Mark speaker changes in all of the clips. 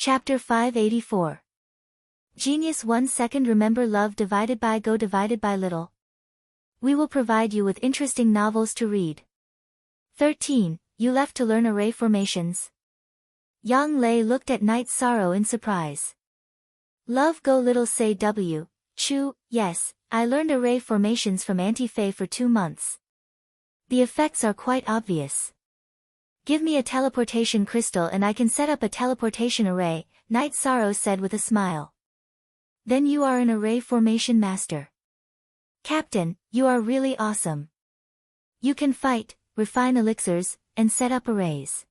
Speaker 1: Chapter 584. Genius 1 second. Remember, love divided by go divided by little. We will provide you with interesting novels to read. 13. You left to learn array formations. Yang Lei looked at Night Sorrow in surprise. Love go little say W. Chu, yes, I learned array formations from Auntie Faye for 2 months. The effects are quite obvious. Give me a teleportation crystal and I can set up a teleportation array, Night Sorrow said with a smile. Then you are an array formation master. Captain, you are really awesome. You can fight, refine elixirs, and set up arrays.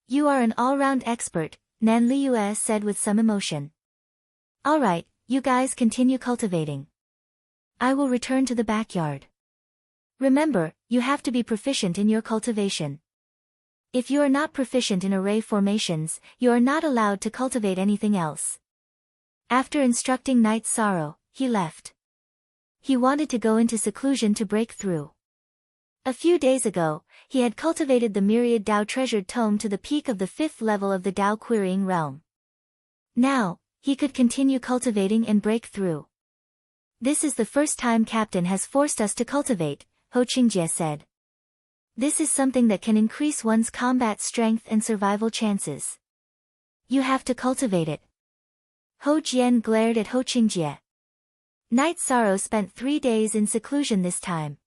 Speaker 1: You are an all-round expert, Nan Liu said with some emotion. Alright, you guys continue cultivating. I will return to the backyard. Remember, you have to be proficient in your cultivation. If you are not proficient in array formations, you are not allowed to cultivate anything else. After instructing Night Sorrow, he left. He wanted to go into seclusion to break through. A few days ago, he had cultivated the myriad Dao treasured tome to the peak of the 5th level of the Dao querying realm. Now, he could continue cultivating and break through. This is the first time Captain has forced us to cultivate, Ho Qingjie said. This is something that can increase one's combat strength and survival chances. You have to cultivate it. Ho Jian glared at Ho Qingjie. Night Sorrow spent 3 days in seclusion this time.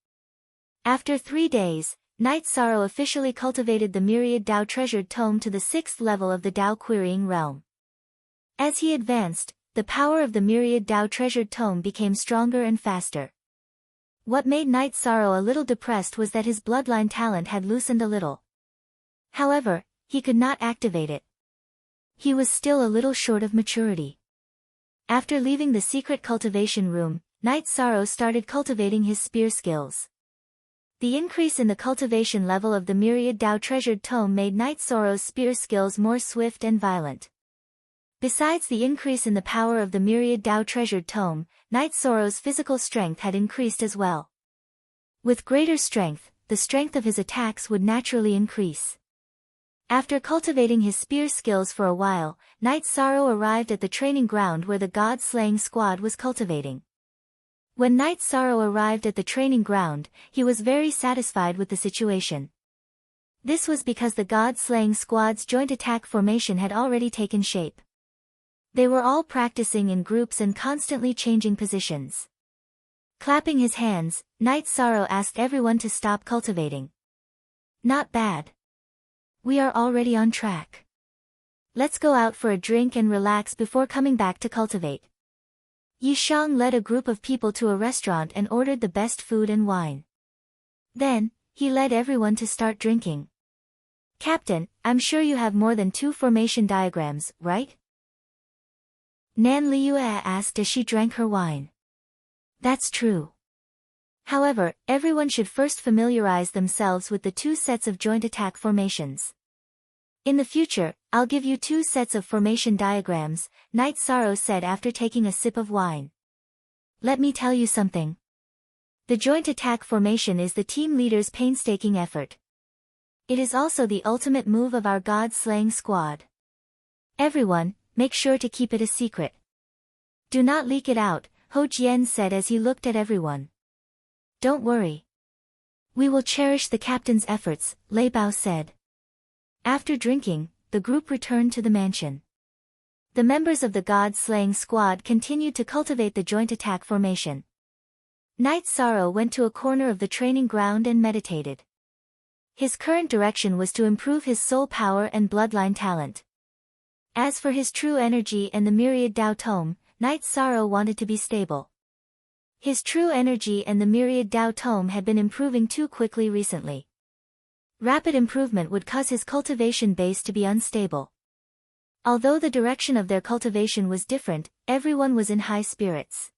Speaker 1: After 3 days, Night Sorrow officially cultivated the myriad Dao treasured tome to the 6th level of the Dao querying realm. As he advanced, the power of the myriad Dao treasured tome became stronger and faster. What made Night Sorrow a little depressed was that his bloodline talent had loosened a little. However, he could not activate it. He was still a little short of maturity. After leaving the secret cultivation room, Night Sorrow started cultivating his spear skills. The increase in the cultivation level of the myriad Dao treasured tome made Night Sorrow's spear skills more swift and violent. Besides the increase in the power of the myriad Dao treasured tome, Night Sorrow's physical strength had increased as well. With greater strength, the strength of his attacks would naturally increase. After cultivating his spear skills for a while, Night Sorrow arrived at the training ground where the god-slaying squad was cultivating. When Night Sorrow arrived at the training ground, he was very satisfied with the situation. This was because the god-slaying squad's joint attack formation had already taken shape. They were all practicing in groups and constantly changing positions. Clapping his hands, Night Sorrow asked everyone to stop cultivating. Not bad. We are already on track. Let's go out for a drink and relax before coming back to cultivate. Yi Shang led a group of people to a restaurant and ordered the best food and wine. Then, he led everyone to start drinking. Captain, I'm sure you have more than 2 formation diagrams, right? Nan Liu asked as she drank her wine. That's true. However, everyone should first familiarize themselves with the 2 sets of joint attack formations. In the future, I'll give you 2 sets of formation diagrams, Night Sorrow said after taking a sip of wine. Let me tell you something. The joint attack formation is the team leader's painstaking effort. It is also the ultimate move of our god-slaying squad. Everyone, make sure to keep it a secret. Do not leak it out, Ho Jian said as he looked at everyone. Don't worry. We will cherish the captain's efforts, Lei Bao said. After drinking, the group returned to the mansion. The members of the god-slaying squad continued to cultivate the joint attack formation. Night Sorrow went to a corner of the training ground and meditated. His current direction was to improve his soul power and bloodline talent. As for his true energy and the myriad Dao tome, Night Sorrow wanted to be stable. His true energy and the myriad Dao tome had been improving too quickly recently. Rapid improvement would cause his cultivation base to be unstable. Although the direction of their cultivation was different, everyone was in high spirits.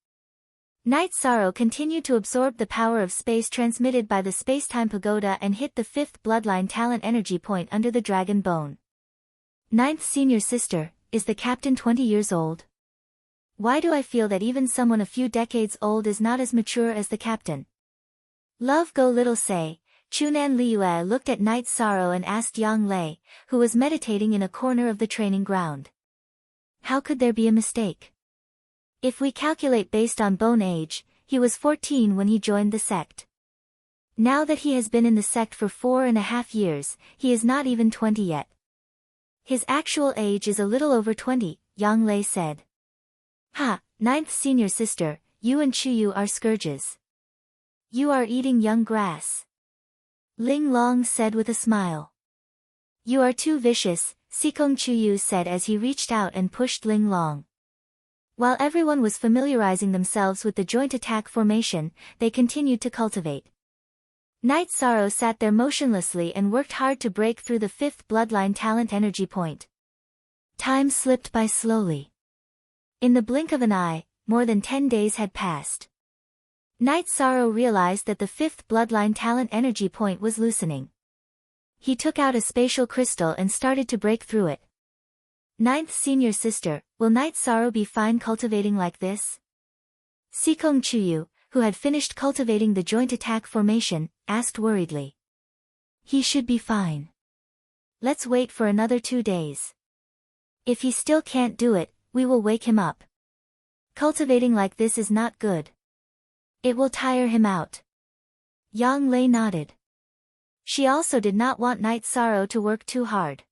Speaker 1: Night Sorrow continued to absorb the power of space transmitted by the space-time pagoda and hit the 5th bloodline talent energy point under the dragon bone. 9th senior sister, is the captain 20 years old? Why do I feel that even someone a few decades old is not as mature as the captain? Love go little say, Chunan Liu looked at Night Sorrow and asked Yang Lei, who was meditating in a corner of the training ground. How could there be a mistake? If we calculate based on bone age, he was 14 when he joined the sect. Now that he has been in the sect for 4.5 years, he is not even 20 yet. His actual age is a little over 20, Yang Lei said. Ha, ninth senior sister, you and Chuyu are scourges. You are eating young grass. Ling Long said with a smile. You are too vicious, Sikong Chuyu said as he reached out and pushed Ling Long. While everyone was familiarizing themselves with the joint attack formation, they continued to cultivate. Night Sorrow sat there motionlessly and worked hard to break through the 5th bloodline talent energy point. Time slipped by slowly. In the blink of an eye, more than 10 days had passed. Night Sorrow realized that the 5th bloodline talent energy point was loosening. He took out a spatial crystal and started to break through it. Ninth senior sister, will Night Sorrow be fine cultivating like this? Sikong Chuyu, who had finished cultivating the joint attack formation, asked worriedly. He should be fine. Let's wait for another 2 days. If he still can't do it, we will wake him up. Cultivating like this is not good. It will tire him out. Yang Lei nodded. She also did not want Night Sorrow to work too hard.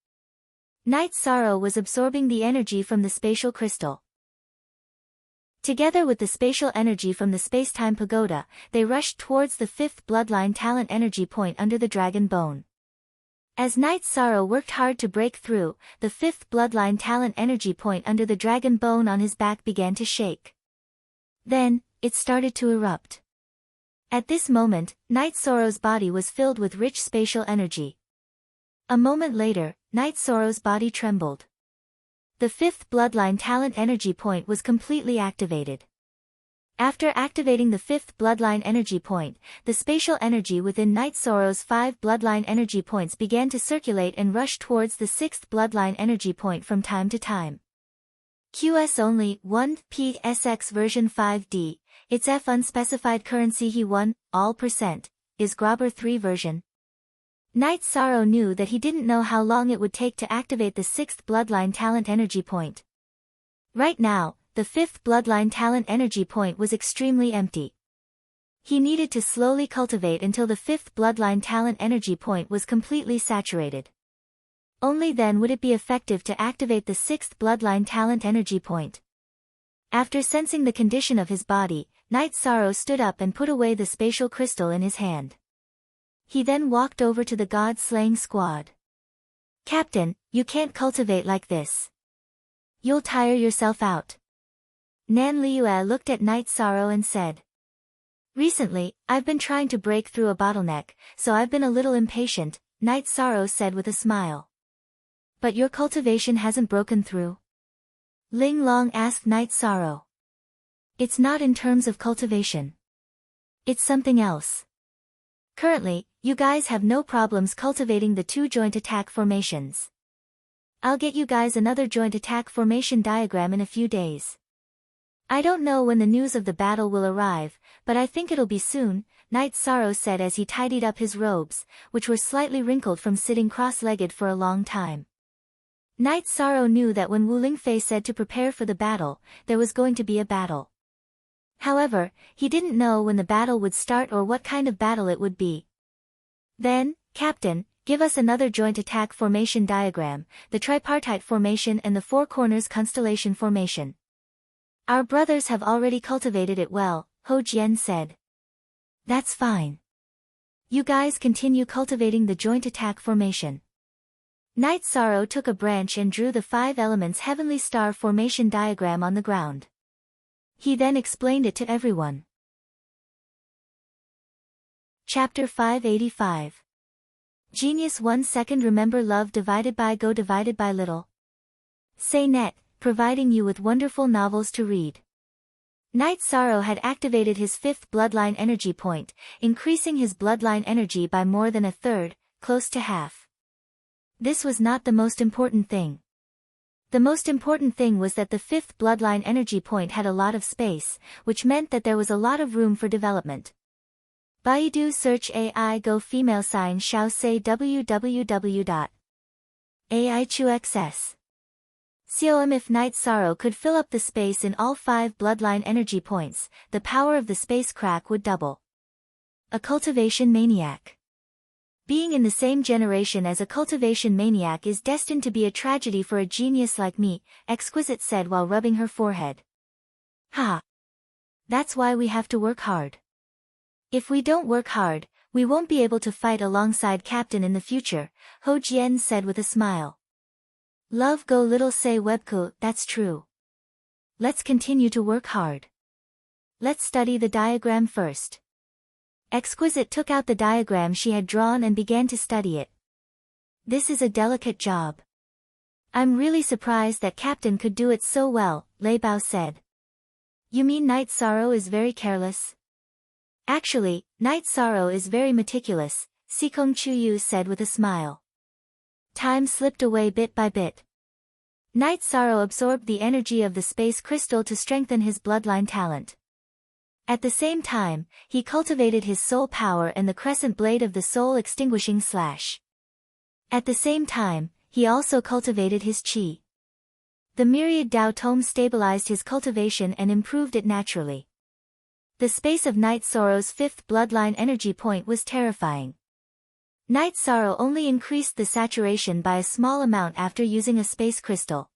Speaker 1: Night Sorrow was absorbing the energy from the spatial crystal. Together with the spatial energy from the space-time pagoda, they rushed towards the 5th bloodline talent energy point under the dragon bone. As Night Sorrow worked hard to break through, the 5th bloodline talent energy point under the dragon bone on his back began to shake. Then, it started to erupt. At this moment, Night Sorrow's body was filled with rich spatial energy. A moment later, Night Sorrow's body trembled. The 5th bloodline talent energy point was completely activated. After activating the 5th bloodline energy point, the spatial energy within Night Sorrow's 5 bloodline energy points began to circulate and rush towards the 6th bloodline energy point from time to time. QS only 1 PSX version 5D, its F unspecified currency he 1, all %, is Grobber 3 version. Night Sorrow knew that he didn't know how long it would take to activate the 6th bloodline talent energy point. Right now, the 5th bloodline talent energy point was extremely empty. He needed to slowly cultivate until the 5th bloodline talent energy point was completely saturated. Only then would it be effective to activate the 6th bloodline talent energy point. After sensing the condition of his body, Night Sorrow stood up and put away the spatial crystal in his hand. He then walked over to the god-slaying squad. Captain, you can't cultivate like this. You'll tire yourself out. Nan Liue looked at Night Sorrow and said. Recently, I've been trying to break through a bottleneck, so I've been a little impatient, Night Sorrow said with a smile. But your cultivation hasn't broken through? Ling Long asked Night Sorrow. It's not in terms of cultivation. It's something else. Currently, you guys have no problems cultivating the 2 joint attack formations. I'll get you guys another joint attack formation diagram in a few days. I don't know when the news of the battle will arrive, but I think it'll be soon, Night Sorrow said as he tidied up his robes, which were slightly wrinkled from sitting cross-legged for a long time. Night Sorrow knew that when Wu Lingfei said to prepare for the battle, there was going to be a battle. However, he didn't know when the battle would start or what kind of battle it would be. Then, Captain, give us another joint attack formation diagram, the tripartite formation and the 4 corners constellation formation. Our brothers have already cultivated it well, Ho Jian said. That's fine. You guys continue cultivating the joint attack formation. Night Sorrow took a branch and drew the 5 elements heavenly star formation diagram on the ground. He then explained it to everyone. Chapter 585. Genius 1 second. Remember love divided by go divided by little. Say net, providing you with wonderful novels to read. Night Sorrow had activated his 5th bloodline energy point, increasing his bloodline energy by more than a third, close to half. This was not the most important thing. The most important thing was that the 5th bloodline energy point had a lot of space, which meant that there was a lot of room for development. Baidu search AI go female sign shao say www.aichuxs. If Night Sorrow could fill up the space in all 5 bloodline energy points, the power of the space crack would double. A cultivation maniac. Being in the same generation as a cultivation maniac is destined to be a tragedy for a genius like me, Exquisite said while rubbing her forehead. Ha! That's why we have to work hard. If we don't work hard, we won't be able to fight alongside Captain in the future, Ho Jian said with a smile. Love go little say webco, that's true. Let's continue to work hard. Let's study the diagram first. Exquisite took out the diagram she had drawn and began to study it. This is a delicate job. I'm really surprised that Captain could do it so well, Lei Bao said. You mean Night Sorrow is very careless? Actually, Night Sorrow is very meticulous, Sikong Chuyu said with a smile. Time slipped away bit by bit. Night Sorrow absorbed the energy of the space crystal to strengthen his bloodline talent. At the same time, he cultivated his soul power and the crescent blade of the soul extinguishing slash. At the same time, he also cultivated his chi. The myriad Dao Tome stabilized his cultivation and improved it naturally. The space of Night Sorrow's 5th bloodline energy point was terrifying. Night Sorrow only increased the saturation by a small amount after using a space crystal.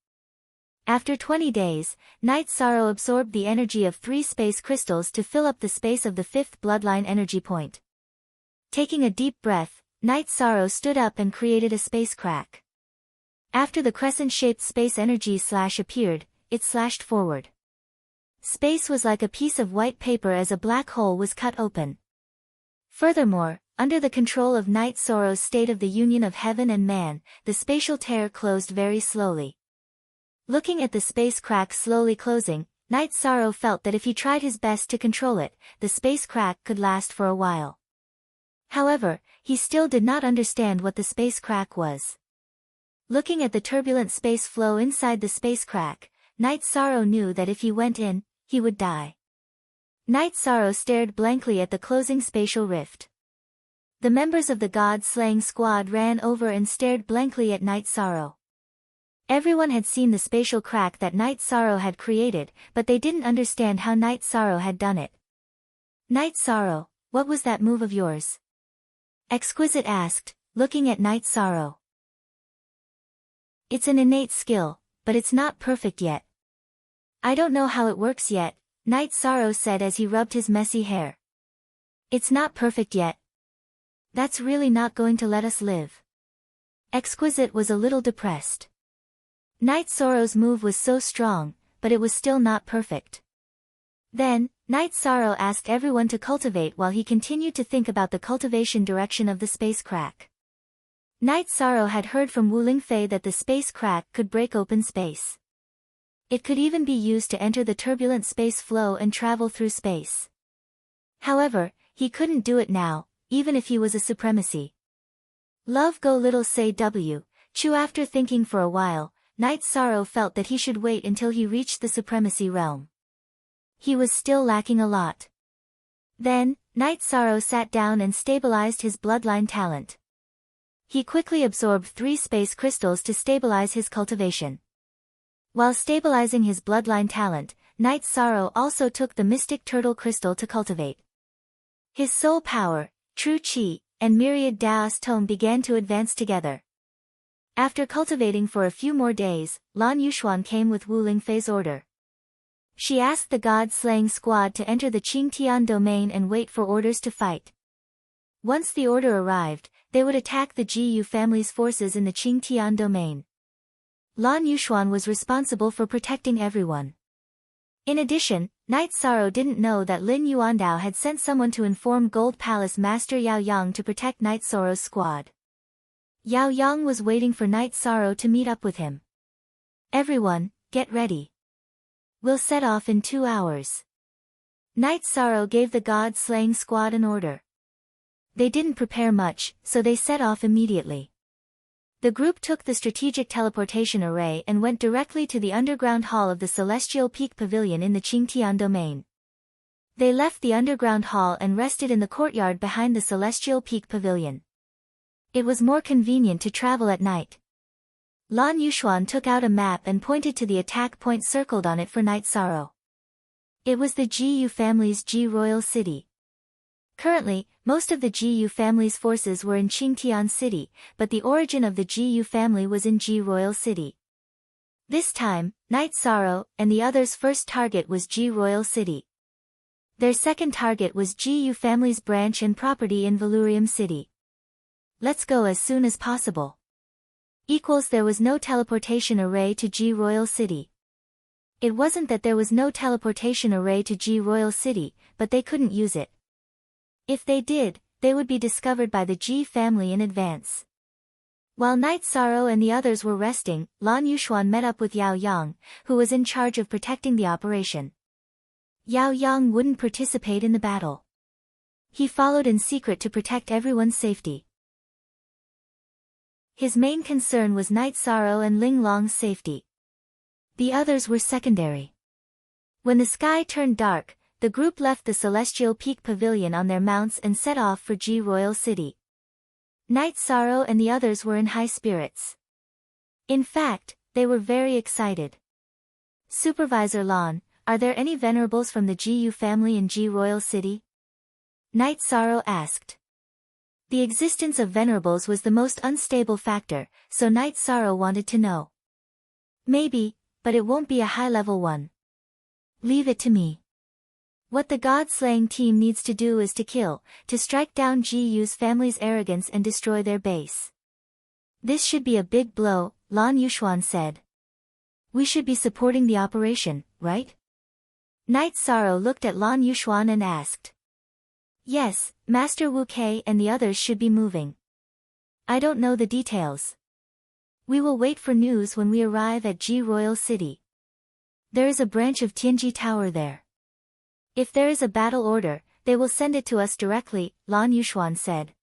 Speaker 1: After 20 days, Night Sorrow absorbed the energy of 3 space crystals to fill up the space of the 5th bloodline energy point. Taking a deep breath, Night Sorrow stood up and created a space crack. After the crescent-shaped space energy slash appeared, it slashed forward. Space was like a piece of white paper as a black hole was cut open. Furthermore, under the control of Night Sorrow's state of the union of heaven and man, the spatial tear closed very slowly. Looking at the space crack slowly closing, Night Sorrow felt that if he tried his best to control it, the space crack could last for a while. However, he still did not understand what the space crack was. Looking at the turbulent space flow inside the space crack, Night Sorrow knew that if he went in, he would die. Night Sorrow stared blankly at the closing spatial rift. The members of the God-slaying squad ran over and stared blankly at Night Sorrow. Everyone had seen the spatial crack that Night Sorrow had created, but they didn't understand how Night Sorrow had done it. Night Sorrow, what was that move of yours? Exquisite asked, looking at Night Sorrow. It's an innate skill, but it's not perfect yet. I don't know how it works yet, Night Sorrow said as he rubbed his messy hair. It's not perfect yet. That's really not going to let us live. Exquisite was a little depressed. Night Sorrow's move was so strong, but it was still not perfect. Then, Night Sorrow asked everyone to cultivate while he continued to think about the cultivation direction of the space crack. Night Sorrow had heard from Wu Lingfei that the space crack could break open space. It could even be used to enter the turbulent space flow and travel through space. However, he couldn't do it now, even if he was a supremacy. Love go little say W, Chu. After thinking for a while, Night Sorrow felt that he should wait until he reached the supremacy realm. He was still lacking a lot. Then, Night Sorrow sat down and stabilized his bloodline talent. He quickly absorbed 3 space crystals to stabilize his cultivation. While stabilizing his bloodline talent, Night Sorrow also took the mystic turtle crystal to cultivate. His soul power, true chi, and myriad Daos tome began to advance together. After cultivating for a few more days, Lan Yuxuan came with Wu Lingfei's order. She asked the God-slaying squad to enter the Qingtian domain and wait for orders to fight. Once the order arrived, they would attack the Ji family's forces in the Qingtian domain. Lan Yuxuan was responsible for protecting everyone. In addition, Night Sorrow didn't know that Lin Yuandao had sent someone to inform Gold Palace Master Yao Yang to protect Night Sorrow's squad. Yao Yang was waiting for Night Sorrow to meet up with him. Everyone, get ready. We'll set off in 2 hours. Night Sorrow gave the God-slaying squad an order. They didn't prepare much, so they set off immediately. The group took the strategic teleportation array and went directly to the underground hall of the Celestial Peak Pavilion in the Qingtian domain. They left the underground hall and rested in the courtyard behind the Celestial Peak Pavilion. It was more convenient to travel at night. Lan Yuxuan took out a map and pointed to the attack point circled on it for Night Sorrow. It was the Ji family's Ji royal city. Currently, most of the Ji family's forces were in Qingtian City, but the origin of the Ji family was in Ji royal city. This time, Night Sorrow and the others' first target was Ji royal city. Their second target was Ji family's branch and property in Valurium City. Let's go as soon as possible. There was no teleportation array to Ji royal city. It wasn't that there was no teleportation array to Ji royal city, but they couldn't use it. If they did, they would be discovered by the Ji family in advance. While Night Sorrow and the others were resting, Lan Yuxuan met up with Yao Yang, who was in charge of protecting the operation. Yao Yang wouldn't participate in the battle. He followed in secret to protect everyone's safety. His main concern was Night Sorrow and Ling Long's safety. The others were secondary. When the sky turned dark, the group left the Celestial Peak Pavilion on their mounts and set off for Ji Royal City. Night Sorrow and the others were in high spirits. In fact, they were very excited. Supervisor Lan, are there any venerables from the Ji family in Ji Royal City? Night Sorrow asked. The existence of venerables was the most unstable factor, so Night Sorrow wanted to know. Maybe, but it won't be a high-level one. Leave it to me. What the god-slaying team needs to do is to kill, to strike down Ji family's arrogance and destroy their base. This should be a big blow, Lan Yuxuan said. We should be supporting the operation, right? Night Sorrow looked at Lan Yuxuan and asked. Yes, Master Wu Kei and the others should be moving. I don't know the details. We will wait for news when we arrive at Ji Royal City. There is a branch of Tianji Tower there. If there is a battle order, they will send it to us directly, Lan Yuxuan said.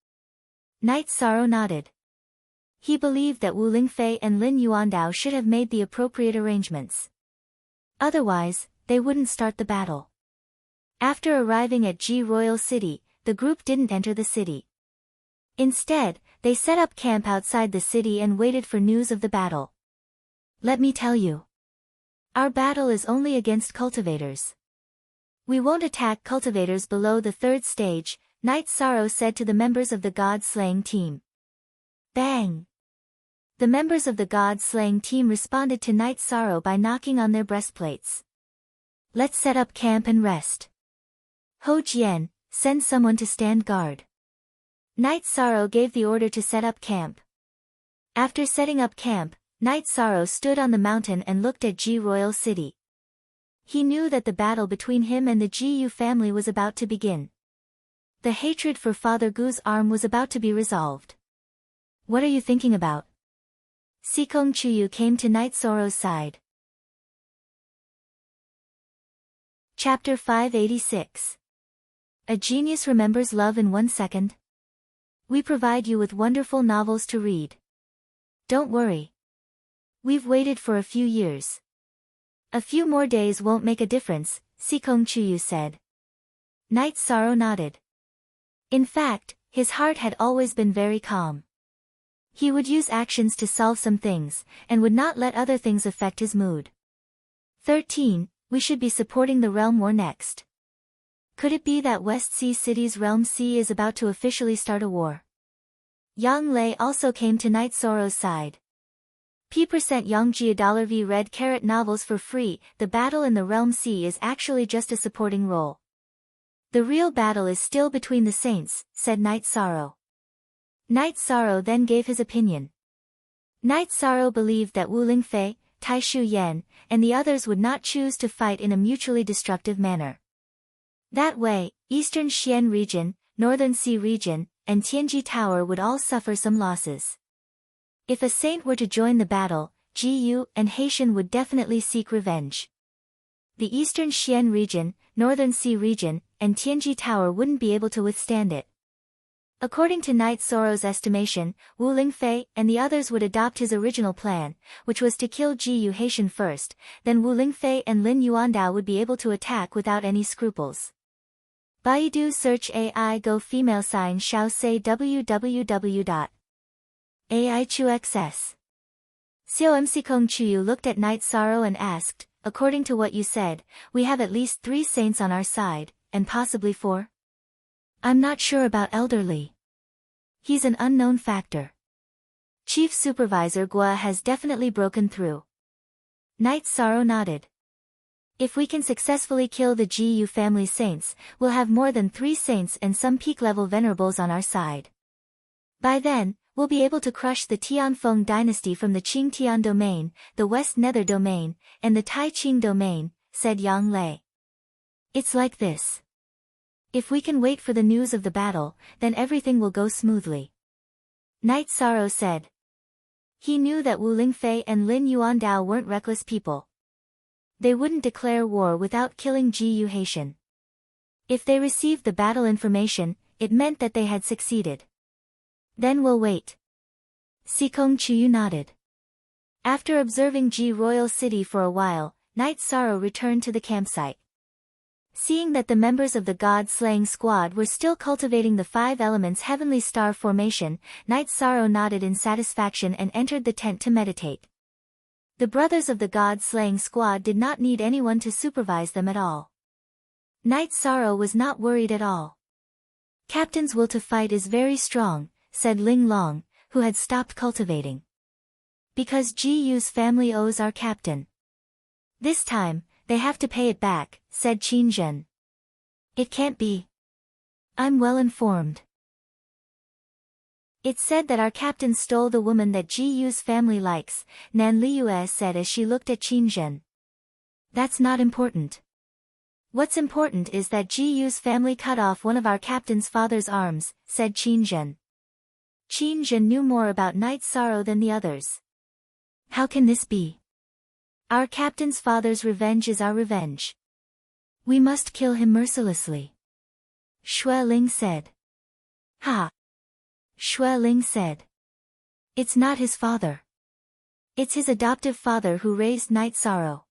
Speaker 1: Night Sorrow nodded. He believed that Wu Lingfei and Lin Yuandao should have made the appropriate arrangements. Otherwise, they wouldn't start the battle. After arriving at Ji Royal City, the group didn't enter the city. Instead, they set up camp outside the city and waited for news of the battle. Let me tell you. Our battle is only against cultivators. We won't attack cultivators below the third stage, Night Sorrow said to the members of the god-slaying team. Bang! The members of the god-slaying team responded to Night Sorrow by knocking on their breastplates. Let's set up camp and rest. Ho Jian, send someone to stand guard. Night Sorrow gave the order to set up camp. After setting up camp, Night Sorrow stood on the mountain and looked at Ji Royal City. He knew that the battle between him and the Ji family was about to begin. The hatred for Father Gu's arm was about to be resolved. What are you thinking about? Sikong Chuyu came to Night Sorrow's side. Chapter 586. A Genius Remembers Love in 1 Second. We provide you with wonderful novels to read. Don't worry. We've waited for a few years. A few more days won't make a difference, Sikong Chuyu said. Night Sorrow nodded. In fact, his heart had always been very calm. He would use actions to solve some things, and would not let other things affect his mood. 13. We should be supporting the Realm War next. Could it be that West Sea City's Realm C is about to officially start a war? Yang Lei also came to Night Sorrow's side. P% Yang Jiadolrv read carrot novels for free. The battle in the Realm C is actually just a supporting role. The real battle is still between the saints, said Night Sorrow. Night Sorrow then gave his opinion. Night Sorrow believed that Wu Lingfei, Tai Shu Yan, and the others would not choose to fight in a mutually destructive manner. That way, Eastern Xian region, Northern Sea region, and Tianji Tower would all suffer some losses. If a saint were to join the battle, Ji and Haitian would definitely seek revenge. The Eastern Xian region, Northern Sea region, and Tianji Tower wouldn't be able to withstand it. According to Night Sorrow's estimation, Wu Lingfei and the others would adopt his original plan, which was to kill Ji Haitian first, then Wu Lingfei and Lin Yuandao would be able to attack without any scruples. Baidu search AI Go female sign Xiao say www.aichuxs. Sikong Chuyu looked at Night Sorrow and asked, according to what you said, we have at least 3 saints on our side, and possibly 4? I'm not sure about Elderly. He's an unknown factor. Chief Supervisor Gua has definitely broken through. Night Sorrow nodded. If we can successfully kill the GU family saints, we'll have more than 3 saints and some peak-level venerables on our side. By then, we'll be able to crush the Tianfeng dynasty from the Qing Tian domain, the West Nether domain, and the Tai Qing domain, said Yang Lei. It's like this. If we can wait for the news of the battle, then everything will go smoothly. Night Sorrow said. He knew that Wu Lingfei and Lin Yuandao weren't reckless people. They wouldn't declare war without killing Ji Yuhaitian. If they received the battle information, it meant that they had succeeded. Then we'll wait. Sikong Chuyu nodded. After observing Ji Royal City for a while, Night Sorrow returned to the campsite. Seeing that the members of the God-slaying squad were still cultivating the 5 elements heavenly star formation, Night Sorrow nodded in satisfaction and entered the tent to meditate. The brothers of the God-slaying squad did not need anyone to supervise them at all. Night Sorrow was not worried at all. Captain's will to fight is very strong, said Ling Long, who had stopped cultivating. Because GU's family owes our captain. This time, they have to pay it back, said Qin Zhen. It can't be. I'm well informed. It's said that our captain stole the woman that GU's family likes, Nan Liu said as she looked at Qin Zhen. That's not important. What's important is that GU's family cut off one of our captain's father's arms, said Qin Zhen. Qin Zhen knew more about Night Sorrow than the others. How can this be? Our captain's father's revenge is our revenge. We must kill him mercilessly. Xue Ling said. Ha! Xue Ling said. It's not his father. It's his adoptive father who raised Night Sorrow.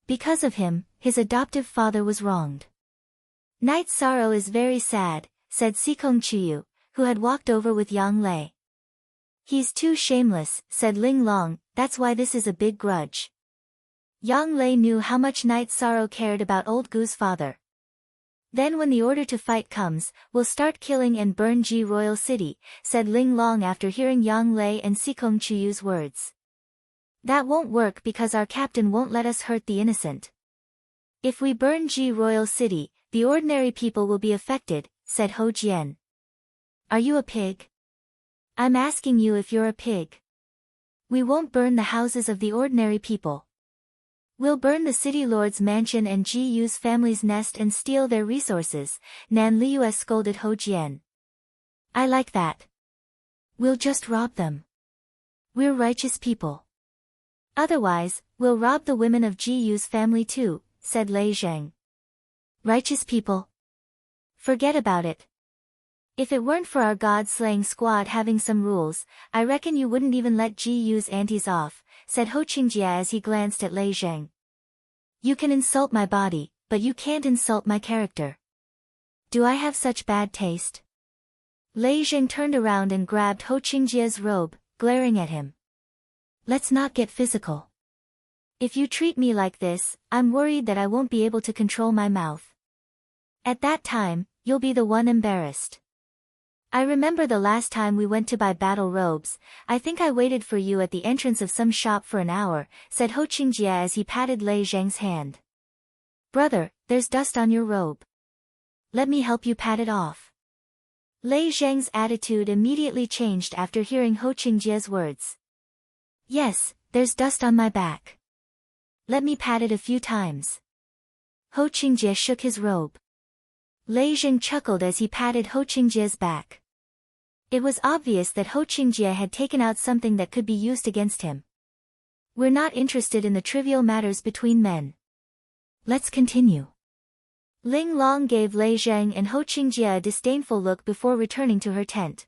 Speaker 1: Because of him, his adoptive father was wronged. Night Sorrow is very sad, said Sikong Chuyu, who had walked over with Yang Lei. He's too shameless, said Ling Long, that's why this is a big grudge. Yang Lei knew how much Night Sorrow cared about old Gu's father. Then when the order to fight comes, we'll start killing and burn Ji Royal City, said Ling Long after hearing Yang Lei and Sikong Chuyu's words. That won't work because our captain won't let us hurt the innocent. If we burn Ji Royal City, the ordinary people will be affected, said Ho Jian. Are you a pig? I'm asking you if you're a pig. We won't burn the houses of the ordinary people. We'll burn the city lord's mansion and GU's family's nest and steal their resources, Nan Liu scolded Ho Jian. I like that. We'll just rob them. We're righteous people. Otherwise, we'll rob the women of GU's family too, said Lei Zhang. Righteous people? Forget about it. If it weren't for our god-slaying squad having some rules, I reckon you wouldn't even let GU's aunties off, said Ho Qingjia as he glanced at Lei Zhang. You can insult my body, but you can't insult my character. Do I have such bad taste? Lei Zhang turned around and grabbed Ho Qingjia's robe, glaring at him. Let's not get physical. If you treat me like this, I'm worried that I won't be able to control my mouth. At that time, you'll be the one embarrassed. I remember the last time we went to buy battle robes, I think I waited for you at the entrance of some shop for an hour, said Ho Qingjia as he patted Lei Zhang's hand. Brother, there's dust on your robe. Let me help you pat it off. Lei Zhang's attitude immediately changed after hearing Ho Qingjia's words. Yes, there's dust on my back. Let me pat it a few times. Ho Qingjia shook his robe. Lei Zhang chuckled as he patted Ho Qingjia's back. It was obvious that Ho Qingjia had taken out something that could be used against him. We're not interested in the trivial matters between men. Let's continue. Ling Long gave Lei Zhang and Ho Qingjia a disdainful look before returning to her tent.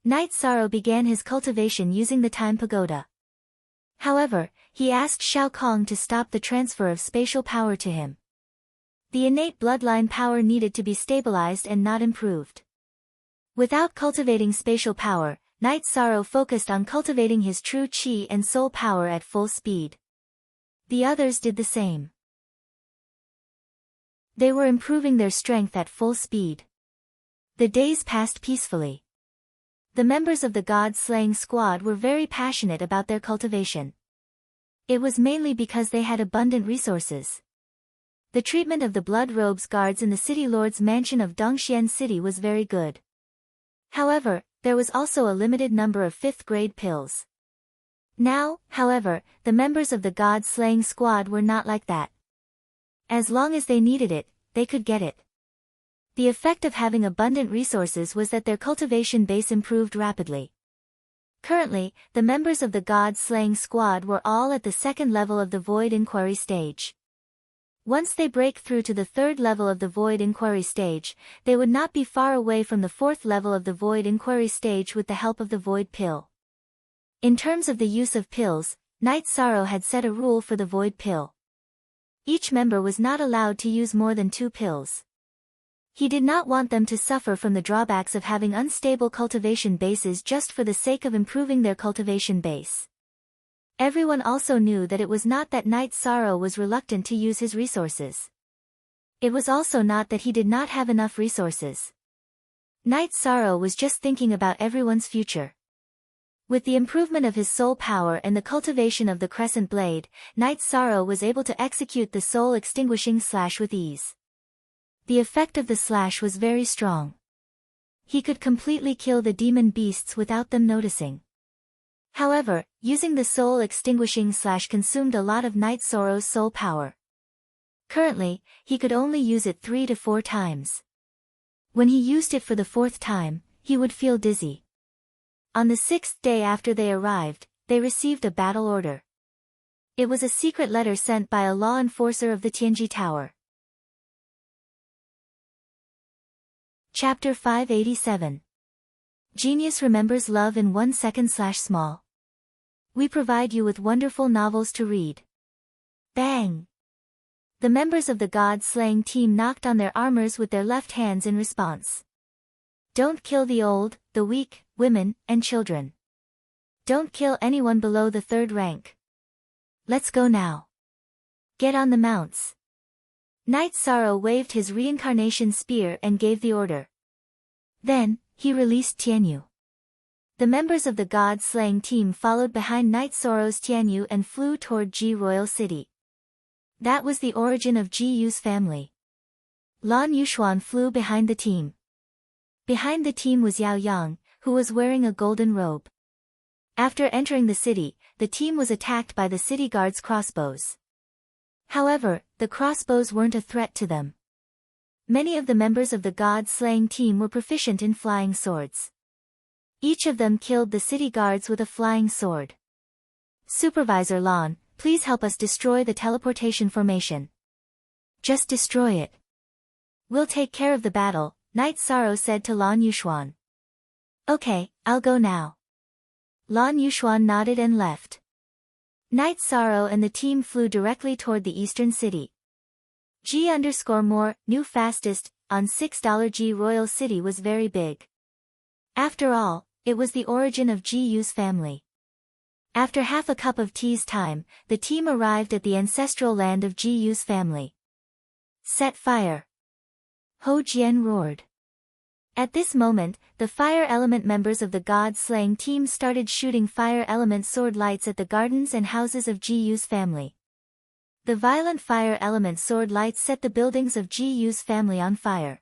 Speaker 1: Night Sorrow began his cultivation using the time pagoda. However, he asked Shao Kong to stop the transfer of spatial power to him. The innate bloodline power needed to be stabilized and not improved. Without cultivating spatial power, Night Sorrow focused on cultivating his true chi and soul power at full speed. The others did the same. They were improving their strength at full speed. The days passed peacefully. The members of the god-slaying squad were very passionate about their cultivation. It was mainly because they had abundant resources. The treatment of the blood robes guards in the city lord's mansion of Dongxian City was very good. However, there was also a limited number of 5th-grade pills. Now, however, the members of the god-slaying squad were not like that. As long as they needed it, they could get it. The effect of having abundant resources was that their cultivation base improved rapidly. Currently, the members of the god-slaying squad were all at the 2nd level of the Void Inquiry stage. Once they break through to the 3rd level of the Void Inquiry stage, they would not be far away from the 4th level of the Void Inquiry stage with the help of the Void Pill. In terms of the use of pills, Night Sorrow had set a rule for the Void Pill. Each member was not allowed to use more than 2 pills. He did not want them to suffer from the drawbacks of having unstable cultivation bases just for the sake of improving their cultivation base. Everyone also knew that it was not that Night Sorrow was reluctant to use his resources. It was also not that he did not have enough resources. Night Sorrow was just thinking about everyone's future. With the improvement of his soul power and the cultivation of the Crescent Blade, Night Sorrow was able to execute the soul-extinguishing slash with ease. The effect of the slash was very strong. He could completely kill the demon beasts without them noticing. However, using the soul-extinguishing slash consumed a lot of Night Sorrow's soul power. Currently, he could only use it 3 to 4 times. When he used it for the 4th time, he would feel dizzy. On the 6th day after they arrived, they received a battle order. It was a secret letter sent by a law enforcer of the Tianji Tower. Chapter 587. Genius remembers love in 1 second/small. We provide you with wonderful novels to read. Bang! The members of the god-slaying team knocked on their armors with their left hands in response. Don't kill the old, the weak, women, and children. Don't kill anyone below the 3rd rank. Let's go now. Get on the mounts. Night Sorrow waved his reincarnation spear and gave the order. Then, he released Tianyu. The members of the god-slaying team followed behind Night Sorrow's Tianyu and flew toward Ji Royal City. That was the origin of Ji Yu's family. Lan Yushuan flew behind the team. Behind the team was Yao Yang, who was wearing a golden robe. After entering the city, the team was attacked by the city guards' crossbows. However, the crossbows weren't a threat to them. Many of the members of the god-slaying team were proficient in flying swords. Each of them killed the city guards with a flying sword. Supervisor Lan, please help us destroy the teleportation formation. Just destroy it. We'll take care of the battle, Night Sorrow said to Lan Yushuan. Okay, I'll go now. Lan Yushuan nodded and left. Night Sorrow and the team flew directly toward the eastern city. G_more, new fastest, on $6 G Royal City was very big. After all, it was the origin of Ji Yu's family. After half a cup of tea's time, the team arrived at the ancestral land of Ji Yu's family. Set fire! Ho Jian roared. At this moment, the fire element members of the god-slaying team started shooting fire element sword lights at the gardens and houses of Ji Yu's family. The violent fire element sword lights set the buildings of Ji Yu's family on fire.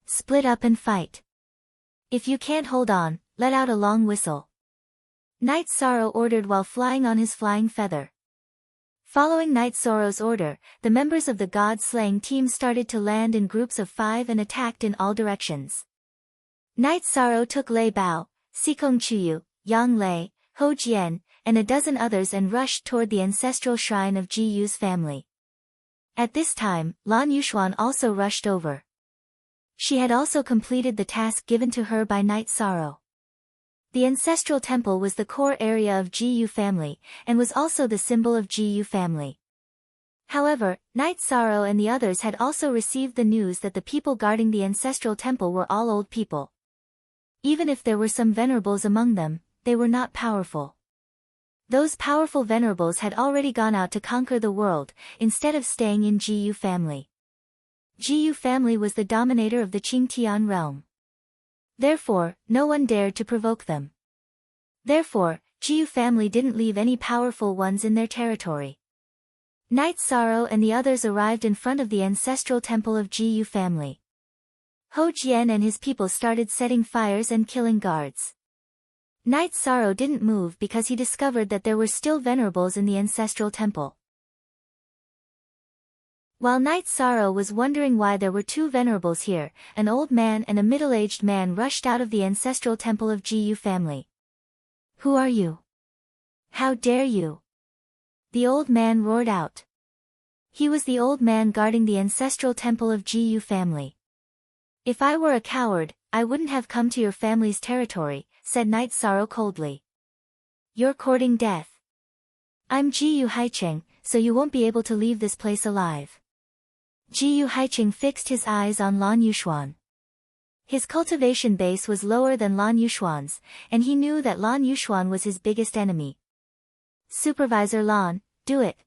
Speaker 1: Split up and fight. If you can't hold on, let out a long whistle. Night Sorrow ordered while flying on his flying feather. Following Night Sorrow's order, the members of the god-slaying team started to land in groups of 5 and attacked in all directions. Night Sorrow took Lei Bao, Sikong Chuyu, Yang Lei, Ho Jian, and a dozen others and rushed toward the ancestral shrine of Ji Yu's family. At this time, Lan Yushuan also rushed over. She had also completed the task given to her by Night Sorrow. The ancestral temple was the core area of Ji Yu family, and was also the symbol of Ji Yu family. However, Night Sorrow and the others had also received the news that the people guarding the ancestral temple were all old people. Even if there were some venerables among them, they were not powerful. Those powerful venerables had already gone out to conquer the world, instead of staying in Jiyu family. Jiyu family was the dominator of the Qingtian realm. Therefore, no one dared to provoke them. Therefore, Jiyu family didn't leave any powerful ones in their territory. Night Sorrow and the others arrived in front of the ancestral temple of Jiyu family. Ho Jian and his people started setting fires and killing guards. Night Sorrow didn't move because he discovered that there were still venerables in the ancestral temple. While Night Sorrow was wondering why there were two venerables here, an old man and a middle-aged man rushed out of the ancestral temple of Jiyu family. "Who are you? How dare you?" the old man roared out. He was the old man guarding the ancestral temple of Jiyu family. "If I were a coward, I wouldn't have come to your family's territory," said Night Sorrow coldly. "You're courting death. I'm Jiyu Haicheng, so you won't be able to leave this place alive." Jiyu Haicheng fixed his eyes on Lan Yuxuan. His cultivation base was lower than Lan Yuxuan's, and he knew that Lan Yuxuan was his biggest enemy. "Supervisor Lan, do it."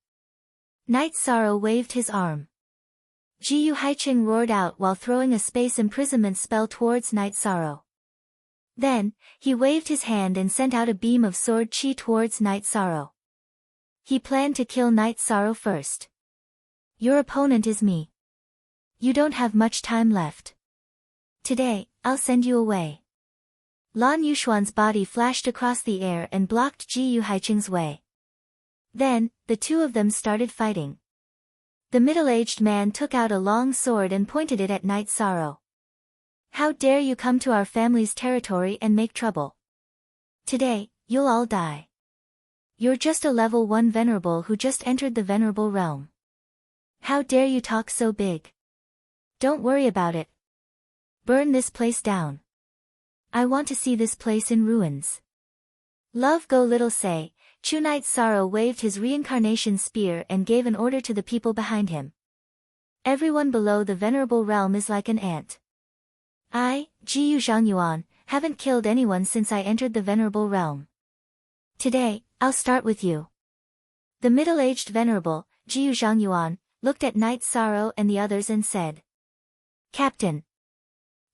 Speaker 1: Night Sorrow waved his arm. Jiyu Haicheng roared out while throwing a space imprisonment spell towards Night Sorrow. Then, he waved his hand and sent out a beam of sword chi towards Night Sorrow. He planned to kill Night Sorrow first. "Your opponent is me. You don't have much time left. Today, I'll send you away." Lan Yuxuan's body flashed across the air and blocked Jiyu Haicheng's way. Then, the two of them started fighting. The middle-aged man took out a long sword and pointed it at Night Sorrow. "How dare you come to our family's territory and make trouble? Today, you'll all die. You're just a level 1 venerable who just entered the venerable realm. How dare you talk so big? Don't worry about it. Burn this place down. I want to see this place in ruins." Love go little say, Chu Night Sorrow waved his reincarnation spear and gave an order to the people behind him. "Everyone below the venerable realm is like an ant. I, Jiyu Zhangyuan, haven't killed anyone since I entered the venerable realm. Today, I'll start with you." The middle-aged venerable, Jiyu Zhangyuan, looked at Night Sorrow and the others and said, "Captain."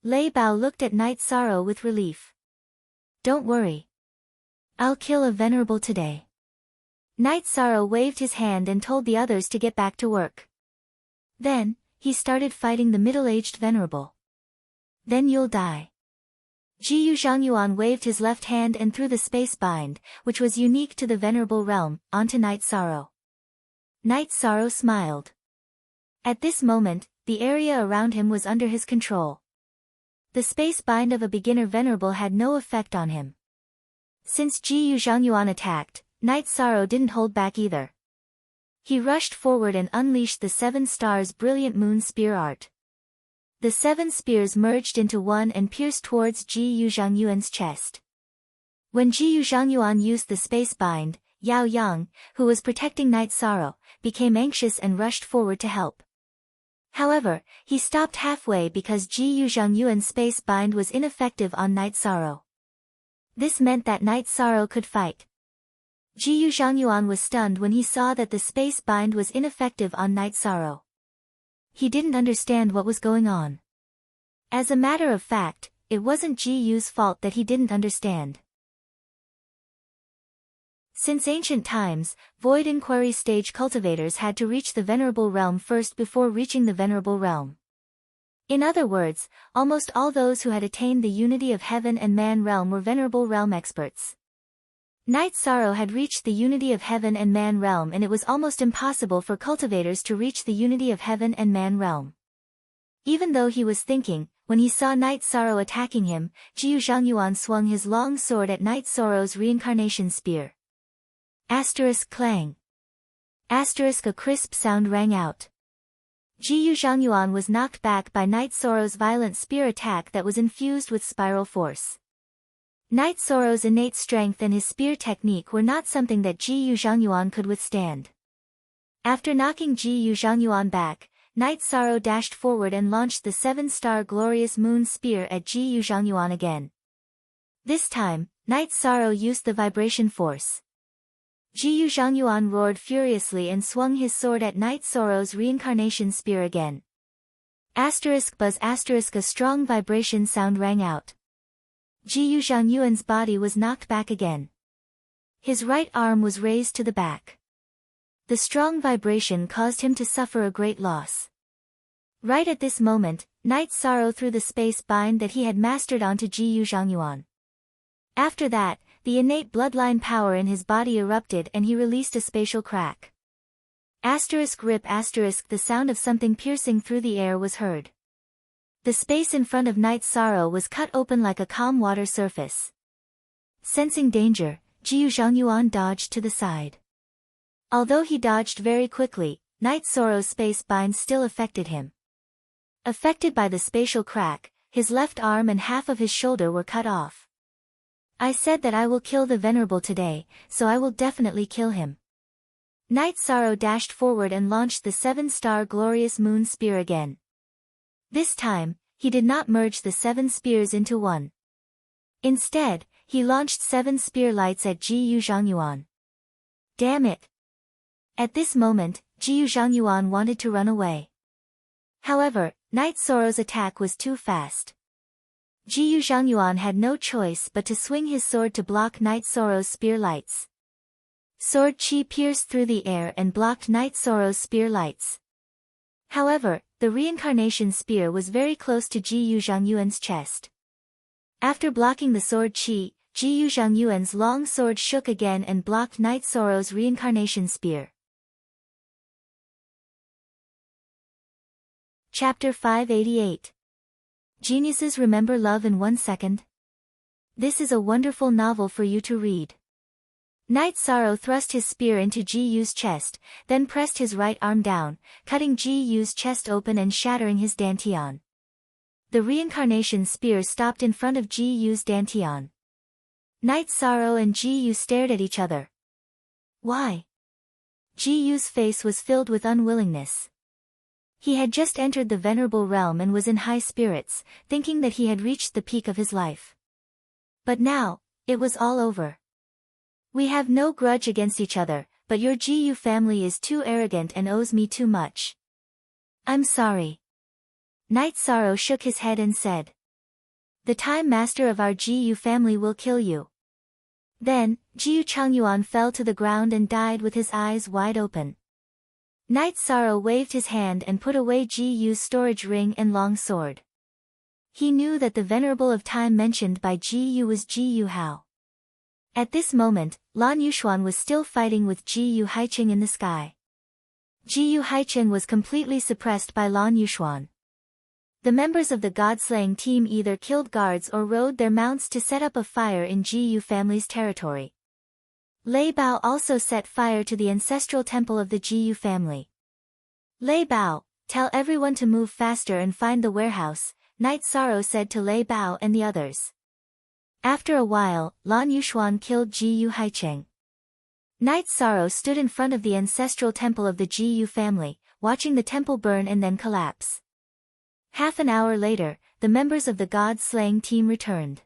Speaker 1: Lei Bao looked at Night Sorrow with relief. "Don't worry. I'll kill a venerable today." Night Sorrow waved his hand and told the others to get back to work. Then, he started fighting the middle-aged venerable. "Then you'll die." Jiyu Zhangyuan waved his left hand and threw the space bind, which was unique to the venerable realm, onto Night Sorrow. Night Sorrow smiled. At this moment, the area around him was under his control. The space bind of a beginner venerable had no effect on him. Since Jiyu Zhangyuan attacked, Night Sorrow didn't hold back either. He rushed forward and unleashed the 7 stars brilliant moon spear art. The 7 spears merged into one and pierced towards Jiyu Zhangyuan's chest. When Jiyu Zhangyuan used the space bind, Yao Yang, who was protecting Night Sorrow, became anxious and rushed forward to help. However, he stopped halfway because Jiyu Zhangyuan's space bind was ineffective on Night Sorrow. This meant that Night Sorrow could fight. Jiyu Zhangyuan was stunned when he saw that the space bind was ineffective on Night Sorrow. He didn't understand what was going on. As a matter of fact, it wasn't Jiyu's fault that he didn't understand. Since ancient times, Void Inquiry stage cultivators had to reach the Venerable Realm first before reaching the Venerable Realm. In other words, almost all those who had attained the unity of heaven and man realm were Venerable Realm experts. Night Sorrow had reached the unity of heaven and man realm, and it was almost impossible for cultivators to reach the unity of heaven and man realm. Even though he was thinking, when he saw Night Sorrow attacking him, Jiyu Zhangyuan swung his long sword at Night Sorrow's reincarnation spear. Asterisk clang. Asterisk a crisp sound rang out. Jiyu Zhangyuan was knocked back by Night Sorrow's violent spear attack that was infused with spiral force. Night Sorrow's innate strength and his spear technique were not something that Jiyu Zhangyuan could withstand. After knocking Jiyu Zhangyuan back, Night Sorrow dashed forward and launched the 7-star glorious moon spear at Jiyu Zhangyuan again. This time, Night Sorrow used the vibration force. Jiyu Zhangyuan roared furiously and swung his sword at Night Sorrow's reincarnation spear again. Buzz a strong vibration sound rang out. Jiyu Zhangyuan's body was knocked back again. His right arm was raised to the back. The strong vibration caused him to suffer a great loss. Right at this moment, Night Sorrow threw the space bind that he had mastered onto Jiyu Zhangyuan. After that, the innate bloodline power in his body erupted and he released a spatial crack. Rip the sound of something piercing through the air was heard. The space in front of Night Sorrow was cut open like a calm water surface. Sensing danger, Jiyu Zhangyuan dodged to the side. Although he dodged very quickly, Night Sorrow's space bind still affected him. Affected by the spatial crack, his left arm and half of his shoulder were cut off. I said that I will kill the Venerable today, so I will definitely kill him. Night Sorrow dashed forward and launched the 7-star glorious moon spear again. This time, he did not merge the 7 spears into one. Instead, he launched 7 spear lights at Jiyu Zhangyuan. Damn it! At this moment, Jiyu Zhangyuan wanted to run away. However, Night Sorrow's attack was too fast. Jiyu Zhangyuan had no choice but to swing his sword to block Night Sorrow's spear lights. Sword chi pierced through the air and blocked Night Sorrow's spear lights. However, the reincarnation spear was very close to Jiyu Zhangyuan's chest. After blocking the sword chi, Jiyu Zhangyuan's long sword shook again and blocked Night Sorrow's reincarnation spear. Chapter 588. Geniuses Remember Love in 1 Second? This is a wonderful novel for you to read. Night Sorrow thrust his spear into Jiyu's chest, then pressed his right arm down, cutting Jiyu's chest open and shattering his dantian. The reincarnation spear stopped in front of Jiyu's dantian. Night Sorrow and Jiyu stared at each other. Why? Jiyu's face was filled with unwillingness. He had just entered the venerable realm and was in high spirits, thinking that he had reached the peak of his life. But now, it was all over. We have no grudge against each other, but your Jiyu family is too arrogant and owes me too much. I'm sorry. Night Sorrow shook his head and said. The Time Master of our Jiyu family will kill you. Then, Jiyu Changyuan fell to the ground and died with his eyes wide open. Night Sorrow waved his hand and put away Jiyu's storage ring and long sword. He knew that the Venerable of Time mentioned by Jiyu was Jiyu Hao. At this moment, Lan Yuxuan was still fighting with Jiyu Haiqing in the sky. Jiyu Haiqing was completely suppressed by Lan Yuxuan. The members of the god-slaying team either killed guards or rode their mounts to set up a fire in Jiyu family's territory. Lei Bao also set fire to the ancestral temple of the Jiyu family. Lei Bao, tell everyone to move faster and find the warehouse, Night Sorrow said to Lei Bao and the others. After a while, Lan Yuxuan killed Jiyu Haiqing. Night Sorrow stood in front of the ancestral temple of the Jiyu family, watching the temple burn and then collapse. Half an hour later, the members of the god-slaying team returned.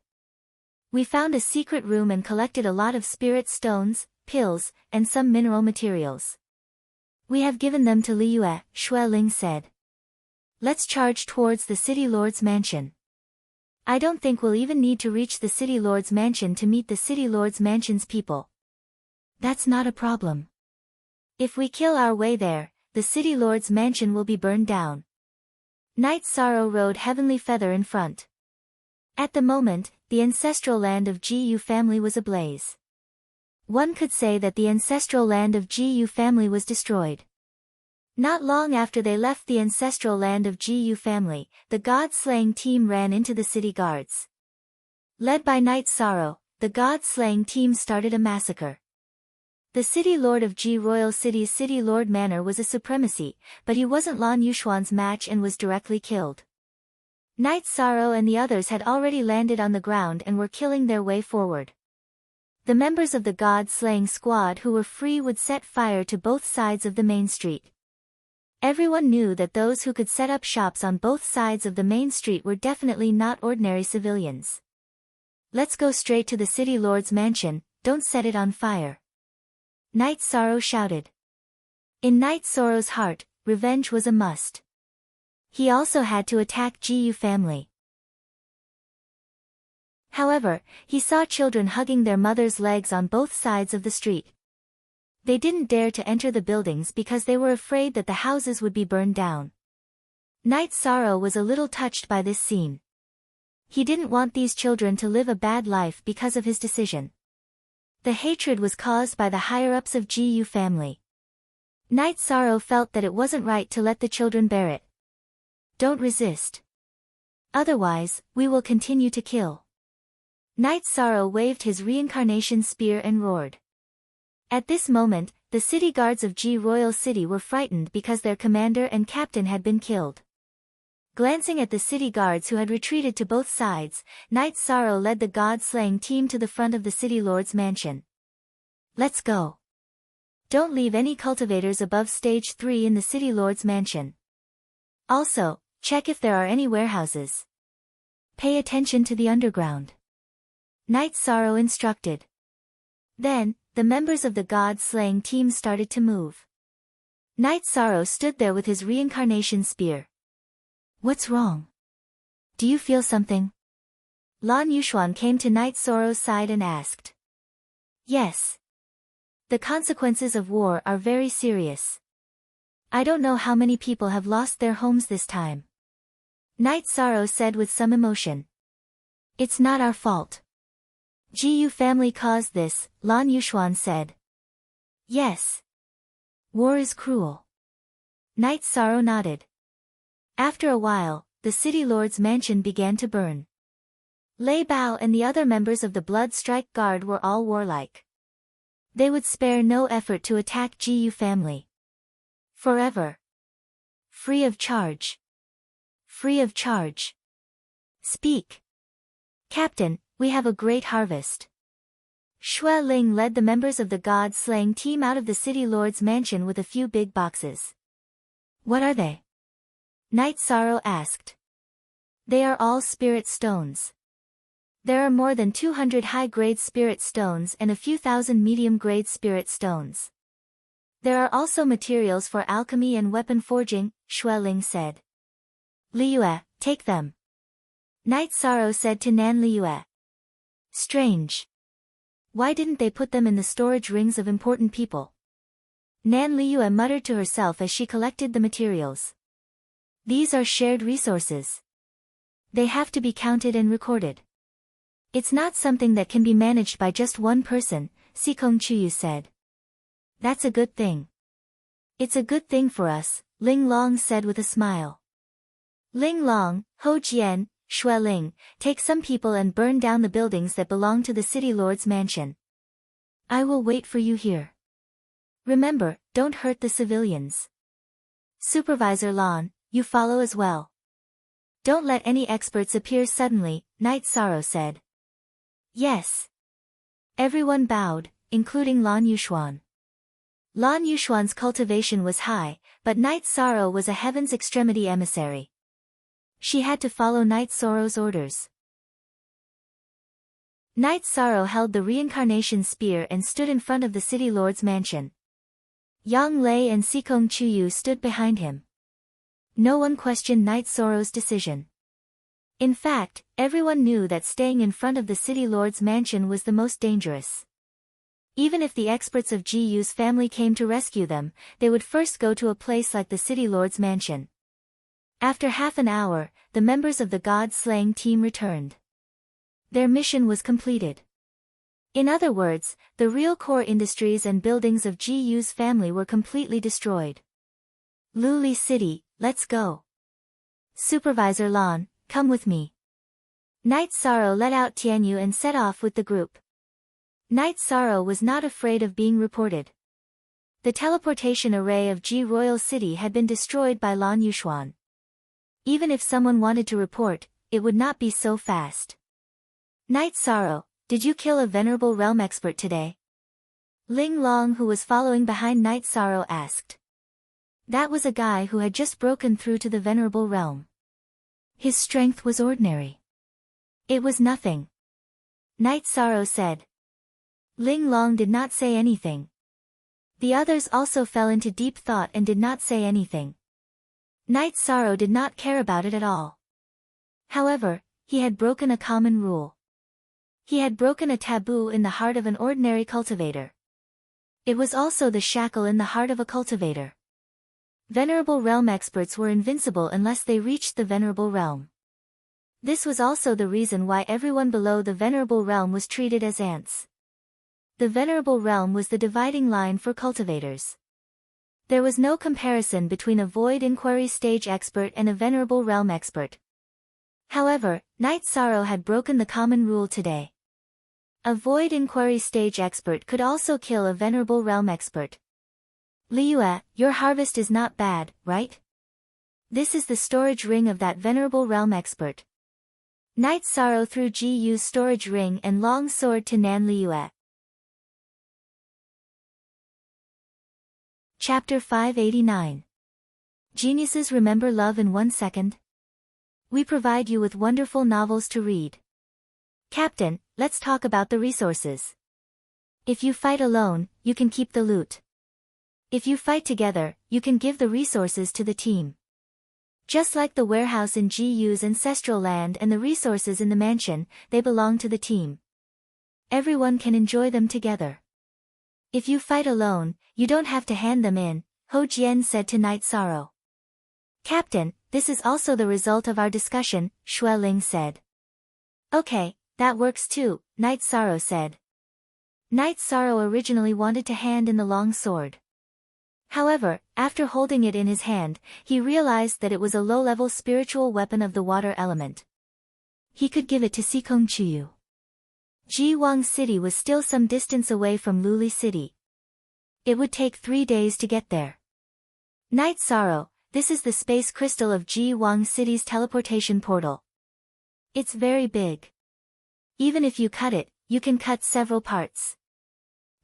Speaker 1: We found a secret room and collected a lot of spirit stones, pills, and some mineral materials. We have given them to Liyue, Xue Ling said. Let's charge towards the city lord's mansion. I don't think we'll even need to reach the city lord's mansion to meet the city lord's mansion's people. That's not a problem. If we kill our way there, the city lord's mansion will be burned down. Night Sorrow rode Heavenly Feather in front. At the moment, the ancestral land of Jiyu family was ablaze. One could say that the ancestral land of Jiyu family was destroyed. Not long after they left the ancestral land of Jiyu family, the god-slaying team ran into the city guards. Led by Night Sorrow, the god-slaying team started a massacre. The city lord of Ji Royal City's city lord manor was a supremacy, but he wasn't Lan Yuxuan's match and was directly killed. Night Sorrow and the others had already landed on the ground and were killing their way forward. The members of the god-slaying squad who were free would set fire to both sides of the main street. Everyone knew that those who could set up shops on both sides of the main street were definitely not ordinary civilians. Let's go straight to the city lord's mansion, don't set it on fire. Night Sorrow shouted. In Night Sorrow's heart, revenge was a must. He also had to attack Jiyu family. However, he saw children hugging their mother's legs on both sides of the street. They didn't dare to enter the buildings because they were afraid that the houses would be burned down. Night Sorrow was a little touched by this scene. He didn't want these children to live a bad life because of his decision. The hatred was caused by the higher-ups of Jiyu family. Night Sorrow felt that it wasn't right to let the children bear it. Don't resist. Otherwise, we will continue to kill. Night Sorrow waved his reincarnation spear and roared. At this moment, the city guards of Ji Royal City were frightened because their commander and captain had been killed. Glancing at the city guards who had retreated to both sides, Night Sorrow led the god-slaying team to the front of the city lord's mansion. Let's go. Don't leave any cultivators above stage 3 in the city lord's mansion. Also, check if there are any warehouses. Pay attention to the underground. Night Sorrow instructed. Then, the members of the god-slaying team started to move. Night Sorrow stood there with his reincarnation spear. What's wrong? Do you feel something? Lan Yuxuan came to Night Sorrow's side and asked. Yes. The consequences of war are very serious. I don't know how many people have lost their homes this time. Night Sorrow said with some emotion. It's not our fault. Jiyu family caused this, Lan Yuxuan said. Yes. War is cruel. Night Sorrow nodded. After a while, the city lord's mansion began to burn. Lei Bao and the other members of the Blood Strike Guard were all warlike. They would spare no effort to attack Jiyu family. Forever. Free of charge. Free of charge. Speak. Captain, we have a great harvest. Xue Ling led the members of the god-slaying team out of the city lord's mansion with a few big boxes. What are they? Night Sorrow asked. They are all spirit stones. There are more than 200 high-grade spirit stones and a few thousand medium-grade spirit stones. There are also materials for alchemy and weapon forging, Xue Ling said. Liyue, take them. Night Sorrow said to Nan Liyue. Strange. Why didn't they put them in the storage rings of important people? Nan Liyue muttered to herself as she collected the materials. These are shared resources. They have to be counted and recorded. It's not something that can be managed by just one person, Sikong Chuyu said. That's a good thing. It's a good thing for us, Ling Long said with a smile. Ling Long, Ho Jian, Xue Ling, take some people and burn down the buildings that belong to the city lord's mansion. I will wait for you here. Remember, don't hurt the civilians. Supervisor Lan, you follow as well. Don't let any experts appear suddenly, Night Sorrow said. Yes. Everyone bowed, including Lan Yuxuan. Lan Yuxuan's cultivation was high, but Night Sorrow was a heaven's extremity emissary. She had to follow Night Sorrow's orders. Night Sorrow held the reincarnation spear and stood in front of the city lord's mansion. Yang Lei and Sikong Chuyu stood behind him. No one questioned Night Sorrow's decision. In fact, everyone knew that staying in front of the city lord's mansion was the most dangerous. Even if the experts of Jiyu's family came to rescue them, they would first go to a place like the city lord's mansion. After half an hour, the members of the god-slaying team returned. Their mission was completed. In other words, the real core industries and buildings of Jiyu's family were completely destroyed. Luli City, let's go. Supervisor Lan, come with me. Night Sorrow let out Tianyu and set off with the group. Night Sorrow was not afraid of being reported. The teleportation array of Ji Royal City had been destroyed by Lan Yuxuan. Even if someone wanted to report, it would not be so fast. Night Sorrow, did you kill a venerable realm expert today? Ling Long, who was following behind Night Sorrow, asked. That was a guy who had just broken through to the venerable realm. His strength was ordinary. It was nothing. Night Sorrow said. Ling Long did not say anything. The others also fell into deep thought and did not say anything. Night Sorrow did not care about it at all. However, he had broken a common rule. He had broken a taboo in the heart of an ordinary cultivator. It was also the shackle in the heart of a cultivator. Venerable Realm experts were invincible unless they reached the Venerable Realm. This was also the reason why everyone below the Venerable Realm was treated as ants. The Venerable Realm was the dividing line for cultivators. There was no comparison between a Void Inquiry stage expert and a Venerable Realm expert. However, Night Sorrow had broken the common rule today. A Void Inquiry stage expert could also kill a Venerable Realm expert. Liyue, your harvest is not bad, right? This is the storage ring of that Venerable Realm expert. Night Sorrow threw Ji Yu's storage ring and long sword to Nan Liyue. Chapter 589. Geniuses remember love in 1 second? We provide you with wonderful novels to read. Captain, let's talk about the resources. If you fight alone, you can keep the loot. If you fight together, you can give the resources to the team. Just like the warehouse in Ji Yu's ancestral land and the resources in the mansion, they belong to the team. Everyone can enjoy them together. If you fight alone, you don't have to hand them in, Ho Jian said to Night Sorrow. Captain, this is also the result of our discussion, Xue Ling said. Okay, that works too, Night Sorrow said. Night Sorrow originally wanted to hand in the long sword. However, after holding it in his hand, he realized that it was a low-level spiritual weapon of the water element. He could give it to Sikong Chuyu. Jiwang City was still some distance away from Luli City. It would take 3 days to get there. Night Sorrow, this is the space crystal of Jiwang City's teleportation portal. It's very big. Even if you cut it, you can cut several parts.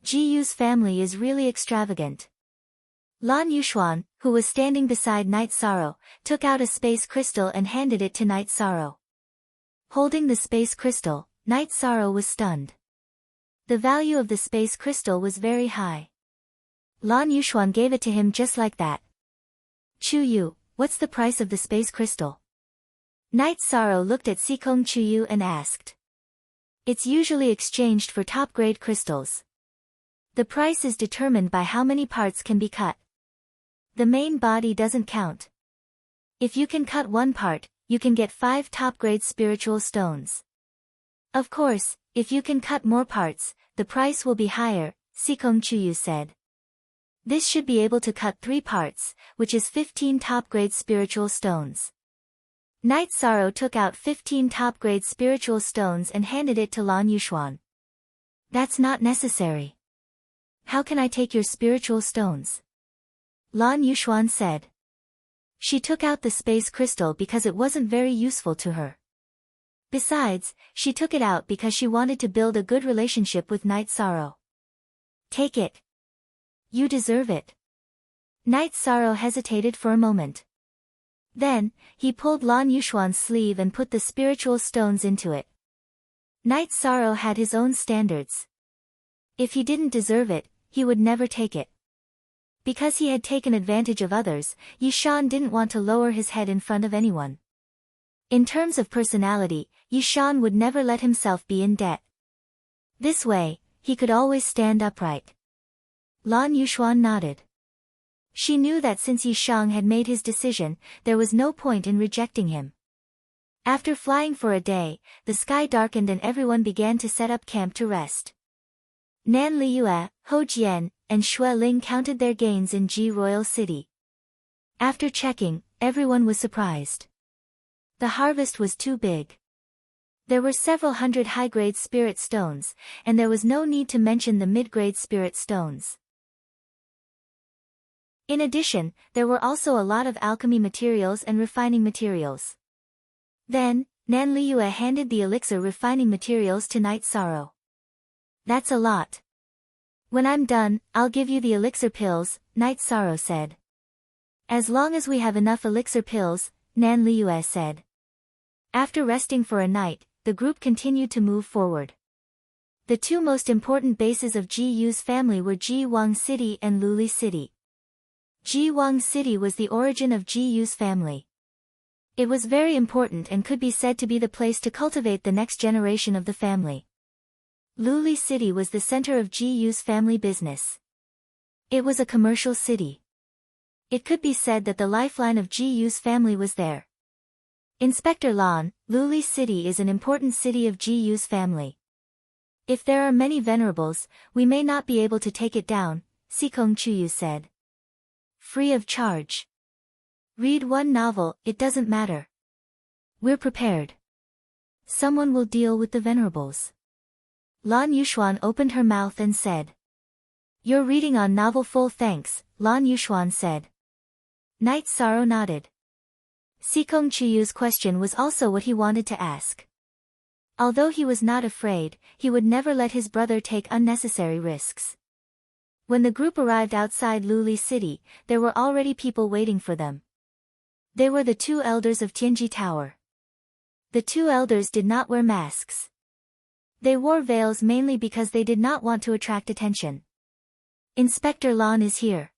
Speaker 1: Ji Yu's family is really extravagant. Lan Yuxuan, who was standing beside Night Sorrow, took out a space crystal and handed it to Night Sorrow. Holding the space crystal, Night Sorrow was stunned. The value of the space crystal was very high. Lan Yuxuan gave it to him just like that. Chuyu, what's the price of the space crystal? Night Sorrow looked at Sikong Chuyu and asked. It's usually exchanged for top-grade crystals. The price is determined by how many parts can be cut. The main body doesn't count. If you can cut one part, you can get 5 top-grade spiritual stones. Of course, if you can cut more parts, the price will be higher, Sikong Chuyu said. This should be able to cut 3 parts, which is 15 top-grade spiritual stones. Night Sorrow took out 15 top-grade spiritual stones and handed it to Lan Yuxuan. That's not necessary. How can I take your spiritual stones? Lan Yuxuan said. She took out the space crystal because it wasn't very useful to her. Besides, she took it out because she wanted to build a good relationship with Night Sorrow. Take it. You deserve it. Night Sorrow hesitated for a moment. Then, he pulled Lan Yuxuan's sleeve and put the spiritual stones into it. Night Sorrow had his own standards. If he didn't deserve it, he would never take it. Because he had taken advantage of others, Yishan didn't want to lower his head in front of anyone. In terms of personality, Yishan would never let himself be in debt. This way, he could always stand upright. Lan Yuxuan nodded. She knew that since Yishang had made his decision, there was no point in rejecting him. After flying for a day, the sky darkened and everyone began to set up camp to rest. Nan Liyue, Ho Jian, and Xue Ling counted their gains in Ji Royal City. After checking, everyone was surprised. The harvest was too big. There were several hundred high-grade spirit stones, and there was no need to mention the mid-grade spirit stones. In addition, there were also a lot of alchemy materials and refining materials. Then, Nan Liyue handed the elixir refining materials to Night Sorrow. That's a lot. When I'm done, I'll give you the elixir pills, Night Sorrow said. As long as we have enough elixir pills, Nan Liyue said. After resting for a night, the group continued to move forward. The two most important bases of Ji Yu's family were Ji Wang City and Luli City. Ji Wang City was the origin of Ji Yu's family. It was very important and could be said to be the place to cultivate the next generation of the family. Luli City was the center of Ji Yu's family business. It was a commercial city. It could be said that the lifeline of Ji Yu's family was there. Inspector Lan, Luli City is an important city of Ji Yu's family. If there are many venerables, we may not be able to take it down, Sikong Chuyu said. Free of charge. Read one novel, it doesn't matter. We're prepared. Someone will deal with the venerables. Lan Yushuan opened her mouth and said. You're reading on novel full thanks, Lan Yushuan said. Knight Sorrow nodded. Sikong Chuyu's question was also what he wanted to ask. Although he was not afraid, he would never let his brother take unnecessary risks. When the group arrived outside Luli City, there were already people waiting for them. They were the two elders of Tianji Tower. The two elders did not wear masks. They wore veils mainly because they did not want to attract attention. Inspector Lan is here.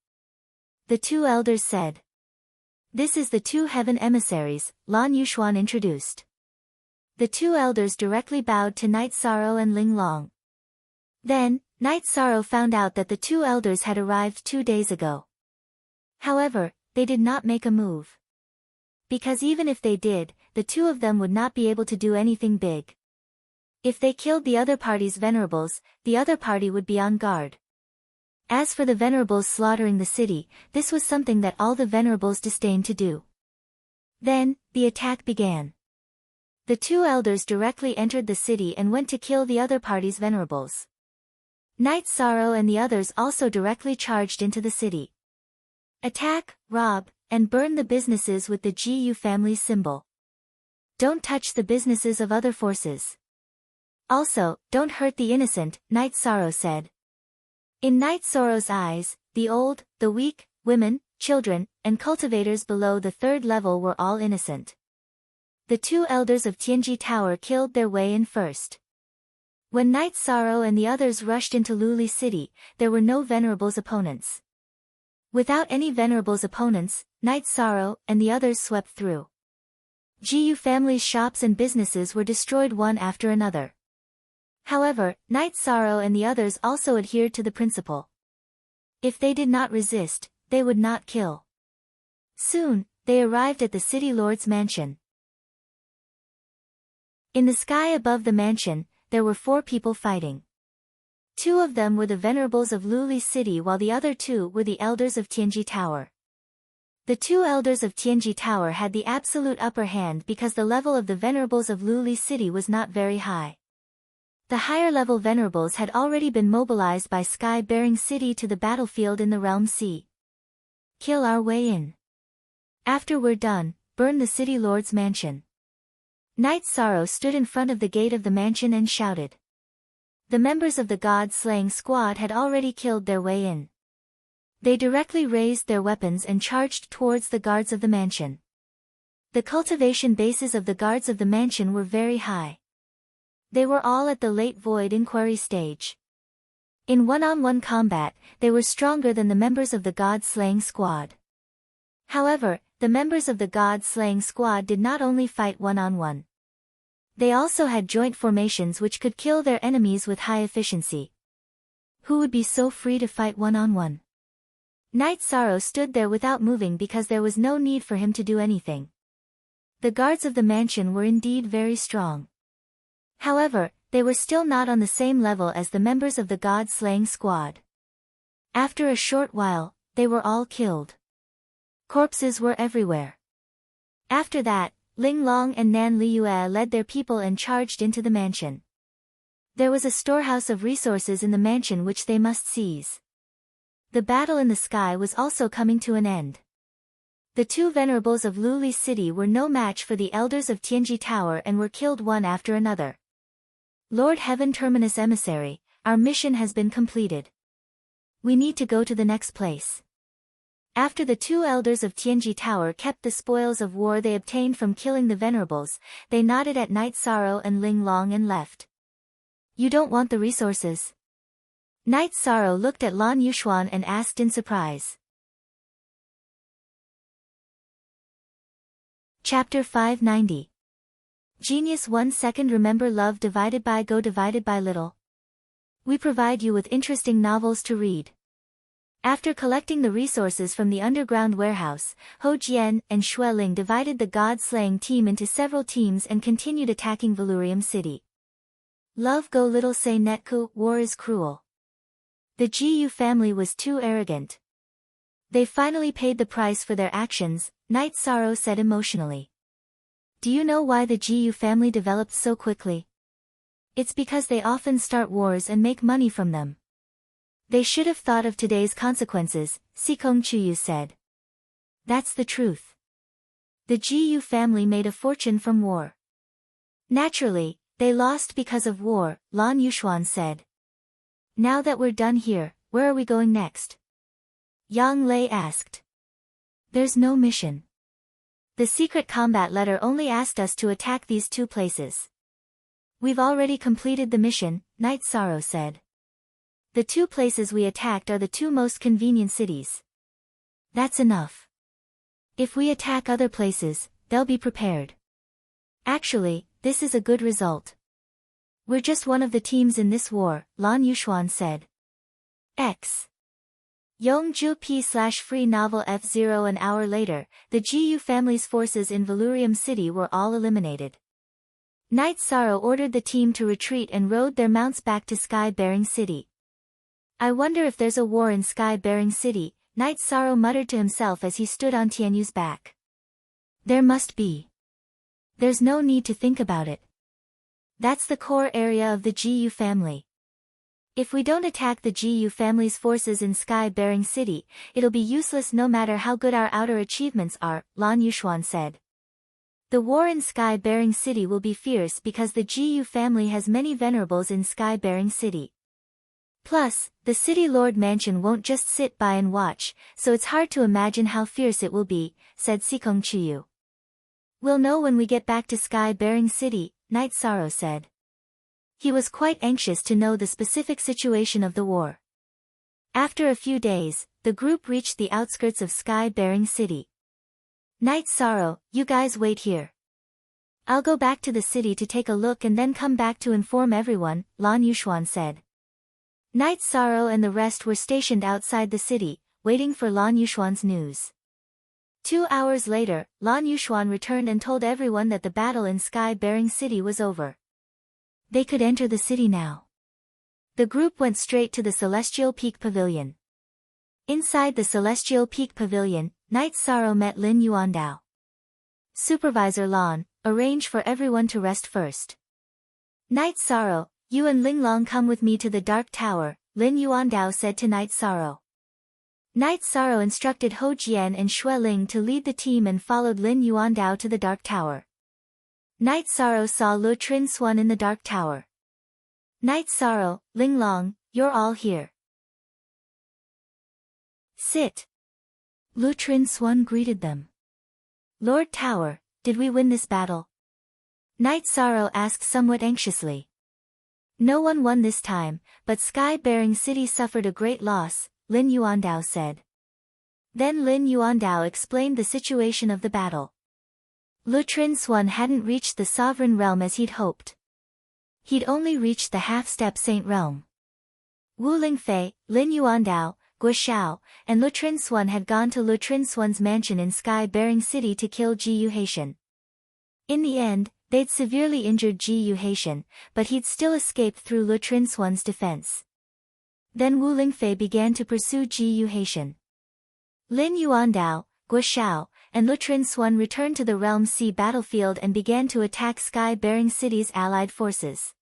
Speaker 1: The two elders said. This is the two heaven emissaries, Lan Yushuan introduced. The two elders directly bowed to Knight Sorrow and Ling Long. Then, Knight Sorrow found out that the two elders had arrived 2 days ago. However, they did not make a move. Because even if they did, the two of them would not be able to do anything big. If they killed the other party's venerables, the other party would be on guard. As for the venerables slaughtering the city, this was something that all the venerables disdained to do. Then, the attack began. The two elders directly entered the city and went to kill the other party's venerables. Knight Sorrow and the others also directly charged into the city. Attack, rob, and burn the businesses with the Ji Yu family's symbol. Don't touch the businesses of other forces. Also, don't hurt the innocent, Knight Sorrow said. In Knight Sorrow's eyes, the old, the weak, women, children, and cultivators below the third level were all innocent. The two elders of Tianji Tower killed their way in first. When Knight Sorrow and the others rushed into Luli City, there were no venerables opponents. Without any venerables opponents, Knight Sorrow and the others swept through. Ji Yu family's shops and businesses were destroyed one after another. However, Knight Sorrow and the others also adhered to the principle. If they did not resist, they would not kill. Soon, they arrived at the city lord's mansion. In the sky above the mansion, there were 4 people fighting. 2 of them were the venerables of Luli City while the other 2 were the elders of Tianji Tower. The 2 elders of Tianji Tower had the absolute upper hand because the level of the venerables of Luli City was not very high. The higher-level venerables had already been mobilized by sky-bearing city to the battlefield in the Realm Sea. Kill our way in. After we're done, burn the city lord's mansion. Knight Sorrow stood in front of the gate of the mansion and shouted. The members of the god-slaying squad had already killed their way in. They directly raised their weapons and charged towards the guards of the mansion. The cultivation bases of the guards of the mansion were very high. They were all at the late void inquiry stage. In one-on-one combat, they were stronger than the members of the god-slaying squad. However, the members of the god-slaying squad did not only fight one-on-one. They also had joint formations which could kill their enemies with high efficiency. Who would be so free to fight one-on-one? Knight Sorrow stood there without moving because there was no need for him to do anything. The guards of the mansion were indeed very strong. However, they were still not on the same level as the members of the god-slaying squad. After a short while, they were all killed. Corpses were everywhere. After that, Ling Long and Nan Liyue led their people and charged into the mansion. There was a storehouse of resources in the mansion which they must seize. The battle in the sky was also coming to an end. The 2 venerables of Luli City were no match for the elders of Tianji Tower and were killed one after another. Lord Heaven Terminus Emissary, our mission has been completed. We need to go to the next place. After the 2 elders of Tianji Tower kept the spoils of war they obtained from killing the venerables, they nodded at Knight Sorrow and Ling Long and left. You don't want the resources? Night Sorrow looked at Lan Yuxuan and asked in surprise. Chapter 590. Genius 1 second. Remember love divided by go divided by little. We provide you with interesting novels to read. After collecting the resources from the underground warehouse, Ho Jian and Xue Ling divided the god-slaying team into several teams and continued attacking Valurium City. Love go little say netku, war is cruel. The Gu family was too arrogant. They finally paid the price for their actions, Night Sorrow said emotionally. Do you know why the Gu family developed so quickly? It's because they often start wars and make money from them. They should have thought of today's consequences, Sikong Chuyu said. That's the truth. The Gu family made a fortune from war. Naturally, they lost because of war, Lan Yuxuan said. Now that we're done here, where are we going next? Yang Lei asked. There's no mission. The secret combat letter only asked us to attack these two places. We've already completed the mission, Night Sorrow said. The two places we attacked are the two most convenient cities. That's enough. If we attack other places, they'll be prepared. Actually, this is a good result. We're just one of the teams in this war, Lan Yuxuan said. X. Yongju P/free novel F0. An hour later, the Gu family's forces in Valurium City were all eliminated. Night Sorrow ordered the team to retreat and rode their mounts back to Sky-bearing City. I wonder if there's a war in Sky-bearing City, Night Sorrow muttered to himself as he stood on Tianyu's back. There must be. There's no need to think about it. That's the core area of the Gu family. If we don't attack the Gu family's forces in Sky-bearing City, it'll be useless no matter how good our outer achievements are, Lan Yuxuan said. The war in Sky-bearing City will be fierce because the Gu family has many venerables in Sky-bearing City. Plus, the City Lord Mansion won't just sit by and watch, so it's hard to imagine how fierce it will be, said Sikong Chuyu. We'll know when we get back to Sky-bearing City, Night Sorrow said. He was quite anxious to know the specific situation of the war. After a few days, the group reached the outskirts of Sky-bearing City. Night Sorrow, you guys wait here. I'll go back to the city to take a look and then come back to inform everyone, Lan Yuxuan said. Night Sorrow and the rest were stationed outside the city, waiting for Lan Yuxuan's news. 2 hours later, Lan Yuxuan returned and told everyone that the battle in Sky-bearing City was over. They could enter the city now. The group went straight to the Celestial Peak Pavilion. Inside the Celestial Peak Pavilion, Night Sorrow met Lin Yuandao. Supervisor Lan, arrange for everyone to rest first. Night Sorrow, you and Linglong come with me to the Dark Tower, Lin Yuandao said to Night Sorrow. Night Sorrow instructed Ho Jian and Xue Ling to lead the team and followed Lin Yuandao to the Dark Tower. Night Sorrow saw Lu Trin Xuan in the Dark Tower. Night Sorrow, Linglong, you're all here. Sit. Lu Trin Xuan greeted them. Lord Tower, did we win this battle? Night Sorrow asked somewhat anxiously. No one won this time, but Sky-bearing City suffered a great loss, Lin Yuandao said. Then Lin Yuandao explained the situation of the battle. Lu Trin Xuan hadn't reached the Sovereign Realm as he'd hoped. He'd only reached the half-step Saint Realm. Wu Lingfei, Lin Yuandao, Guo Xiao, and Lu Trin Xuan had gone to Lu Trin Xuan's mansion in Sky-bearing City to kill Ji Yuhaitian. In the end, they'd severely injured Ji Yuhaitian, but he'd still escaped through Lu Trin Xuan's defense. Then Wu Lingfei began to pursue Ji Yuhaitian. Lin Yuandao, Guo Xiao, and Lu Trin Xuan returned to the Realm Sea battlefield and began to attack Sky-bearing City's allied forces.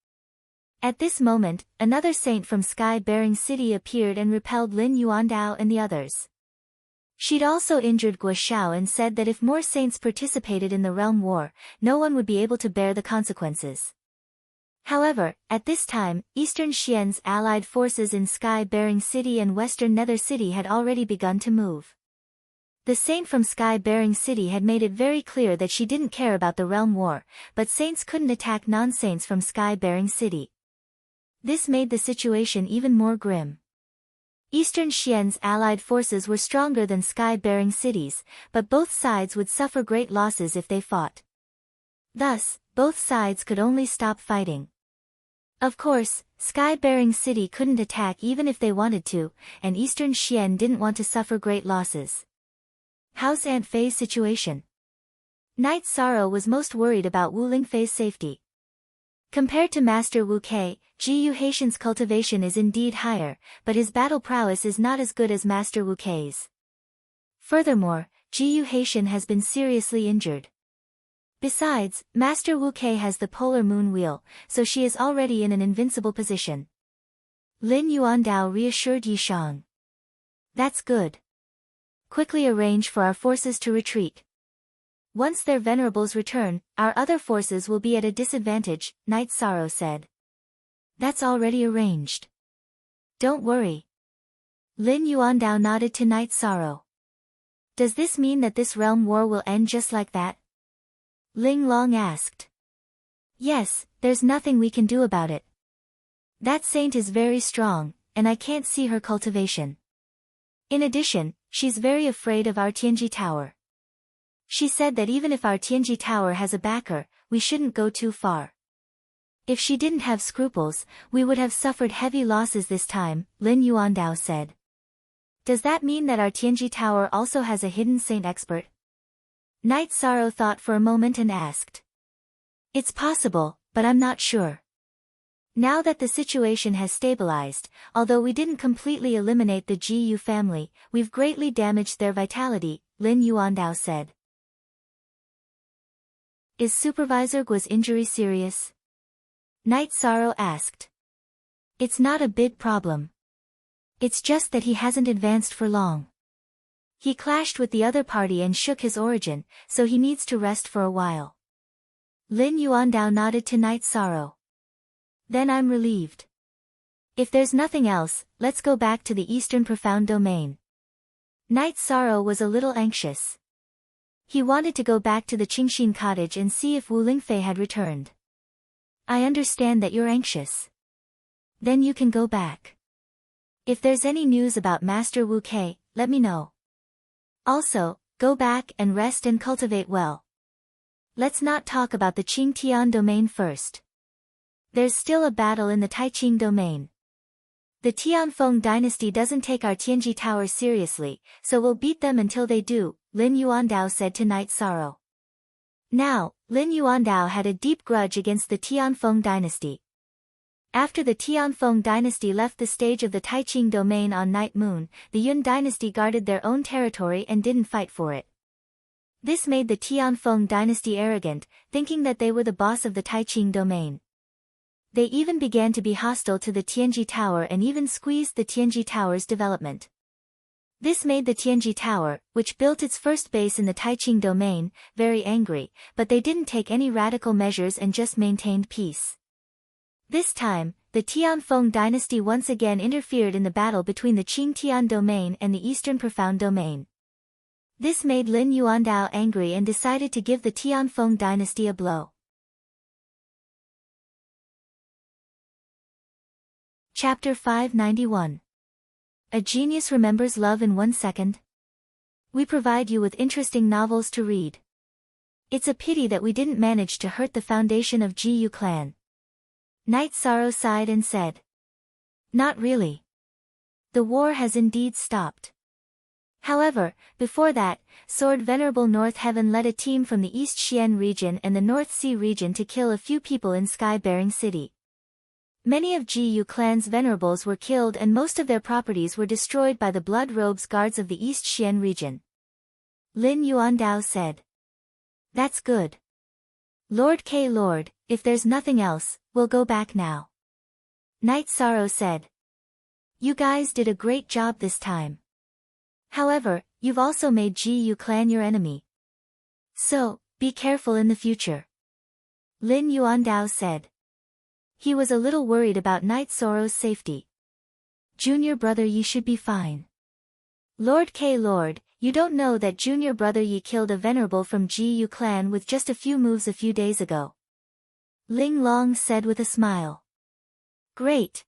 Speaker 1: At this moment, another saint from Sky-bearing City appeared and repelled Lin Yuandao and the others. She'd also injured Guo Xiao and said that if more saints participated in the Realm War, no one would be able to bear the consequences. However, at this time, Eastern Xian's allied forces in Sky-bearing City and Western Nether City had already begun to move. The saint from Sky-bearing City had made it very clear that she didn't care about the Realm War, but saints couldn't attack non-saints from Sky-bearing City. This made the situation even more grim. Eastern Xian's allied forces were stronger than sky-bearing cities, but both sides would suffer great losses if they fought. Thus, both sides could only stop fighting. Of course, sky-bearing city couldn't attack even if they wanted to, and Eastern Xian didn't want to suffer great losses. How's Aunt Fei's situation? Knight Sorrow was most worried about Wu Lingfei's safety. Compared to Master Wu Kei, Ji Yuhaitian's cultivation is indeed higher, but his battle prowess is not as good as Master Wu Kei's. Furthermore, Ji Yuhaitian has been seriously injured. Besides, Master Wu Kei has the polar moon wheel, so she is already in an invincible position. Lin Yuandao reassured Yi Shang. That's good. Quickly arrange for our forces to retreat. Once their venerables return, our other forces will be at a disadvantage, Knight Sorrow said. That's already arranged. Don't worry. Lin Yuandao nodded to Knight Sorrow. Does this mean that this realm war will end just like that? Ling Long asked. Yes, there's nothing we can do about it. That saint is very strong, and I can't see her cultivation. In addition, she's very afraid of our Tianji Tower. She said that even if our Tianji Tower has a backer, we shouldn't go too far. If she didn't have scruples, we would have suffered heavy losses this time, Lin Yuandao said. Does that mean that our Tianji Tower also has a hidden saint expert? Knight Sorrow thought for a moment and asked. It's possible, but I'm not sure. Now that the situation has stabilized, although we didn't completely eliminate the Ji Yu family, we've greatly damaged their vitality, Lin Yuandao said. Is Supervisor Guo's injury serious? Knight Sorrow asked. It's not a big problem. It's just that he hasn't advanced for long. He clashed with the other party and shook his origin, so he needs to rest for a while. Lin Yuandao nodded to Knight Sorrow. Then I'm relieved. If there's nothing else, let's go back to the Eastern Profound Domain. Knight Sorrow was a little anxious. He wanted to go back to the Qingxin cottage and see if Wu Lingfei had returned. I understand that you're anxious. Then you can go back. If there's any news about Master Wu Kei, let me know. Also, go back and rest and cultivate well. Let's not talk about the Qingtian domain first. There's still a battle in the Taiqing domain. The Tianfeng dynasty doesn't take our Tianji Tower seriously, so we'll beat them until they do, Lin Yuandao said to Knight Sorrow. Now, Lin Yuandao had a deep grudge against the Tianfeng dynasty. After the Tianfeng dynasty left the stage of the Taiqing domain on Night Moon, the Yun dynasty guarded their own territory and didn't fight for it. This made the Tianfeng dynasty arrogant, thinking that they were the boss of the Taiqing domain. They even began to be hostile to the Tianji Tower and even squeezed the Tianji Tower's development. This made the Tianji Tower, which built its first base in the Taiqing domain, very angry, but they didn't take any radical measures and just maintained peace. This time, the Tianfeng dynasty once again interfered in the battle between the Qingtian domain and the Eastern Profound domain. This made Lin Yuandao angry and decided to give the Tianfeng dynasty a blow. Chapter 591. A Genius Remembers Love in 1 Second. We provide you with interesting novels to read. It's a pity that we didn't manage to hurt the foundation of Ji Yu clan. Knight Sorrow sighed and said. Not really. The war has indeed stopped. However, before that, Sword Venerable North Heaven led a team from the East Xian region and the North Sea region to kill a few people in Sky-bearing City. Many of Ji Yu clan's venerables were killed and most of their properties were destroyed by the Blood Robes guards of the East Xian region. Lin Yuandao said. That's good. Lord K. Lord, if there's nothing else, we'll go back now. Knight Sorrow said. You guys did a great job this time. However, you've also made Ji Yu clan your enemy. So, be careful in the future. Lin Yuandao said. He was a little worried about Knight Sorrow's safety. Junior brother Yi should be fine. Lord K. Lord, you don't know that junior brother Yi killed a venerable from Ji Yu clan with just a few moves a few days ago. Ling Long said with a smile. Great.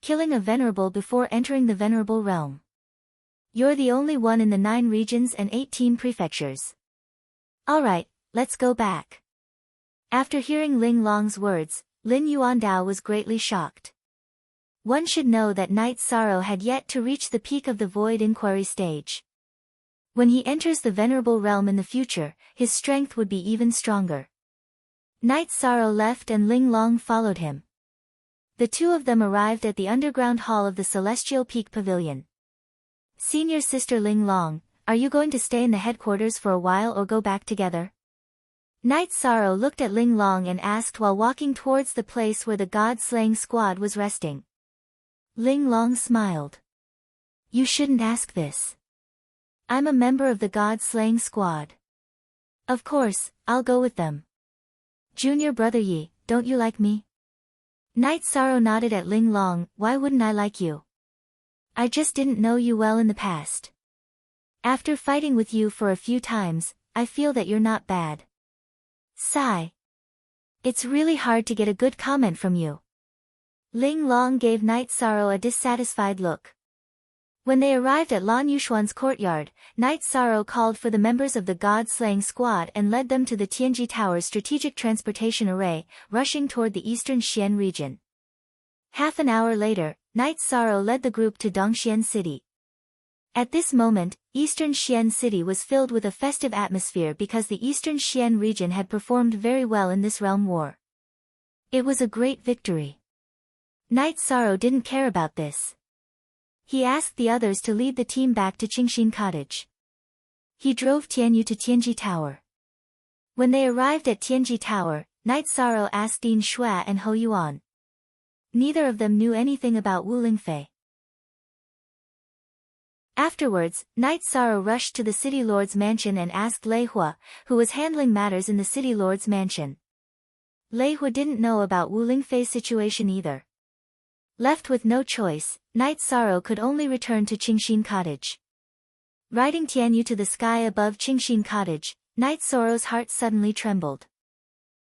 Speaker 1: Killing a venerable before entering the venerable realm. You're the only one in the 9 regions and 18 prefectures. Alright, let's go back. After hearing Ling Long's words, Lin Yuandao was greatly shocked. One should know that Night Sorrow had yet to reach the peak of the void inquiry stage. When he enters the venerable realm in the future, his strength would be even stronger. Night Sorrow left and Ling Long followed him. The two of them arrived at the underground hall of the Celestial Peak Pavilion. Senior sister Ling Long, are you going to stay in the headquarters for a while or go back together? Night Sorrow looked at Ling Long and asked while walking towards the place where the god-slaying squad was resting. Ling Long smiled. You shouldn't ask this. I'm a member of the god-slaying squad. Of course, I'll go with them. Junior brother Yi, don't you like me? Night Sorrow nodded at Ling Long. Why wouldn't I like you? I just didn't know you well in the past. After fighting with you for a few times, I feel that you're not bad. Sigh. It's really hard to get a good comment from you. Ling Long gave Night Sorrow a dissatisfied look. When they arrived at Lan Yushuan's courtyard, Night Sorrow called for the members of the god-slaying squad and led them to the Tianji Tower's strategic transportation array, rushing toward the eastern Xian region. Half an hour later, Night Sorrow led the group to Dongxian City. At this moment, eastern Xian City was filled with a festive atmosphere because the eastern Xian region had performed very well in this realm war. It was a great victory. Night Sorrow didn't care about this. He asked the others to lead the team back to Qingxin Cottage. He drove Tianyu to Tianji Tower. When they arrived at Tianji Tower, Night Sorrow asked Ding Shui and Ho Yuan. Neither of them knew anything about Wu Lingfei. Afterwards, Night Sorrow rushed to the City Lord's mansion and asked Lei Hua, who was handling matters in the City Lord's mansion. Lei Hua didn't know about Wu Lingfei's situation either. Left with no choice, Night Sorrow could only return to Qingxin Cottage. Riding Tianyu to the sky above Qingxin Cottage, Night Sorrow's heart suddenly trembled.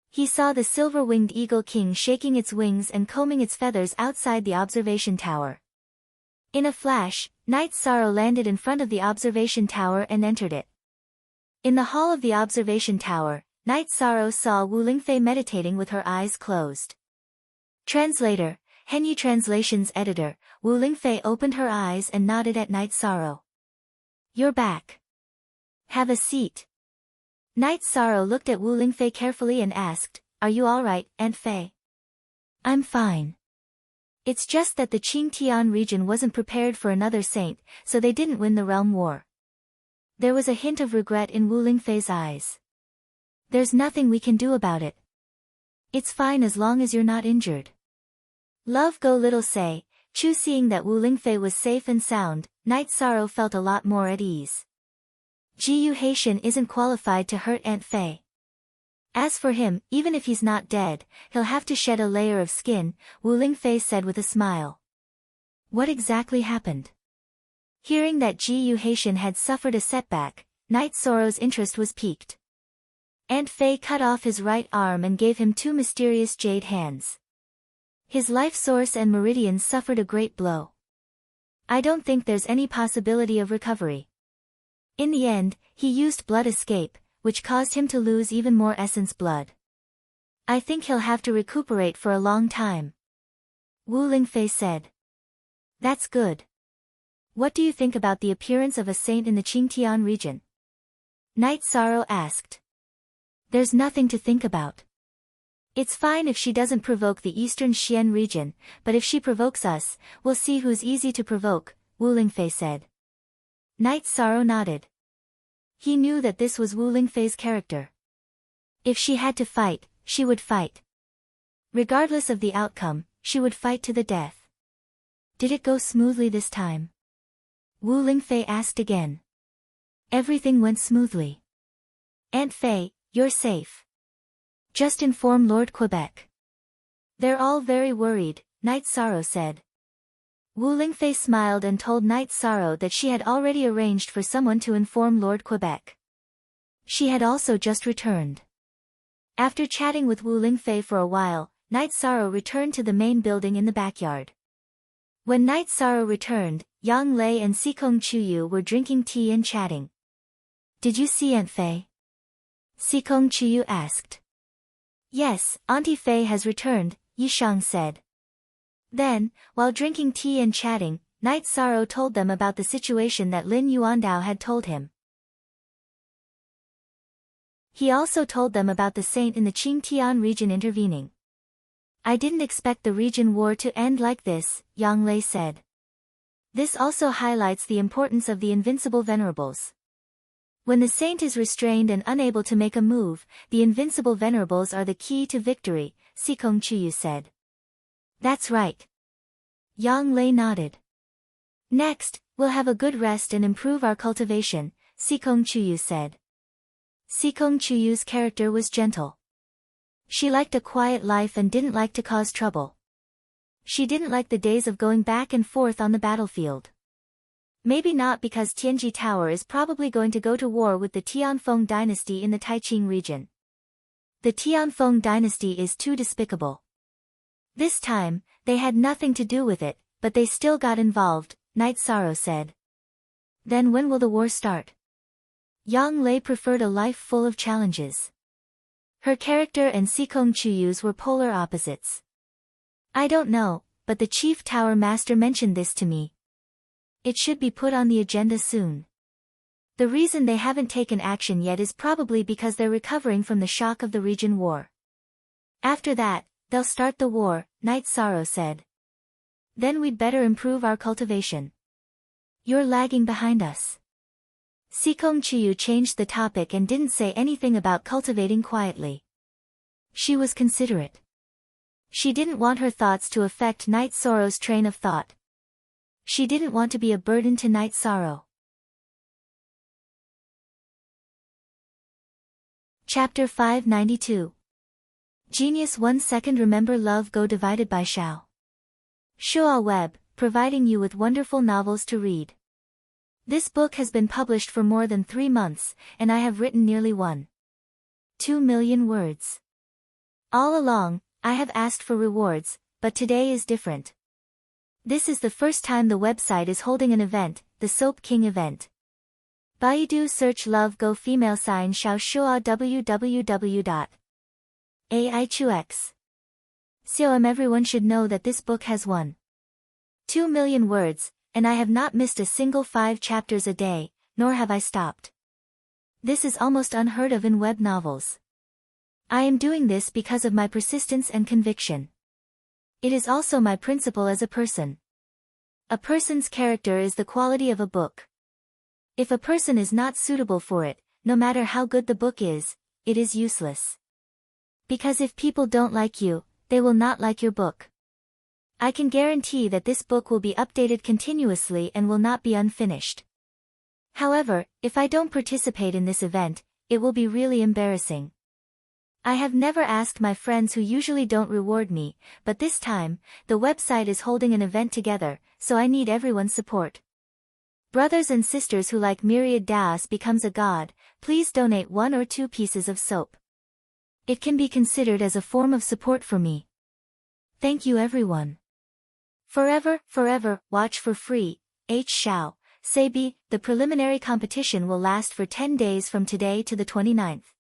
Speaker 1: He saw the silver-winged eagle king shaking its wings and combing its feathers outside the observation tower. In a flash, Night Sorrow landed in front of the observation tower and entered it. In the hall of the observation tower, Night Sorrow saw Wu Lingfei meditating with her eyes closed. Translator, Henyu Translation's editor, Wu Lingfei opened her eyes and nodded at Night Sorrow. You're back. Have a seat. Night Sorrow looked at Wu Lingfei carefully and asked, Are you alright, Aunt Fei? I'm fine. It's just that the Qingtian region wasn't prepared for another saint, so they didn't win the realm war. There was a hint of regret in Wu Lingfei's eyes. There's nothing we can do about it. It's fine as long as you're not injured. Love go little say, Chu. Seeing that Wu Lingfei was safe and sound, Night Sorrow felt a lot more at ease. Ji Yuhaitian isn't qualified to hurt Aunt Fei. As for him, even if he's not dead, he'll have to shed a layer of skin, Wu Lingfei said with a smile. What exactly happened? Hearing that Ji Yuhaitian had suffered a setback, Night Sorrow's interest was piqued. Aunt Fei cut off his right arm and gave him 2 mysterious jade hands. His life source and meridians suffered a great blow. I don't think there's any possibility of recovery. In the end, he used blood escape, which caused him to lose even more essence blood. I think he'll have to recuperate for a long time. Wu Lingfei said. That's good. What do you think about the appearance of a saint in the Qingtian region? Night Sorrow asked. There's nothing to think about. It's fine if she doesn't provoke the eastern Xian region, but if she provokes us, we'll see who's easy to provoke, Wu Lingfei said. Night Sorrow nodded. He knew that this was Wu Lingfei's character. If she had to fight, she would fight. Regardless of the outcome, she would fight to the death. Did it go smoothly this time? Wu Lingfei asked again. Everything went smoothly. Aunt Fei, you're safe. Just inform Lord Quebec. They're all very worried, Night Sorrow said. Wu Lingfei smiled and told Night Sorrow that she had already arranged for someone to inform Lord Quebec. She had also just returned. After chatting with Wu Lingfei for a while, Night Sorrow returned to the main building in the backyard. When Night Sorrow returned, Yang Lei and Sikong Chuyu were drinking tea and chatting. "Did you see Aunt Fei?" Sikong Chuyu asked. "Yes, Auntie Fei has returned," Yishang said. Then, while drinking tea and chatting, Night Sorrow told them about the situation that Lin Yuandao had told him. He also told them about the saint in the Qingtian region intervening. "I didn't expect the region war to end like this," Yang Lei said. This also highlights the importance of the invincible venerables. When the saint is restrained and unable to make a move, the invincible venerables are the key to victory, Sikong Chuyu said. "That's right." Yang Lei nodded. "Next, we'll have a good rest and improve our cultivation," Sikong Chuyu said. Sikong Chuyu's character was gentle. She liked a quiet life and didn't like to cause trouble. She didn't like the days of going back and forth on the battlefield. Maybe not because Tianji Tower is probably going to go to war with the Tianfeng dynasty in the Taiqing region. The Tianfeng dynasty is too despicable. This time, they had nothing to do with it, but they still got involved, Night Sorrow said. "Then when will the war start?" Yang Lei preferred a life full of challenges. Her character and Sikong Chuyu's were polar opposites. "I don't know, but the Chief Tower Master mentioned this to me. It should be put on the agenda soon. The reason they haven't taken action yet is probably because they're recovering from the shock of the region war. After that, they'll start the war," Night Sorrow said. "Then we'd better improve our cultivation. You're lagging behind us." Sikong Chuyu changed the topic and didn't say anything about cultivating quietly. She was considerate. She didn't want her thoughts to affect Night Sorrow's train of thought. She didn't want to be a burden to Night Sorrow. Chapter 592. Genius 1 Second Remember Love Go divided by Xiao. Shua Web, providing you with wonderful novels to read. This book has been published for more than 3 months, and I have written nearly 1.2 million words. All along, I have asked for rewards, but today is different. This is the first time the website is holding an event, the Soap King event. Baidu search Love Go female sign Xiao Shua www.aichux. Everyone should know that this book has 1.2 million words, and I have not missed a single 5 chapters a day, nor have I stopped. This is almost unheard of in web novels. I am doing this because of my persistence and conviction. It is also my principle as a person. A person's character is the quality of a book. If a person is not suitable for it, no matter how good the book is, it is useless. Because if people don't like you, they will not like your book. I can guarantee that this book will be updated continuously and will not be unfinished. However, if I don't participate in this event, it will be really embarrassing. I have never asked my friends who usually don't reward me, but this time, the website is holding an event together, so I need everyone's support. Brothers and sisters who like Myriad Das becomes a god, please donate 1 or 2 pieces of soap. It can be considered as a form of support for me. Thank you everyone. Forever, forever, watch for free, H. Xiao, Seibi. The preliminary competition will last for 10 days from today to the 29th.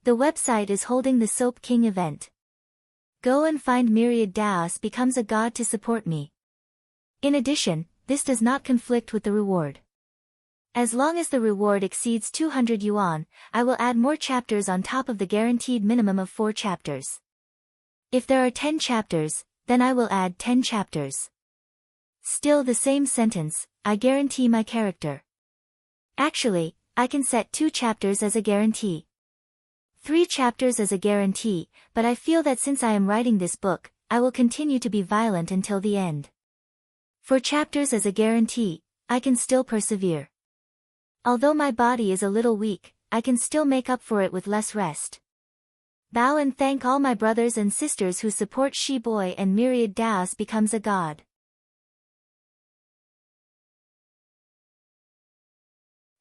Speaker 1: The website is holding the Soap King event. Go and find Myriad Das becomes a god to support me. In addition, this does not conflict with the reward. As long as the reward exceeds 200 yuan, I will add more chapters on top of the guaranteed minimum of 4 chapters. If there are 10 chapters, then I will add 10 chapters. Still the same sentence, I guarantee my character. Actually, I can set 2 chapters as a guarantee. 3 chapters as a guarantee, but I feel that since I am writing this book, I will continue to be violent until the end. 4 chapters as a guarantee, I can still persevere. Although my body is a little weak, I can still make up for it with less rest. Bow and thank all my brothers and sisters who support She-Boy and Myriad Das becomes a god.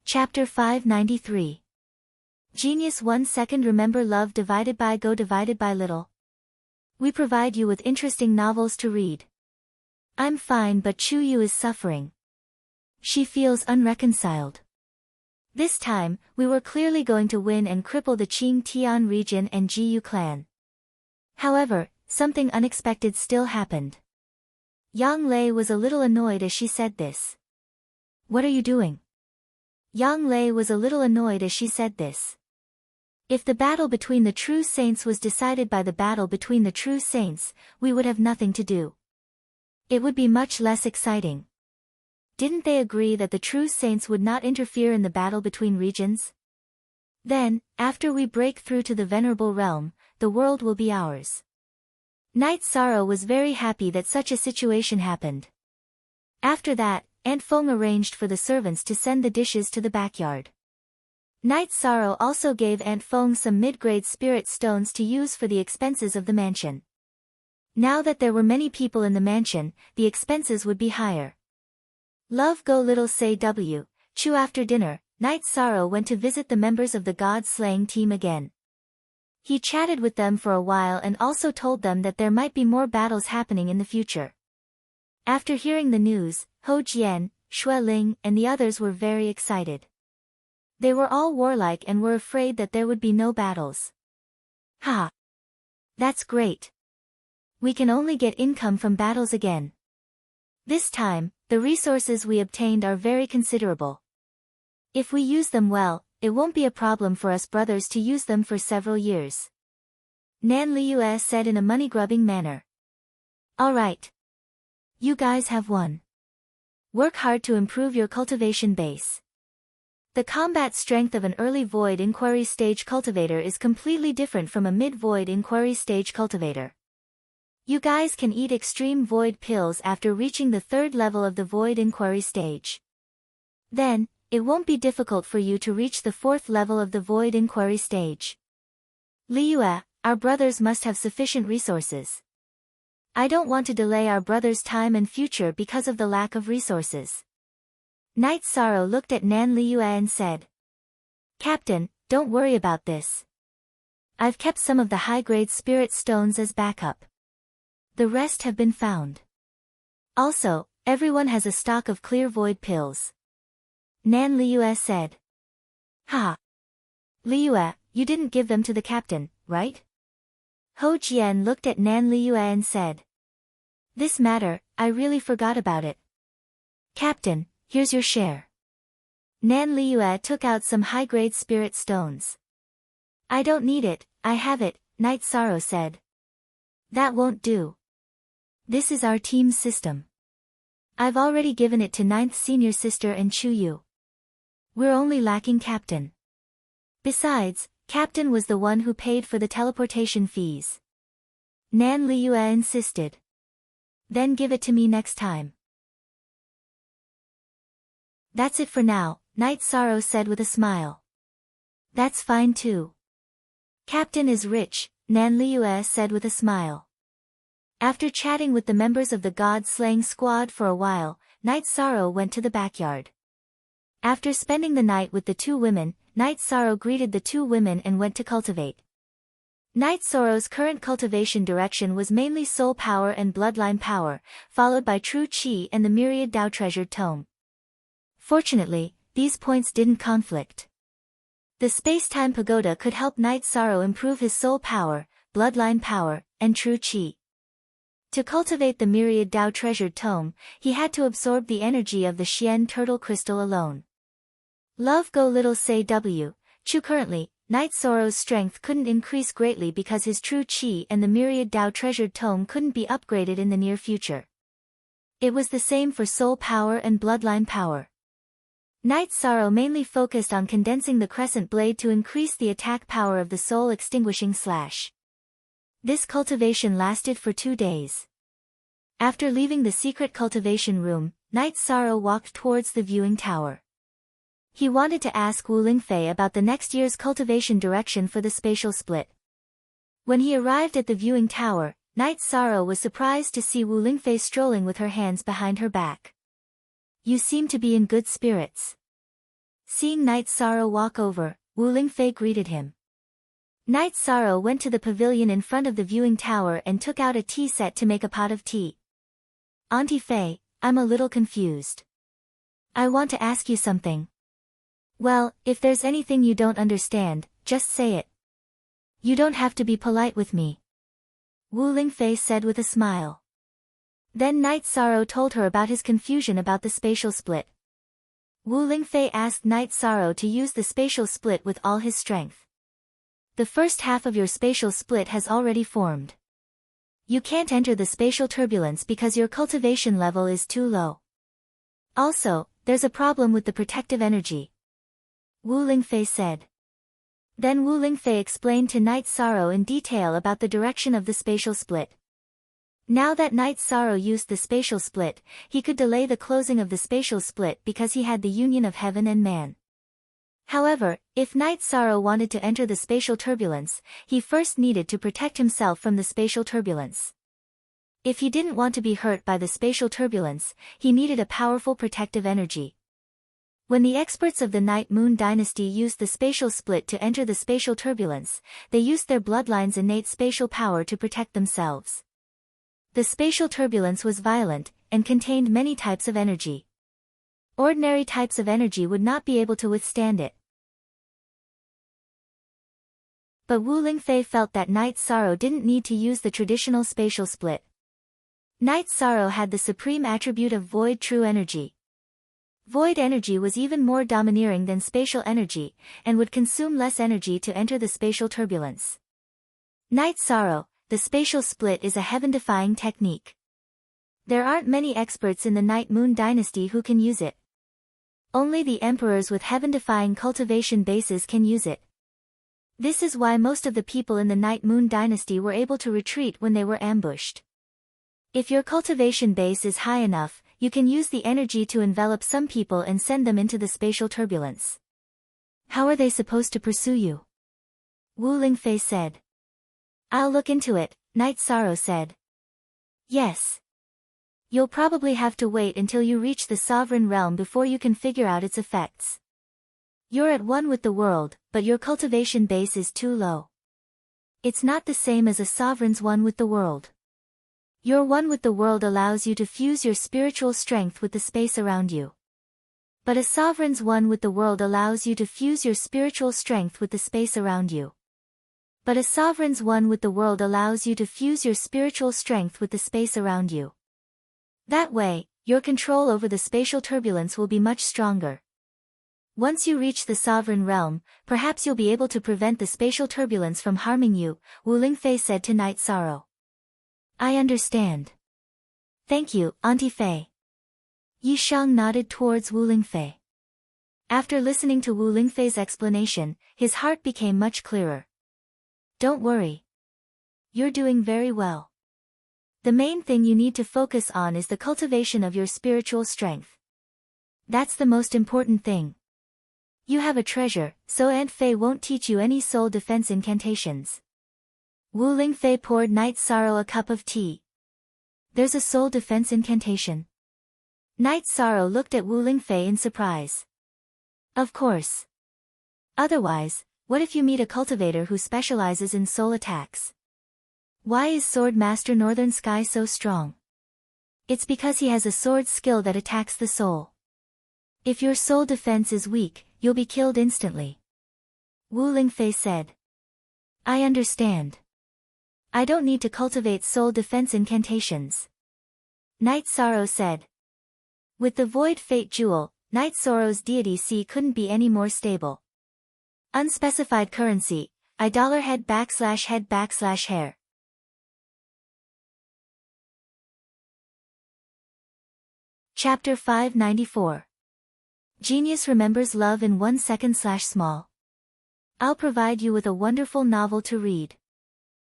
Speaker 1: Chapter 593. Genius 1 Second Remember Love Divided by Go divided by Little. We provide you with interesting novels to read. I'm fine, but Chuyu is suffering. She feels unreconciled. This time, we were clearly going to win and cripple the Qing Tian region and Jiyu clan. However, something unexpected still happened. Yang Lei was a little annoyed as she said this. What are you doing? Yang Lei was a little annoyed as she said this. If the battle between the true saints was decided by the battle between the true saints, we would have nothing to do. It would be much less exciting. Didn't they agree that the true saints would not interfere in the battle between regions? Then, after we break through to the Venerable Realm, the world will be ours. Knight Sorrow was very happy that such a situation happened. After that, Aunt Feng arranged for the servants to send the dishes to the backyard. Knight Sorrow also gave Aunt Feng some mid-grade spirit stones to use for the expenses of the mansion. Now that there were many people in the mansion, the expenses would be higher. Love Go Little Say W. Chu. After dinner, Knight Sorrow went to visit the members of the God-slaying team again. He chatted with them for a while and also told them that there might be more battles happening in the future. After hearing the news, Ho Jian, Xue Ling and the others were very excited. They were all warlike and were afraid that there would be no battles. Ha! That's great. We can only get income from battles again. This time, the resources we obtained are very considerable. If we use them well, it won't be a problem for us brothers to use them for several years. Nan Liu said in a money-grubbing manner. Alright. You guys have won. Work hard to improve your cultivation base. The combat strength of an early void inquiry stage cultivator is completely different from a mid-void inquiry stage cultivator. You guys can eat extreme void pills after reaching the 3rd level of the void inquiry stage. Then, it won't be difficult for you to reach the 4th level of the void inquiry stage. Liu, our brothers must have sufficient resources. I don't want to delay our brothers' time and future because of the lack of resources. Knight Sorrow looked at Nan Liu and said. Captain, don't worry about this. I've kept some of the high-grade spirit stones as backup. The rest have been found. Also, everyone has a stock of clear void pills. Nan Liu said. Ha! Liu, you didn't give them to the captain, right? Ho Jian looked at Nan Liu and said. This matter, I really forgot about it. Captain, here's your share. Nan Liu took out some high-grade spirit stones. I don't need it, I have it, Knight Sorrow said. That won't do. This is our team's system. I've already given it to 9th senior sister and Chuyu. We're only lacking Captain. Besides, Captain was the one who paid for the teleportation fees. Nan Liu insisted. Then give it to me next time. That's it for now, Knight Sorrow said with a smile. That's fine too. Captain is rich, Nan Liu said with a smile. After chatting with the members of the God-slaying squad for a while, Knight Sorrow went to the backyard. After spending the night with the 2 women, Knight Sorrow greeted the 2 women and went to cultivate. Knight Sorrow's current cultivation direction was mainly soul power and bloodline power, followed by true chi and the myriad Dao treasured tome. Fortunately, these points didn't conflict. The space-time pagoda could help Knight Sorrow improve his soul power, bloodline power, and true chi. To cultivate the myriad Dao treasured tome, he had to absorb the energy of the Xian turtle crystal alone. Love Go Little Say W. Chu. Currently, Knight Sorrow's strength couldn't increase greatly because his true chi and the myriad Dao treasured tome couldn't be upgraded in the near future. It was the same for soul power and bloodline power. Knight Sorrow mainly focused on condensing the crescent blade to increase the attack power of the soul extinguishing slash. This cultivation lasted for 2 days. After leaving the secret cultivation room, Knight Sorrow walked towards the viewing tower. He wanted to ask Wu Lingfei about the next year's cultivation direction for the spatial split. When he arrived at the viewing tower, Knight Sorrow was surprised to see Wu Lingfei strolling with her hands behind her back. You seem to be in good spirits. Seeing Knight Sorrow walk over, Wu Lingfei greeted him. Night Sorrow went to the pavilion in front of the viewing tower and took out a tea set to make a pot of tea. Auntie Faye, I'm a little confused. I want to ask you something. Well, if there's anything you don't understand, just say it. You don't have to be polite with me. Wu Lingfei said with a smile. Then Night Sorrow told her about his confusion about the spatial split. Wu Lingfei asked Night Sorrow to use the spatial split with all his strength. The first half of your spatial split has already formed. You can't enter the spatial turbulence because your cultivation level is too low. Also, there's a problem with the protective energy. Wu Lingfei said. Then Wu Lingfei explained to Night Sorrow in detail about the direction of the spatial split. Now that Night Sorrow used the spatial split, he could delay the closing of the spatial split because he had the union of heaven and man. However, if Night Sorrow wanted to enter the spatial turbulence, he first needed to protect himself from the spatial turbulence. If he didn't want to be hurt by the spatial turbulence, he needed a powerful protective energy. When the experts of the Night Moon Dynasty used the spatial split to enter the spatial turbulence, they used their bloodline's innate spatial power to protect themselves. The spatial turbulence was violent, and contained many types of energy. Ordinary types of energy would not be able to withstand it. But Wu Lingfei felt that Night Sorrow didn't need to use the traditional spatial split. Night Sorrow had the supreme attribute of void true energy. Void energy was even more domineering than spatial energy, and would consume less energy to enter the spatial turbulence. Night Sorrow, the spatial split is a heaven-defying technique. There aren't many experts in the Night Moon Dynasty who can use it. Only the emperors with heaven-defying cultivation bases can use it. This is why most of the people in the Night Moon Dynasty were able to retreat when they were ambushed. If your cultivation base is high enough, you can use the energy to envelop some people and send them into the spatial turbulence. How are they supposed to pursue you? Wu Lingfei said. I'll look into it, Night Sorrow said. Yes. You'll probably have to wait until you reach the sovereign realm before you can figure out its effects. You're at one with the world, but your cultivation base is too low. It's not the same as a sovereign's one with the world. Your one with the world allows you to fuse your spiritual strength with the space around you. But a sovereign's one with the world allows you to fuse your spiritual strength with the space around you. But a sovereign's one with the world allows you to fuse your spiritual strength with the space around you. That way, your control over the spatial turbulence will be much stronger. Once you reach the sovereign realm, perhaps you'll be able to prevent the spatial turbulence from harming you, Wu Lingfei said to Night Sorrow. I understand. Thank you, Auntie Fei. Yi Shang nodded towards Wu Lingfei. After listening to Wu Lingfei's explanation, his heart became much clearer. Don't worry. You're doing very well. The main thing you need to focus on is the cultivation of your spiritual strength. That's the most important thing. You have a treasure, so Aunt Fei won't teach you any soul defense incantations. Wu Lingfei poured Night Sorrow a cup of tea. There's a soul defense incantation. Night Sorrow looked at Wu Lingfei in surprise. Of course. Otherwise, what if you meet a cultivator who specializes in soul attacks? Why is Sword Master Northern Sky so strong? It's because he has a sword skill that attacks the soul. If your soul defense is weak, you'll be killed instantly. Wu Lingfei said. I understand. I don't need to cultivate soul defense incantations. Night Sorrow said. With the Void Fate Jewel, Night Sorrow's deity C couldn't be any more stable. Unspecified currency, $head_hair. Chapter 594. Genius remembers love in 1 second/small. I'll provide you with a wonderful novel to read.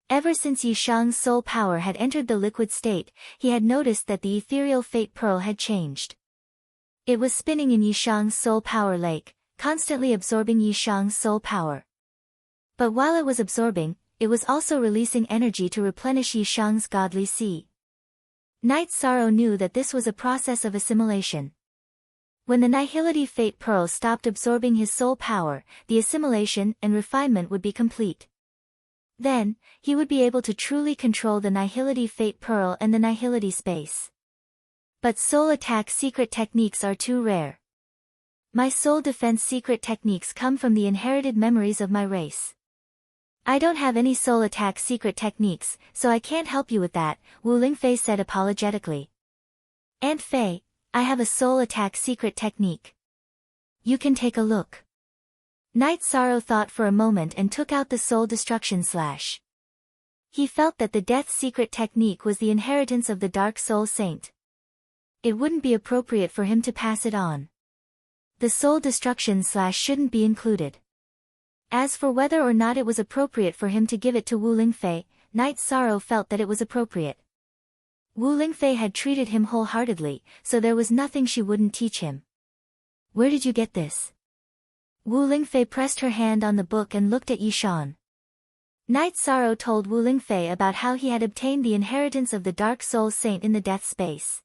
Speaker 1: Ever since Yi Shang's soul power had entered the liquid state, he had noticed that the ethereal fate pearl had changed. It was spinning in Yi Shang's soul power lake, constantly absorbing Yi Shang's soul power. But while it was absorbing, it was also releasing energy to replenish Yi Shang's godly sea. Night Sorrow knew that this was a process of assimilation. When the Nihility Fate Pearl stopped absorbing his soul power, the assimilation and refinement would be complete. Then, he would be able to truly control the Nihility Fate Pearl and the Nihility Space. But soul attack secret techniques are too rare. My soul defense secret techniques come from the inherited memories of my race. I don't have any soul attack secret techniques, so I can't help you with that, Wu Lingfei said apologetically. Aunt Fei, I have a soul attack secret technique. You can take a look. Night Sorrow thought for a moment and took out the soul destruction slash. He felt that the death secret technique was the inheritance of the Dark Soul Saint. It wouldn't be appropriate for him to pass it on. The soul destruction slash shouldn't be included. As for whether or not it was appropriate for him to give it to Wu Lingfei, Night Sorrow felt that it was appropriate. Wu Lingfei had treated him wholeheartedly, so there was nothing she wouldn't teach him. Where did you get this? Wu Lingfei pressed her hand on the book and looked at Yishan. Night Sorrow told Wu Lingfei about how he had obtained the inheritance of the Dark Soul Saint in the Death Space.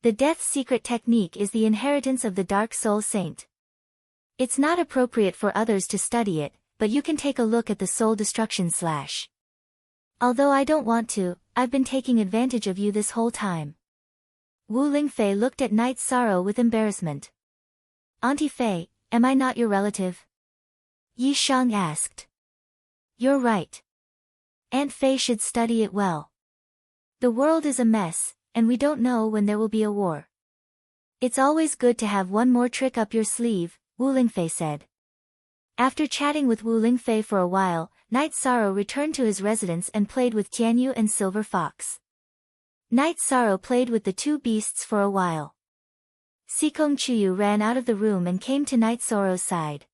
Speaker 1: The Death Secret Technique is the inheritance of the Dark Soul Saint. It's not appropriate for others to study it, but you can take a look at the Soul Destruction slash. Although I don't want to, I've been taking advantage of you this whole time. Wu Lingfei looked at Night Sorrow with embarrassment. Auntie Fei, am I not your relative? Yi Shang asked. You're right. Aunt Fei should study it well. The world is a mess, and we don't know when there will be a war. It's always good to have one more trick up your sleeve, Wu Lingfei said. After chatting with Wu Lingfei for a while, Night Sorrow returned to his residence and played with Tianyu and Silver Fox. Night Sorrow played with the two beasts for a while. Sikong Chuyu ran out of the room and came to Night Sorrow's side.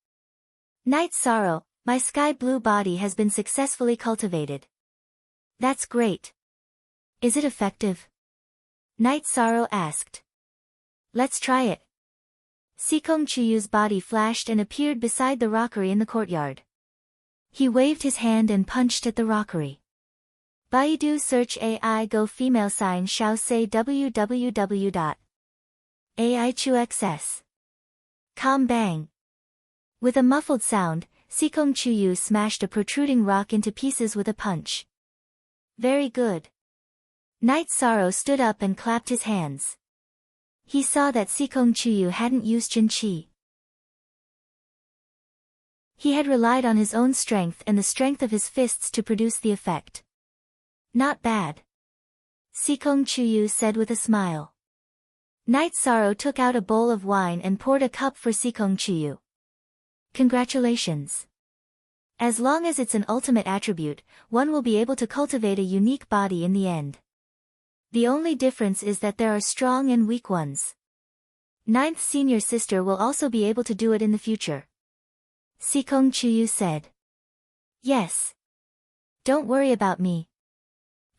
Speaker 1: Night Sorrow, my sky blue body has been successfully cultivated. That's great. Is it effective? Night Sorrow asked. Let's try it. Sikong Chuyu's body flashed and appeared beside the rockery in the courtyard. He waved his hand and punched at the rockery. Baidu search AI go female sign shao say www.aichuxs.com bang. With a muffled sound, Sikong Chuyu smashed a protruding rock into pieces with a punch. Very good. Night Sorrow stood up and clapped his hands. He saw that Sikong Chuyu hadn't used Jin Qi. He had relied on his own strength and the strength of his fists to produce the effect. Not bad. Sikong Chuyu said with a smile. Night Sorrow took out a bowl of wine and poured a cup for Sikong Chuyu. Congratulations. As long as it's an ultimate attribute, one will be able to cultivate a unique body in the end. The only difference is that there are strong and weak ones. Ninth senior sister will also be able to do it in the future. Sikong Chuyu said. Yes. Don't worry about me.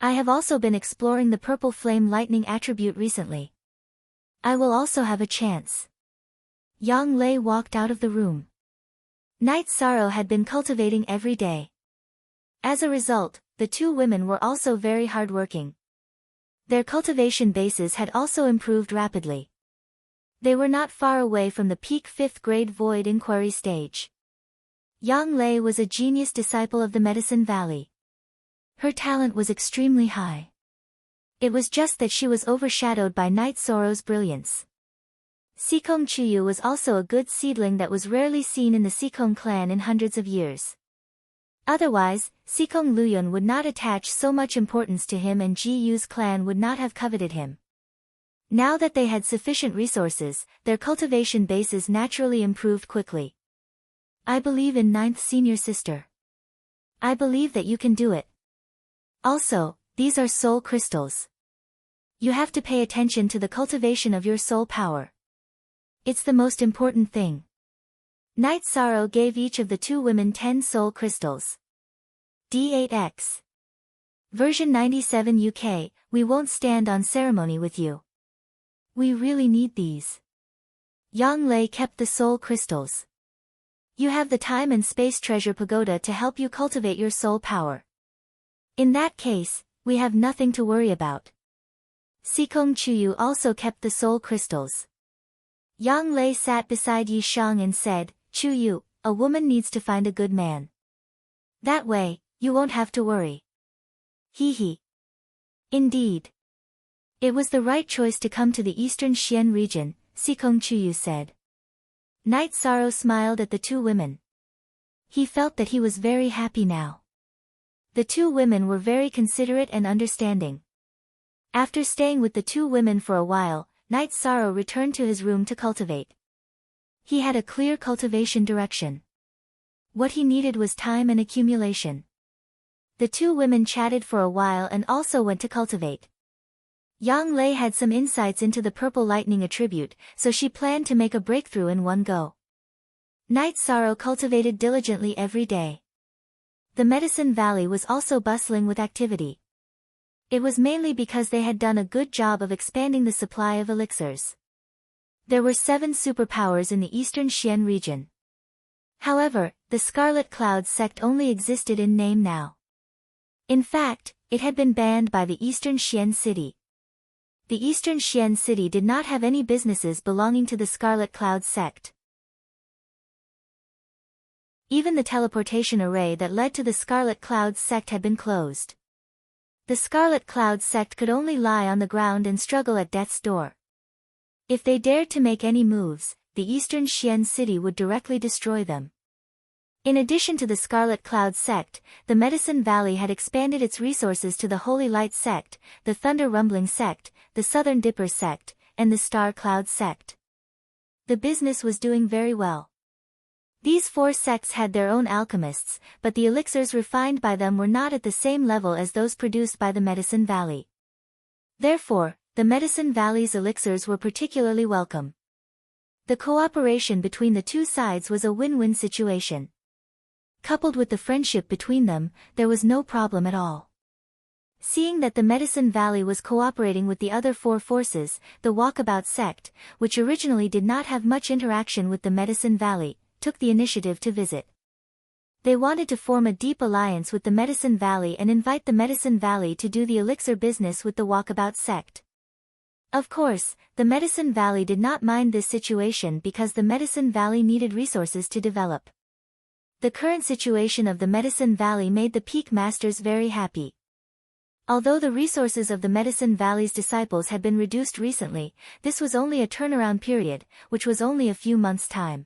Speaker 1: I have also been exploring the purple flame lightning attribute recently. I will also have a chance. Yang Lei walked out of the room. Night Sorrow had been cultivating every day. As a result, the two women were also very hardworking. Their cultivation bases had also improved rapidly. They were not far away from the peak 5th grade void inquiry stage. Yang Lei was a genius disciple of the Medicine Valley. Her talent was extremely high. It was just that she was overshadowed by Night Sorrow's brilliance. Sikong Chuyu was also a good seedling that was rarely seen in the Sikong clan in hundreds of years. Otherwise, Sikong Luyun would not attach so much importance to him and Ji Yu's clan would not have coveted him. Now that they had sufficient resources, their cultivation bases naturally improved quickly. I believe in ninth senior sister. I believe that you can do it. Also, these are soul crystals. You have to pay attention to the cultivation of your soul power. It's the most important thing. Night Sorrow gave each of the two women 10 soul crystals. D8X. Version 97 UK, we won't stand on ceremony with you. We really need these. Yang Lei kept the soul crystals. You have the time and space treasure pagoda to help you cultivate your soul power. In that case, we have nothing to worry about. Sikong Chuyu also kept the soul crystals. Yang Lei sat beside Yi Shang and said, Chuyu, a woman needs to find a good man. That way, you won't have to worry. Hee hee. Indeed. It was the right choice to come to the Eastern Xian region, Sikong Chuyu said. Night Sorrow smiled at the two women. He felt that he was very happy now. The two women were very considerate and understanding. After staying with the two women for a while, Night Sorrow returned to his room to cultivate. He had a clear cultivation direction. What he needed was time and accumulation. The two women chatted for a while and also went to cultivate. Yang Lei had some insights into the purple lightning attribute, so she planned to make a breakthrough in one go. Night Sorrow cultivated diligently every day. The Medicine Valley was also bustling with activity. It was mainly because they had done a good job of expanding the supply of elixirs. There were 7 superpowers in the Eastern Xian region. However, the Scarlet Cloud sect only existed in name now. In fact, it had been banned by the Eastern Xian city. The Eastern Xian city did not have any businesses belonging to the Scarlet Cloud sect. Even the teleportation array that led to the Scarlet Cloud sect had been closed. The Scarlet Cloud sect could only lie on the ground and struggle at death's door. If they dared to make any moves, the Eastern Xian city would directly destroy them. In addition to the Scarlet Cloud sect, the Medicine Valley had expanded its resources to the Holy Light sect, the Thunder Rumbling sect, the Southern Dipper sect, and the Star Cloud sect. The business was doing very well. These 4 sects had their own alchemists, but the elixirs refined by them were not at the same level as those produced by the Medicine Valley. Therefore, the Medicine Valley's elixirs were particularly welcome. The cooperation between the two sides was a win-win situation. Coupled with the friendship between them, there was no problem at all. Seeing that the Medicine Valley was cooperating with the other 4 forces, the Walkabout sect, which originally did not have much interaction with the Medicine Valley, took the initiative to visit. They wanted to form a deep alliance with the Medicine Valley and invite the Medicine Valley to do the elixir business with the Walkabout sect. Of course, the Medicine Valley did not mind this situation because the Medicine Valley needed resources to develop. The current situation of the Medicine Valley made the Peak Masters very happy. Although the resources of the Medicine Valley's disciples had been reduced recently, this was only a turnaround period, which was only a few months' time.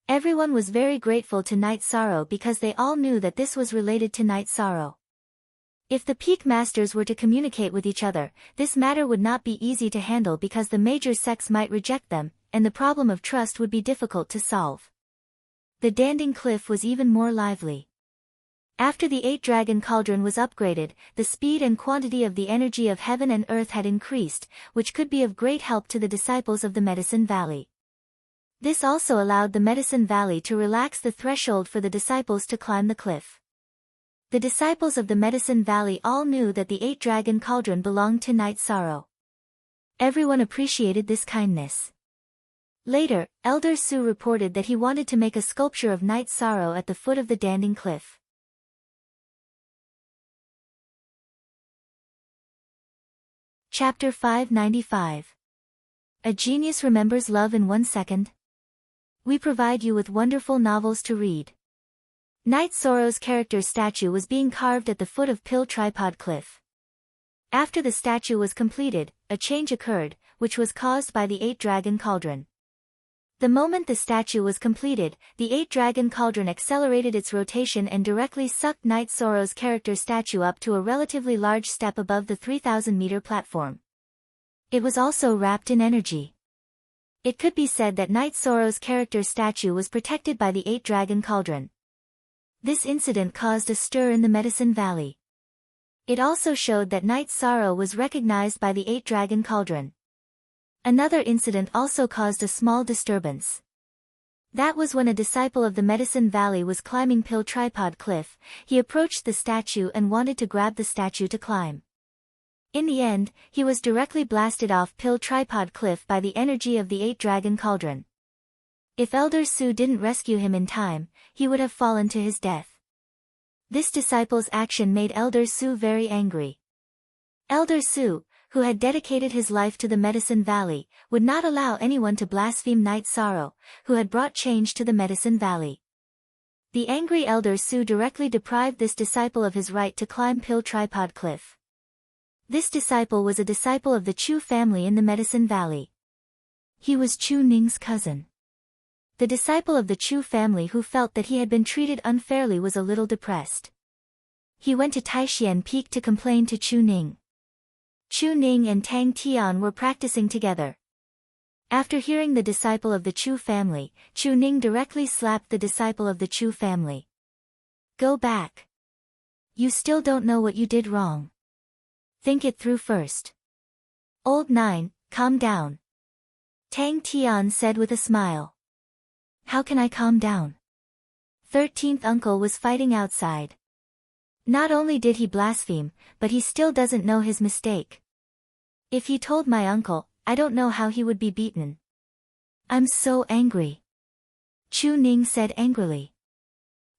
Speaker 1: Everyone was very grateful to Night Sorrow because they all knew that this was related to Night Sorrow. If the Peak Masters were to communicate with each other, this matter would not be easy to handle because the major sects might reject them, and the problem of trust would be difficult to solve. The Danding Cliff was even more lively. After the 8-dragon cauldron was upgraded, the speed and quantity of the energy of heaven and earth had increased, which could be of great help to the disciples of the Medicine Valley. This also allowed the Medicine Valley to relax the threshold for the disciples to climb the cliff. The disciples of the Medicine Valley all knew that the 8-dragon cauldron belonged to Night Sorrow. Everyone appreciated this kindness. Later, Elder Su reported that he wanted to make a sculpture of Night Sorrow at the foot of the Danding Cliff. Chapter 595. A Genius Remembers Love in 1 Second. We provide you with wonderful novels to read. Night Sorrow's character statue was being carved at the foot of Pill Tripod Cliff. After the statue was completed, a change occurred, which was caused by the 8-dragon cauldron. The moment the statue was completed, the 8-dragon cauldron accelerated its rotation and directly sucked Night Sorrow's character statue up to a relatively large step above the 3,000-meter platform. It was also wrapped in energy. It could be said that Night Sorrow's character statue was protected by the 8-dragon cauldron. This incident caused a stir in the Medicine Valley. It also showed that Night Sorrow was recognized by the 8-dragon cauldron. Another incident also caused a small disturbance. That was when a disciple of the Medicine Valley was climbing Pill Tripod Cliff. He approached the statue and wanted to grab the statue to climb. In the end, he was directly blasted off Pill Tripod Cliff by the energy of the 8-dragon cauldron. If Elder Su didn't rescue him in time, he would have fallen to his death. This disciple's action made Elder Su very angry. Elder Su, who had dedicated his life to the Medicine Valley, would not allow anyone to blaspheme Night Sorrow, who had brought change to the Medicine Valley. The angry elder Su directly deprived this disciple of his right to climb Pill Tripod Cliff. This disciple was a disciple of the Chu family in the Medicine Valley. He was Chu Ning's cousin. The disciple of the Chu family who felt that he had been treated unfairly was a little depressed. He went to Taishan Peak to complain to Chu Ning. Chu Ning and Tang Tian were practicing together. After hearing the disciple of the Chu family, Chu Ning directly slapped the disciple of the Chu family. Go back. You still don't know what you did wrong. Think it through first. Old 9, calm down. Tang Tian said with a smile. How can I calm down? 13th uncle was fighting outside. Not only did he blaspheme, but he still doesn't know his mistake. If he told my uncle, I don't know how he would be beaten. I'm so angry. Chu Ning said angrily.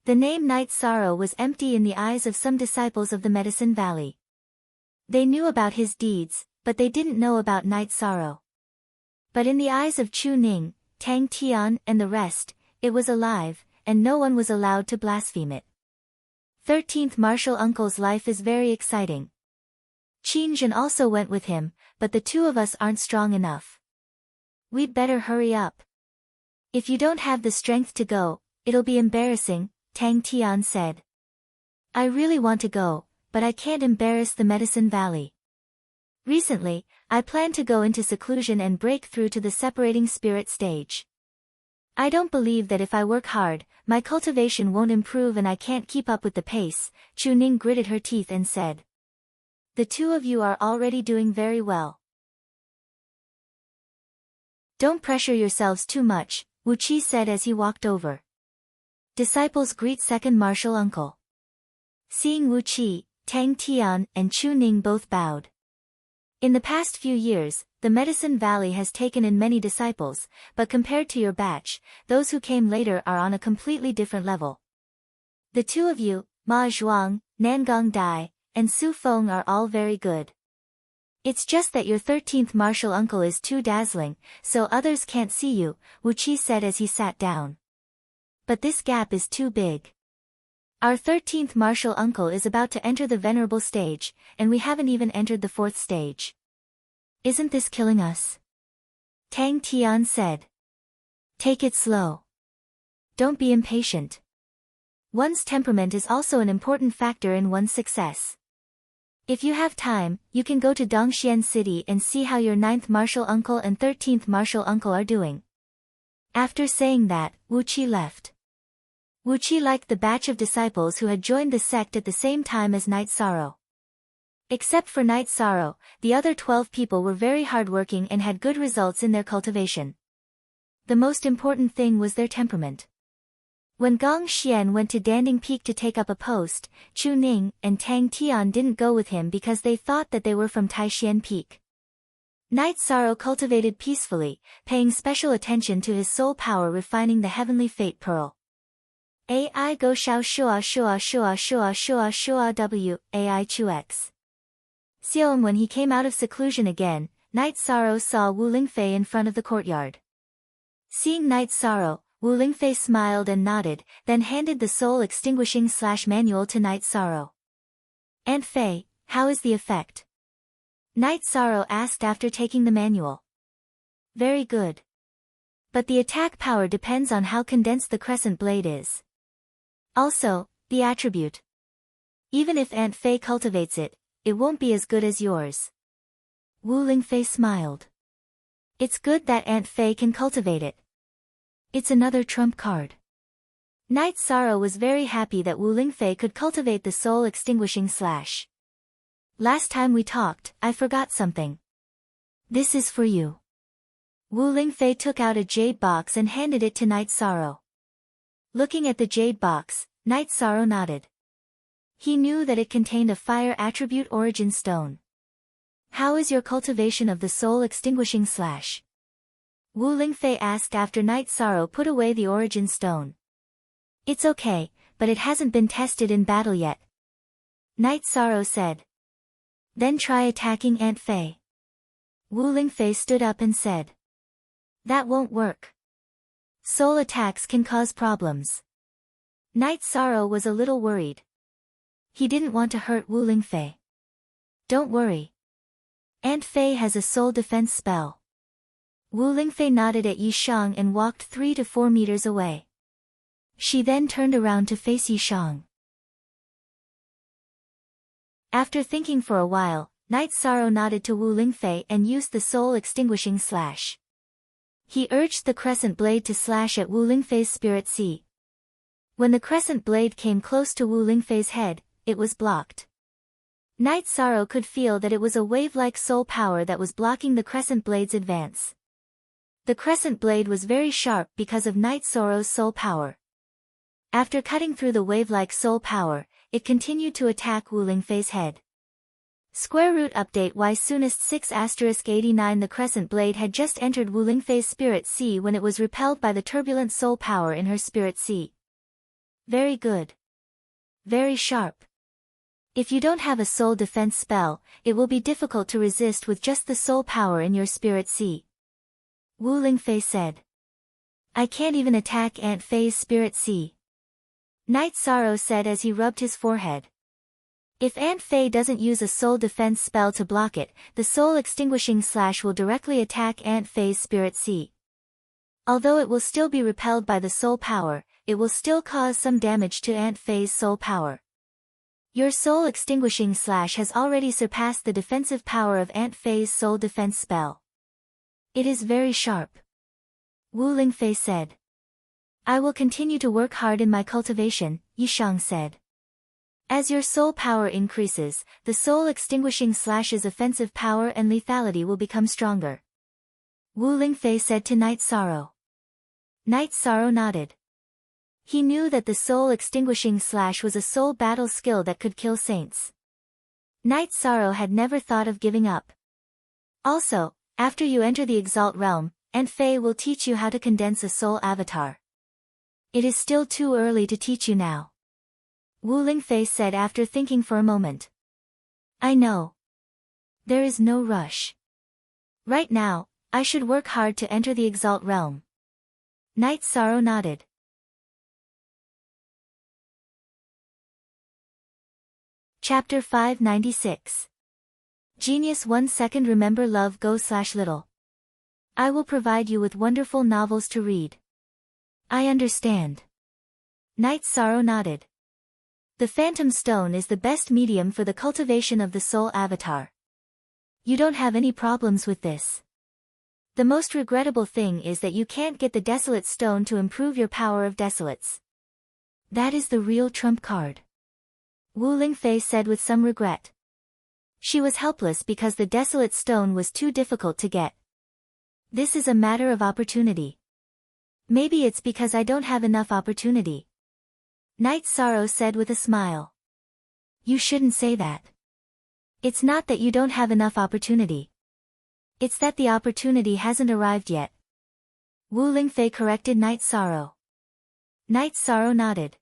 Speaker 1: The name Night Sorrow was empty in the eyes of some disciples of the Medicine Valley. They knew about his deeds, but they didn't know about Night Sorrow. But in the eyes of Chu Ning, Tang Tian and the rest, it was alive, and no one was allowed to blaspheme it. 13th Martial Uncle's life is very exciting. Qin Zhen also went with him, but the two of us aren't strong enough. We'd better hurry up. If you don't have the strength to go, it'll be embarrassing, Tang Tian said. I really want to go, but I can't embarrass the Medicine Valley. Recently, I plan to go into seclusion and break through to the separating spirit stage. I don't believe that if I work hard, my cultivation won't improve and I can't keep up with the pace, Chu Ning gritted her teeth and said. The two of you are already doing very well. Don't pressure yourselves too much, Wu Qi said as he walked over. Disciples greet second martial uncle. Seeing Wu Qi, Tang Tian and Chu Ning both bowed. In the past few years, the Medicine Valley has taken in many disciples, but compared to your batch, those who came later are on a completely different level. The two of you, Ma Zhuang, Nangong Dai, and Su Feng are all very good. It's just that your 13th martial uncle is too dazzling, so others can't see you, Wu Qi said as he sat down. But this gap is too big. Our 13th martial uncle is about to enter the venerable stage, and we haven't even entered the 4th stage. Isn't this killing us? Tang Tian said. Take it slow. Don't be impatient. One's temperament is also an important factor in one's success. If you have time, you can go to Dongxian City and see how your 9th martial uncle and 13th martial uncle are doing. After saying that, Wu Qi left. Wu Qi liked the batch of disciples who had joined the sect at the same time as Night Sorrow. Except for Night Sorrow, the other 12 people were very hardworking and had good results in their cultivation. The most important thing was their temperament. When Gong Xian went to Danding Peak to take up a post, Chu Ning and Tang Tian didn't go with him because they thought that they were from Taishan Peak. Night Sorrow cultivated peacefully, paying special attention to his soul power refining the heavenly fate pearl. Ai go shao shua shua shua shua shua shua w, ai chu x. Xiong when he came out of seclusion again, Night Sorrow saw Wu Lingfei in front of the courtyard. Seeing Night Sorrow, Wu Lingfei smiled and nodded, then handed the soul-extinguishing manual to Night Sorrow. Aunt Fei, how is the effect? Night Sorrow asked after taking the manual. Very good. But the attack power depends on how condensed the crescent blade is. Also, the attribute. Even if Aunt Fei cultivates it, it won't be as good as yours. Wu Lingfei smiled. It's good that Aunt Fei can cultivate it. It's another trump card. Night Sorrow was very happy that Wu Lingfei could cultivate the soul-extinguishing slash. Last time we talked, I forgot something. This is for you. Wu Lingfei took out a jade box and handed it to Night Sorrow. Looking at the jade box, Night Sorrow nodded. He knew that it contained a fire attribute origin stone. How is your cultivation of the soul-extinguishing slash? Wu Lingfei asked after Night Sorrow put away the origin stone. It's okay, but it hasn't been tested in battle yet. Night Sorrow said. Then try attacking Aunt Fei. Wu Lingfei stood up and said. That won't work. Soul attacks can cause problems. Night Sorrow was a little worried. He didn't want to hurt Wu Lingfei. Don't worry. Aunt Fei has a soul defense spell. Wu Lingfei nodded at Yi Shang and walked 3 to 4 meters away. She then turned around to face Yi Shang. After thinking for a while, Night Sorrow nodded to Wu Lingfei and used the soul-extinguishing slash. He urged the crescent blade to slash at Wu Lingfei's spirit sea. When the crescent blade came close to Wu Lingfei's head, it was blocked. Night Sorrow could feel that it was a wave-like soul power that was blocking the crescent blade's advance. The crescent blade was very sharp because of Night Sorrow's soul power. After cutting through the wave-like soul power, it continued to attack Wu Lingfei's head. Square root update y soonest 6*89. The crescent blade had just entered Wu Lingfei's spirit sea when it was repelled by the turbulent soul power in her spirit sea. Very good. Very sharp. If you don't have a soul defense spell, it will be difficult to resist with just the soul power in your spirit sea. Wu Lingfei said. I can't even attack Aunt Fei's spirit sea. Night Sorrow said as he rubbed his forehead. If Aunt Fei doesn't use a soul defense spell to block it, the soul extinguishing slash will directly attack Aunt Fei's spirit sea. Although it will still be repelled by the soul power, it will still cause some damage to Aunt Fei's soul power. Your soul extinguishing slash has already surpassed the defensive power of Aunt Fei's soul defense spell. It is very sharp. Wu Lingfei said. I will continue to work hard in my cultivation, Yi Shang said. As your soul power increases, the soul extinguishing slash's offensive power and lethality will become stronger. Wu Lingfei said to Night Sorrow. Night Sorrow nodded. He knew that the soul extinguishing slash was a soul battle skill that could kill saints. Night Sorrow had never thought of giving up. Also, after you enter the Exalt realm, Aunt Fei will teach you how to condense a soul avatar. It is still too early to teach you now. Wu Lingfei said after thinking for a moment. I know. There is no rush. Right now, I should work hard to enter the Exalt realm. Night Sorrow nodded. Chapter 596. Genius 1 second. Remember love go/little. I will provide you with wonderful novels to read. I understand. Night Sorrow nodded. The Phantom Stone is the best medium for the cultivation of the soul avatar. You don't have any problems with this. The most regrettable thing is that you can't get the Desolate Stone to improve your power of Desolates. That is the real trump card. Wu Lingfei said with some regret. She was helpless because the Desolate Stone was too difficult to get. This is a matter of opportunity. Maybe it's because I don't have enough opportunity. Night Sorrow said with a smile. You shouldn't say that. It's not that you don't have enough opportunity. It's that the opportunity hasn't arrived yet. Wu Lingfei corrected Night Sorrow. Night Sorrow nodded.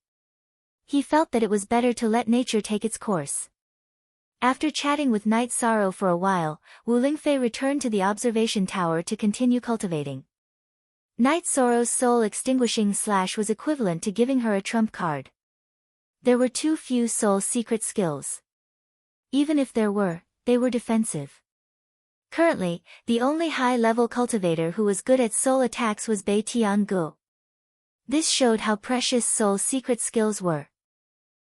Speaker 1: He felt that it was better to let nature take its course. After chatting with Night Sorrow for a while, Wu Lingfei returned to the observation tower to continue cultivating. Night Sorrow's soul extinguishing slash was equivalent to giving her a trump card. There were too few soul secret skills. Even if there were, they were defensive. Currently, the only high-level cultivator who was good at soul attacks was Bai Tiangu. This showed how precious soul secret skills were.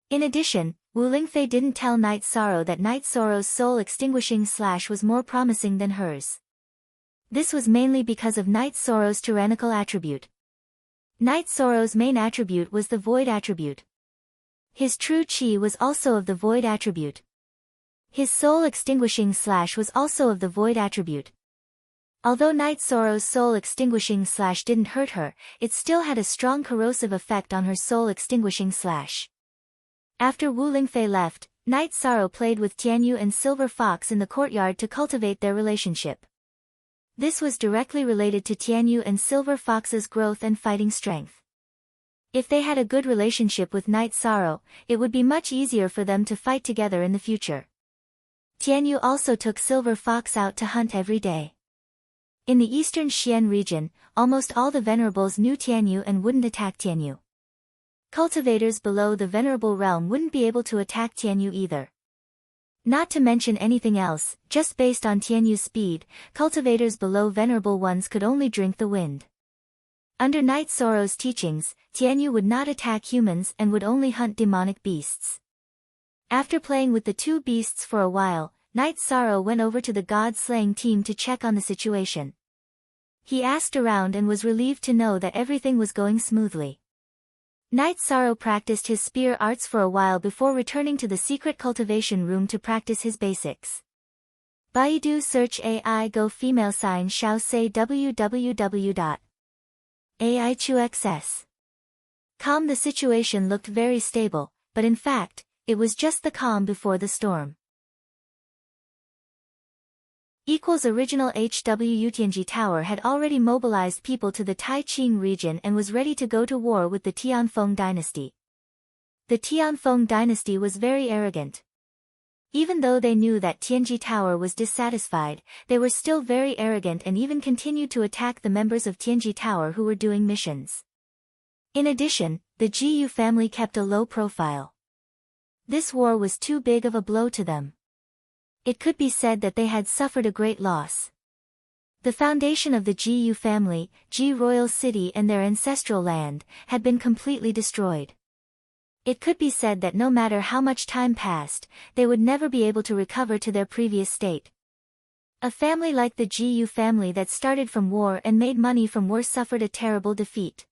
Speaker 1: In addition, Wu Lingfei didn't tell Night Sorrow that Night Sorrow's soul extinguishing slash was more promising than hers. This was mainly because of Night Sorrow's tyrannical attribute. Night Sorrow's main attribute was the void attribute. His true chi was also of the void attribute. His soul extinguishing slash was also of the void attribute. Although Night Sorrow's soul extinguishing slash didn't hurt her, it still had a strong corrosive effect on her soul extinguishing slash. After Wu Lingfei left, Night Sorrow played with Tianyu and Silver Fox in the courtyard to cultivate their relationship. This was directly related to Tianyu and Silver Fox's growth and fighting strength. If they had a good relationship with Night Sorrow, it would be much easier for them to fight together in the future. Tianyu also took Silver Fox out to hunt every day. In the eastern Xian region, almost all the venerables knew Tianyu and wouldn't attack Tianyu. Cultivators below the Venerable Realm wouldn't be able to attack Tianyu either. Not to mention anything else, just based on Tianyu's speed, cultivators below Venerable Ones could only drink the wind. Under Night Sorrow's teachings, Tianyu would not attack humans and would only hunt demonic beasts. After playing with the two beasts for a while, Night Sorrow went over to the god-slaying team to check on the situation. He asked around and was relieved to know that everything was going smoothly. Night Sorrow practiced his spear arts for a while before returning to the secret cultivation room to practice his basics. Baidu search AI Go female sign Xiao say www.aichuxs.com. The situation looked very stable, but in fact, it was just the calm before the storm. Original HW Tianji Tower had already mobilized people to the Taiqing region and was ready to go to war with the Tianfeng dynasty. The Tianfeng dynasty was very arrogant. Even though they knew that Tianji Tower was dissatisfied, they were still very arrogant and even continued to attack the members of Tianji Tower who were doing missions. In addition, the Jiyu family kept a low profile. This war was too big of a blow to them. It could be said that they had suffered a great loss. The foundation of the Jiyu family, Ji royal city and their ancestral land, had been completely destroyed. It could be said that no matter how much time passed, they would never be able to recover to their previous state. A family like the Jiyu family that started from war and made money from war suffered a terrible defeat.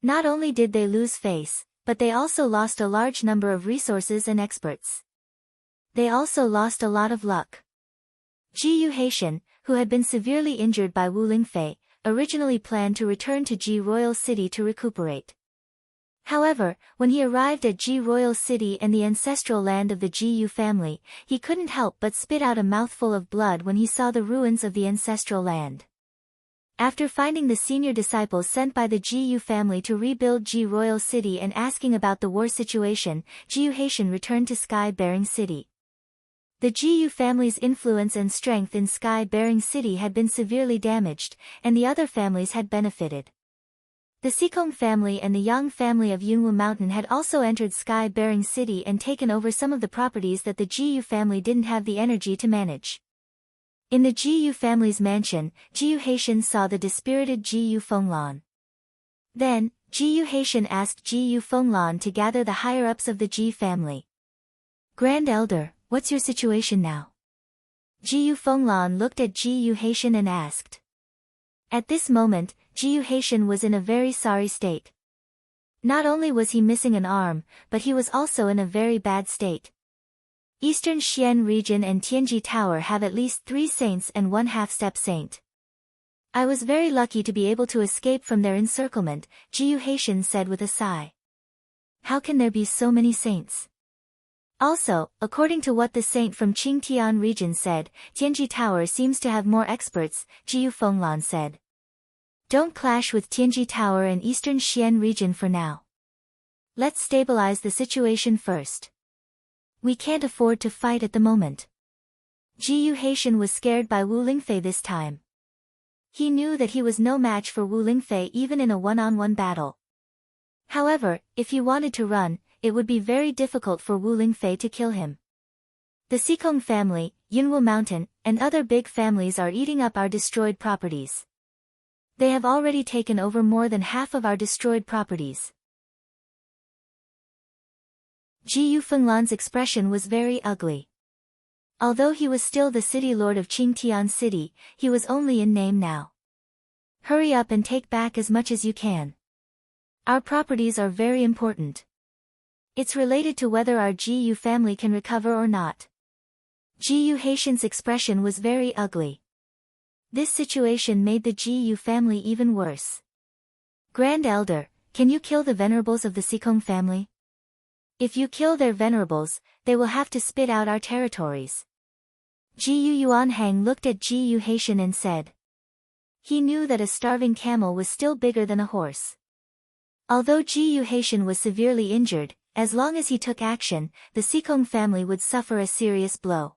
Speaker 1: Not only did they lose face, but they also lost a large number of resources and experts. They also lost a lot of luck. Jiyu Haitian, who had been severely injured by Wu Lingfei, originally planned to return to Ji royal city to recuperate. However, when he arrived at Ji royal city and the ancestral land of the Jiyu family, he couldn't help but spit out a mouthful of blood when he saw the ruins of the ancestral land. After finding the senior disciples sent by the Jiyu family to rebuild Ji royal city and asking about the war situation, Jiyu Haitian returned to Sky-bearing city. The Jiyu family's influence and strength in Sky-bearing city had been severely damaged, and the other families had benefited. The Sikong family and the Yang family of Yunwu Mountain had also entered Sky-bearing city and taken over some of the properties that the Jiyu family didn't have the energy to manage. In the Jiyu family's mansion, Jiyu Haitian saw the dispirited Jiyu Fenglan. Then, Jiyu Haitian asked Jiyu Fenglan to gather the higher-ups of the Ji family. "Grand Elder, what's your situation now?" Jiyu Fenglan looked at Jiyu Haitian and asked. At this moment, Jiyu Haitian was in a very sorry state. Not only was he missing an arm, but he was also in a very bad state. Eastern Xian region and Tianji Tower have at least 3 saints and 1 half-step saint. "I was very lucky to be able to escape from their encirclement," Jiyu Haitian said with a sigh. "How can there be so many saints?" Also, according to what the saint from Qingtian region said, Tianji Tower seems to have more experts, Jiyu Fenglan said. "Don't clash with Tianji Tower and Eastern Xian region for now. Let's stabilize the situation first. We can't afford to fight at the moment." Jiyu Haitian was scared by Wu Lingfei this time. He knew that he was no match for Wu Lingfei even in a one-on-one battle. However, if he wanted to run, it would be very difficult for Wu Lingfei to kill him. The Sikong family, Yunwu Mountain, and other big families are eating up our destroyed properties. They have already taken over more than half of our destroyed properties. Jiyu Fenglan's expression was very ugly. Although he was still the city lord of Qingtian City, he was only in name now. "Hurry up and take back as much as you can. Our properties are very important. It's related to whether our Jiyu family can recover or not." Jiyu Haitian's expression was very ugly. This situation made the Jiyu family even worse. "Grand Elder, can you kill the venerables of the Sikong family? If you kill their venerables, they will have to spit out our territories." Jiyu Yuanhang looked at Jiyu Haitian and said. He knew that a starving camel was still bigger than a horse. Although Jiyu Haitian was severely injured, as long as he took action, the Sikong family would suffer a serious blow.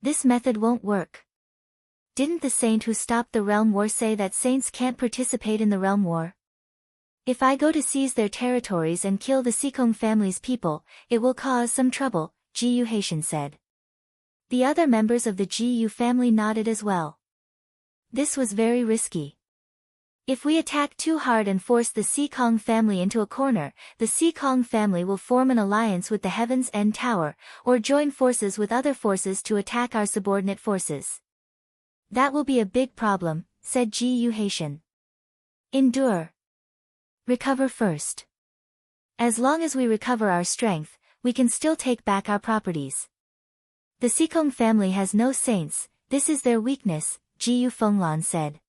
Speaker 1: "This method won't work. Didn't the saint who stopped the realm war say that saints can't participate in the realm war? If I go to seize their territories and kill the Sikong family's people, it will cause some trouble, Ji Haitian said. The other members of the Ji family nodded as well. This was very risky. If we attack too hard and force the Sikong family into a corner, the Sikong family will form an alliance with the Heaven's End Tower, or join forces with other forces to attack our subordinate forces. That will be a big problem, said Ji Haitian. Endure. Recover first. As long as we recover our strength, we can still take back our properties. The Sikong family has no saints, this is their weakness, Ji Fenglan said.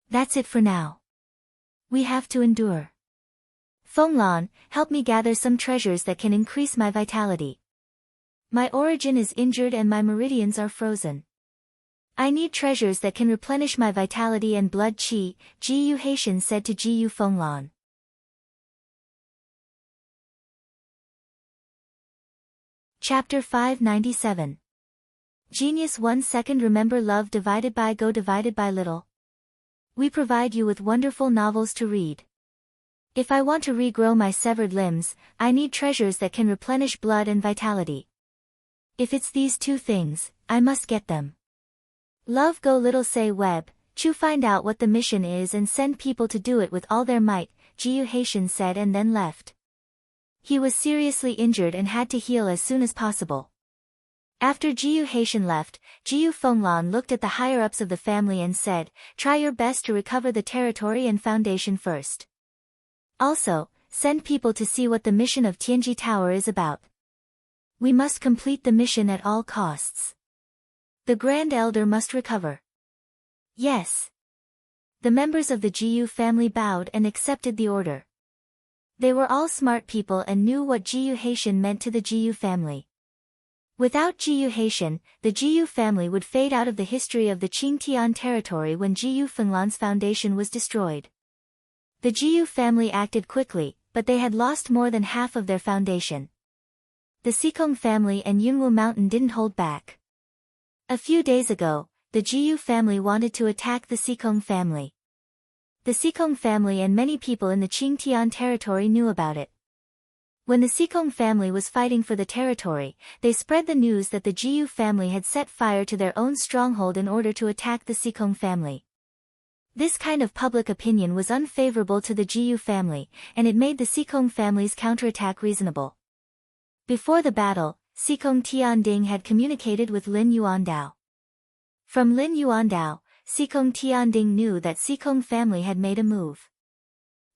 Speaker 1: That's it for now. We have to endure. Fenglan, help me gather some treasures that can increase my vitality. My origin is injured and my meridians are frozen. I need treasures that can replenish my vitality and blood qi, Ji Haitian said to Ji Fenglan. Chapter 597. Genius 1 second. Remember love divided by go divided by little. We provide you with wonderful novels to read. If I want to regrow my severed limbs, I need treasures that can replenish blood and vitality. If it's these two things, I must get them. Love go little say web, Chu find out what the mission is and send people to do it with all their might, Ji Haitian said and then left. He was seriously injured and had to heal as soon as possible. After Ji Haitian left, Ji Fenglan looked at the higher-ups of the family and said, try your best to recover the territory and foundation first. Also, send people to see what the mission of Tianji Tower is about. We must complete the mission at all costs. The Grand Elder must recover. Yes. The members of the Ji family bowed and accepted the order. They were all smart people and knew what Ji Haitian meant to the Ji family. Without Ji Haitian, the Ji family would fade out of the history of the Qingtian territory when Ji Fenglan's foundation was destroyed. The Ji family acted quickly, but they had lost more than half of their foundation. The Sikong family and Yunwu Mountain didn't hold back. A few days ago, the Ji family wanted to attack the Sikong family. The Sikong family and many people in the Qingtian territory knew about it. When the Sikong family was fighting for the territory, they spread the news that the Ji family had set fire to their own stronghold in order to attack the Sikong family. This kind of public opinion was unfavorable to the Ji family, and it made the Sikong family's counterattack reasonable. Before the battle, Sikong Tianding had communicated with Lin Yuandao. From Lin Yuandao, Sikong Tianding knew that Sikong family had made a move.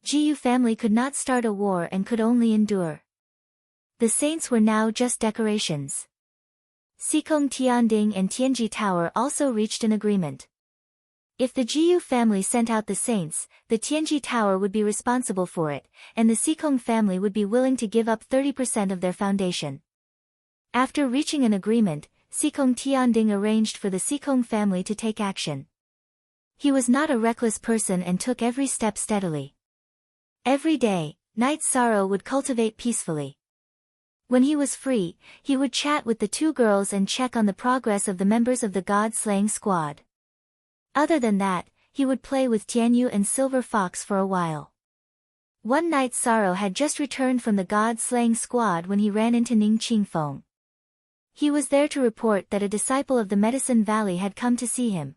Speaker 1: Ji family could not start a war and could only endure. The saints were now just decorations. Sikong Tianding and Tianji Tower also reached an agreement. If the Ji family sent out the saints, the Tianji Tower would be responsible for it, and the Sikong family would be willing to give up 30% of their foundation. After reaching an agreement, Sikong Tianding arranged for the Sikong family to take action. He was not a reckless person and took every step steadily. Every day, Knight Sorrow would cultivate peacefully. When he was free, he would chat with the two girls and check on the progress of the members of the God-slaying squad. Other than that, he would play with Tianyu and Silver Fox for a while. One night Sorrow had just returned from the God-slaying squad when he ran into Ning Qingfeng. He was there to report that a disciple of the Medicine Valley had come to see him.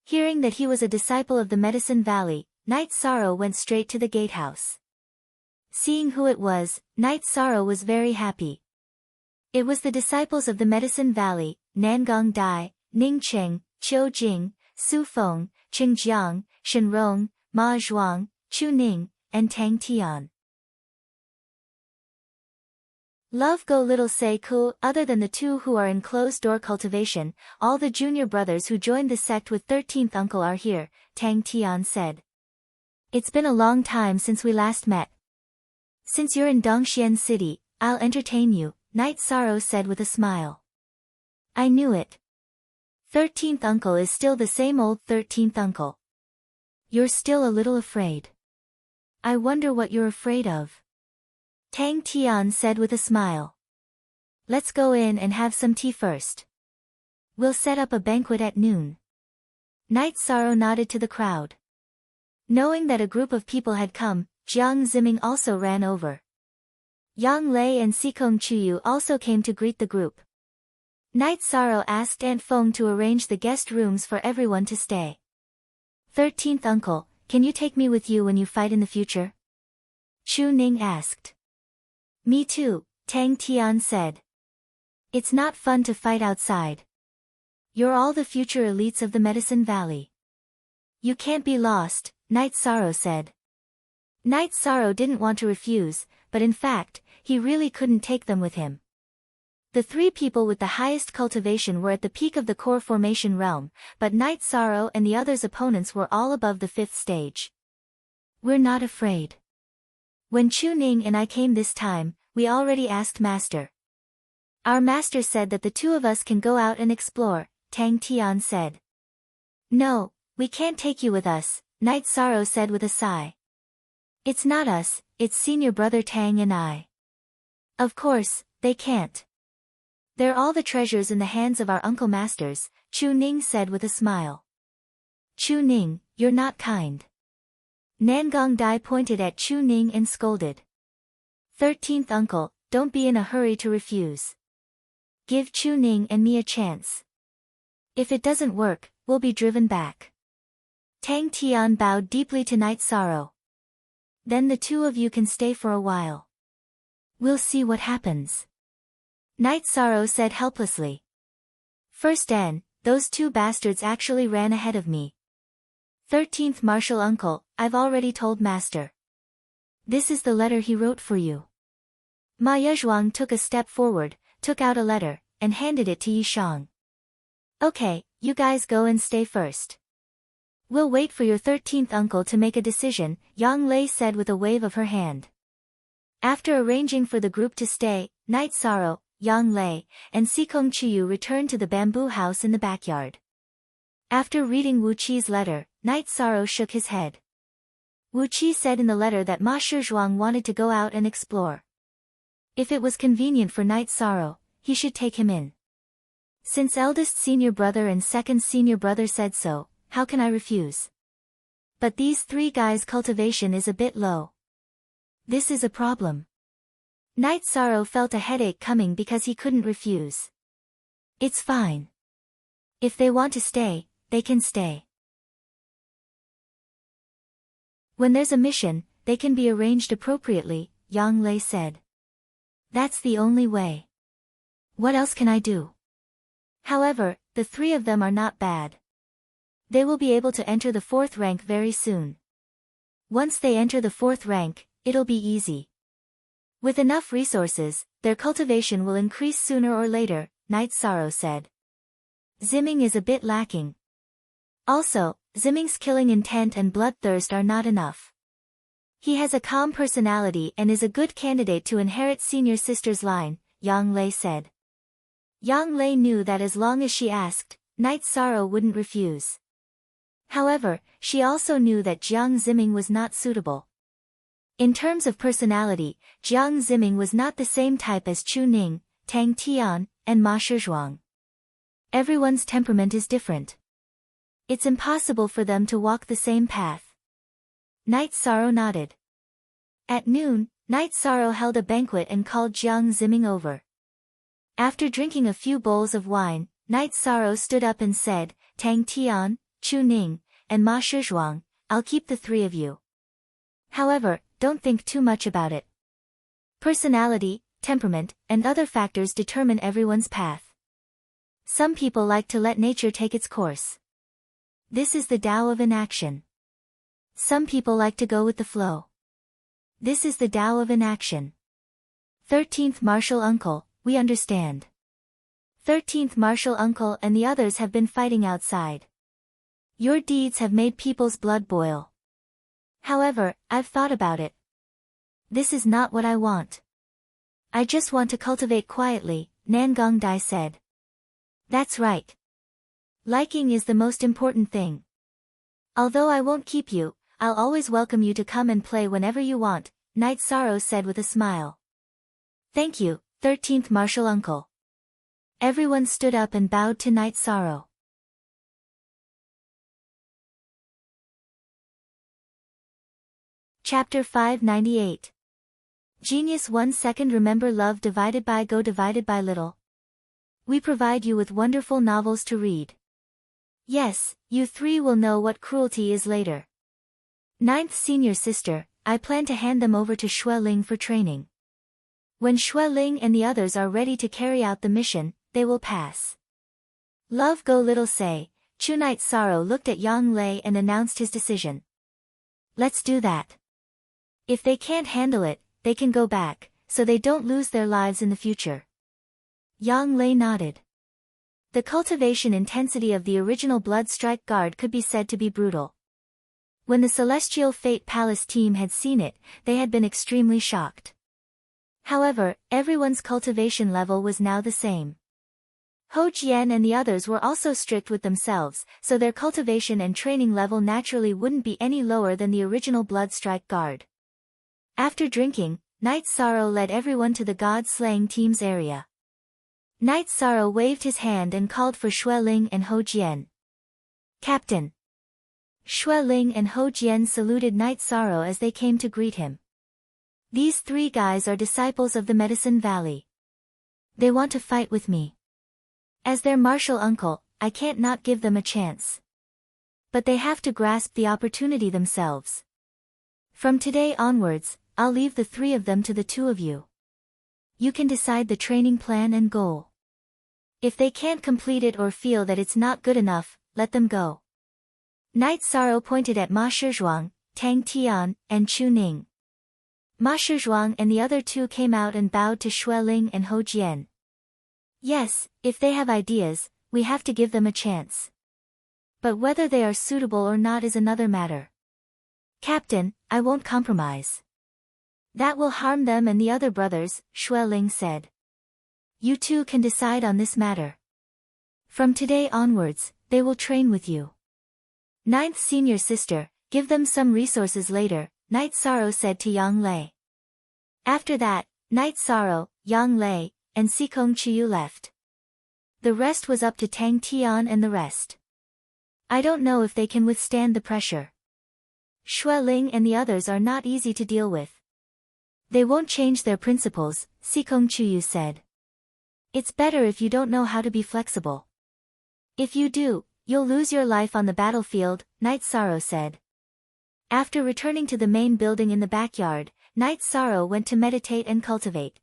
Speaker 1: Hearing that he was a disciple of the Medicine Valley, Knight Sorrow went straight to the gatehouse. Seeing who it was, Knight Sorrow was very happy. It was the disciples of the Medicine Valley, Nangong Dai, Ning Cheng, Qiu Jing, Su Feng, Qing Jiang, Shen Rong, Ma Zhuang, Chu Ning, and Tang Tian. Love go little say ku. Other than the two who are in closed-door cultivation, all the junior brothers who joined the sect with 13th uncle are here, Tang Tian said. It's been a long time since we last met. Since you're in Dongxian City, I'll entertain you, Knight Sorrow said with a smile. I knew it. 13th uncle is still the same old 13th uncle. You're still a little afraid. I wonder what you're afraid of. Tang Tian said with a smile. Let's go in and have some tea first. We'll set up a banquet at noon. Knight Sorrow nodded to the crowd. Knowing that a group of people had come, Jiang Ziming also ran over. Yang Lei and Sikong Chuyu also came to greet the group. Night Sorrow asked Aunt Feng to arrange the guest rooms for everyone to stay. 13th uncle, can you take me with you when you fight in the future? Chu Ning asked. Me too, Tang Tian said. It's not fun to fight outside. You're all the future elites of the Medicine Valley. You can't be lost, Night Sorrow said. Night Sorrow didn't want to refuse, but in fact, he really couldn't take them with him. The three people with the highest cultivation were at the peak of the core formation realm, but Night Sorrow and the others' opponents were all above the 5th stage. We're not afraid. When Chu Ning and I came this time, we already asked Master. Our master said that the two of us can go out and explore, Tang Tian said. No, we can't take you with us, Night Sorrow said with a sigh. It's not us, it's senior brother Tang and I. Of course, they can't. They're all the treasures in the hands of our uncle masters, Chu Ning said with a smile. Chu Ning, you're not kind. Nangong Dai pointed at Chu Ning and scolded. 13th uncle, don't be in a hurry to refuse. Give Chu Ning and me a chance. If it doesn't work, we'll be driven back. Tang Tian bowed deeply to Night Sorrow. Then the two of you can stay for a while. We'll see what happens. Night Sorrow said helplessly. First N, those two bastards actually ran ahead of me. 13th Martial Uncle, I've already told Master. This is the letter he wrote for you. Ma Yezhuang took a step forward, took out a letter, and handed it to Yishang. Okay, you guys go and stay first. We'll wait for your 13th uncle to make a decision, Yang Lei said with a wave of her hand. After arranging for the group to stay, Night Sorrow, Yang Lei, and Sikong Chuyu returned to the bamboo house in the backyard. After reading Wu Qi's letter, Night Sorrow shook his head. Wu Qi said in the letter that Ma Shizhuang wanted to go out and explore. If it was convenient for Night Sorrow, he should take him in. Since eldest senior brother and second senior brother said so, how can I refuse? But these three guys' cultivation is a bit low. This is a problem. Night Sorrow felt a headache coming because he couldn't refuse. It's fine. If they want to stay, they can stay. When there's a mission, they can be arranged appropriately, Yang Lei said. That's the only way. What else can I do? However, the three of them are not bad. They will be able to enter the 4th rank very soon. Once they enter the 4th rank, it'll be easy. With enough resources, their cultivation will increase sooner or later, Night Sorrow said. Ziming is a bit lacking. Also, Ziming's killing intent and bloodthirst are not enough. He has a calm personality and is a good candidate to inherit senior sister's line, Yang Lei said. Yang Lei knew that as long as she asked, Night Sorrow wouldn't refuse. However, she also knew that Jiang Ziming was not suitable. In terms of personality, Jiang Ziming was not the same type as Chu Ning, Tang Tian, and Ma Shizhuang. Everyone's temperament is different. It's impossible for them to walk the same path. Night Sorrow nodded. At noon, Night Sorrow held a banquet and called Jiang Ziming over. After drinking a few bowls of wine, Night Sorrow stood up and said, Tang Tian, Chu Ning, and Ma Shizhuang, I'll keep the three of you. However, don't think too much about it. Personality, temperament, and other factors determine everyone's path. Some people like to let nature take its course. This is the Tao of inaction. Some people like to go with the flow. This is the Tao of inaction. 13th Martial Uncle, we understand. 13th Martial Uncle and the others have been fighting outside. Your deeds have made people's blood boil. However, I've thought about it. This is not what I want. I just want to cultivate quietly, Nangong Dai said. That's right. Liking is the most important thing. Although I won't keep you, I'll always welcome you to come and play whenever you want, Night Sorrow said with a smile. Thank you, 13th Martial Uncle. Everyone stood up and bowed to Night Sorrow. Chapter 598. Genius 1 second remember love divided by go divided by little. We provide you with wonderful novels to read. Yes, you three will know what cruelty is later. Ninth senior sister, I plan to hand them over to Xue Ling for training. When Xue Ling and the others are ready to carry out the mission, they will pass. Love go little say. Chu Night Sorrow looked at Yang Lei and announced his decision. Let's do that. If they can't handle it, they can go back, so they don't lose their lives in the future. Yang Lei nodded. The cultivation intensity of the original Blood Strike Guard could be said to be brutal. When the Celestial Fate Palace team had seen it, they had been extremely shocked. However, everyone's cultivation level was now the same. Ho Jian and the others were also strict with themselves, so their cultivation and training level naturally wouldn't be any lower than the original Blood Strike Guard. After drinking, Night Sorrow led everyone to the God-slaying team's area. Night Sorrow waved his hand and called for Xue Ling and Ho Jian. Captain. Xue Ling and Ho Jian saluted Night Sorrow as they came to greet him. These three guys are disciples of the Medicine Valley. They want to fight with me. As their martial uncle, I can't not give them a chance. But they have to grasp the opportunity themselves. From today onwards, I'll leave the three of them to the two of you. You can decide the training plan and goal. If they can't complete it or feel that it's not good enough, let them go. Night Sorrow pointed at Ma Shizhuang, Tang Tian, and Chu Ning. Ma Shizhuang and the other two came out and bowed to Xue Ling and Ho Jian. Yes, if they have ideas, we have to give them a chance. But whether they are suitable or not is another matter. Captain, I won't compromise. That will harm them and the other brothers, Xue Ling said. You two can decide on this matter. From today onwards, they will train with you. Ninth senior sister, give them some resources later, Night Sorrow said to Yang Lei. After that, Night Sorrow, Yang Lei, and Sikong Chiyu left. The rest was up to Tang Tian and the rest. I don't know if they can withstand the pressure. Xue Ling and the others are not easy to deal with. They won't change their principles, Sikong Chiyu said. It's better if you don't know how to be flexible. If you do, you'll lose your life on the battlefield, Night Sorrow said. After returning to the main building in the backyard, Night Sorrow went to meditate and cultivate.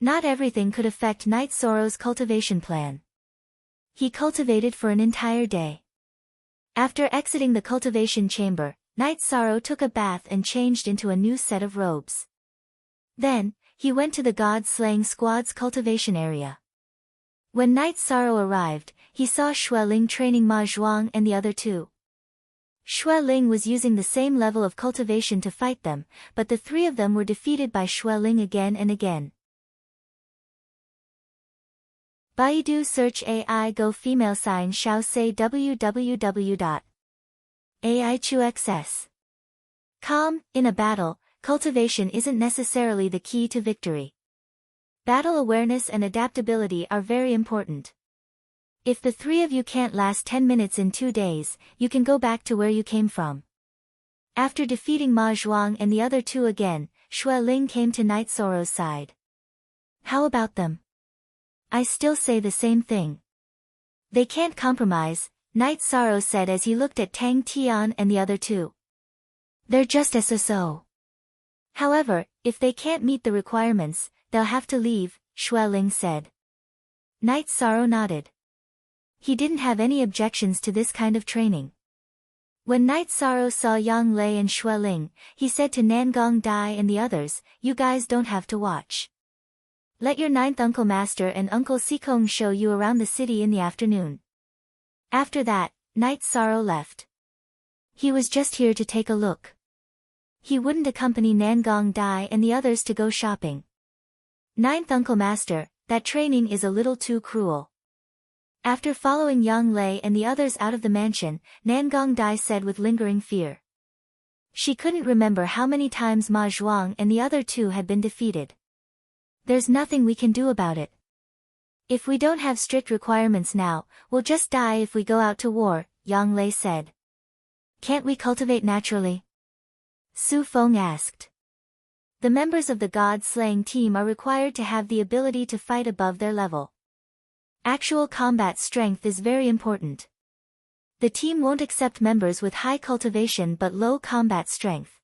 Speaker 1: Not everything could affect Night Sorrow's cultivation plan. He cultivated for an entire day. After exiting the cultivation chamber, Night Sorrow took a bath and changed into a new set of robes. Then, he went to the God-slaying squad's cultivation area. When Night Sorrow arrived, he saw Xue Ling training Ma Zhuang and the other two. Xue Ling was using the same level of cultivation to fight them, but the three of them were defeated by Xue Ling again and again. Baidu search AI Go female sign Xiao say www.aichuxs.com. In a battle, cultivation isn't necessarily the key to victory. Battle awareness and adaptability are very important. If the three of you can't last 10 minutes in 2 days, you can go back to where you came from. After defeating Ma Zhuang and the other two again, Xue Ling came to Night Sorrow's side. How about them? I still say the same thing. They can't compromise, Night Sorrow said as he looked at Tang Tian and the other two. They're just so. However, if they can't meet the requirements, they'll have to leave, Xue Ling said. Night Sorrow nodded. He didn't have any objections to this kind of training. When Night Sorrow saw Yang Lei and Xue Ling, he said to Nangong Dai and the others, you guys don't have to watch. Let your ninth uncle master and Uncle Sikong show you around the city in the afternoon. After that, Night Sorrow left. He was just here to take a look. He wouldn't accompany Nangong Dai and the others to go shopping. Ninth uncle master, that training is a little too cruel. After following Yang Lei and the others out of the mansion, Nangong Dai said with lingering fear. She couldn't remember how many times Ma Zhuang and the other two had been defeated. There's nothing we can do about it. If we don't have strict requirements now, we'll just die if we go out to war, Yang Lei said. Can't we cultivate naturally? Su Feng asked. The members of the god-slaying team are required to have the ability to fight above their level. Actual combat strength is very important. The team won't accept members with high cultivation but low combat strength.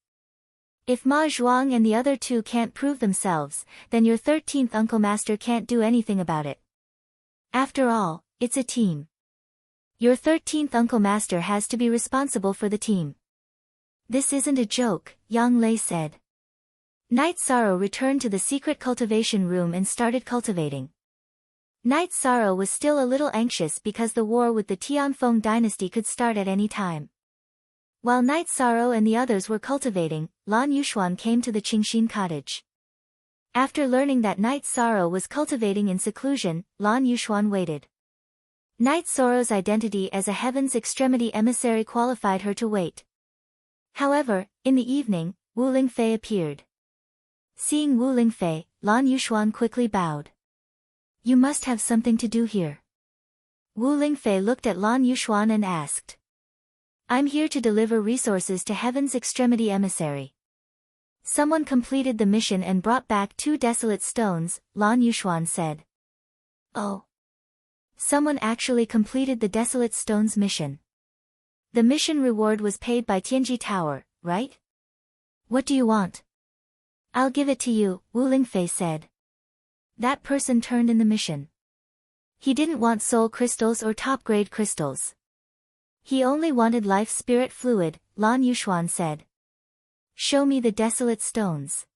Speaker 1: If Ma Zhuang and the other two can't prove themselves, then your 13th Uncle Master can't do anything about it. After all, it's a team. Your 13th Uncle Master has to be responsible for the team. This isn't a joke, Yang Lei said. Night Sorrow returned to the secret cultivation room and started cultivating. Night Sorrow was still a little anxious because the war with the Tianfeng dynasty could start at any time. While Night Sorrow and the others were cultivating, Lan Yuxuan came to the Qingxin cottage. After learning that Night Sorrow was cultivating in seclusion, Lan Yuxuan waited. Night Sorrow's identity as a Heaven's Extremity emissary qualified her to wait. However, in the evening, Wu Lingfei appeared. Seeing Wu Lingfei, Lan Yuxuan quickly bowed. You must have something to do here. Wu Lingfei looked at Lan Yuxuan and asked. I'm here to deliver resources to Heaven's Extremity emissary. Someone completed the mission and brought back 2 desolate stones, Lan Yuxuan said. Oh. Someone actually completed the desolate stones mission. The mission reward was paid by Tianji Tower, right? What do you want? I'll give it to you, Wu Lingfei said. That person turned in the mission. He didn't want soul crystals or top-grade crystals. He only wanted life spirit fluid, Lan Yuxuan said. Show me the desolate stones.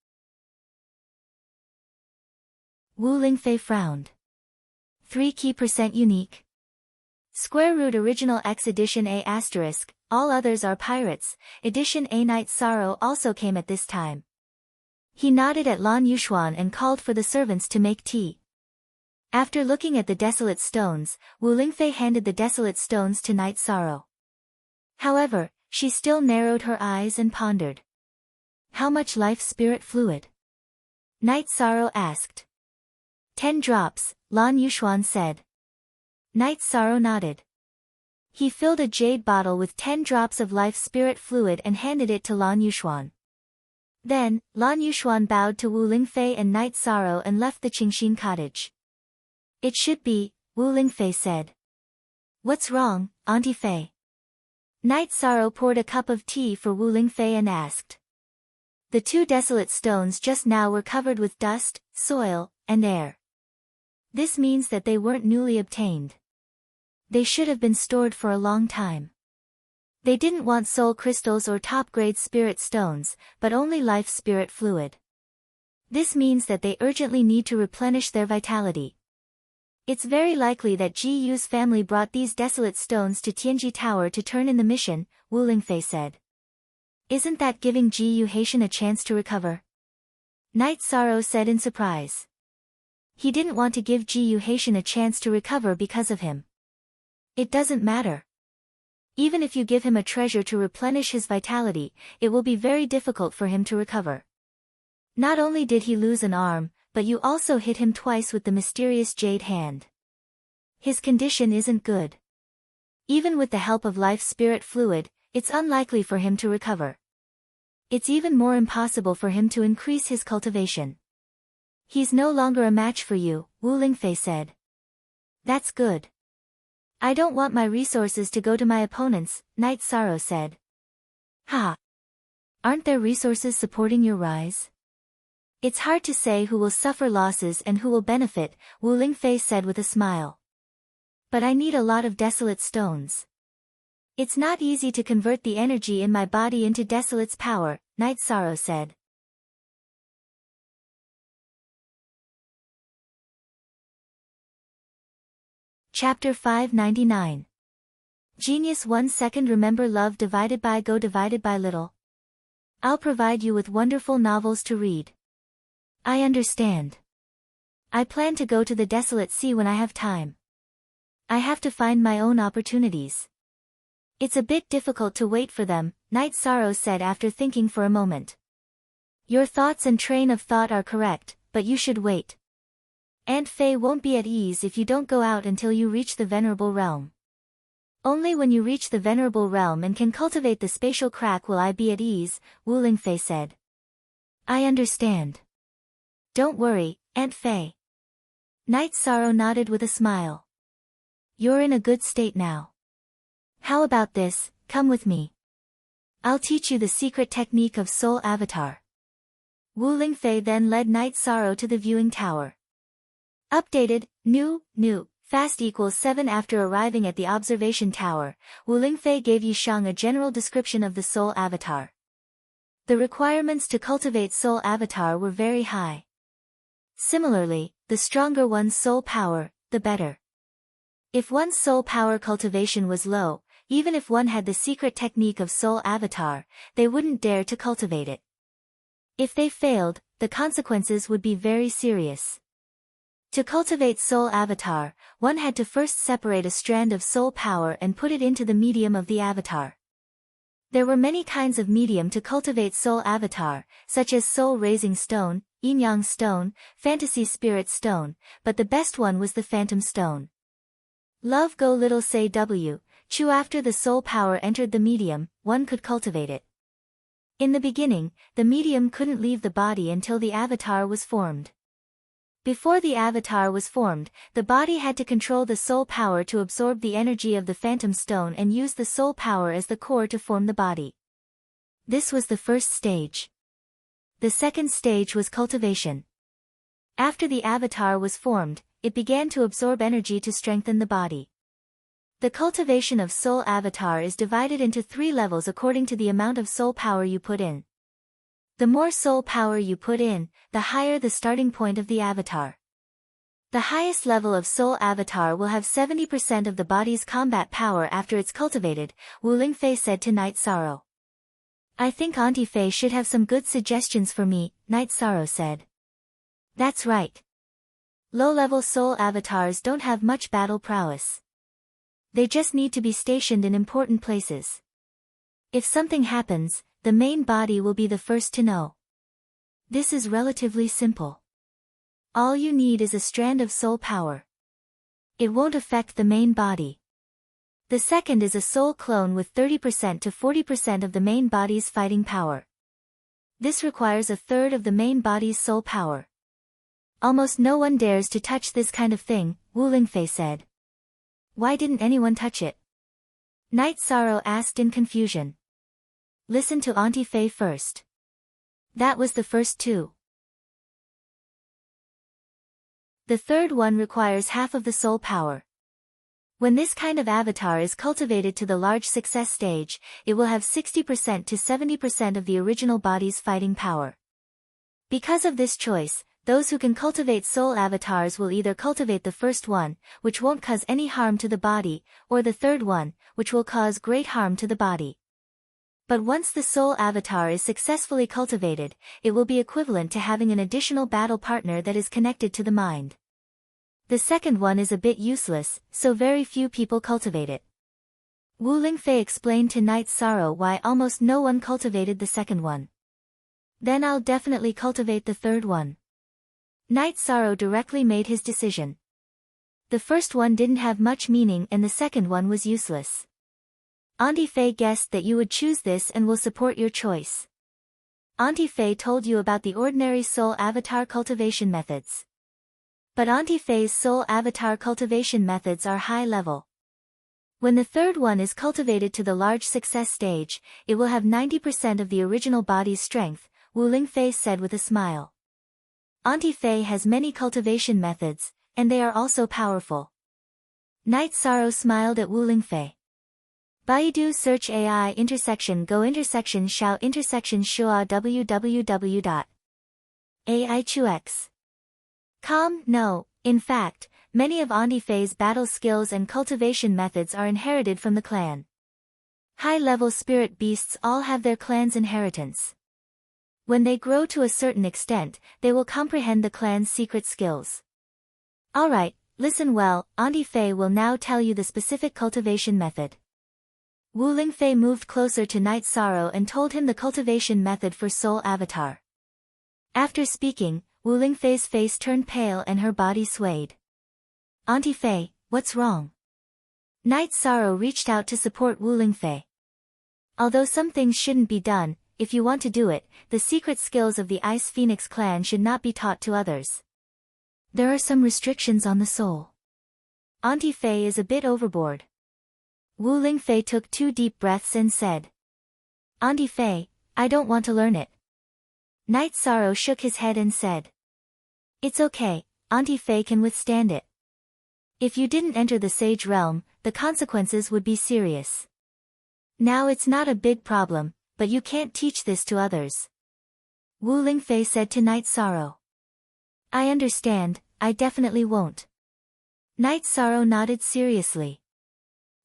Speaker 1: Wu Lingfei frowned. 3 key % unique. Square root original X edition A asterisk, all others are pirates, edition A Night Sorrow also came at this time. He nodded at Lan Yuxuan and called for the servants to make tea. After looking at the desolate stones, Wu Lingfei handed the desolate stones to Night Sorrow. However, she still narrowed her eyes and pondered. How much life spirit fluid? Night Sorrow asked. 10 drops, Lan Yuxuan said. Night Sorrow nodded. He filled a jade bottle with 10 drops of life spirit fluid and handed it to Lan Yuxuan. Then, Lan Yuxuan bowed to Wu Lingfei and Night Sorrow and left the Qingxin cottage. It should be, Wu Lingfei said. What's wrong, Auntie Fei? Night Sorrow poured a cup of tea for Wu Lingfei and asked. The 2 desolate stones just now were covered with dust, soil, and air. This means that they weren't newly obtained. They should have been stored for a long time. They didn't want soul crystals or top-grade spirit stones, but only life spirit fluid. This means that they urgently need to replenish their vitality. It's very likely that Ji Yu's family brought these desolate stones to Tianji Tower to turn in the mission, Wu Lingfei said. Isn't that giving Ji Yu Haitian a chance to recover? Night Sorrow said in surprise. He didn't want to give Ji Yu Haitian a chance to recover because of him. It doesn't matter. Even if you give him a treasure to replenish his vitality, it will be very difficult for him to recover. Not only did he lose an arm, but you also hit him twice with the mysterious jade hand. His condition isn't good. Even with the help of life spirit fluid, it's unlikely for him to recover. It's even more impossible for him to increase his cultivation. He's no longer a match for you, Wu Lingfei said. That's good. I don't want my resources to go to my opponents, Night Sorrow said. Ha! Aren't there resources supporting your rise? It's hard to say who will suffer losses and who will benefit, Wu Lingfei said with a smile. But I need a lot of desolate stones. It's not easy to convert the energy in my body into desolate's power, Night Sorrow said. Chapter 599. Genius 1 second. Remember love divided by go divided by little. I'll provide you with wonderful novels to read. I understand. I plan to go to the desolate sea when I have time. I have to find my own opportunities. It's a bit difficult to wait for them, Night Sorrow said after thinking for a moment. Your thoughts and train of thought are correct, but you should wait. Aunt Fei won't be at ease if you don't go out until you reach the venerable realm. Only when you reach the venerable realm and can cultivate the spatial crack will I be at ease, Wu Lingfei said. I understand. Don't worry, Aunt Fei. Night Sorrow nodded with a smile. You're in a good state now. How about this, come with me. I'll teach you the secret technique of Soul Avatar. Wu Lingfei then led Night Sorrow to the viewing tower. Updated, new, fast equals 7. After arriving at the observation tower, Wu Lingfei gave Yishang a general description of the Soul Avatar. The requirements to cultivate Soul Avatar were very high. Similarly, the stronger one's soul power, the better. If one's soul power cultivation was low, even if one had the secret technique of Soul Avatar, they wouldn't dare to cultivate it. If they failed, the consequences would be very serious. To cultivate Soul Avatar, one had to first separate a strand of soul power and put it into the medium of the avatar. There were many kinds of medium to cultivate Soul Avatar, such as Soul Raising Stone, Yin Yang Stone, Fantasy Spirit Stone, but the best one was the Phantom Stone. Love Go Little Say W, Chu. After the soul power entered the medium, one could cultivate it. In the beginning, the medium couldn't leave the body until the avatar was formed. Before the avatar was formed, the body had to control the soul power to absorb the energy of the Phantom Stone and use the soul power as the core to form the body. This was the first stage. The second stage was cultivation. After the avatar was formed, it began to absorb energy to strengthen the body. The cultivation of Soul Avatar is divided into 3 levels according to the amount of soul power you put in. The more soul power you put in, the higher the starting point of the avatar. The highest level of Soul Avatar will have 70% of the body's combat power after it's cultivated, Wu Lingfei said to Night Sorrow. I think Auntie Fei should have some good suggestions for me, Night Sorrow said. That's right. Low-level Soul Avatars don't have much battle prowess. They just need to be stationed in important places. If something happens, the main body will be the first to know. This is relatively simple. All you need is a strand of soul power. It won't affect the main body. The second is a soul clone with 30% to 40% of the main body's fighting power. This requires 1/3 of the main body's soul power. Almost no one dares to touch this kind of thing, Wu Lingfei said. Why didn't anyone touch it? Night Sorrow asked in confusion. Listen to Auntie Fei first. That was the first 2. The third one requires half of the soul power. When this kind of avatar is cultivated to the large success stage, it will have 60% to 70% of the original body's fighting power. Because of this choice, those who can cultivate soul avatars will either cultivate the first one, which won't cause any harm to the body, or the third one, which will cause great harm to the body. But once the soul avatar is successfully cultivated, it will be equivalent to having an additional battle partner that is connected to the mind. The second one is a bit useless, so very few people cultivate it. Wu Lingfei explained to Night Sorrow why almost no one cultivated the second one. Then I'll definitely cultivate the third one. Night Sorrow directly made his decision. The first one didn't have much meaning and the second one was useless. Auntie Fei guessed that you would choose this and will support your choice. Auntie Fei told you about the ordinary soul avatar cultivation methods. But Auntie Fei's soul avatar cultivation methods are high level. When the third one is cultivated to the large success stage, it will have 90% of the original body's strength, Wu Lingfei said with a smile. Auntie Fei has many cultivation methods, and they are also powerful. Night Sorrow smiled at Wu Lingfei. Baidu search AI _go _xiao _shua www.aichux.com. No, in fact, many of Auntie Fei's battle skills and cultivation methods are inherited from the clan. High-level spirit beasts all have their clan's inheritance. When they grow to a certain extent, they will comprehend the clan's secret skills. Alright, listen well, Auntie Fei will now tell you the specific cultivation method. Wu Lingfei moved closer to Night Sorrow and told him the cultivation method for Soul Avatar. After speaking, Wu Lingfei's face turned pale and her body swayed. Auntie Fei, what's wrong? Night Sorrow reached out to support Wu Lingfei. Although some things shouldn't be done, if you want to do it, the secret skills of the Ice Phoenix clan should not be taught to others. There are some restrictions on the soul. Auntie Fei is a bit overboard. Wu Lingfei took 2 deep breaths and said, Auntie Fei, I don't want to learn it. Night Sorrow shook his head and said, It's okay, Auntie Fei can withstand it. If you didn't enter the Sage Realm, the consequences would be serious. Now it's not a big problem, but you can't teach this to others. Wu Lingfei said to Night Sorrow. I understand, I definitely won't. Night Sorrow nodded seriously.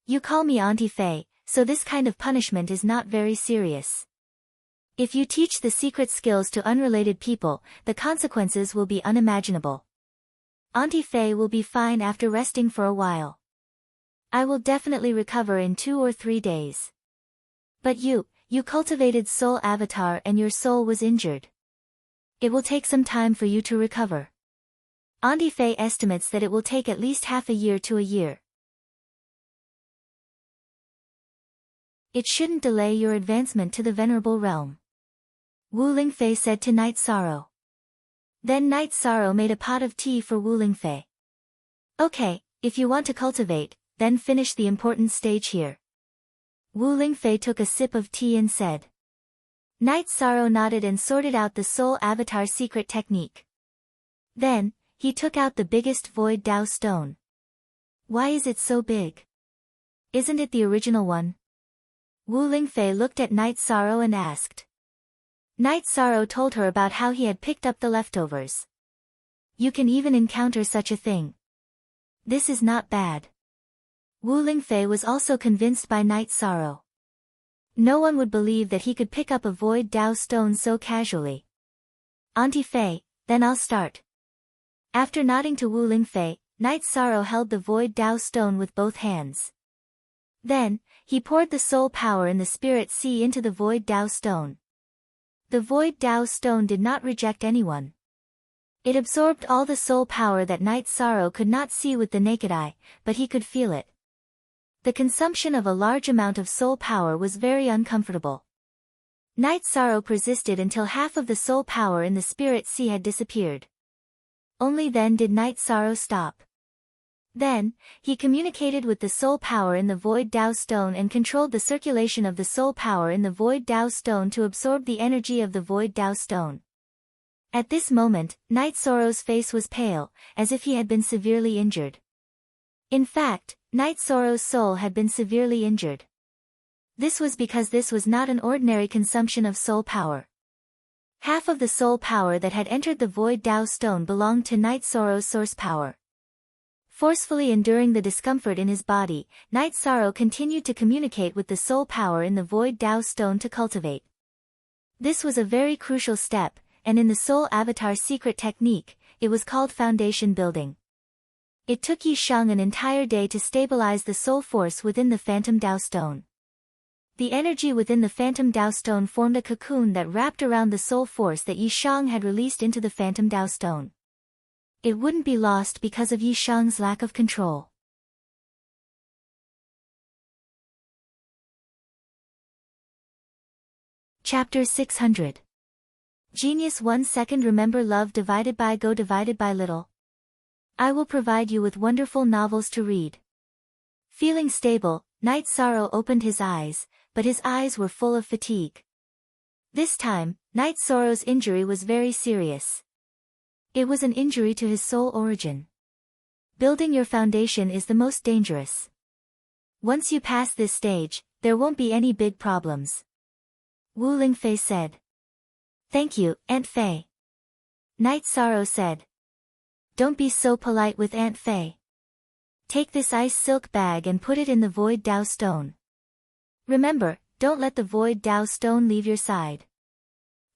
Speaker 1: You call me Auntie Fei, so this kind of punishment is not very serious. If you teach the secret skills to unrelated people, the consequences will be unimaginable. Auntie Fei will be fine after resting for a while. I will definitely recover in 2 or 3 days. But you cultivated soul avatar and your soul was injured. It will take some time for you to recover. Auntie Fei estimates that it will take at least half a year to a year. It shouldn't delay your advancement to the Venerable Realm. Wu Lingfei said to Night Sorrow. Then Night Sorrow made a pot of tea for Wu Lingfei. Okay, if you want to cultivate, then finish the important stage here. Wu Lingfei took a sip of tea and said. Night Sorrow nodded and sorted out the Soul Avatar secret technique. Then, he took out the biggest Void Dao stone. Why is it so big? Isn't it the original one? Wu Lingfei looked at Night Sorrow and asked. Night Sorrow told her about how he had picked up the leftovers. You can even encounter such a thing. This is not bad. Wu Lingfei was also convinced by Night Sorrow. No one would believe that he could pick up a Void Dao stone so casually. Auntie Fei, then I'll start. After nodding to Wu Lingfei, Night Sorrow held the Void Dao stone with both hands. Then, he poured the soul power in the Spirit Sea into the Void Dao stone. The Void Dao stone did not reject anyone. It absorbed all the soul power that Night Sorrow could not see with the naked eye, but he could feel it. The consumption of a large amount of soul power was very uncomfortable. Night Sorrow persisted until half of the soul power in the Spirit Sea had disappeared. Only then did Night Sorrow stop. Then, he communicated with the soul power in the Void Dao stone and controlled the circulation of the soul power in the Void Dao stone to absorb the energy of the Void Dao stone. At this moment, Night Sorrow's face was pale, as if he had been severely injured. In fact, Night Sorrow's soul had been severely injured. This was because this was not an ordinary consumption of soul power. Half of the soul power that had entered the Void Dao stone belonged to Night Sorrow's source power. Forcefully enduring the discomfort in his body, Night Sorrow continued to communicate with the soul power in the Void Dao stone to cultivate. This was a very crucial step, and in the Soul Avatar secret technique, it was called foundation building. It took Yi Shang an entire day to stabilize the soul force within the Phantom Dao stone. The energy within the Phantom Dao stone formed a cocoon that wrapped around the soul force that Yi Shang had released into the Phantom Dao stone. It wouldn't be lost because of Yi Shang's lack of control. Chapter 600. Genius 1 second. Remember love divided by go divided by little. I will provide you with wonderful novels to read. Feeling stable, Night Sorrow opened his eyes, but his eyes were full of fatigue. This time, Night Sorrow's injury was very serious. It was an injury to his soul origin. Building your foundation is the most dangerous. Once you pass this stage, there won't be any big problems. Wu Lingfei said. Thank you, Aunt Fei. Night Sorrow said. Don't be so polite with Aunt Fei. Take this ice silk bag and put it in the Void Dao stone. Remember, don't let the Void Dao stone leave your side.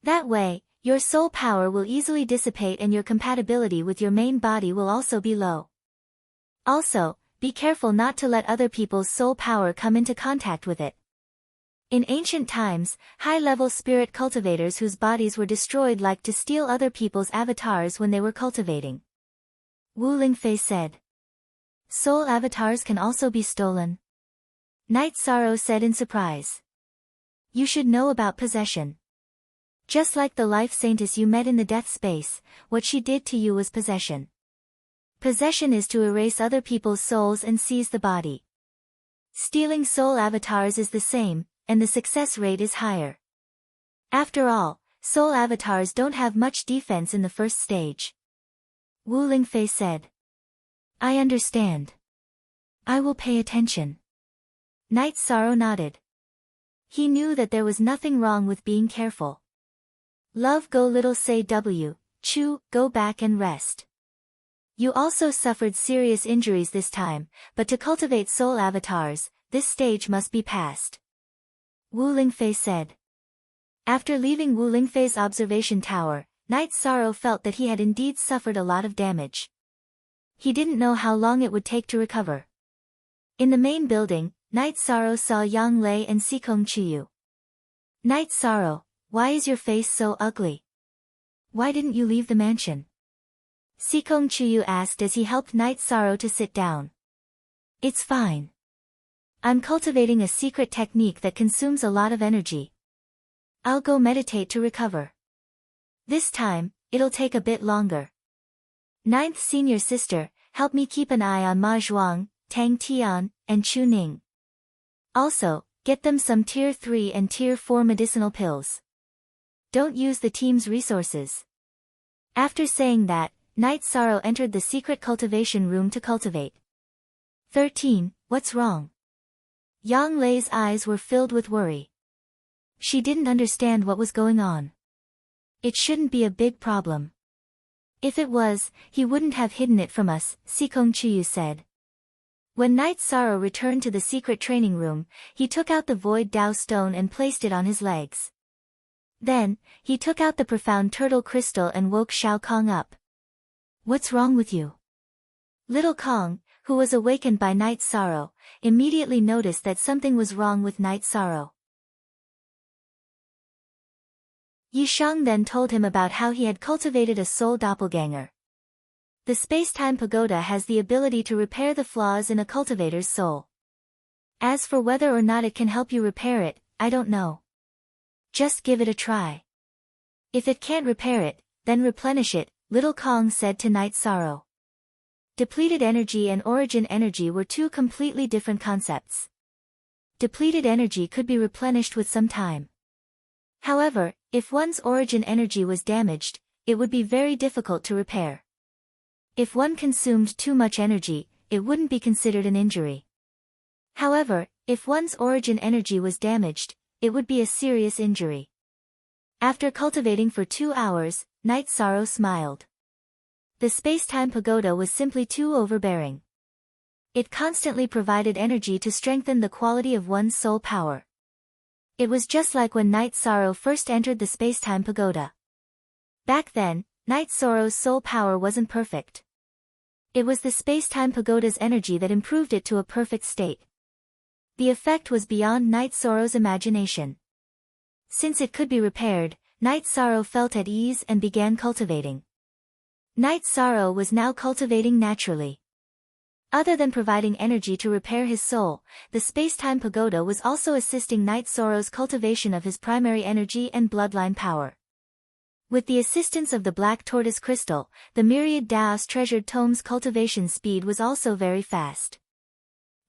Speaker 1: That way, your soul power will easily dissipate and your compatibility with your main body will also be low. Also, be careful not to let other people's soul power come into contact with it. In ancient times, high-level spirit cultivators whose bodies were destroyed liked to steal other people's avatars when they were cultivating. Wu Lingfei said. Soul avatars can also be stolen. Night Sorrow said in surprise. You should know about possession. Just like the life saintess you met in the death space, what she did to you was possession. Possession is to erase other people's souls and seize the body. Stealing soul avatars is the same, and the success rate is higher. After all, soul avatars don't have much defense in the first stage. Wu Lingfei said. I understand. I will pay attention. Night Sorrow nodded. He knew that there was nothing wrong with being careful. Love go little say W, Chu, go back and rest. You also suffered serious injuries this time, but to cultivate soul avatars, this stage must be passed. Wu Lingfei said. After leaving Wu Lingfei's observation tower, Night Sorrow felt that he had indeed suffered a lot of damage. He didn't know how long it would take to recover. In the main building, Night Sorrow saw Yang Lei and Sikong Chiyu. Night Sorrow, why is your face so ugly? Why didn't you leave the mansion? Sikong Chiyu asked as he helped Night Sorrow to sit down. It's fine. I'm cultivating a secret technique that consumes a lot of energy. I'll go meditate to recover. This time, it'll take a bit longer. Ninth senior sister, help me keep an eye on Ma Zhuang, Tang Tian, and Chu Ning. Also, get them some Tier 3 and Tier 4 medicinal pills. Don't use the team's resources. After saying that, Night Sorrow entered the secret cultivation room to cultivate. 13. What's wrong? Yang Lei's eyes were filled with worry. She didn't understand what was going on. It shouldn't be a big problem. If it was, he wouldn't have hidden it from us, Sikong Chiyu said. When Night Sorrow returned to the secret training room, he took out the Void Dao Stone and placed it on his legs. Then, he took out the Profound Turtle Crystal and woke Shao Kong up. What's wrong with you? Little Kong, who was awakened by Night Sorrow, immediately noticed that something was wrong with Night Sorrow. Yishang then told him about how he had cultivated a soul doppelganger. The space-time pagoda has the ability to repair the flaws in a cultivator's soul. As for whether or not it can help you repair it, I don't know. Just give it a try. If it can't repair it, then replenish it, Little Kong said to Night Sorrow. Depleted energy and origin energy were two completely different concepts. Depleted energy could be replenished with some time. However, if one's origin energy was damaged, it would be very difficult to repair. If one consumed too much energy, it wouldn't be considered an injury. However, if one's origin energy was damaged, it would be a serious injury. After cultivating for 2 hours, Night Sorrow smiled. The space-time pagoda was simply too overbearing. It constantly provided energy to strengthen the quality of one's soul power. It was just like when Night Sorrow first entered the space-time pagoda. Back then, Night Sorrow's soul power wasn't perfect. It was the space-time pagoda's energy that improved it to a perfect state. The effect was beyond Night Sorrow's imagination. Since it could be repaired, Night Sorrow felt at ease and began cultivating. Night Sorrow was now cultivating naturally. Other than providing energy to repair his soul, the space-time pagoda was also assisting Night Sorrow's cultivation of his primary energy and bloodline power. With the assistance of the Black Tortoise Crystal, the Myriad Daos Treasured Tome's cultivation speed was also very fast.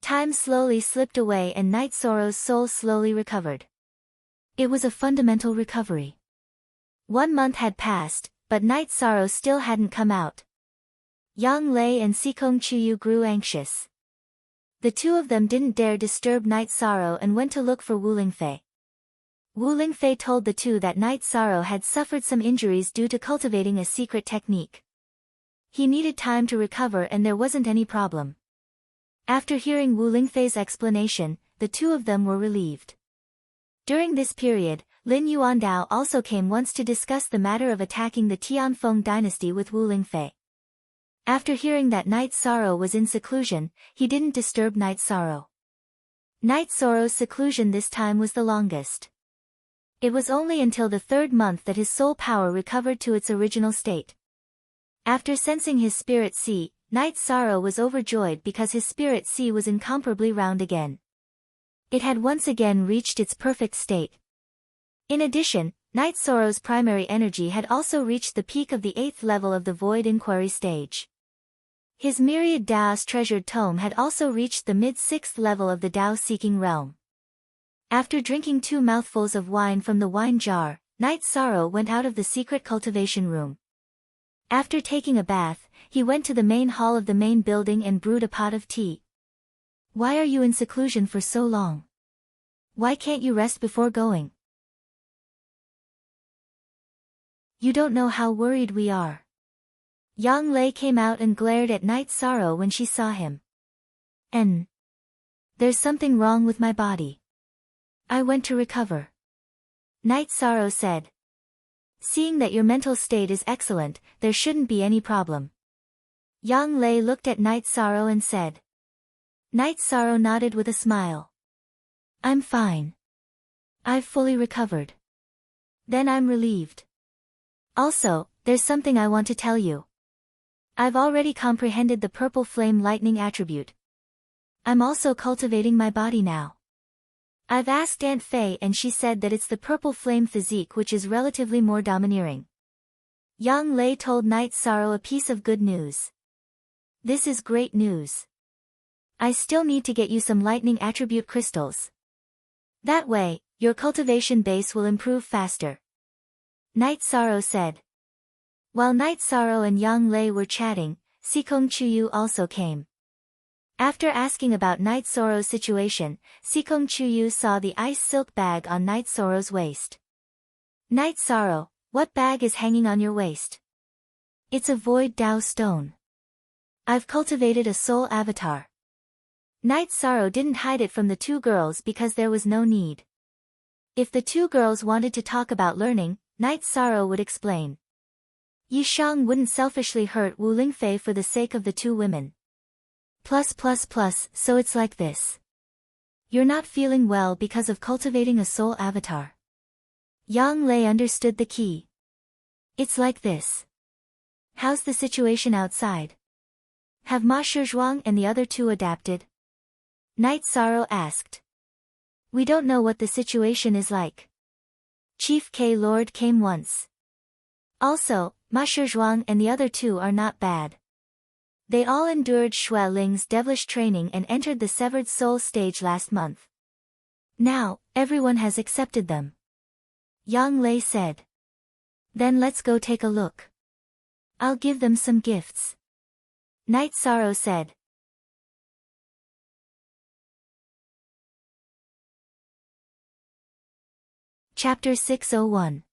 Speaker 1: Time slowly slipped away and Night Sorrow's soul slowly recovered. It was a fundamental recovery. 1 month had passed, but Night Sorrow still hadn't come out. Yang Lei and Sikong Chiyu grew anxious. The two of them didn't dare disturb Night Sorrow and went to look for Wu Lingfei. Wu Lingfei told the two that Night Sorrow had suffered some injuries due to cultivating a secret technique. He needed time to recover and there wasn't any problem. After hearing Wu Lingfei's explanation, the two of them were relieved. During this period, Lin Yuandao also came once to discuss the matter of attacking the Tianfeng dynasty with Wu Lingfei. After hearing that Night Sorrow was in seclusion, he didn't disturb Night Sorrow. Night Sorrow's seclusion this time was the longest. It was only until the 3rd month that his soul power recovered to its original state. After sensing his spirit sea, Night Sorrow was overjoyed because his spirit sea was incomparably round again. It had once again reached its perfect state. In addition, Night Sorrow's primary energy had also reached the peak of the 8th level of the Void Inquiry stage. His myriad Dao's treasured tome had also reached the mid-6th level of the Dao-seeking realm. After drinking 2 mouthfuls of wine from the wine jar, Night Sorrow went out of the secret cultivation room. After taking a bath, he went to the main hall of the main building and brewed a pot of tea. "Why are you in seclusion for so long? Why can't you rest before going? You don't know how worried we are." Yang Lei came out and glared at Night Sorrow when she saw him. There's something wrong with my body. I went to recover." Night Sorrow said. "Seeing that your mental state is excellent, there shouldn't be any problem." Yang Lei looked at Night Sorrow and said. Night Sorrow nodded with a smile. "I'm fine. I've fully recovered." "Then I'm relieved. Also, there's something I want to tell you. I've already comprehended the purple flame lightning attribute. I'm also cultivating my body now. I've asked Aunt Fei and she said that it's the purple flame physique which is relatively more domineering." Yang Lei told Night Sorrow a piece of good news. "This is great news. I still need to get you some lightning attribute crystals. That way, your cultivation base will improve faster," Night Sorrow said. While Night Sorrow and Yang Lei were chatting, Sikong Chuyu also came. After asking about Night Sorrow's situation, Sikong Chuyu saw the ice silk bag on Night Sorrow's waist. "Night Sorrow, what bag is hanging on your waist?" "It's a void Dao stone. I've cultivated a soul avatar." Night Sorrow didn't hide it from the 2 girls because there was no need. If the 2 girls wanted to talk about learning, Night Sorrow would explain. Yi Shang wouldn't selfishly hurt Wu Lingfei for the sake of the 2 women. So it's like this. You're not feeling well because of cultivating a soul avatar. Yang Lei understood the key. It's like this. How's the situation outside? Have Ma Shizhuang and the other 2 adapted? Night Sorrow asked. We don't know what the situation is like. Chief K Lord came once. Also, Ma Shizhuang and the other 2 are not bad. They all endured Xue Ling's devilish training and entered the Severed Soul stage last month. Now, everyone has accepted them. Yang Lei said. Then let's go take a look. I'll give them some gifts. Night Sorrow said. Chapter 601.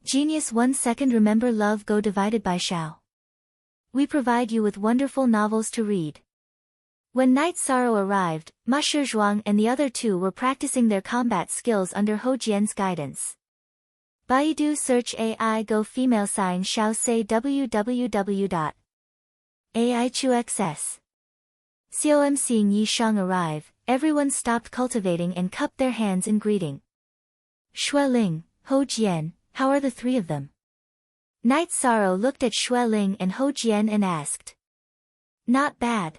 Speaker 1: Genius 1 second. Remember love go divided by Shao. We provide you with wonderful novels to read. When Night Sorrow arrived, Ma Shizhuang and the other 2 were practicing their combat skills under Ho Jian's guidance. Baidu search AI go female sign Shao say www.aichuxs. Com. Seeing Yi Shang arrive, everyone stopped cultivating and cupped their hands in greeting. Xue Ling, Ho Jian, how are the 3 of them? Night Sorrow looked at Xue Ling and Ho Jian and asked. Not bad.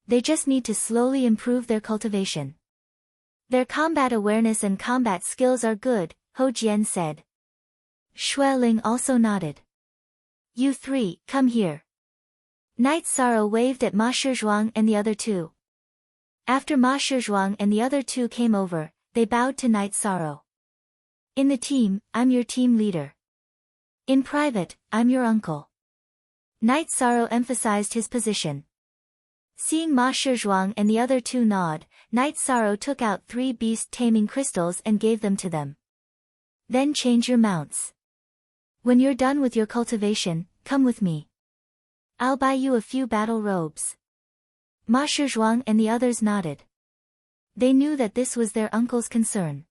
Speaker 1: They just need to slowly improve their cultivation. Their combat awareness and combat skills are good, Ho Jian said. Xue Ling also nodded. You 3, come here. Night Sorrow waved at Ma Shizhuang and the other 2. After Ma Shizhuang and the other 2 came over, they bowed to Night Sorrow. In the team, I'm your team leader. In private, I'm your uncle. Night Sorrow emphasized his position. Seeing Ma Shizhuang and the other 2 nod, Night Sorrow took out 3 beast-taming crystals and gave them to them. Then change your mounts. When you're done with your cultivation, come with me. I'll buy you a few battle robes. Ma Shizhuang and the others nodded. They knew that this was their uncle's concern.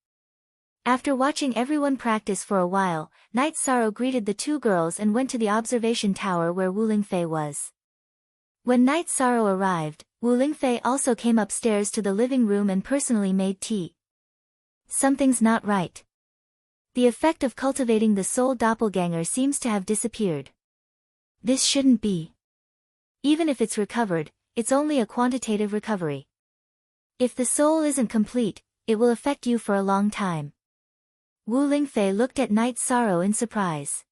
Speaker 1: After watching everyone practice for a while, Night Sorrow greeted the 2 girls and went to the observation tower where Wu Lingfei was. When Night Sorrow arrived, Wu Lingfei also came upstairs to the living room and personally made tea. Something's not right. The effect of cultivating the soul doppelganger seems to have disappeared. This shouldn't be. Even if it's recovered, it's only a quantitative recovery. If the soul isn't complete, it will affect you for a long time. Wu Lingfei looked at Night Sorrow in surprise.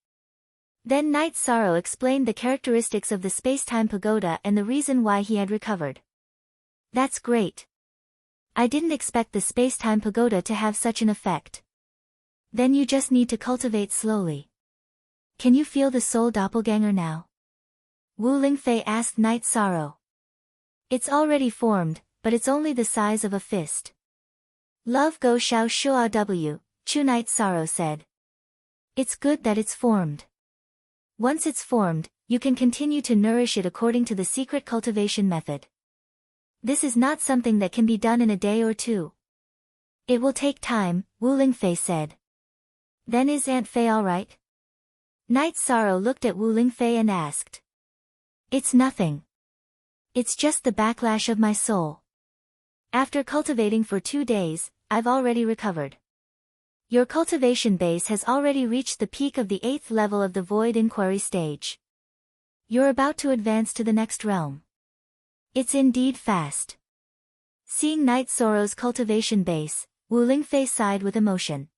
Speaker 1: Then Night Sorrow explained the characteristics of the space-time pagoda and the reason why he had recovered. That's great. I didn't expect the space-time pagoda to have such an effect. Then you just need to cultivate slowly. Can you feel the soul doppelganger now? Wu Lingfei asked Night Sorrow. It's already formed, but it's only the size of a fist. Love Go Xiao Shua W, Chu Night Sorrow said. It's good that it's formed. Once it's formed, you can continue to nourish it according to the secret cultivation method. This is not something that can be done in a day or two. It will take time, Wu Lingfei said. Then is Aunt Fei alright? Night Sorrow looked at Wu Lingfei and asked. It's nothing. It's just the backlash of my soul. After cultivating for 2 days, I've already recovered. Your cultivation base has already reached the peak of the 8th level of the void inquiry stage. You're about to advance to the next realm. It's indeed fast. Seeing Night Sorrow's cultivation base, Wu Lingfei sighed with emotion.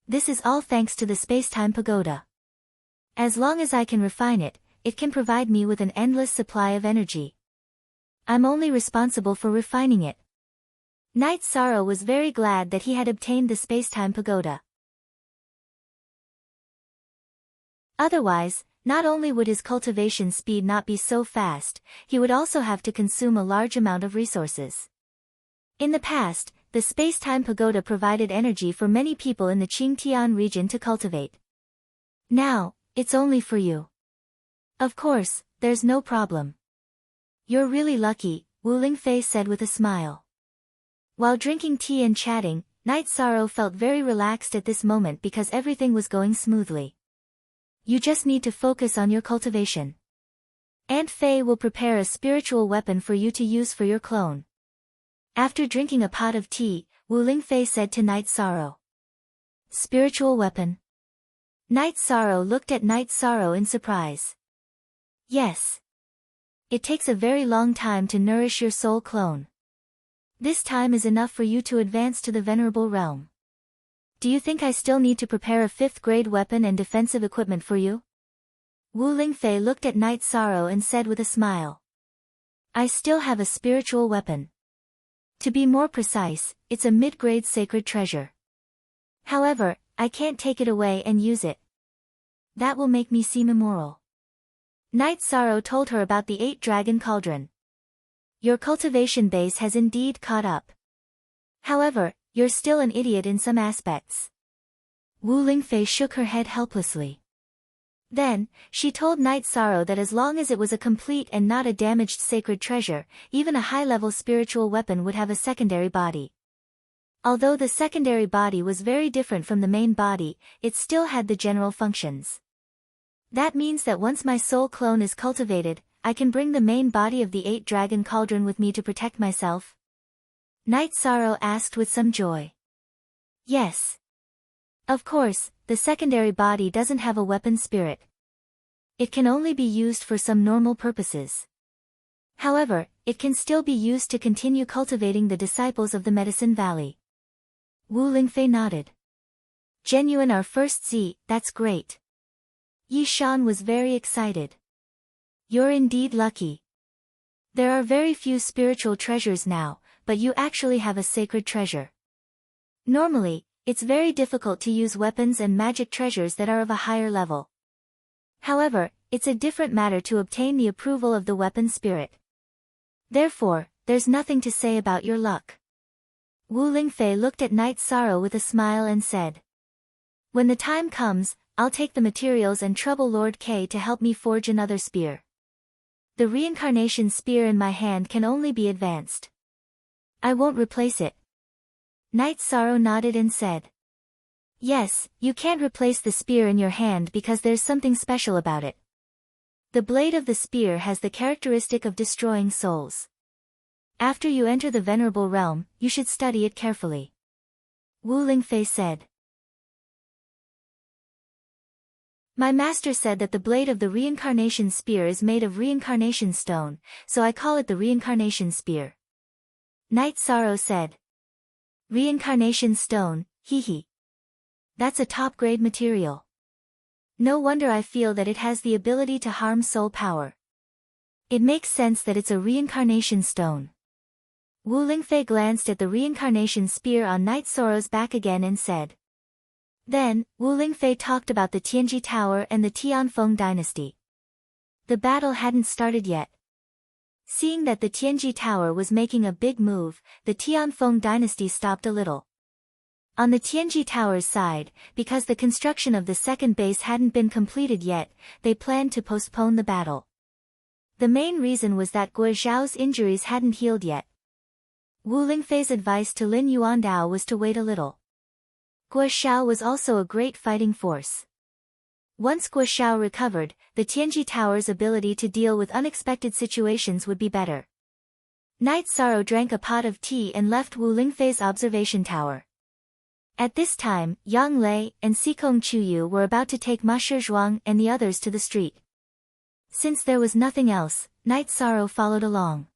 Speaker 1: This is all thanks to the space-time pagoda. As long as I can refine it, it can provide me with an endless supply of energy. I'm only responsible for refining it. Night Sorrow was very glad that he had obtained the space-time pagoda. Otherwise, not only would his cultivation speed not be so fast, he would also have to consume a large amount of resources. In the past, the space-time pagoda provided energy for many people in the Qingtian region to cultivate. Now, it's only for you. Of course, there's no problem. You're really lucky, Wu Lingfei said with a smile. While drinking tea and chatting, Night Sorrow felt very relaxed at this moment because everything was going smoothly. You just need to focus on your cultivation. Aunt Fei will prepare a spiritual weapon for you to use for your clone. After drinking a pot of tea, Wu Lingfei said to Night Sorrow. Spiritual weapon? Night Sorrow looked at Night Sorrow in surprise. Yes. It takes a very long time to nourish your soul clone. This time is enough for you to advance to the venerable realm. Do you think I still need to prepare a 5th grade weapon and defensive equipment for you? Wu Lingfei looked at Night Sorrow and said with a smile. I still have a spiritual weapon. To be more precise, it's a mid-grade sacred treasure. However, I can't take it away and use it. That will make me seem immoral. Night Sorrow told her about the 8-dragon cauldron. Your cultivation base has indeed caught up. However, you're still an idiot in some aspects. Wu Lingfei shook her head helplessly. Then, she told Night Sorrow that as long as it was a complete and not a damaged sacred treasure, even a high-level spiritual weapon would have a secondary body. Although the secondary body was very different from the main body, it still had the general functions. That means that once my soul clone is cultivated, I can bring the main body of the 8-dragon cauldron with me to protect myself? Night Sorrow asked with some joy. Yes. Of course, the secondary body doesn't have a weapon spirit. It can only be used for some normal purposes. However, it can still be used to continue cultivating the disciples of the Medicine Valley. Wu Lingfei nodded. Genuine our first Z, that's great. Yi Shan was very excited. You're indeed lucky. There are very few spiritual treasures now, but you actually have a sacred treasure. Normally, it's very difficult to use weapons and magic treasures that are of a higher level. However, it's a different matter to obtain the approval of the weapon spirit. Therefore, there's nothing to say about your luck. Wu Lingfei looked at Night Sorrow with a smile and said. When the time comes, I'll take the materials and trouble Lord K to help me forge another spear. The reincarnation spear in my hand can only be advanced. I won't replace it. Night Sorrow nodded and said. Yes, you can't replace the spear in your hand because there's something special about it. The blade of the spear has the characteristic of destroying souls. After you enter the venerable realm, you should study it carefully. Wu Lingfei said. My master said that the blade of the reincarnation spear is made of reincarnation stone, so I call it the reincarnation spear. Night Sorrow said. Reincarnation stone, hee hee. That's a top-grade material. No wonder I feel that it has the ability to harm soul power. It makes sense that it's a reincarnation stone. Wu Lingfei glanced at the reincarnation spear on Night Sorrow's back again and said. Then, Wu Lingfei talked about the Tianji Tower and the Tianfeng dynasty. The battle hadn't started yet. Seeing that the Tianji Tower was making a big move, the Tianfeng dynasty stopped a little. On the Tianji Tower's side, because the construction of the second base hadn't been completed yet, they planned to postpone the battle. The main reason was that Guo Zhao's injuries hadn't healed yet. Wu Lingfei's advice to Lin Yuandao was to wait a little. Guo Zhao was also a great fighting force. Once Guo Zhao recovered, the Tianji Tower's ability to deal with unexpected situations would be better. Night Sorrow drank a pot of tea and left Wu Lingfei's observation tower. At this time, Yang Lei and Xikong Chuyu were about to take Ma Shizhuang and the others to the street. Since there was nothing else, Night Sorrow followed along.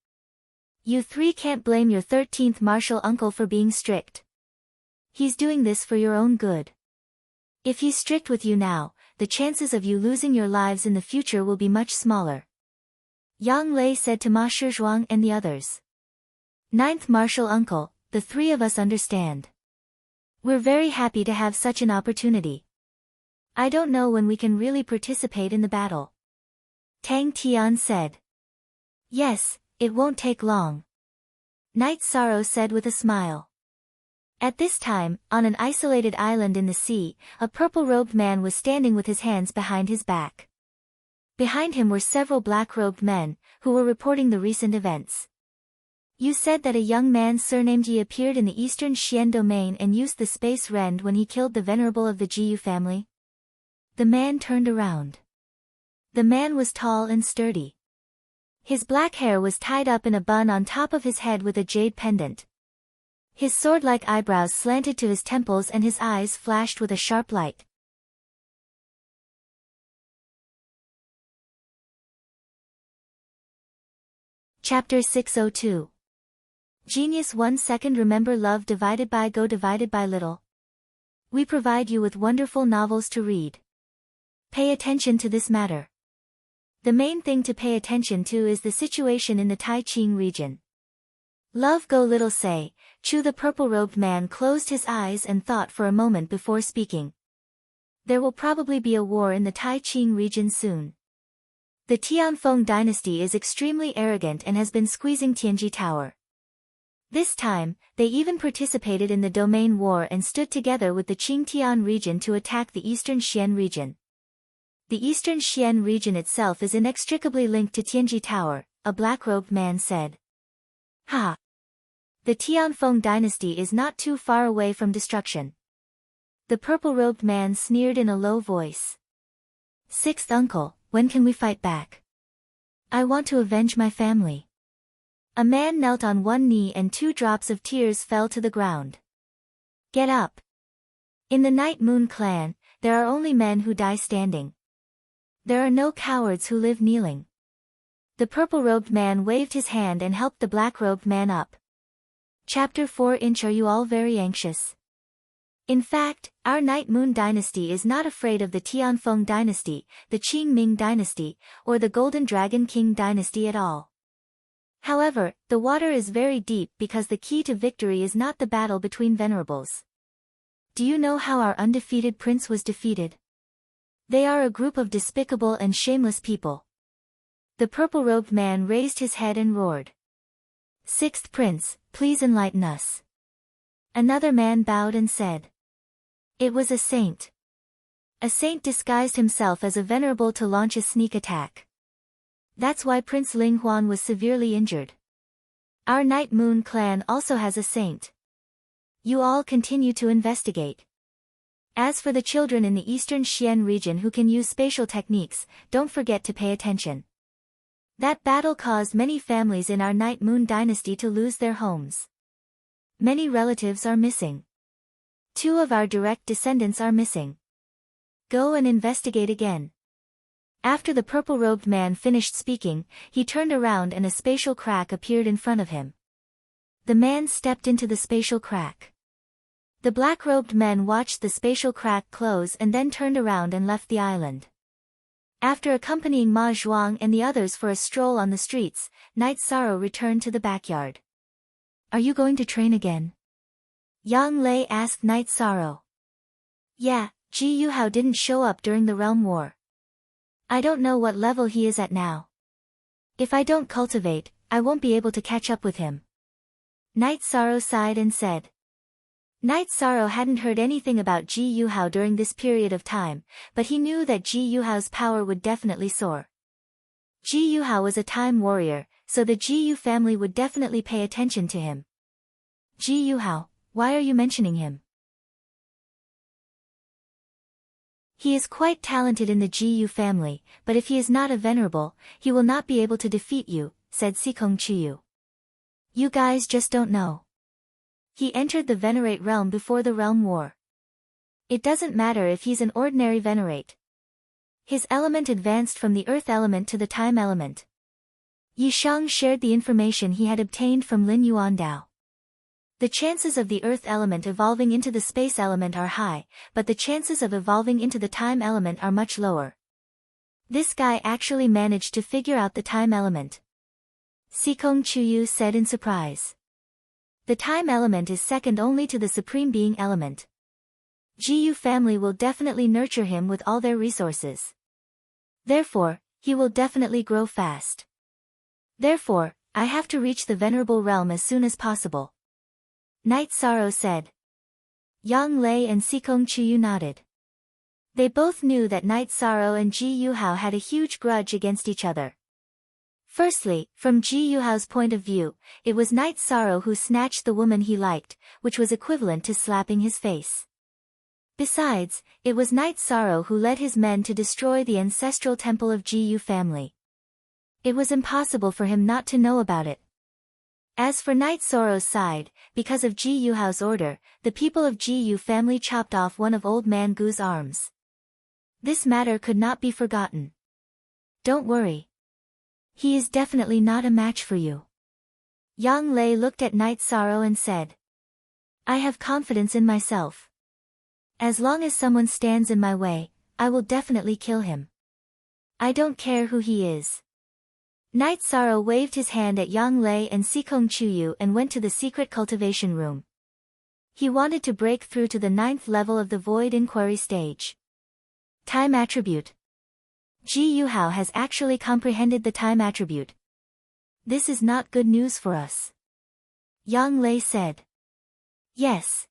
Speaker 1: You three can't blame your 13th martial uncle for being strict. He's doing this for your own good. If he's strict with you now, the chances of you losing your lives in the future will be much smaller. Yang Lei said to Ma Shizhuang and the others. Ninth martial uncle, the three of us understand. We're very happy to have such an opportunity. I don't know when we can really participate in the battle. Tang Tian said. Yes, it won't take long. Night Sorrow said with a smile. At this time, on an isolated island in the sea, a purple-robed man was standing with his hands behind his back. Behind him were several black-robed men, who were reporting the recent events. You said that a young man surnamed Yi appeared in the eastern Xian domain and used the space rend when he killed the venerable of the Jiyu family? The man turned around. The man was tall and sturdy. His black hair was tied up in a bun on top of his head with a jade pendant. His sword-like eyebrows slanted to his temples and his eyes flashed with a sharp light. Chapter 602. Genius 1 second. Remember love divided by go divided by little. We provide you with wonderful novels to read. Pay attention to this matter. The main thing to pay attention to is the situation in the Taiqing region. Love go little say, Chu the purple-robed man closed his eyes and thought for a moment before speaking. There will probably be a war in the Taiqing region soon. The Tianfeng dynasty is extremely arrogant and has been squeezing Tianji Tower. This time, they even participated in the domain war and stood together with the Qingtian region to attack the eastern Xian region. The eastern Xian region itself is inextricably linked to Tianji Tower, a black-robed man said. Ha! The Tianfeng dynasty is not too far away from destruction. The purple-robed man sneered in a low voice. Sixth uncle, when can we fight back? I want to avenge my family. A man knelt on one knee and 2 drops of tears fell to the ground. Get up. In the Night Moon clan, there are only men who die standing. There are no cowards who live kneeling. The purple-robed man waved his hand and helped the black-robed man up. Chapter 4. Are you all very anxious? In fact, our Night Moon dynasty is not afraid of the Tianfeng dynasty, the Qing Ming dynasty, or the Golden Dragon King dynasty at all. However, the water is very deep because the key to victory is not the battle between venerables. Do you know how our undefeated prince was defeated? They are a group of despicable and shameless people. The purple-robed man raised his head and roared. Sixth prince, please enlighten us. Another man bowed and said. It was a saint. A saint disguised himself as a venerable to launch a sneak attack. That's why Prince Ling Huan was severely injured. Our Night Moon clan also has a saint. You all continue to investigate. As for the children in the eastern Xian region who can use spatial techniques, don't forget to pay attention. That battle caused many families in our Night Moon dynasty to lose their homes. Many relatives are missing. 2 of our direct descendants are missing. Go and investigate again. After the purple-robed man finished speaking, he turned around and a spatial crack appeared in front of him. The man stepped into the spatial crack. The black-robed men watched the spatial crack close and then turned around and left the island. After accompanying Ma Zhuang and the others for a stroll on the streets, Night Sorrow returned to the backyard. Are you going to train again? Yang Lei asked Night Sorrow. Yeah, Ji Yuhao didn't show up during the Realm War. I don't know what level he is at now. If I don't cultivate, I won't be able to catch up with him. Night Sorrow sighed and said. Night Sorrow hadn't heard anything about Ji Yuhao during this period of time, but he knew that Ji Yuhao's power would definitely soar. Ji Yuhao was a time warrior, so the Ji Yu family would definitely pay attention to him. Ji Yuhao, why are you mentioning him? He is quite talented in the Ji Yu family, but if he is not a venerable, he will not be able to defeat you, said Sikong Chuyu. You guys just don't know. He entered the Venerate realm before the Realm War. It doesn't matter if he's an ordinary Venerate. His element advanced from the Earth element to the Time element. Yi Shang shared the information he had obtained from Lin Yuandao. The chances of the Earth element evolving into the Space element are high, but the chances of evolving into the Time element are much lower. This guy actually managed to figure out the Time element. Sikong Chuyu said in surprise. The Time element is second only to the Supreme Being element. Ji Yu family will definitely nurture him with all their resources. Therefore, he will definitely grow fast. Therefore, I have to reach the Venerable Realm as soon as possible. Night Sorrow said. Yang Lei and Sikong Chuyu nodded. They both knew that Night Sorrow and Ji Yuhao had a huge grudge against each other. Firstly, from Ji Yuhao's point of view, it was Night Sorrow who snatched the woman he liked, which was equivalent to slapping his face. Besides, it was Night Sorrow who led his men to destroy the ancestral temple of Ji Yu family. It was impossible for him not to know about it. As for Night Sorrow's side, because of Ji Yuhao's order, the people of Ji Yu family chopped off one of Old Man Gu's arms. This matter could not be forgotten. Don't worry. He is definitely not a match for you. Yang Lei looked at Night Sorrow and said. I have confidence in myself. As long as someone stands in my way, I will definitely kill him. I don't care who he is. Night Sorrow waved his hand at Yang Lei and Sikong Chuyu and went to the secret cultivation room. He wanted to break through to the 9th level of the Void Inquiry stage. Time attribute. Ji Yuhao has actually comprehended the time attribute. This is not good news for us. Yang Lei said. Yes.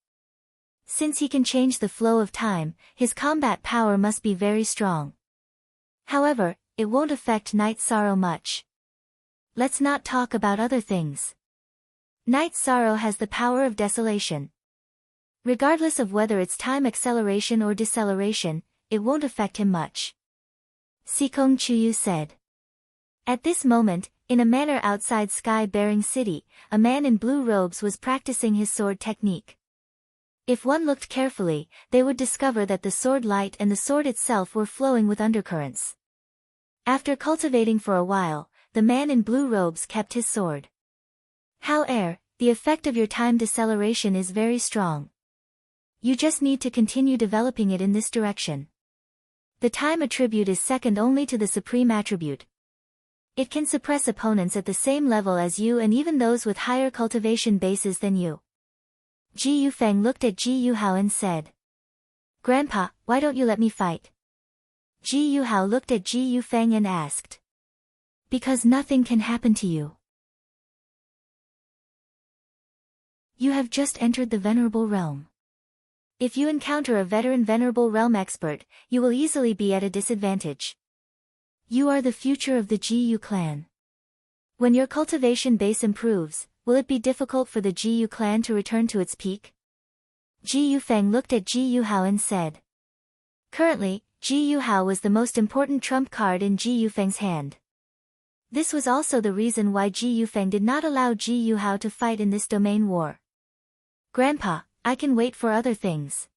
Speaker 1: Since he can change the flow of time, his combat power must be very strong. However, it won't affect Night Sorrow much. Let's not talk about other things. Night Sorrow has the power of desolation. Regardless of whether it's time acceleration or deceleration, it won't affect him much. Sikong Chuyu said. At this moment, in a manor outside Sky-Bearing City, a man in blue robes was practicing his sword technique. If one looked carefully, they would discover that the sword light and the sword itself were flowing with undercurrents. After cultivating for a while, the man in blue robes kept his sword. However, the effect of your time deceleration is very strong. You just need to continue developing it in this direction. The time attribute is second only to the supreme attribute. It can suppress opponents at the same level as you and even those with higher cultivation bases than you. Ji Yufeng looked at Ji Yuhao and said. Grandpa, why don't you let me fight? Ji Yuhao looked at Ji Yufeng and asked. Because nothing can happen to you. You have just entered the Venerable Realm. If you encounter a veteran Venerable Realm expert, you will easily be at a disadvantage. You are the future of the Ji Yu clan. When your cultivation base improves, will it be difficult for the Ji Yu clan to return to its peak? Ji Yufeng looked at Ji Yuhao and said. Currently, Ji Yuhao was the most important trump card in Ji Yufeng's hand. This was also the reason why Ji Yufeng did not allow Ji Yuhao to fight in this domain war. Grandpa, I can wait for other things.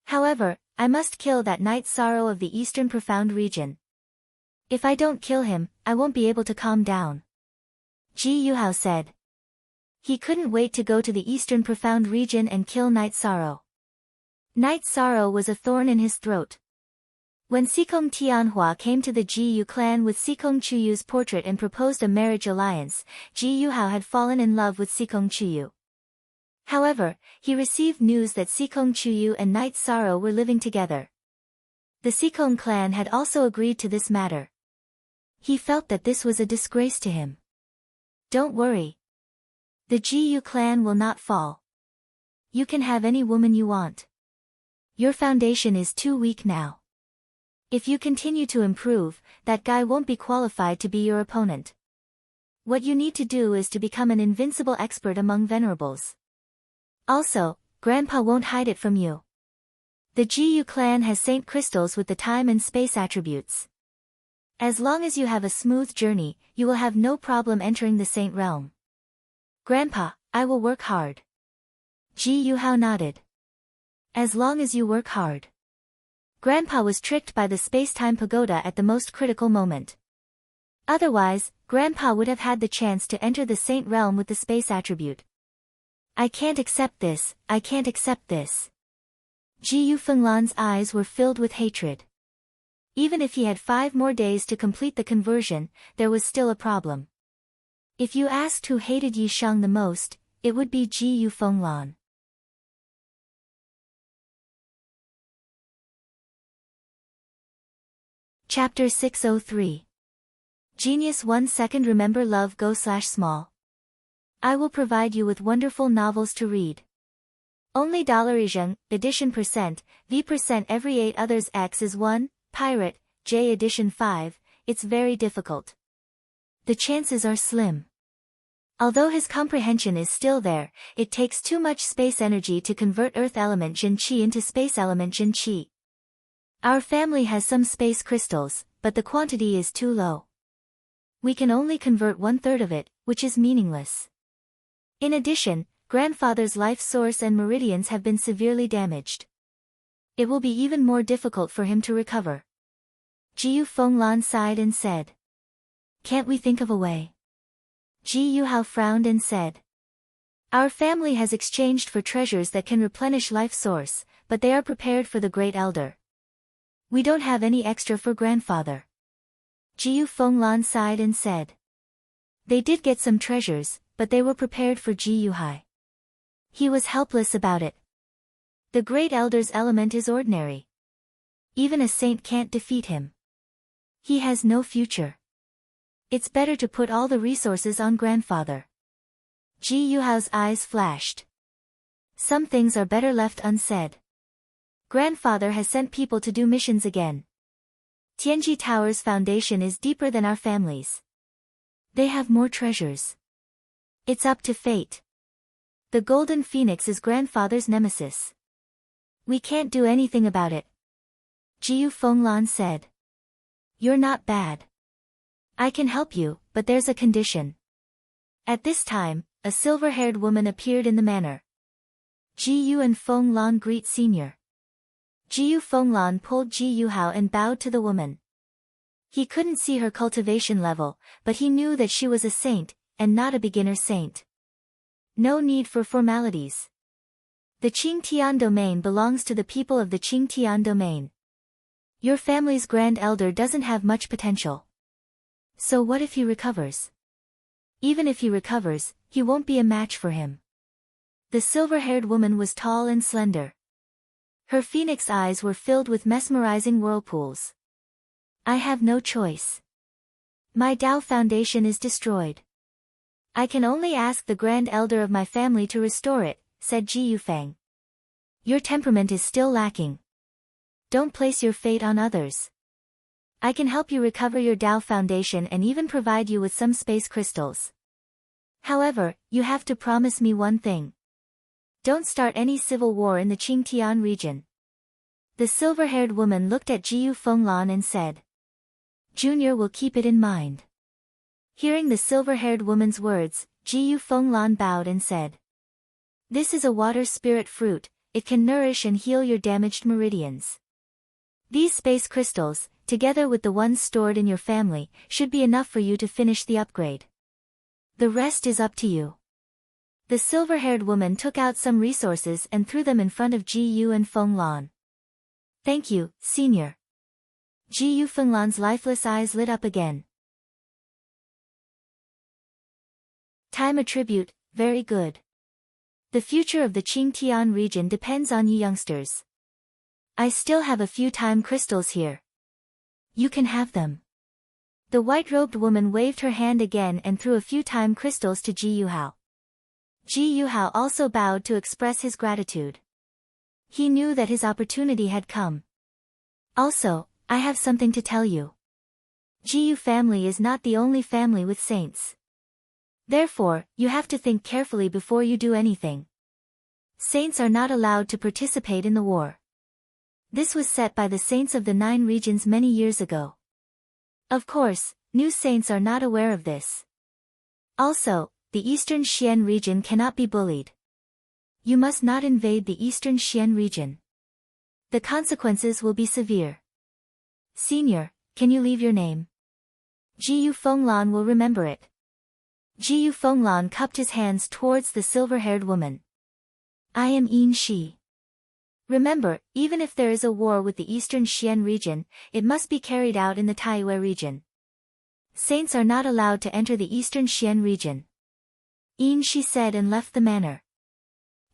Speaker 1: However, I must kill that night sorrow of the eastern profound region. If I don't kill him, I won't be able to calm down. Ji Yuhao said. He couldn't wait to go to the eastern profound region and kill Night Sorrow. Night Sorrow was a thorn in his throat. When Sikong Tianhua came to the Ji Yu clan with Sikong Chuyu's portrait and proposed a marriage alliance, Ji Yuhao had fallen in love with Sikong Chuyu. However, he received news that Sikong Chuyu and Night Sorrow were living together. The Sikong clan had also agreed to this matter. He felt that this was a disgrace to him. Don't worry. The Ji Yu clan will not fall. You can have any woman you want. Your foundation is too weak now. If you continue to improve, that guy won't be qualified to be your opponent. What you need to do is to become an invincible expert among venerables. Also, Grandpa won't hide it from you. The Ji Yu clan has saint crystals with the time and space attributes. As long as you have a smooth journey, you will have no problem entering the saint realm. Grandpa, I will work hard. Ji Yuhao nodded. As long as you work hard. Grandpa was tricked by the space-time pagoda at the most critical moment. Otherwise, Grandpa would have had the chance to enter the saint realm with the space attribute. I can't accept this, I can't accept this. Ji Yu Fenglan's eyes were filled with hatred. Even if he had 5 more days to complete the conversion, there was still a problem. If you asked who hated Yi Shang the most, it would be Ji Yu Fenglan. Chapter 603. Genius 1 second. Remember love go/small. I will provide you with wonderful novels to read. Only $1 edition %, V% every 8 others X is 1, Pirate, J edition 5, it's very difficult. The chances are slim. Although his comprehension is still there, it takes too much space energy to convert Earth element Jin Qi into space element Jin Qi. Our family has some space crystals, but the quantity is too low. We can only convert 1/3 of it, which is meaningless. In addition, grandfather's life source and meridians have been severely damaged. It will be even more difficult for him to recover. Ji Yu Fenglan sighed and said. Can't we think of a way? Ji Yuhao frowned and said. Our family has exchanged for treasures that can replenish life source, but they are prepared for the Great Elder. We don't have any extra for grandfather. Ji Yu Fenglan sighed and said. They did get some treasures, but they were prepared for Ji Yuhai. He was helpless about it. The Great Elder's element is ordinary. Even a saint can't defeat him. He has no future. It's better to put all the resources on grandfather. Ji Yuhao's eyes flashed. Some things are better left unsaid. Grandfather has sent people to do missions again. Tianji Tower's foundation is deeper than our family's. They have more treasures. It's up to fate. The Golden Phoenix is grandfather's nemesis. We can't do anything about it. Ji Yu Fenglan said. You're not bad. I can help you, but there's a condition. At this time, a silver-haired woman appeared in the manor. Ji Yu and Fenglan greet senior. Ji Yu Fenglan pulled Ji Yuhao and bowed to the woman. He couldn't see her cultivation level, but he knew that she was a saint, and not a beginner saint. No need for formalities. The Qingtian domain belongs to the people of the Qingtian domain. Your family's grand elder doesn't have much potential. So what if he recovers? Even if he recovers, he won't be a match for him. The silver-haired woman was tall and slender. Her phoenix eyes were filled with mesmerizing whirlpools. I have no choice. My Tao foundation is destroyed. I can only ask the grand elder of my family to restore it, said Ji Yufeng. Your temperament is still lacking. Don't place your fate on others. I can help you recover your Tao foundation and even provide you with some space crystals. However, you have to promise me one thing. Don't start any civil war in the Qingtian region. The silver-haired woman looked at Ji Yu Fenglan and said. Junior will keep it in mind. Hearing the silver-haired woman's words, Ji Yu Fenglan bowed and said. This is a water spirit fruit, it can nourish and heal your damaged meridians. These space crystals, together with the ones stored in your family, should be enough for you to finish the upgrade. The rest is up to you. The silver-haired woman took out some resources and threw them in front of Ji Yu and Feng Lan. Thank you, Senior. Ji Yu Feng Lan's lifeless eyes lit up again. Time attribute, very good. The future of the Qingtian region depends on you youngsters. I still have a few time crystals here. You can have them. The white-robed woman waved her hand again and threw a few time crystals to Ji Yuhao. Ji Yuhao also bowed to express his gratitude. He knew that his opportunity had come. Also, I have something to tell you. Ji Yu family is not the only family with saints. Therefore, you have to think carefully before you do anything. Saints are not allowed to participate in the war. This was set by the saints of the 9 regions many years ago. Of course, new saints are not aware of this. Also, the Eastern Xian region cannot be bullied. You must not invade the Eastern Xian region. The consequences will be severe. Senior, can you leave your name? Ji Yu Fenglan will remember it. Ji Yu Fenglan cupped his hands towards the silver-haired woman. I am Yin Shi. Remember, even if there is a war with the Eastern Xian region, it must be carried out in the Taiyue region. Saints are not allowed to enter the Eastern Xian region. Yin Shi said and left the manor.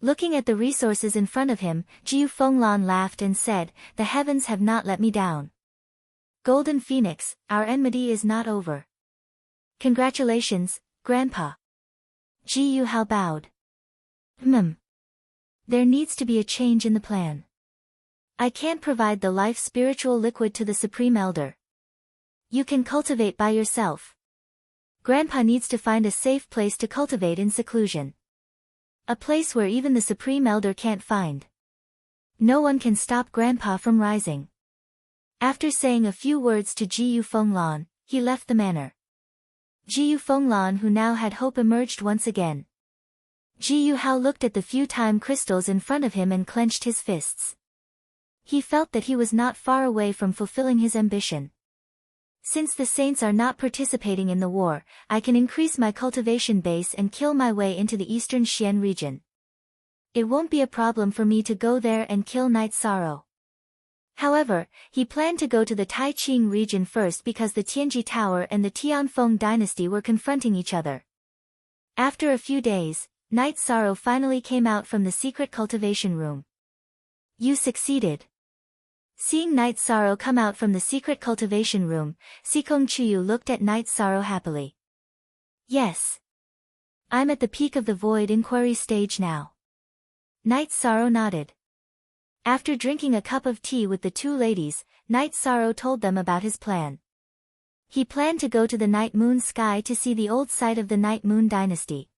Speaker 1: Looking at the resources in front of him, Ji Yu Fenglan laughed and said, the heavens have not let me down. Golden Phoenix, our enmity is not over. Congratulations, Grandpa. Ji Yuhao bowed. There needs to be a change in the plan. I can't provide the life spiritual liquid to the Supreme Elder. You can cultivate by yourself. Grandpa needs to find a safe place to cultivate in seclusion. A place where even the Supreme Elder can't find. No one can stop Grandpa from rising. After saying a few words to Ji Yu Fenglan, he left the manor. Ji Yu Fenglan, who now had hope, emerged once again. Ji Yuhao looked at the few time crystals in front of him and clenched his fists. He felt that he was not far away from fulfilling his ambition. Since the saints are not participating in the war, I can increase my cultivation base and kill my way into the Eastern Xian region. It won't be a problem for me to go there and kill Night Sorrow. However, he planned to go to the Taiqing region first because the Tianji Tower and the Tianfeng dynasty were confronting each other. After a few days, Night Sorrow finally came out from the secret cultivation room. You succeeded. Seeing Night Sorrow come out from the secret cultivation room, Sikong Chuyu looked at Night Sorrow happily. Yes. I'm at the peak of the void inquiry stage now. Night Sorrow nodded. After drinking a cup of tea with the two ladies, Night Sorrow told them about his plan. He planned to go to the Night Moon Sky to see the old site of the Night Moon dynasty.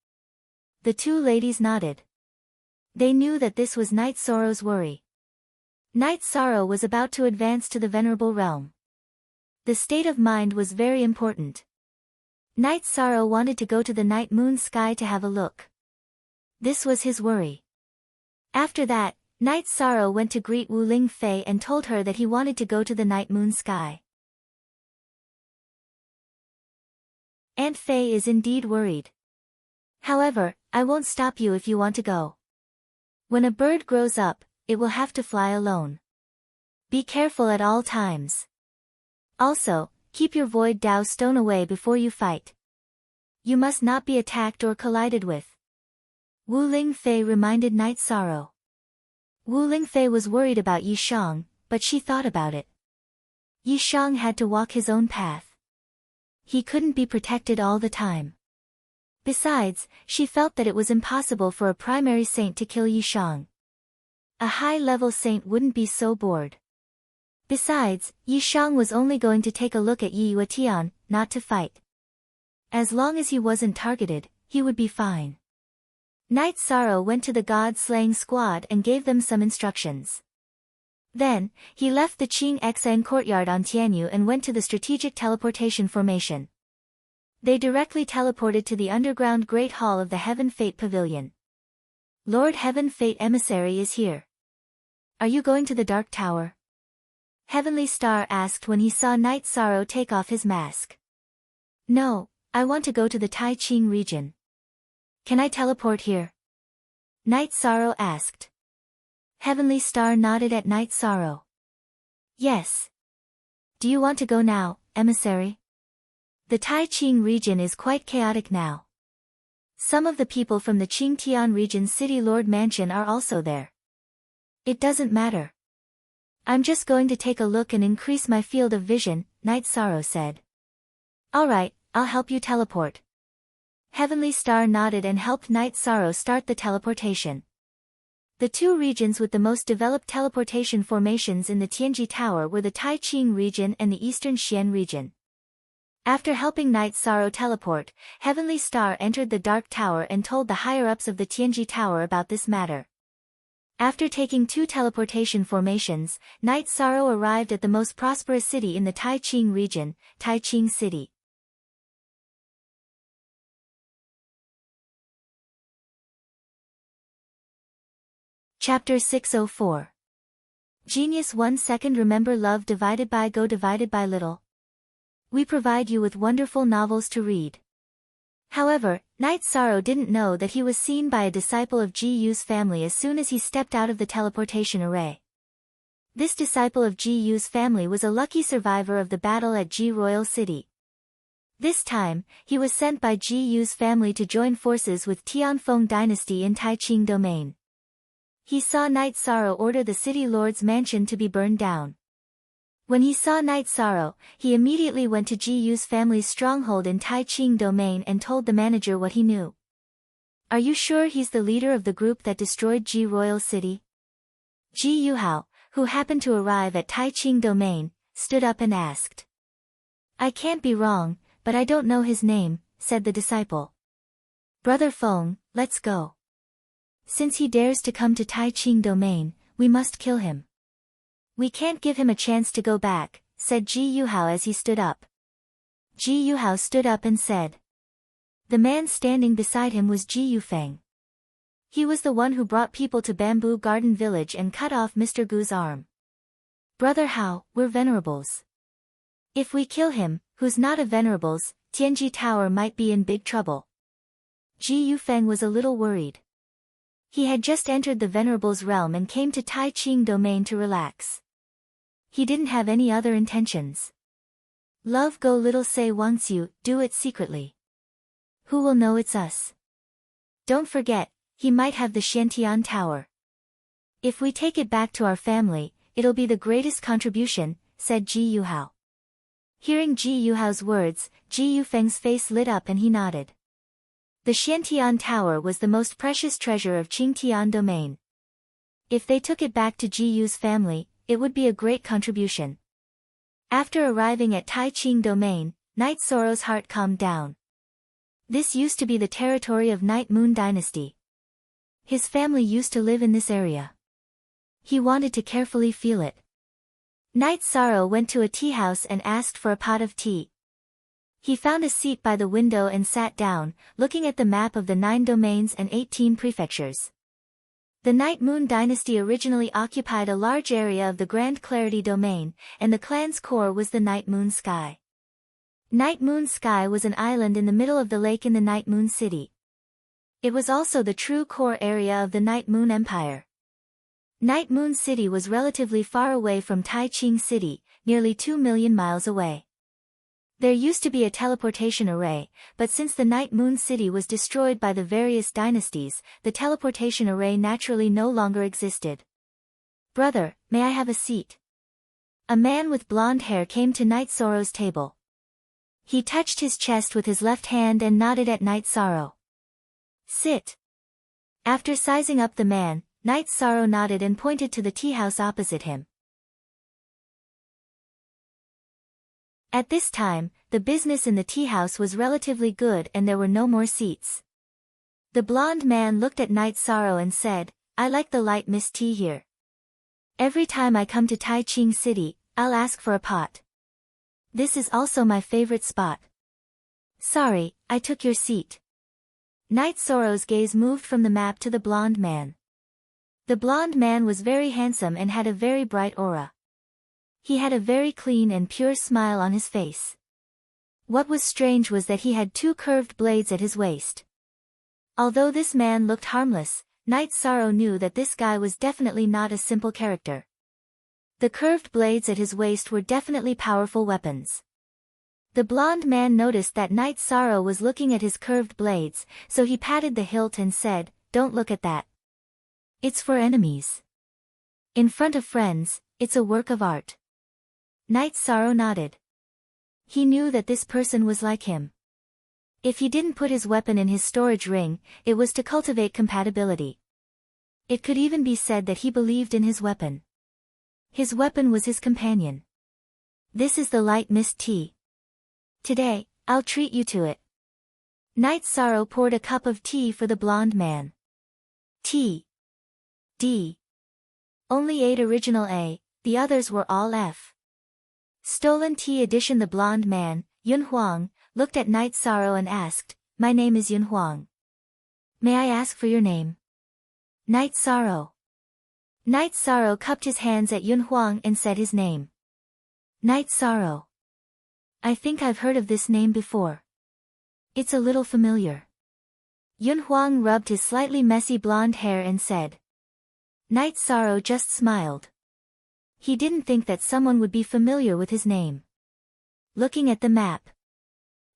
Speaker 1: The two ladies nodded. They knew that this was Night Sorrow's worry. Night Sorrow was about to advance to the Venerable Realm. The state of mind was very important. Night Sorrow wanted to go to the Night Moon Sky to have a look. This was his worry. After that, Night Sorrow went to greet Wu Ling Fei and told her that he wanted to go to the Night Moon Sky. Aunt Fei is indeed worried. However, I won't stop you if you want to go. When a bird grows up, it will have to fly alone. Be careful at all times. Also, keep your Void Dao stone away before you fight. You must not be attacked or collided with. Wu Ling Fei reminded Night Sorrow. Wu Ling Fei was worried about Yi Shang, but she thought about it. Yi Shang had to walk his own path. He couldn't be protected all the time. Besides, she felt that it was impossible for a primary saint to kill Yi Shang. A high-level saint wouldn't be so bored. Besides, Yi Shang was only going to take a look at Yi Yuetian, not to fight. As long as he wasn't targeted, he would be fine. Night Sorrow went to the god-slaying squad and gave them some instructions. Then, he left the Qing Xan courtyard on Tianyu and went to the strategic teleportation formation. They directly teleported to the underground Great Hall of the Heaven Fate Pavilion. Lord Heaven Fate Emissary is here. Are you going to the Dark Tower? Heavenly Star asked when he saw Night Sorrow take off his mask. No, I want to go to the Tai Ching region. Can I teleport here? Night Sorrow asked. Heavenly Star nodded at Night Sorrow. Yes. Do you want to go now, emissary? The Tai Ching region is quite chaotic now. Some of the people from the Qingtian region's City Lord Mansion are also there. It doesn't matter. I'm just going to take a look and increase my field of vision, Night Sorrow said. Alright, I'll help you teleport. Heavenly Star nodded and helped Night Sorrow start the teleportation. The two regions with the most developed teleportation formations in the Tianji Tower were the Tai Ching region and the Eastern Xian region. After helping Night Sorrow teleport, Heavenly Star entered the Dark Tower and told the higher-ups of the Tianji Tower about this matter. After taking 2 teleportation formations, Night Sorrow arrived at the most prosperous city in the Tai Ching region, Tai Ching City. Chapter 604. Genius 1 second. Remember love divided by go divided by little. We provide you with wonderful novels to read. However, Night Sorrow didn't know that he was seen by a disciple of Ji Yu's family as soon as he stepped out of the teleportation array. This disciple of Ji Yu's family was a lucky survivor of the battle at Ji Royal City. This time, he was sent by Ji Yu's family to join forces with Tianfeng dynasty in Taiqing domain. He saw Night Sorrow order the city lord's mansion to be burned down. When he saw Night Sorrow, he immediately went to Ji Yu's family's stronghold in Taiqing domain and told the manager what he knew. Are you sure he's the leader of the group that destroyed Ji Royal City? Ji Yuhao, who happened to arrive at Taiqing domain, stood up and asked. I can't be wrong, but I don't know his name, said the disciple. Brother Feng, let's go. Since he dares to come to Taiqing domain, we must kill him. We can't give him a chance to go back, said Ji Yuhao as he stood up. Ji Yuhao stood up and said. The man standing beside him was Ji Yufeng. He was the one who brought people to Bamboo Garden Village and cut off Mr. Gu's arm. Brother Hao, we're venerables. If we kill him, who's not a venerables, Tianji Tower might be in big trouble. Ji Yufeng was a little worried. He had just entered the venerables realm and came to Taiqing domain to relax. He didn't have any other intentions. Love go little say wants you, do it secretly. Who will know it's us? Don't forget, he might have the Xiantian Tower. If we take it back to our family, it'll be the greatest contribution, said Ji Yuhao. Hearing Ji Yuhao's words, Ji Yufeng's face lit up and he nodded. The Xiantian Tower was the most precious treasure of Qingtian domain. If they took it back to Ji Yu's family, it would be a great contribution. After arriving at Taiqing domain, Night Sorrow's heart calmed down. This used to be the territory of Night Moon dynasty. His family used to live in this area. He wanted to carefully feel it. Night Sorrow went to a tea house and asked for a pot of tea. He found a seat by the window and sat down, looking at the map of the 9 domains and 18 prefectures. The Night Moon dynasty originally occupied a large area of the Grand Clarity domain, and the clan's core was the Night Moon Sky. Night Moon Sky was an island in the middle of the lake in the Night Moon City. It was also the true core area of the Night Moon Empire. Night Moon City was relatively far away from Taiqing City, nearly 2 million miles away. There used to be a teleportation array, but since the Night Moon City was destroyed by the various dynasties, the teleportation array naturally no longer existed. Brother, may I have a seat? A man with blonde hair came to Night Sorrow's table. He touched his chest with his left hand and nodded at Night Sorrow. Sit. After sizing up the man, Night Sorrow nodded and pointed to the tea house opposite him. At this time, the business in the tea house was relatively good and there were no more seats. The blonde man looked at Night Sorrow and said, I like the light mist tea here. Every time I come to Taiqing City, I'll ask for a pot. This is also my favorite spot. Sorry, I took your seat. Night Sorrow's gaze moved from the map to the blonde man. The blonde man was very handsome and had a very bright aura. He had a very clean and pure smile on his face. What was strange was that he had 2 curved blades at his waist. Although this man looked harmless, Night Sorrow knew that this guy was definitely not a simple character. The curved blades at his waist were definitely powerful weapons. The blonde man noticed that Night Sorrow was looking at his curved blades, so he patted the hilt and said, "Don't look at that. It's for enemies. In front of friends, it's a work of art." Night Sorrow nodded. He knew that this person was like him. If he didn't put his weapon in his storage ring, it was to cultivate compatibility. It could even be said that he believed in his weapon. His weapon was his companion. "This is the light mist tea. Today, I'll treat you to it." Night Sorrow poured a cup of tea for the blonde man. T. D. Only 8 original A, the others were all F. Stolen tea edition. The blonde man, Yun Huang, looked at Night Sorrow and asked, "My name is Yun Huang. May I ask for your name?" "Night Sorrow." Night Sorrow cupped his hands at Yun Huang and said his name. "Night Sorrow. I think I've heard of this name before. It's a little familiar." Yun Huang rubbed his slightly messy blonde hair and said. Night Sorrow just smiled. He didn't think that someone would be familiar with his name. Looking at the map.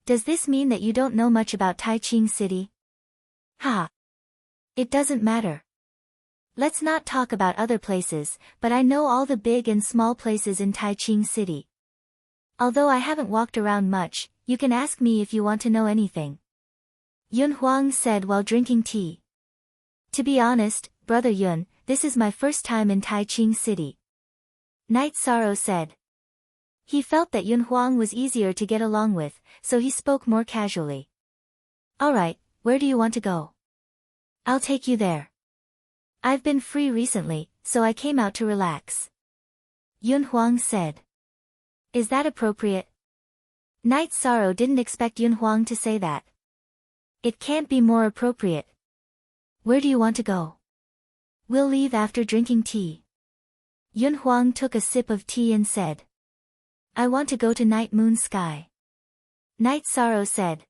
Speaker 1: "Does this mean that you don't know much about Taiching City?" "Ha. It doesn't matter. Let's not talk about other places, but I know all the big and small places in Taiching City. Although I haven't walked around much, you can ask me if you want to know anything," Yun Huang said while drinking tea. "To be honest, Brother Yun, this is my first time in Taiching City," Night Sorrow said. He felt that Yun Huang was easier to get along with, so he spoke more casually. "Alright, where do you want to go? I'll take you there. I've been free recently, so I came out to relax," Yun Huang said. "Is that appropriate?" Night Sorrow didn't expect Yun Huang to say that. "It can't be more appropriate. Where do you want to go?" "We'll leave after drinking tea." Yun Huang took a sip of tea and said. "I want to go to Night Moon Sky," Night Sorrow said.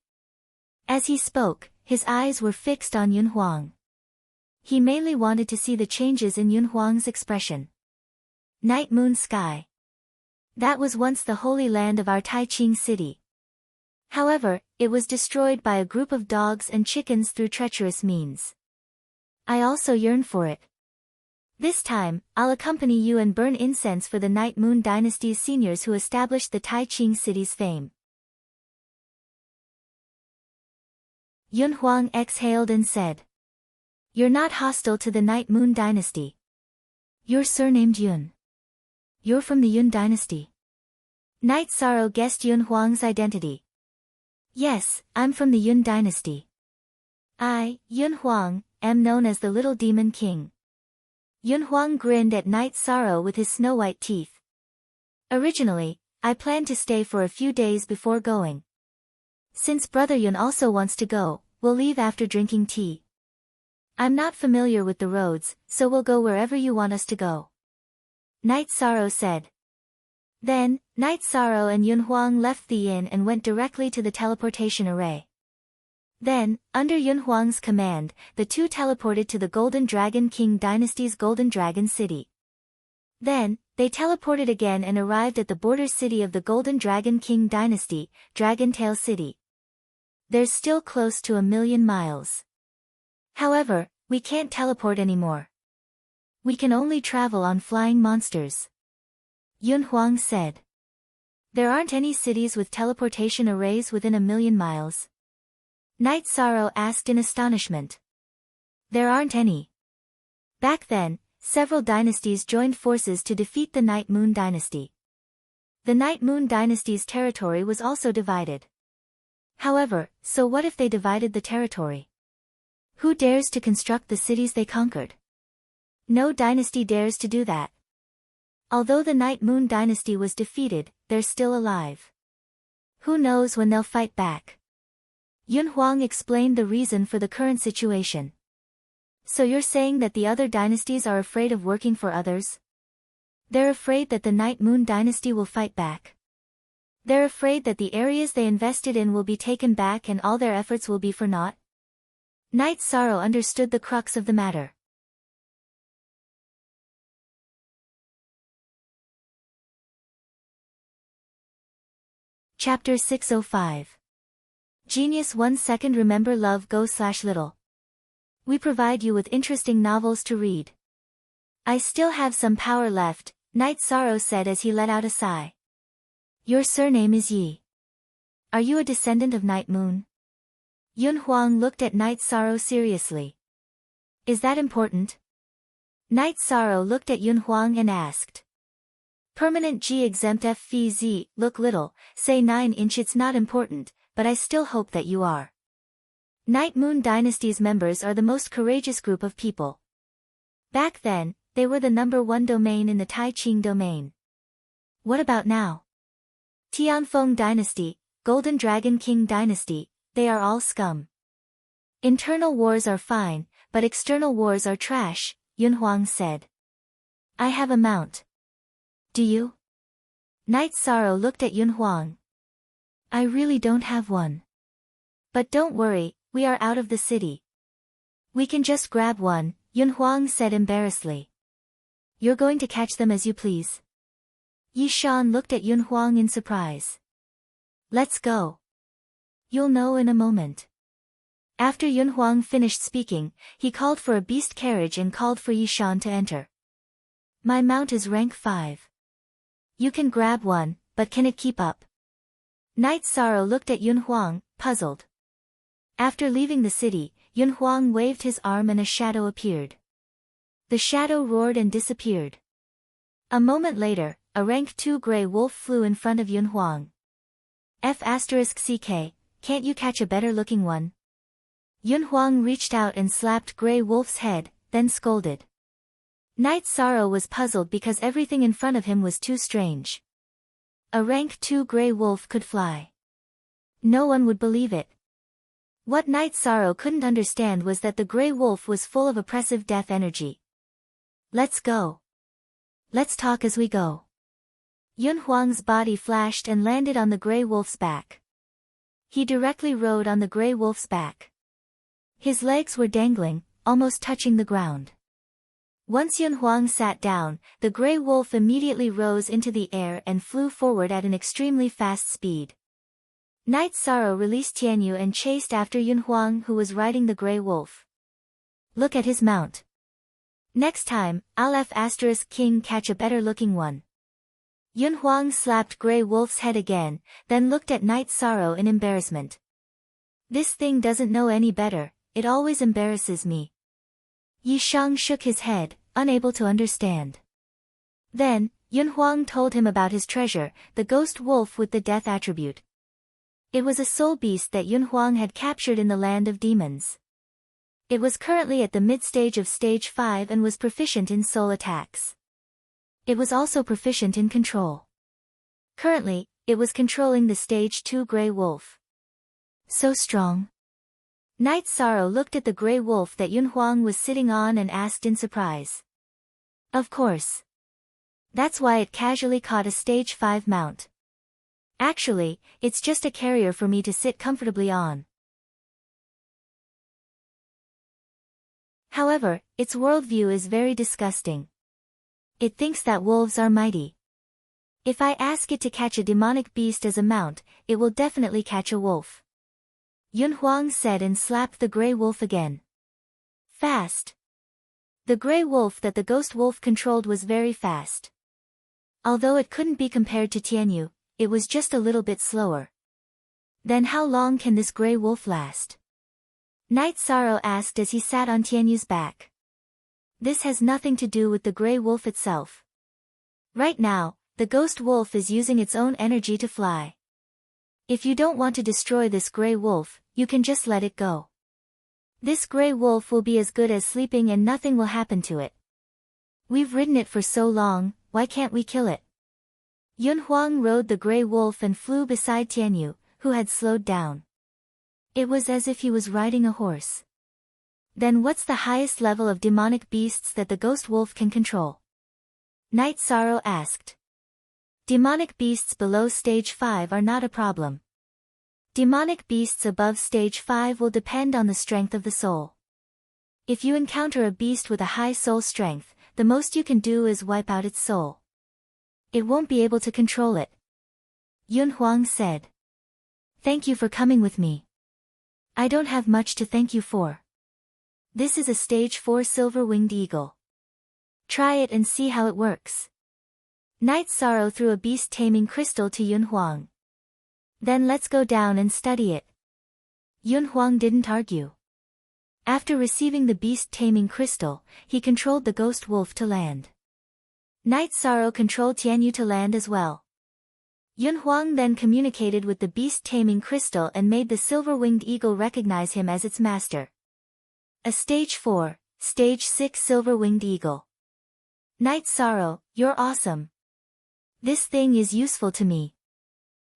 Speaker 1: As he spoke, his eyes were fixed on Yun Huang. He mainly wanted to see the changes in Yun Huang's expression. Night Moon Sky. That was once the holy land of our Taiching City. However, it was destroyed by a group of dogs and chickens through treacherous means. I also yearn for it. This time, I'll accompany you and burn incense for the Night Moon Dynasty's seniors who established the Taiching City's fame. Yun Huang exhaled and said. You're not hostile to the Night Moon Dynasty. You're surnamed Yun. You're from the Yun Dynasty. Night Sorrow guessed Yun Huang's identity. Yes, I'm from the Yun Dynasty. I, Yun Huang, am known as the Little Demon King. Yun Huang grinned at Night Sorrow with his snow-white teeth. Originally, I planned to stay for a few days before going. Since Brother Yun also wants to go, we'll leave after drinking tea. I'm not familiar with the roads, so we'll go wherever you want us to go, Night Sorrow said. Then, Night Sorrow and Yun Huang left the inn and went directly to the teleportation array. Then, under Yun Huang's command, the two teleported to the Golden Dragon King Dynasty's Golden Dragon City. Then, they teleported again and arrived at the border city of the Golden Dragon King Dynasty, Dragontail City. There's still close to 1,000,000 miles. However, we can't teleport anymore. We can only travel on flying monsters, Yun Huang said. There aren't any cities with teleportation arrays within 1,000,000 miles. Night Sorrow asked in astonishment. There aren't any. Back then, several dynasties joined forces to defeat the Night Moon Dynasty. The Night Moon Dynasty's territory was also divided. However, so what if they divided the territory? Who dares to construct the cities they conquered? No dynasty dares to do that. Although the Night Moon Dynasty was defeated, they're still alive. Who knows when they'll fight back? Yun Huang explained the reason for the current situation. So you're saying that the other dynasties are afraid of working for others? They're afraid that the Night Moon dynasty will fight back. They're afraid that the areas they invested in will be taken back and all their efforts will be for naught. Night Sorrow understood the crux of the matter. Chapter 605. Genius 1 second remember love go/little. We provide you with interesting novels to read. I still have some power left, Night Sorrow said as he let out a sigh. Your surname is Yi. Are you a descendant of Night Moon? Yun Huang looked at Night Sorrow seriously. Is that important? Night Sorrow looked at Yun Huang and asked. Permanent G exempt FVZ, look little, say 9-inch it's not important, but I still hope that you are. Night Moon Dynasty's members are the most courageous group of people. Back then, they were the #1 domain in the Tai Ching domain. What about now? Tianfeng Dynasty, Golden Dragon King Dynasty, they are all scum. Internal wars are fine, but external wars are trash, Yun Huang said. I have a mount. Do you? Night Sorrow looked at Yun Huang. I really don't have one. But don't worry, we are out of the city. We can just grab one, Yun Huang said embarrassedly. You're going to catch them as you please. Yi Shan looked at Yun Huang in surprise. Let's go. You'll know in a moment. After Yun Huang finished speaking, he called for a beast carriage and called for Yi Shan to enter. My mount is rank 5. You can grab one, but can it keep up? Night Sorrow looked at Yun Huang, puzzled. After leaving the city, Yun Huang waved his arm and a shadow appeared. The shadow roared and disappeared. A moment later, a rank 2 gray wolf flew in front of Yun Huang. F***CK, can't you catch a better looking one? Yun Huang reached out and slapped Gray Wolf's head, then scolded. Night Sorrow was puzzled because everything in front of him was too strange. A rank 2 Gray Wolf could fly. No one would believe it. What Night Sorrow couldn't understand was that the Gray Wolf was full of oppressive death energy. Let's go. Let's talk as we go. Yun Huang's body flashed and landed on the Gray Wolf's back. He directly rode on the Gray Wolf's back. His legs were dangling, almost touching the ground. Once Yun Huang sat down, the Gray Wolf immediately rose into the air and flew forward at an extremely fast speed. Night Sorrow released Tianyu and chased after Yun Huang, who was riding the Gray Wolf. Look at his mount. Next time, I'll F***King catch a better looking one. Yun Huang slapped Gray Wolf's head again, then looked at Night Sorrow in embarrassment. This thing doesn't know any better, it always embarrasses me. Yi Shang shook his head, unable to understand. Then, Yun Huang told him about his treasure, the ghost wolf with the death attribute. It was a soul beast that Yun Huang had captured in the land of demons. It was currently at the mid-stage of stage 5 and was proficient in soul attacks. It was also proficient in control. Currently, it was controlling the stage 2 Gray Wolf. So strong. Night Sorrow looked at the Gray Wolf that Yun Huang was sitting on and asked in surprise. Of course. That's why it casually caught a stage 5 mount. Actually, it's just a carrier for me to sit comfortably on. However, its worldview is very disgusting. It thinks that wolves are mighty. If I ask it to catch a demonic beast as a mount, it will definitely catch a wolf. Yun Huang said and slapped the Gray Wolf again. Fast. The Gray Wolf that the Ghost Wolf controlled was very fast. Although it couldn't be compared to Tianyu, it was just a little bit slower. Then how long can this Gray Wolf last? Night Sorrow asked as he sat on Tianyu's back. This has nothing to do with the Gray Wolf itself. Right now, the Ghost Wolf is using its own energy to fly. If you don't want to destroy this Gray Wolf, you can just let it go. This Gray Wolf will be as good as sleeping and nothing will happen to it. We've ridden it for so long, why can't we kill it? Yun Huang rode the Gray Wolf and flew beside Tianyu, who had slowed down. It was as if he was riding a horse. Then what's the highest level of demonic beasts that the Ghost Wolf can control? Night Sorrow asked. Demonic beasts below stage 5 are not a problem. Demonic beasts above stage 5 will depend on the strength of the soul. If you encounter a beast with a high soul strength, the most you can do is wipe out its soul. It won't be able to control it. Yun Huang said. Thank you for coming with me. I don't have much to thank you for. This is a stage 4 silver-winged eagle. Try it and see how it works. Night Sorrow threw a beast-taming crystal to Yun Huang. Then let's go down and study it. Yun Huang didn't argue. After receiving the beast-taming crystal, he controlled the ghost wolf to land. Night Sorrow controlled Tianyu to land as well. Yun Huang then communicated with the beast-taming crystal and made the silver-winged eagle recognize him as its master. A stage 4, stage 6 silver-winged eagle. Night Sorrow, you're awesome. This thing is useful to me.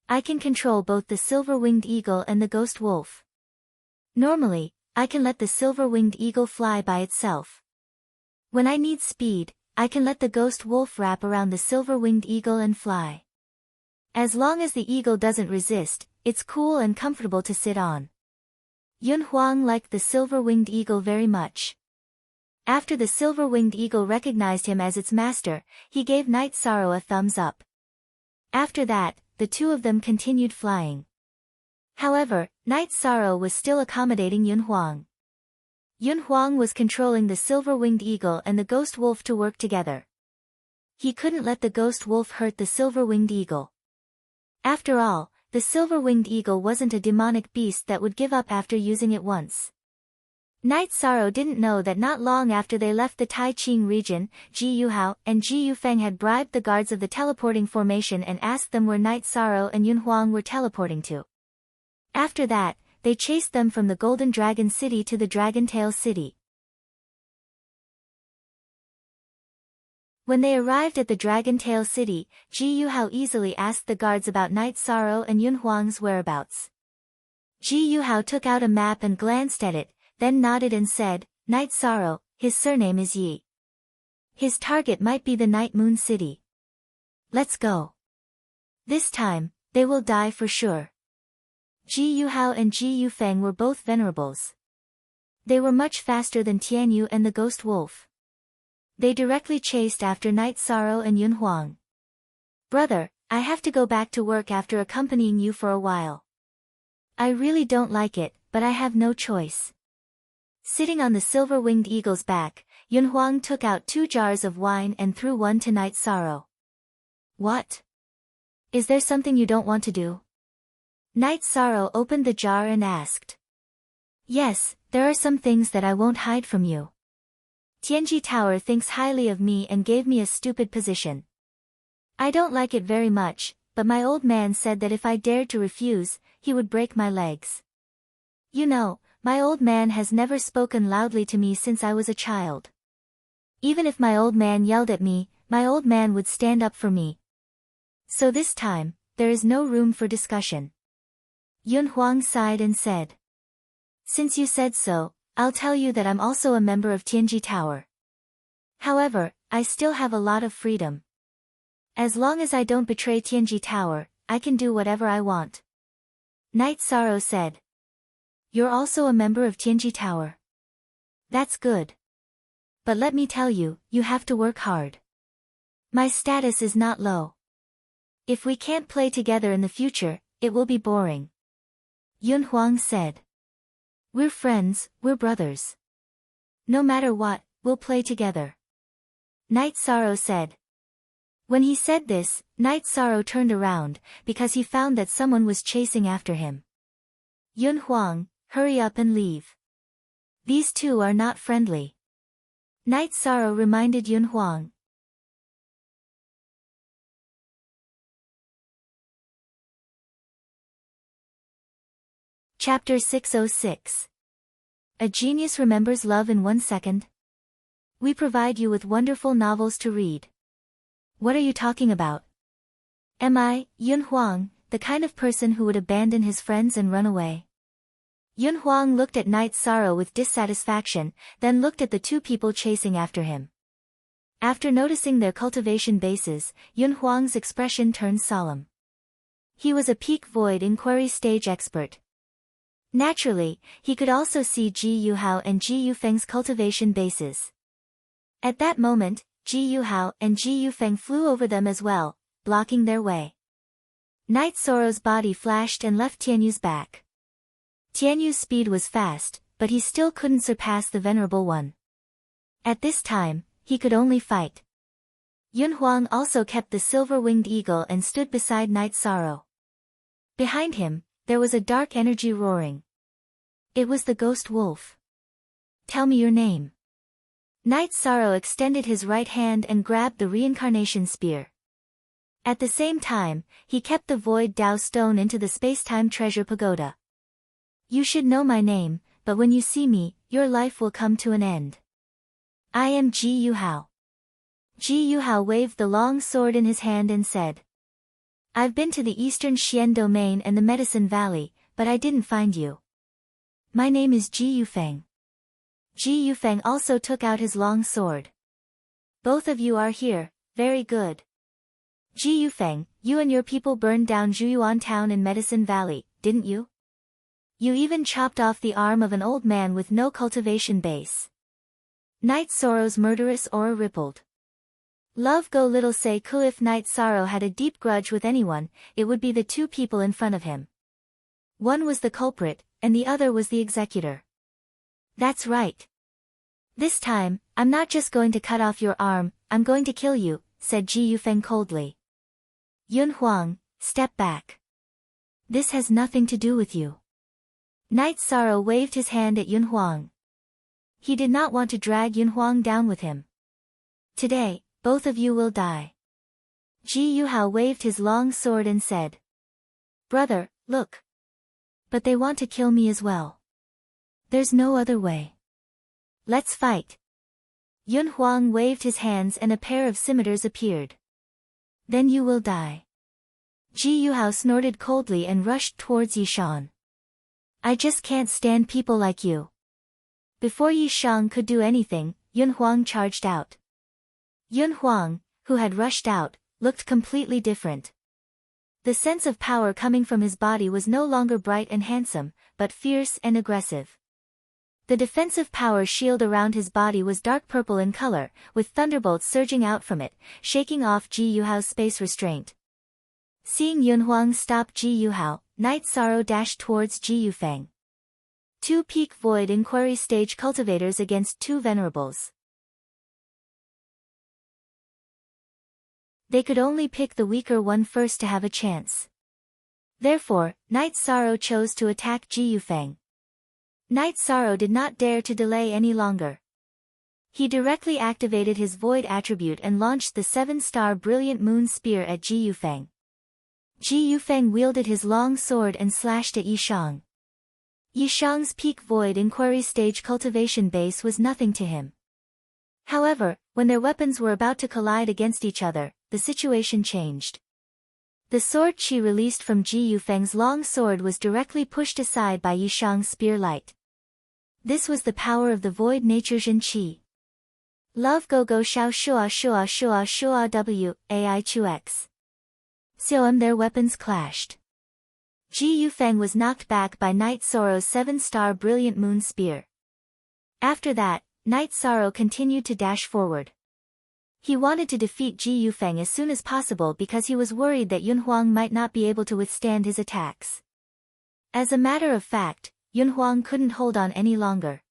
Speaker 1: I can control both the silver-winged eagle and the ghost wolf. Normally, I can let the silver-winged eagle fly by itself. When I need speed, I can let the ghost wolf wrap around the silver-winged eagle and fly. As long as the eagle doesn't resist, it's cool and comfortable to sit on. Yun Huang liked the silver-winged eagle very much. After the silver-winged eagle recognized him as its master, he gave Night Sorrow a thumbs up. After that, the two of them continued flying. However, Night Sorrow was still accommodating Yun Huang. Yun Huang was controlling the silver-winged eagle and the ghost wolf to work together. He couldn't let the ghost wolf hurt the silver-winged eagle. After all, the silver-winged eagle wasn't a demonic beast that would give up after using it once. Night Sorrow didn't know that not long after they left the Taiqing region, Ji Yuhao and Ji Yufeng had bribed the guards of the teleporting formation and asked them where Night Sorrow and Yun Huang were teleporting to. After that, they chased them from the Golden Dragon City to the Dragon Tail City. When they arrived at the Dragon Tail City, Ji Yuhao easily asked the guards about Night Sorrow and Yun Huang's whereabouts. Ji Yuhao took out a map and glanced at it, then nodded and said, Night Sorrow, his surname is Yi. His target might be the Night Moon City. Let's go. This time, they will die for sure. Ji Yuhao and Ji Yufeng were both venerables. They were much faster than Tianyu and the ghost wolf. They directly chased after Night Sorrow and Yun Huang. Brother, I have to go back to work after accompanying you for a while. I really don't like it, but I have no choice. Sitting on the silver-winged eagle's back, Yun Huang took out 2 jars of wine and threw one to Night Sorrow. What? Is there something you don't want to do? Night Sorrow opened the jar and asked. Yes, there are some things that I won't hide from you. Tianji Tower thinks highly of me and gave me a stupid position. I don't like it very much, but my old man said that if I dared to refuse, he would break my legs. You know, my old man has never spoken loudly to me since I was a child. Even if my old man yelled at me, my old man would stand up for me. So this time, there is no room for discussion. Yun Huang sighed and said. Since you said so, I'll tell you that I'm also a member of Tianji Tower. However, I still have a lot of freedom. As long as I don't betray Tianji Tower, I can do whatever I want. Night Sorrow said. You're also a member of Tianji Tower. That's good. But let me tell you, you have to work hard. My status is not low. If we can't play together in the future, it will be boring. Yun Huang said. We're friends, we're brothers. No matter what, we'll play together. Night Sorrow said. When he said this, Night Sorrow turned around, because he found that someone was chasing after him. Yun Huang, hurry up and leave. These two are not friendly. Night Sorrow reminded Yun Huang. Chapter 606. A genius remembers love in 1 second. We provide you with wonderful novels to read. What are you talking about? Am I, Yun Huang, the kind of person who would abandon his friends and run away? Yun Huang looked at Night Sorrow with dissatisfaction, then looked at the 2 people chasing after him. After noticing their cultivation bases, Yun Huang's expression turned solemn. He was a peak void inquiry stage expert. Naturally, he could also see Ji Yuhao and Ji Yufeng's cultivation bases. At that moment, Ji Yuhao and Ji Yufeng flew over them as well, blocking their way. Night Sorrow's body flashed and left Tianyu's back. Tianyu's speed was fast, but he still couldn't surpass the Venerable One. At this time, he could only fight. Yun Huang also kept the silver-winged eagle and stood beside Night Sorrow. Behind him, there was a dark energy roaring. It was the ghost wolf. Tell me your name. Night Sorrow extended his right hand and grabbed the reincarnation spear. At the same time, he kept the void Dao stone into the space-time treasure pagoda. You should know my name, but when you see me, your life will come to an end. I am Ji Yuhao. Ji Yuhao waved the long sword in his hand and said, I've been to the eastern Xian domain and the Medicine Valley, but I didn't find you. My name is Ji Yufeng. Ji Yufeng also took out his long sword. Both of you are here, very good. Ji Yufeng, you and your people burned down Zhuyuan town in Medicine Valley, didn't you? You even chopped off the arm of an old man with no cultivation base. Night Sorrow's murderous aura rippled. Love go little say ku. If Night Sorrow had a deep grudge with anyone, it would be the two people in front of him. One was the culprit, and the other was the executor. That's right. This time, I'm not just going to cut off your arm, I'm going to kill you, said Ji Yufeng coldly. Yun Huang, step back. This has nothing to do with you. Night Sorrow waved his hand at Yun Huang. He did not want to drag Yun Huang down with him. Today, both of you will die. Ji Yuhao waved his long sword and said, Brother, look. But they want to kill me as well. There's no other way. Let's fight. Yun Huang waved his hands and a pair of scimitars appeared. Then you will die. Ji Yuhao snorted coldly and rushed towards Yishan. I just can't stand people like you. Before Yishang could do anything, Yun Huang charged out. Yun Huang, who had rushed out, looked completely different. The sense of power coming from his body was no longer bright and handsome, but fierce and aggressive. The defensive power shield around his body was dark purple in color, with thunderbolts surging out from it, shaking off Ji Yuhao's space restraint. Seeing Yun Huang stop Ji Yuhao, Night Sorrow dashed towards Ji Yufeng. Two peak void inquiry stage cultivators against two venerables. They could only pick the weaker one first to have a chance. Therefore, Night Sorrow chose to attack Ji Yufeng. Night Sorrow did not dare to delay any longer. He directly activated his void attribute and launched the 7-star brilliant moon spear at Ji Yufeng. Ji Yufeng wielded his long sword and slashed at Yishang. Yishang's peak void inquiry stage cultivation base was nothing to him. However, when their weapons were about to collide against each other, the situation changed. The sword chi released from Ji Yufeng's long sword was directly pushed aside by Yishang's spear light. This was the power of the void nature Jin Qi. Love go go shao shua shua shua shua w, ai chu x. Xiaom their weapons clashed. Ji Yufeng was knocked back by Night Sorrow's 7-star brilliant moon spear. After that, Night Sorrow continued to dash forward. He wanted to defeat Ji Yufeng as soon as possible because he was worried that Yun Huang might not be able to withstand his attacks. As a matter of fact, Yun Huang couldn't hold on any longer.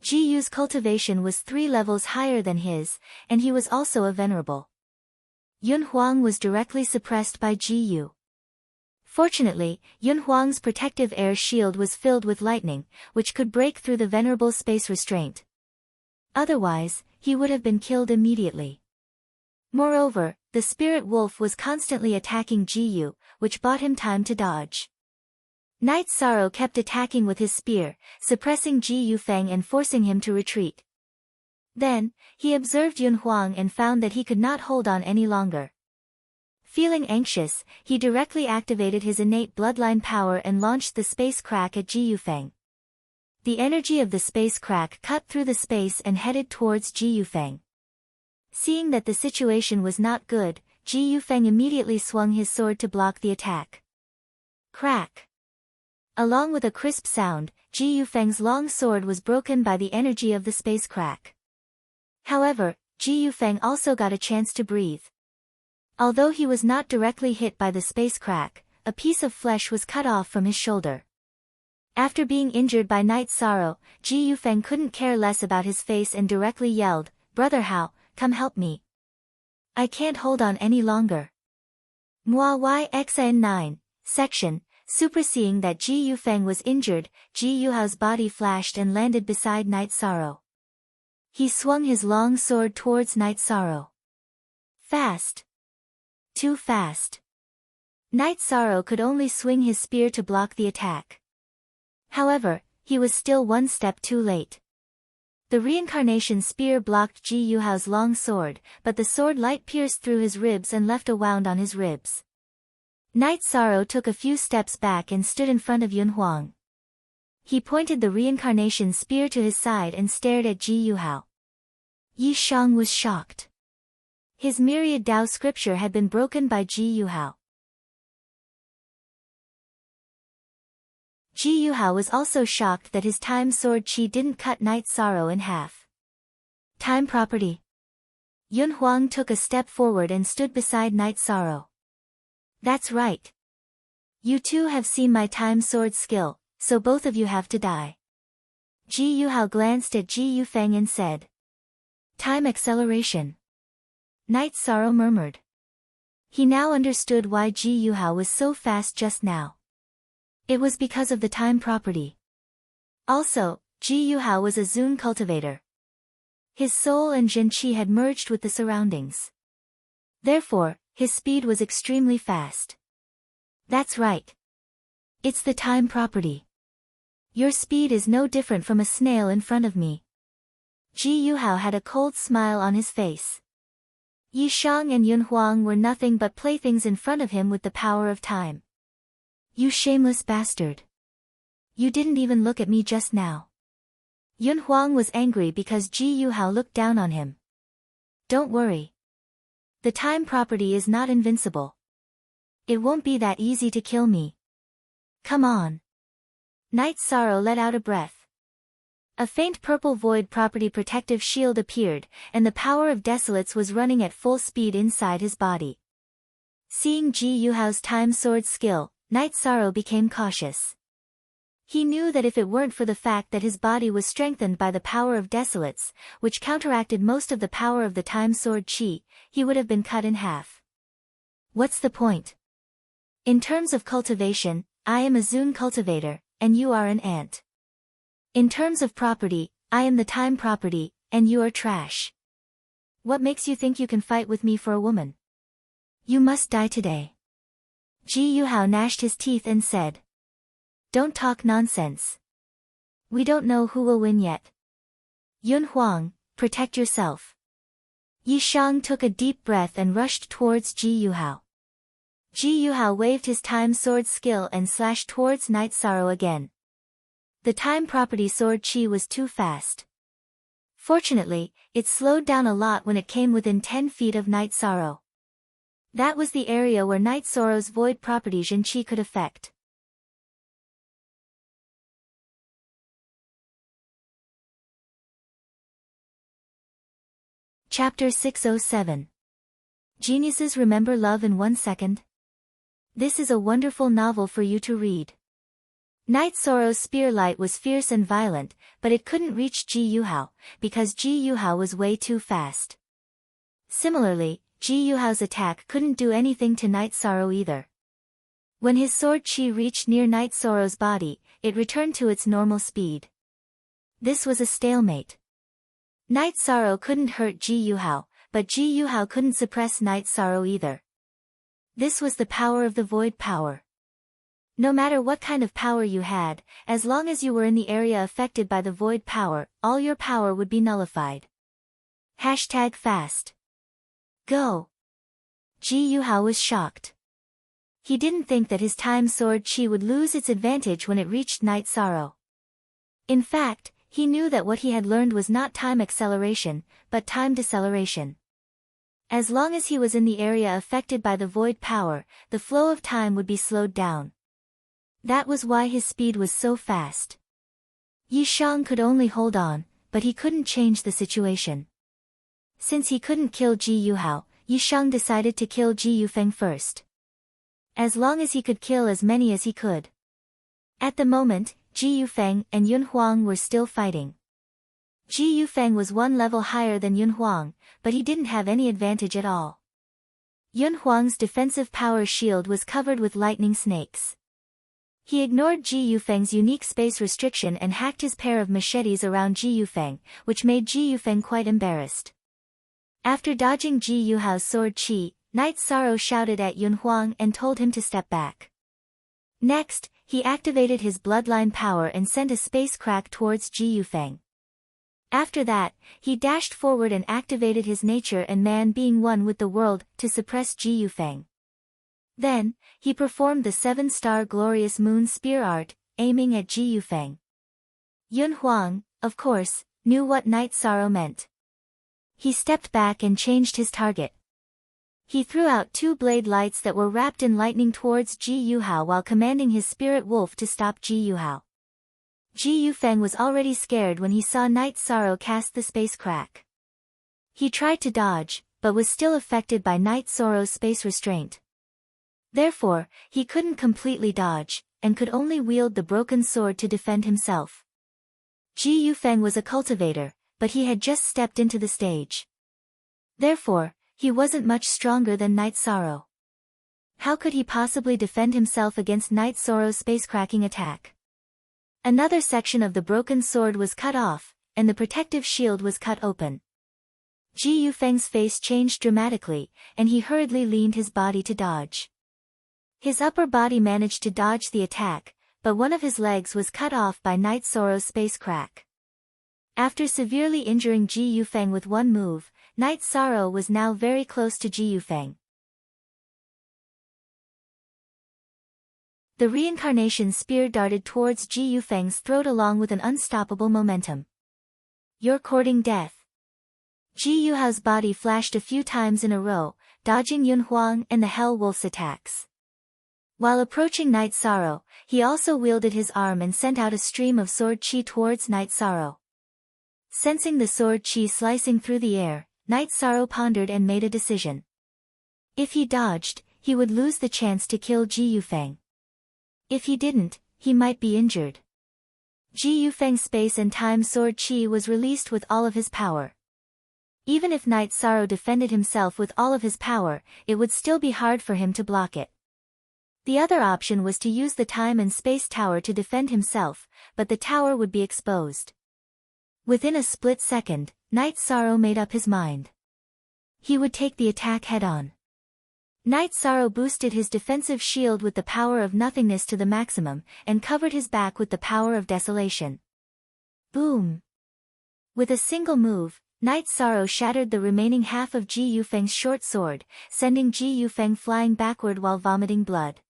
Speaker 1: Ji Yu's cultivation was 3 levels higher than his, and he was also a venerable. Yun Huang was directly suppressed by Ji Yu. Fortunately, Yun Huang's protective air shield was filled with lightning, which could break through the venerable space restraint. Otherwise, he would have been killed immediately. Moreover, the spirit wolf was constantly attacking Ji Yu, which bought him time to dodge. Night Sorrow kept attacking with his spear, suppressing Ji Yufeng and forcing him to retreat. Then, he observed Yun Huang and found that he could not hold on any longer. Feeling anxious, he directly activated his innate bloodline power and launched the space crack at Ji Yufeng. The energy of the space crack cut through the space and headed towards Ji Yufeng. Seeing that the situation was not good, Ji Yufeng immediately swung his sword to block the attack. Crack! Along with a crisp sound, Ji Yufeng's long sword was broken by the energy of the space crack. However, Ji Yufeng also got a chance to breathe. Although he was not directly hit by the space crack, a piece of flesh was cut off from his shoulder. After being injured by Night Sorrow, Ji Yufeng couldn't care less about his face and directly yelled, "Brother Hao, come help me. I can't hold on any longer." Moi YXN 9, section, Super. Seeing that Ji Yufeng was injured, Ji Yuhao's body flashed and landed beside Night Sorrow. He swung his long sword towards Night Sorrow. Fast. Too fast. Night Sorrow could only swing his spear to block the attack. However, he was still one step too late. The reincarnation spear blocked Ji Yuhao's long sword, but the sword light pierced through his ribs and left a wound on his ribs. Night Sorrow took a few steps back and stood in front of Yun Huang. He pointed the reincarnation spear to his side and stared at Ji Yuhao. Yi Shang was shocked. His myriad Dao scripture had been broken by Ji Yuhao. Ji Yuhao was also shocked that his time sword chi didn't cut Night Sorrow in half. Time property. Yun Huang took a step forward and stood beside Night Sorrow. That's right. You two have seen my time sword skill, so both of you have to die. Ji Yuhao glanced at Ji Yufeng and said. Time acceleration. Night Sorrow murmured. He now understood why Ji Yuhao was so fast just now. It was because of the time property. Also, Ji Yuhao was a Zun cultivator. His soul and Jin Qi had merged with the surroundings. Therefore, his speed was extremely fast. That's right. It's the time property. Your speed is no different from a snail in front of me. Ji Yuhao had a cold smile on his face. Yi Shang and Yun Huang were nothing but playthings in front of him with the power of time. You shameless bastard. You didn't even look at me just now. Yun Huang was angry because Ji Yuhao looked down on him. Don't worry. The time property is not invincible. It won't be that easy to kill me. Come on. Night Sorrow let out a breath. A faint purple void property protective shield appeared, and the power of Desolates was running at full speed inside his body. Seeing Ji Yuhao's time sword skill, Night Sorrow became cautious. He knew that if it weren't for the fact that his body was strengthened by the power of Desolates, which counteracted most of the power of the time sword chi, he would have been cut in half. What's the point? In terms of cultivation, I am a Zun cultivator, and you are an ant. In terms of property, I am the time property, and you are trash. What makes you think you can fight with me for a woman? You must die today. Ji Yuhao gnashed his teeth and said. Don't talk nonsense. We don't know who will win yet. Yun Huang, protect yourself. Yi Shang took a deep breath and rushed towards Ji Yuhao. Ji Yuhao waved his time sword skill and slashed towards Night Sorrow again. The time property sword chi was too fast. Fortunately, it slowed down a lot when it came within 10 feet of Night Sorrow. That was the area where Night Sorrow's void property Jin Chi could affect. Chapter 607. Geniuses Remember Love in 1 Second? This is a wonderful novel for you to read. Night Sorrow's spear light was fierce and violent, but it couldn't reach Ji Yuhao, because Ji Yuhao was way too fast. Similarly, Ji Yuhao's attack couldn't do anything to Night Sorrow either. When his sword chi reached near Night Sorrow's body, it returned to its normal speed. This was a stalemate. Night Sorrow couldn't hurt Ji Yuhao, but Ji Yuhao couldn't suppress Night Sorrow either. This was the power of the void power. No matter what kind of power you had, as long as you were in the area affected by the void power, all your power would be nullified. #fast. Go. Ji Yuhao was shocked. He didn't think that his time sword chi would lose its advantage when it reached Night Sorrow. In fact, he knew that what he had learned was not time acceleration, but time deceleration. As long as he was in the area affected by the void power, the flow of time would be slowed down. That was why his speed was so fast. Yi Shang could only hold on, but he couldn't change the situation. Since he couldn't kill Ji Yuhao, Yi Shang decided to kill Ji Yufeng first. As long as he could kill as many as he could. At the moment, Ji Yufeng and Yun Huang were still fighting. Ji Yufeng was one level higher than Yun Huang, but he didn't have any advantage at all. Yun Huang's defensive power shield was covered with lightning snakes. He ignored Ji Yufeng's unique space restriction and hacked his pair of machetes around Ji Yufeng, which made Ji Yufeng quite embarrassed. After dodging Ji Yuhao's sword chi, Night Sorrow shouted at Yun Huang and told him to step back. Next, he activated his bloodline power and sent a space crack towards Ji Yufeng. After that, he dashed forward and activated his nature and man being one with the world to suppress Ji Yufeng. Then, he performed the 7-star glorious moon spear art, aiming at Ji Yufeng. Yun Huang, of course, knew what Night Sorrow meant. He stepped back and changed his target. He threw out 2 blade lights that were wrapped in lightning towards Ji Yuhao while commanding his spirit wolf to stop Ji Yuhao. Ji Yufeng was already scared when he saw Night Sorrow cast the space crack. He tried to dodge, but was still affected by Night Sorrow's space restraint. Therefore, he couldn't completely dodge, and could only wield the broken sword to defend himself. Ji Yufeng was a cultivator, but he had just stepped into the stage. Therefore, he wasn't much stronger than Night Sorrow. How could he possibly defend himself against Night Sorrow's spacecracking attack? Another section of the broken sword was cut off, and the protective shield was cut open. Ji Yufeng's face changed dramatically, and he hurriedly leaned his body to dodge. His upper body managed to dodge the attack, but one of his legs was cut off by Night Sorrow's space crack. After severely injuring Ji Yufeng with one move, Night Sorrow was now very close to Ji Yufeng. The reincarnation spear darted towards Ji Yufeng's throat along with an unstoppable momentum. You're courting death. Ji Yuhao's body flashed a few times in a row, dodging Yun Huang and the Hell Wolf's attacks. While approaching Night Sorrow, he also wielded his arm and sent out a stream of sword chi towards Night Sorrow. Sensing the sword chi slicing through the air, Night Sorrow pondered and made a decision. If he dodged, he would lose the chance to kill Ji Yufeng. If he didn't, he might be injured. Ji Yufeng's space and time sword chi was released with all of his power. Even if Night Sorrow defended himself with all of his power, it would still be hard for him to block it. The other option was to use the time and space tower to defend himself, but the tower would be exposed. Within a split second, Night Sorrow made up his mind. He would take the attack head-on. Night Sorrow boosted his defensive shield with the power of nothingness to the maximum, and covered his back with the power of desolation. Boom! With a single move, Night Sorrow shattered the remaining half of Ji Yufeng's short sword, sending Ji Yufeng flying backward while vomiting blood.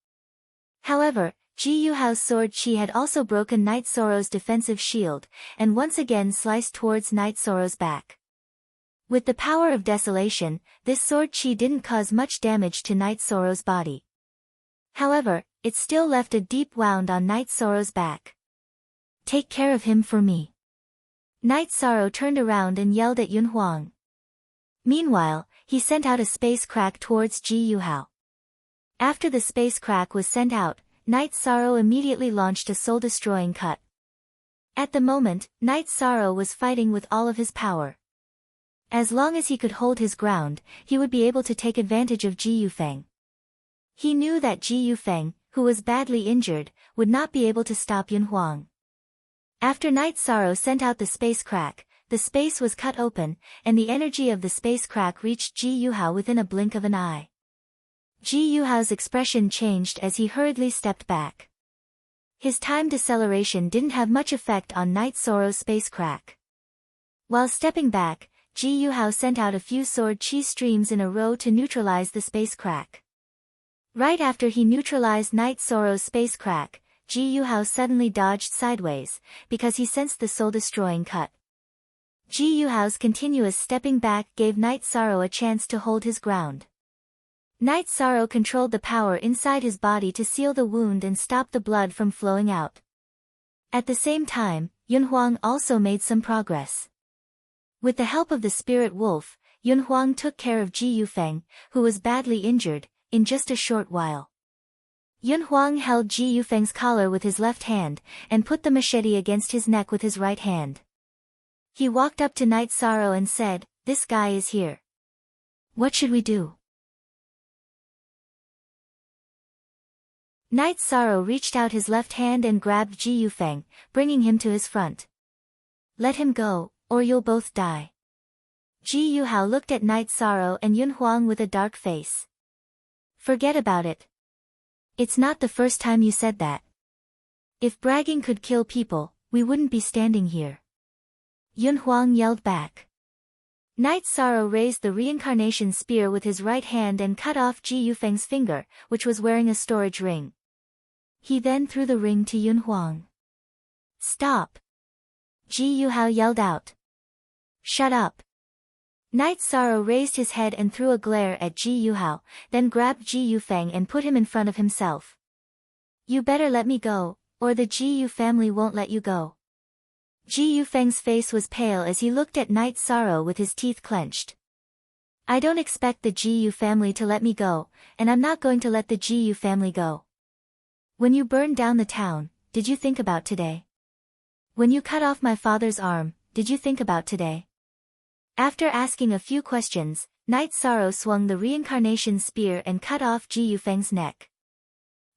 Speaker 1: However, Ji Yuhao's sword chi had also broken Night Sorrow's defensive shield, and once again sliced towards Night Sorrow's back. With the power of desolation, this sword chi didn't cause much damage to Night Sorrow's body. However, it still left a deep wound on Night Sorrow's back. Take care of him for me. Night Sorrow turned around and yelled at Yun Huang. Meanwhile, he sent out a space crack towards Ji Yuhao. After the space crack was sent out, Night Sorrow immediately launched a soul-destroying cut. At the moment, Night Sorrow was fighting with all of his power. As long as he could hold his ground, he would be able to take advantage of Ji Yufeng. He knew that Ji Yufeng, who was badly injured, would not be able to stop Yun Huang. After Night Sorrow sent out the space crack, the space was cut open, and the energy of the space crack reached Ji Yuhao within a blink of an eye. Ji Yuhao's expression changed as he hurriedly stepped back. His time deceleration didn't have much effect on Night Sorrow's space crack. While stepping back, Ji Yuhao sent out a few sword chi streams in a row to neutralize the space crack. Right after he neutralized Night Sorrow's space crack, Ji Yuhao suddenly dodged sideways, because he sensed the soul-destroying cut. Ji Yuhao's continuous stepping back gave Night Sorrow a chance to hold his ground. Night Sorrow controlled the power inside his body to seal the wound and stop the blood from flowing out. At the same time, Yun Huang also made some progress. With the help of the spirit wolf, Yun Huang took care of Ji Yufeng, who was badly injured, in just a short while. Yun Huang held Ji Yufeng's collar with his left hand, and put the machete against his neck with his right hand. He walked up to Night Sorrow and said, "This guy is here. What should we do?" Night Sorrow reached out his left hand and grabbed Ji Yufeng, bringing him to his front. "Let him go, or you'll both die." Ji Yuhao looked at Night Sorrow and Yun Huang with a dark face. "Forget about it. It's not the first time you said that. If bragging could kill people, we wouldn't be standing here." Yun Huang yelled back. Night Sorrow raised the reincarnation spear with his right hand and cut off Ji Yufeng's finger, which was wearing a storage ring. He then threw the ring to Yun Huang. "Stop!" Ji Yuhao yelled out. "Shut up!" Night Sorrow raised his head and threw a glare at Ji Yuhao, then grabbed Ji Yufeng and put him in front of himself. "You better let me go, or the Ji Yu family won't let you go." Ji Yufeng's face was pale as he looked at Night Sorrow with his teeth clenched. "I don't expect the Ji Yu family to let me go, and I'm not going to let the Ji Yu family go. When you burned down the town, did you think about today? When you cut off my father's arm, did you think about today?" After asking a few questions, Night Sorrow swung the reincarnation spear and cut off Ji Yufeng's neck.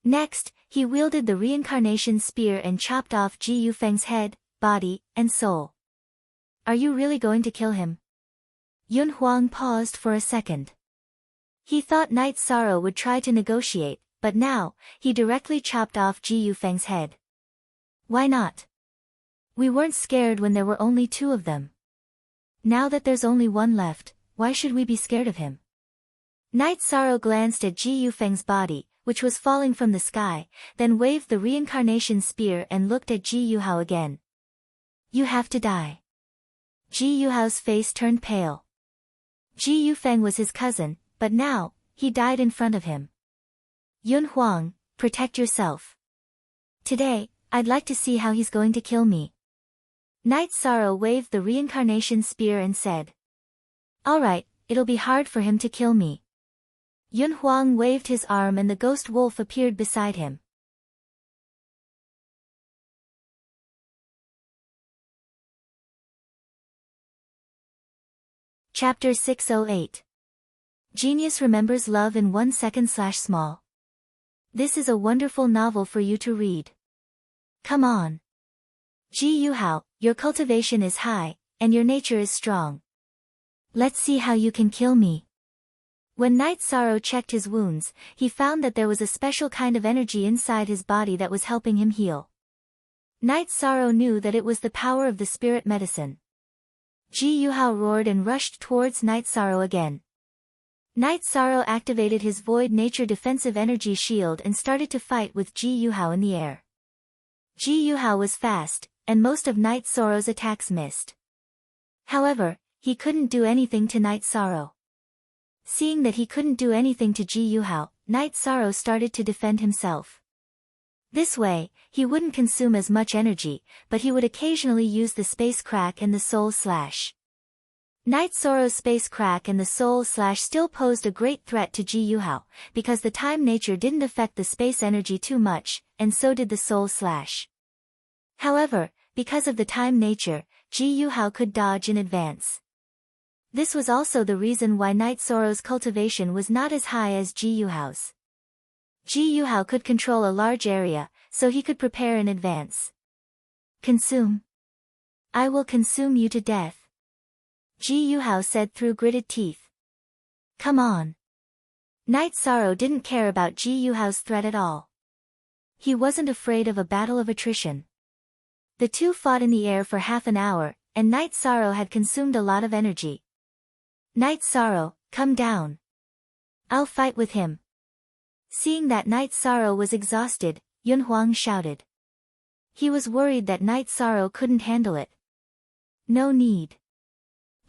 Speaker 1: Next, he wielded the reincarnation spear and chopped off Ji Yufeng's head, body, and soul. "Are you really going to kill him?" Yun Huang paused for a second. He thought Night Sorrow would try to negotiate, but now, he directly chopped off Ji Yufeng's head. "Why not? We weren't scared when there were only two of them. Now that there's only one left, why should we be scared of him?" Night Sorrow glanced at Ji Yufeng's body, which was falling from the sky, then waved the reincarnation spear and looked at Ji Yuhao again. "You have to die." Ji Yuhao's face turned pale. Ji Yufeng was his cousin, but now, he died in front of him. "Yun Huang, protect yourself. Today, I'd like to see how he's going to kill me." Night Sorrow waved the reincarnation spear and said. "Alright, it'll be hard for him to kill me." Yun Huang waved his arm and the ghost wolf appeared beside him. Chapter 608. Genius remembers love in 1 second/small. This is a wonderful novel for you to read. Come on. Ji Yuhao, your cultivation is high, and your nature is strong. Let's see how you can kill me. When Night Sorrow checked his wounds, he found that there was a special kind of energy inside his body that was helping him heal. Night Sorrow knew that it was the power of the spirit medicine. Ji Yuhao roared and rushed towards Night Sorrow again. Night Sorrow activated his void nature defensive energy shield and started to fight with Ji Yuhao in the air. Ji Yuhao was fast, and most of Night Sorrow's attacks missed. However, he couldn't do anything to Night Sorrow. Seeing that he couldn't do anything to Ji Yuhao, Night Sorrow started to defend himself. This way, he wouldn't consume as much energy, but he would occasionally use the space crack and the soul slash. Night Sorrow's space crack and the soul slash still posed a great threat to Ji Yuhao, because the time nature didn't affect the space energy too much, and so did the soul slash. However, because of the time nature, Ji Yuhao could dodge in advance. This was also the reason why Night Sorrow's cultivation was not as high as Ji Yuhao's. Ji Yuhao could control a large area, so he could prepare in advance. "Consume. I will consume you to death," Ji Yuhao said through gritted teeth. "Come on." Night Sorrow didn't care about Ji Yuhao's threat at all. He wasn't afraid of a battle of attrition. The two fought in the air for half an hour, and Night Sorrow had consumed a lot of energy. "Night Sorrow, come down. I'll fight with him." Seeing that Night Sorrow was exhausted, Yun Huang shouted. He was worried that Night Sorrow couldn't handle it. "No need.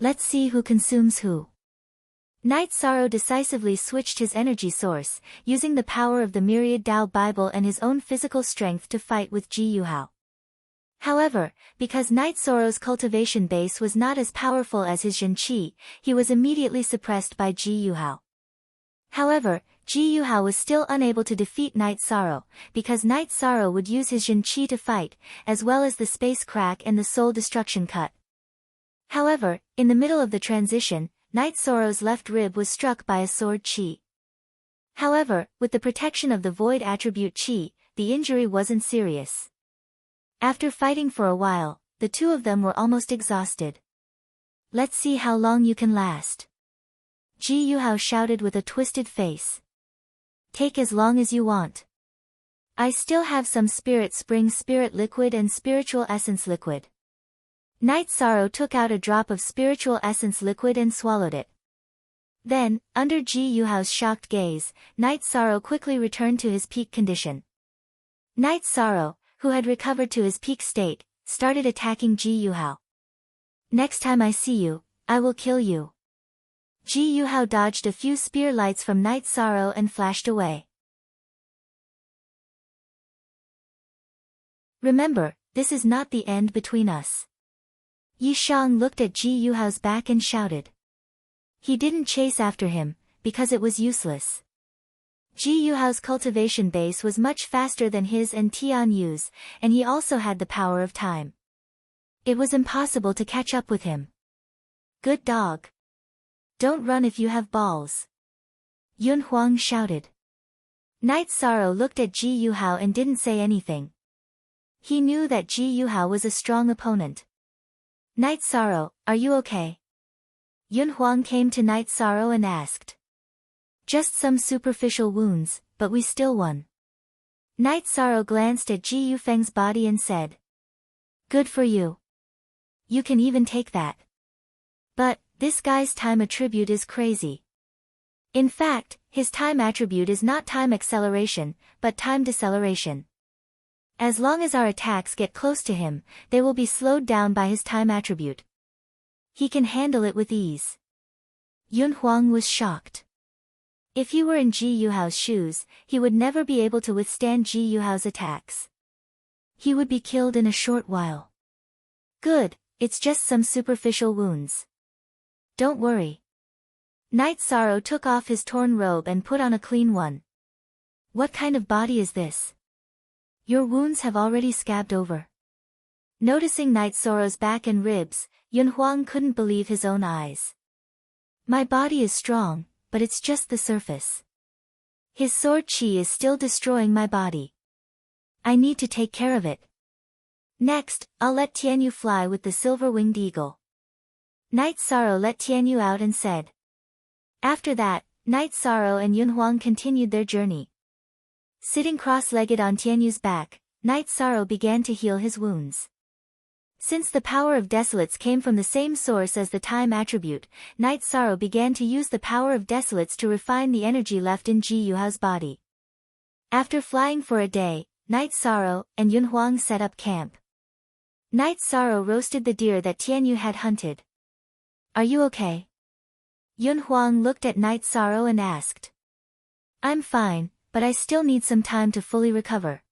Speaker 1: Let's see who consumes who. Night Sorrow decisively switched his energy source, using the power of the Myriad Tao Bible and his own physical strength to fight with Ji Yuhao. However, because Night Sorrow's cultivation base was not as powerful as his Zhen Qi, he was immediately suppressed by Ji Yuhao. However, Ji Yuhao was still unable to defeat Night Sorrow, because Night Sorrow would use his Zhen Qi to fight, as well as the Space Crack and the Soul Destruction Cut. However, in the middle of the transition, Night Sorrow's left rib was struck by a sword Qi. However, with the protection of the Void attribute Qi, the injury wasn't serious. After fighting for a while, the two of them were almost exhausted. Let's see how long you can last. Ji Yuhao shouted with a twisted face. Take as long as you want. I still have some Spirit Spring Spirit Liquid and Spiritual Essence Liquid. Night Sorrow took out a drop of Spiritual Essence Liquid and swallowed it. Then, under Ji Yuhao's shocked gaze, Night Sorrow quickly returned to his peak condition. Night Sorrow, who had recovered to his peak state, started attacking Ji Yuhao. Next time I see you, I will kill you. Ji Yuhao dodged a few spear lights from Night Sorrow and flashed away. Remember, this is not the end between us. Yi Shang looked at Ji Yuhao's back and shouted. He didn't chase after him, because it was useless. Ji Yuhao's cultivation base was much faster than his and Tian Yu's, and he also had the power of time. It was impossible to catch up with him. Good dog. Don't run if you have balls. Yun Huang shouted. Night Sorrow looked at Ji Yuhao and didn't say anything. He knew that Ji Yuhao was a strong opponent. Night Sorrow, are you okay? Yun Huang came to Night Sorrow and asked. Just some superficial wounds, but we still won. Night Sorrow glanced at Ji Yufeng's body and said. Good for you. You can even take that. But, this guy's time attribute is crazy. In fact, his time attribute is not time acceleration, but time deceleration. As long as our attacks get close to him, they will be slowed down by his time attribute. He can handle it with ease. Yun Huang was shocked. If he were in Ji Yuhao's shoes, he would never be able to withstand Ji Yuhao's attacks. He would be killed in a short while. Good, it's just some superficial wounds. Don't worry. Night Sorrow took off his torn robe and put on a clean one. What kind of body is this? Your wounds have already scabbed over. Noticing Night Sorrow's back and ribs, Yun Huang couldn't believe his own eyes. My body is strong, but it's just the surface. His sword Qi is still destroying my body. I need to take care of it. Next, I'll let Tianyu fly with the silver-winged eagle. Night Sorrow let Tianyu out and said. After that, Night Sorrow and Yun Huang continued their journey. Sitting cross-legged on Tianyu's back, Night Sorrow began to heal his wounds. Since the power of Desolates came from the same source as the time attribute, Night Sorrow began to use the power of Desolates to refine the energy left in Ji Yuhao's body. After flying for a day, Night Sorrow and Yun Huang set up camp. Night Sorrow roasted the deer that Tianyu had hunted. Are you okay? Yun Huang looked at Night Sorrow and asked. I'm fine, but I still need some time to fully recover.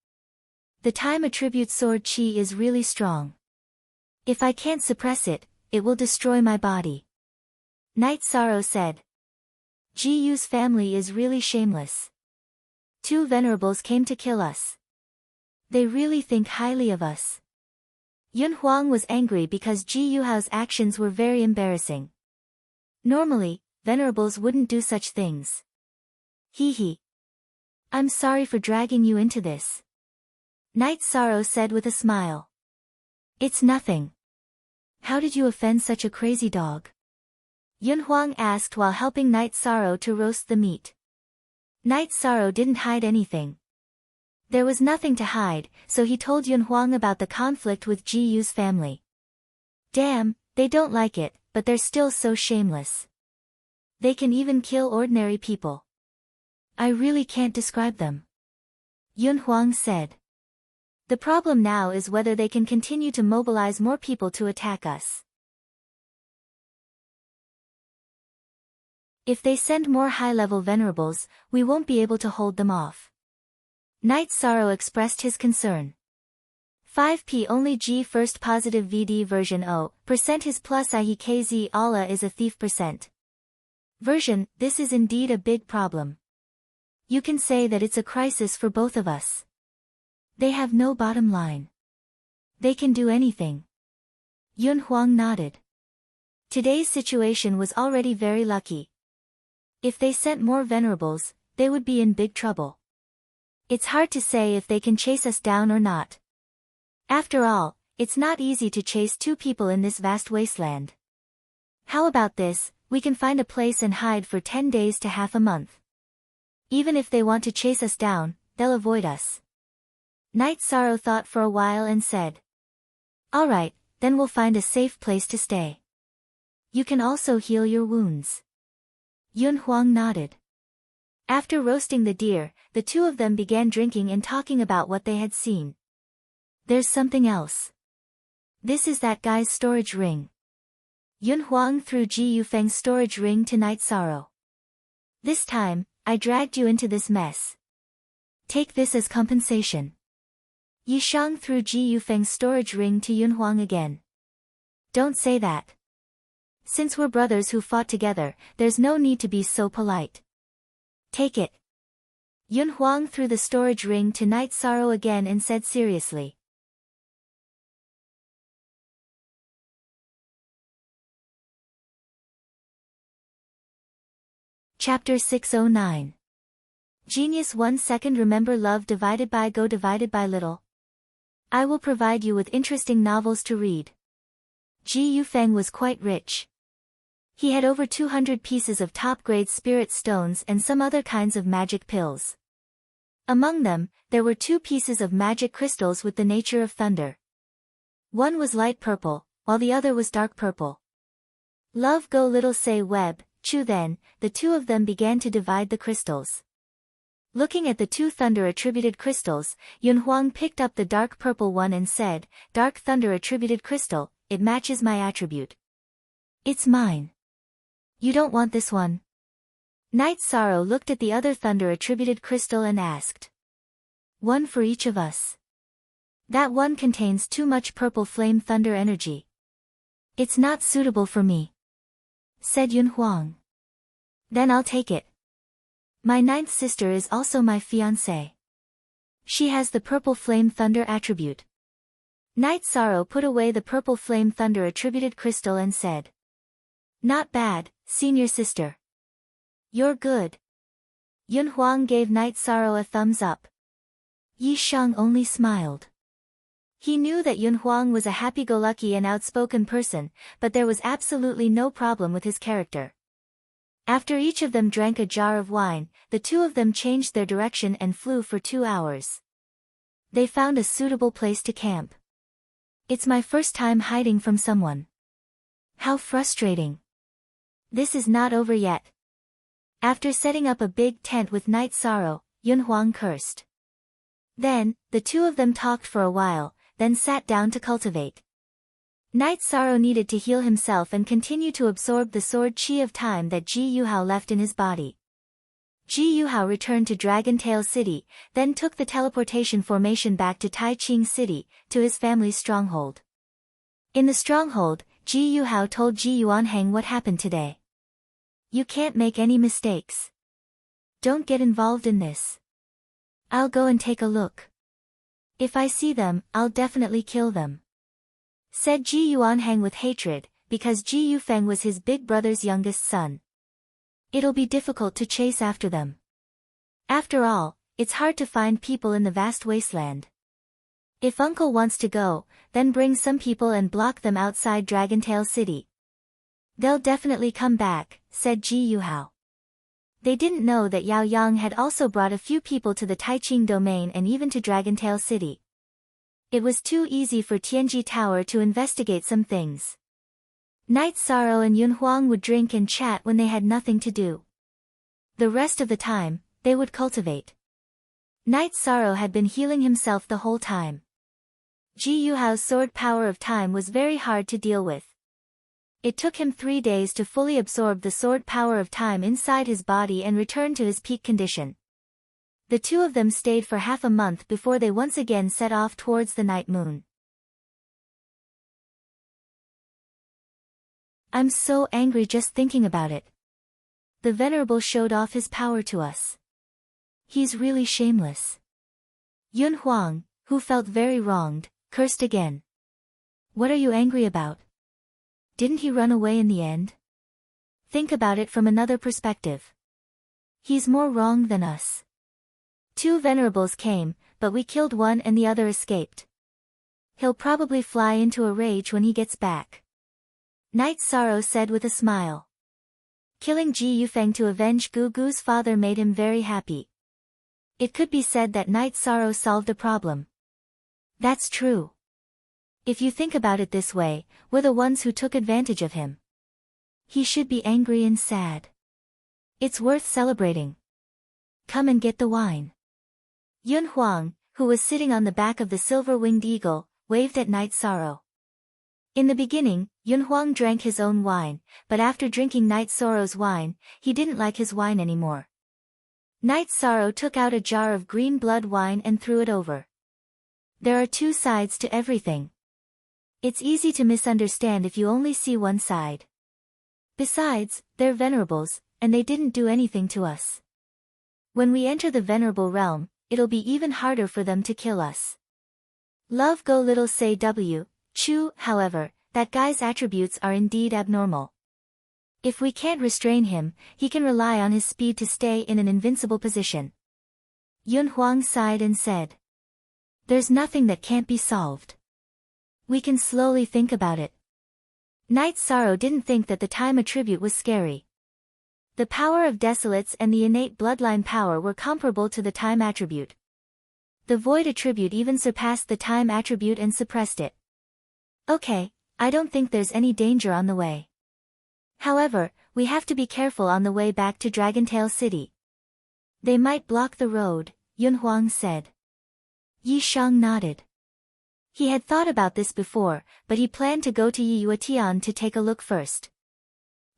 Speaker 1: The time attribute sword Qi is really strong. If I can't suppress it, it will destroy my body. Night Sorrow said. Ji Yu's family is really shameless. 2 venerables came to kill us. They really think highly of us. Yun Huang was angry because Ji Yuhao's actions were very embarrassing. Normally, venerables wouldn't do such things. Hee hee. I'm sorry for dragging you into this. Night Sorrow said with a smile. It's nothing. How did you offend such a crazy dog? Yun Huang asked while helping Night Sorrow to roast the meat. Night Sorrow didn't hide anything. There was nothing to hide, so he told Yun Huang about the conflict with Ji Yu's family. Damn, they don't like it, but they're still so shameless. They can even kill ordinary people. I really can't describe them. Yun Huang said. The problem now is whether they can continue to mobilize more people to attack us. If they send more high-level venerables, we won't be able to hold them off. Knight Sorrow expressed his concern. 5p only G first positive VD version 0% his plus IHKZ Allah is a thief percent. Version, this is indeed a big problem. You can say that it's a crisis for both of us. They have no bottom line. They can do anything. Yun Huang nodded. Today's situation was already very lucky. If they sent more venerables, they would be in big trouble. It's hard to say if they can chase us down or not. After all, it's not easy to chase two people in this vast wasteland. How about this, we can find a place and hide for 10 days to half a month. Even if they want to chase us down, they'll avoid us. Knight Sorrow thought for a while and said. Alright, then we'll find a safe place to stay. You can also heal your wounds. Yun Huang nodded. After roasting the deer, the two of them began drinking and talking about what they had seen. There's something else. This is that guy's storage ring. Yun Huang threw Ji Yufeng's storage ring to Knight Sorrow. This time, I dragged you into this mess. Take this as compensation. Yi Shang threw Ji Yufeng's storage ring to Yun Huang again. Don't say that. Since we're brothers who fought together, there's no need to be so polite. Take it. Yun Huang threw the storage ring to Knight Sorrow again and said seriously. Chapter 609. Genius 1 second remember love divided by go divided by little. I will provide you with interesting novels to read. Ji Yufeng was quite rich. He had over 200 pieces of top-grade spirit stones and some other kinds of magic pills. Among them, there were 2 pieces of magic crystals with the nature of thunder. One was light purple, while the other was dark purple. Love go little say web, Chu then, the two of them began to divide the crystals. Looking at the 2 thunder-attributed crystals, Yun Huang picked up the dark purple one and said, Dark thunder-attributed crystal, it matches my attribute. It's mine. You don't want this one? Knight Sorrow looked at the other thunder-attributed crystal and asked. One for each of us. That one contains too much purple flame thunder energy. It's not suitable for me, said Yun Huang. Then I'll take it. My 9th sister is also my fiancée. She has the purple flame thunder attribute. Knight Sorrow put away the purple flame thunder attributed crystal and said. Not bad, senior sister. You're good. Yun Huang gave Knight Sorrow a thumbs up. Yi Shang only smiled. He knew that Yun Huang was a happy-go-lucky and outspoken person, but there was absolutely no problem with his character. After each of them drank a jar of wine, the two of them changed their direction and flew for 2 hours. They found a suitable place to camp. It's my first time hiding from someone. How frustrating. This is not over yet. After setting up a big tent with Knight Sorrow, Yun Huang cursed. Then, the two of them talked for a while, then sat down to cultivate. Knight Sorrow needed to heal himself and continue to absorb the sword chi of time that Ji Yuhao left in his body. Ji Yuhao returned to Dragon Tail City, then took the teleportation formation back to Tai Ching City, to his family's stronghold. In the stronghold, Ji Yuhao told Ji Yuanheng what happened today. You can't make any mistakes. Don't get involved in this. I'll go and take a look. If I see them, I'll definitely kill them, said Ji Yuanheng with hatred, because Ji Yufeng was his big brother's youngest son. It'll be difficult to chase after them. After all, it's hard to find people in the vast wasteland. If Uncle wants to go, then bring some people and block them outside Dragontail City. They'll definitely come back, said Ji Yuhao. They didn't know that Yao Yang had also brought a few people to the Taiching domain and even to Dragontail City. It was too easy for Tianji Tower to investigate some things. Knight Sorrow and Yun Huang would drink and chat when they had nothing to do. The rest of the time, they would cultivate. Knight Sorrow had been healing himself the whole time. Ji Yuhao's sword power of time was very hard to deal with. It took him 3 days to fully absorb the sword power of time inside his body and return to his peak condition. The two of them stayed for half a month before they once again set off towards the night moon. I'm so angry just thinking about it. The Venerable showed off his power to us. He's really shameless. Yun Huang, who felt very wronged, cursed again. What are you angry about? Didn't he run away in the end? Think about it from another perspective. He's more wrong than us. 2 venerables came, but we killed one and the other escaped. He'll probably fly into a rage when he gets back. Night Sorrow said with a smile. Killing Ji Yufeng to avenge Gugu's father made him very happy. It could be said that Night Sorrow solved a problem. That's true. If you think about it this way, we're the ones who took advantage of him. He should be angry and sad. It's worth celebrating. Come and get the wine. Yun Huang, who was sitting on the back of the silver-winged eagle, waved at Night Sorrow. In the beginning, Yun Huang drank his own wine, but after drinking Night Sorrow's wine, he didn't like his wine anymore. Night Sorrow took out a jar of green blood wine and threw it over. There are 2 sides to everything. It's easy to misunderstand if you only see one side. Besides, they're venerables, and they didn't do anything to us. When we enter the venerable realm, it'll be even harder for them to kill us. Love Go Little Say W. Chu, however, that guy's attributes are indeed abnormal. If we can't restrain him, he can rely on his speed to stay in an invincible position. Yun Huang sighed and said. There's nothing that can't be solved. We can slowly think about it. Night Sorrow didn't think that the time attribute was scary. The power of desolates and the innate bloodline power were comparable to the time attribute. The void attribute even surpassed the time attribute and suppressed it. Okay, I don't think there's any danger on the way. However, we have to be careful on the way back to Dragontail City. They might block the road, Yun Huang said. Yi Shang nodded. He had thought about this before, but he planned to go to Yiyuatian to take a look first.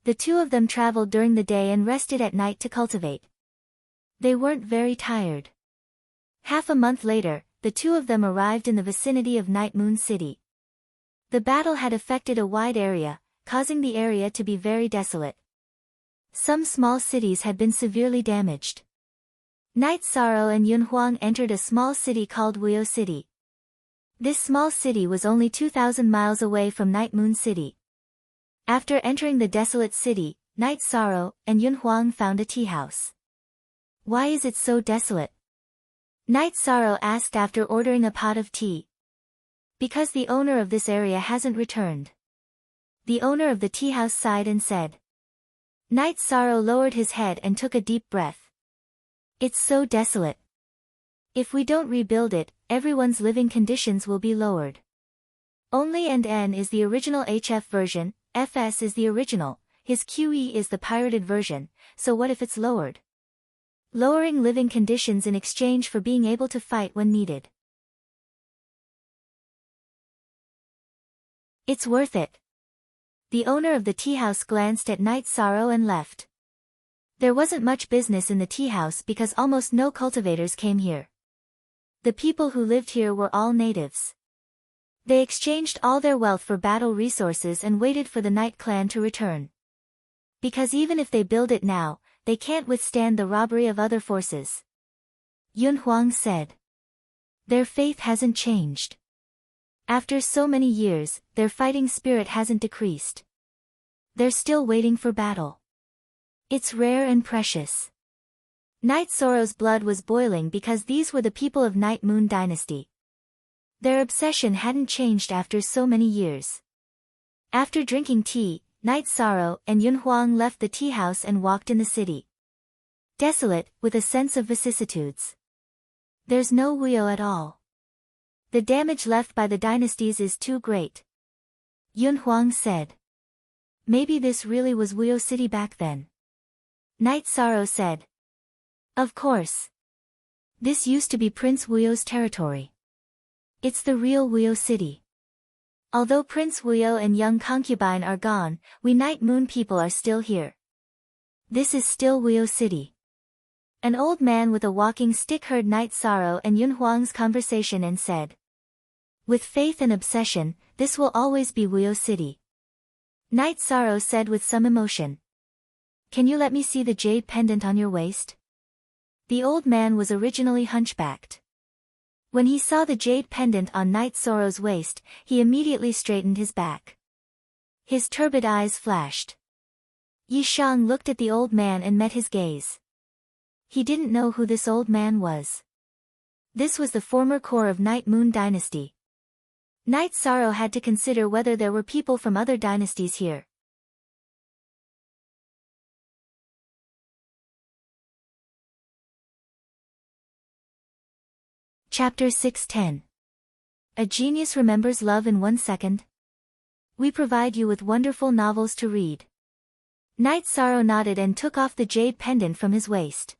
Speaker 1: The 2 of them traveled during the day and rested at night to cultivate. They weren't very tired. Half a month later, the 2 of them arrived in the vicinity of Night Moon City. The battle had affected a wide area, causing the area to be very desolate. Some small cities had been severely damaged. Night Sorrow and Yun Huang entered a small city called Wuyo City. This small city was only 2,000 miles away from Night Moon City. After entering the desolate city, Night Sorrow and Yun Huang found a tea house. Why is it so desolate? Night Sorrow asked after ordering a pot of tea. Because the owner of this area hasn't returned. The owner of the tea house sighed and said. Night Sorrow lowered his head and took a deep breath. It's so desolate. If we don't rebuild it, everyone's living conditions will be lowered. Only and N is the original HF version, FS is the original, his QE is the pirated version, so what if it's lowered? Lowering living conditions in exchange for being able to fight when needed. It's worth it. The owner of the tea house glanced at Night Sorrow and left. There wasn't much business in the tea house because almost no cultivators came here. The people who lived here were all natives. They exchanged all their wealth for battle resources and waited for the Night Clan to return. Because even if they build it now, they can't withstand the robbery of other forces. Yun Huang said. Their faith hasn't changed. After so many years, their fighting spirit hasn't decreased. They're still waiting for battle. It's rare and precious. Night Sorrow's blood was boiling because these were the people of Night Moon Dynasty. Their obsession hadn't changed after so many years. After drinking tea, Night Sorrow and Yun Huang left the tea house and walked in the city. Desolate, with a sense of vicissitudes. There's no Wuyo at all. The damage left by the dynasties is too great. Yun Huang said. Maybe this really was Wuyo City back then. Night Sorrow said. Of course. This used to be Prince Wuyo's territory. It's the real Wuyo City. Although Prince Wuyo and young concubine are gone, we Night Moon people are still here. This is still Wuyo City. An old man with a walking stick heard Night Sorrow and Yun Huang's conversation and said, "With faith and obsession, this will always be Wuyo City." Night Sorrow said with some emotion, "Can you let me see the jade pendant on your waist?" The old man was originally hunchbacked. When he saw the jade pendant on Night Sorrow's waist, he immediately straightened his back. His turbid eyes flashed. Yi Shang looked at the old man and met his gaze. He didn't know who this old man was. This was the former core of Night Moon Dynasty. Night Sorrow had to consider whether there were people from other dynasties here. Chapter 610. A Genius Remembers Love in 1 Second. We provide you with wonderful novels to read. Night Sorrow nodded and took off the jade pendant from his waist.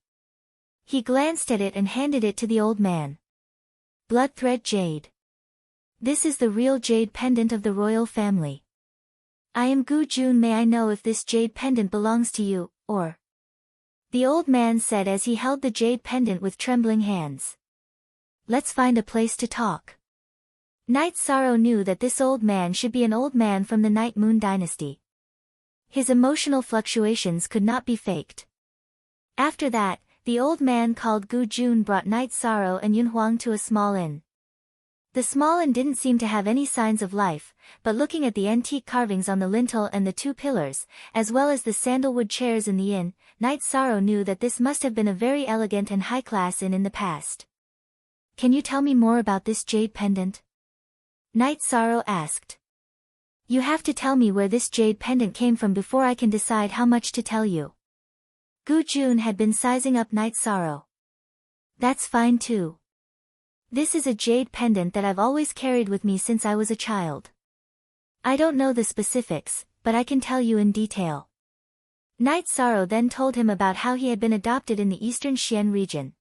Speaker 1: He glanced at it and handed it to the old man. Blood thread jade. This is the real jade pendant of the royal family. I am Gu Jun. May I know if this jade pendant belongs to you, or? The old man said as he held the jade pendant with trembling hands. Let's find a place to talk. Night Sorrow knew that this old man should be an old man from the Night Moon Dynasty. His emotional fluctuations could not be faked. After that, the old man called Gu Jun brought Night Sorrow and Yun Huang to a small inn. The small inn didn't seem to have any signs of life, but looking at the antique carvings on the lintel and the 2 pillars, as well as the sandalwood chairs in the inn, Night Sorrow knew that this must have been a very elegant and high-class inn in the past. Can you tell me more about this jade pendant? Night Sorrow asked. You have to tell me where this jade pendant came from before I can decide how much to tell you. Gu Jun had been sizing up Night Sorrow. That's fine too. This is a jade pendant that I've always carried with me since I was a child. I don't know the specifics, but I can tell you in detail. Night Sorrow then told him about how he had been adopted in the eastern Xian region.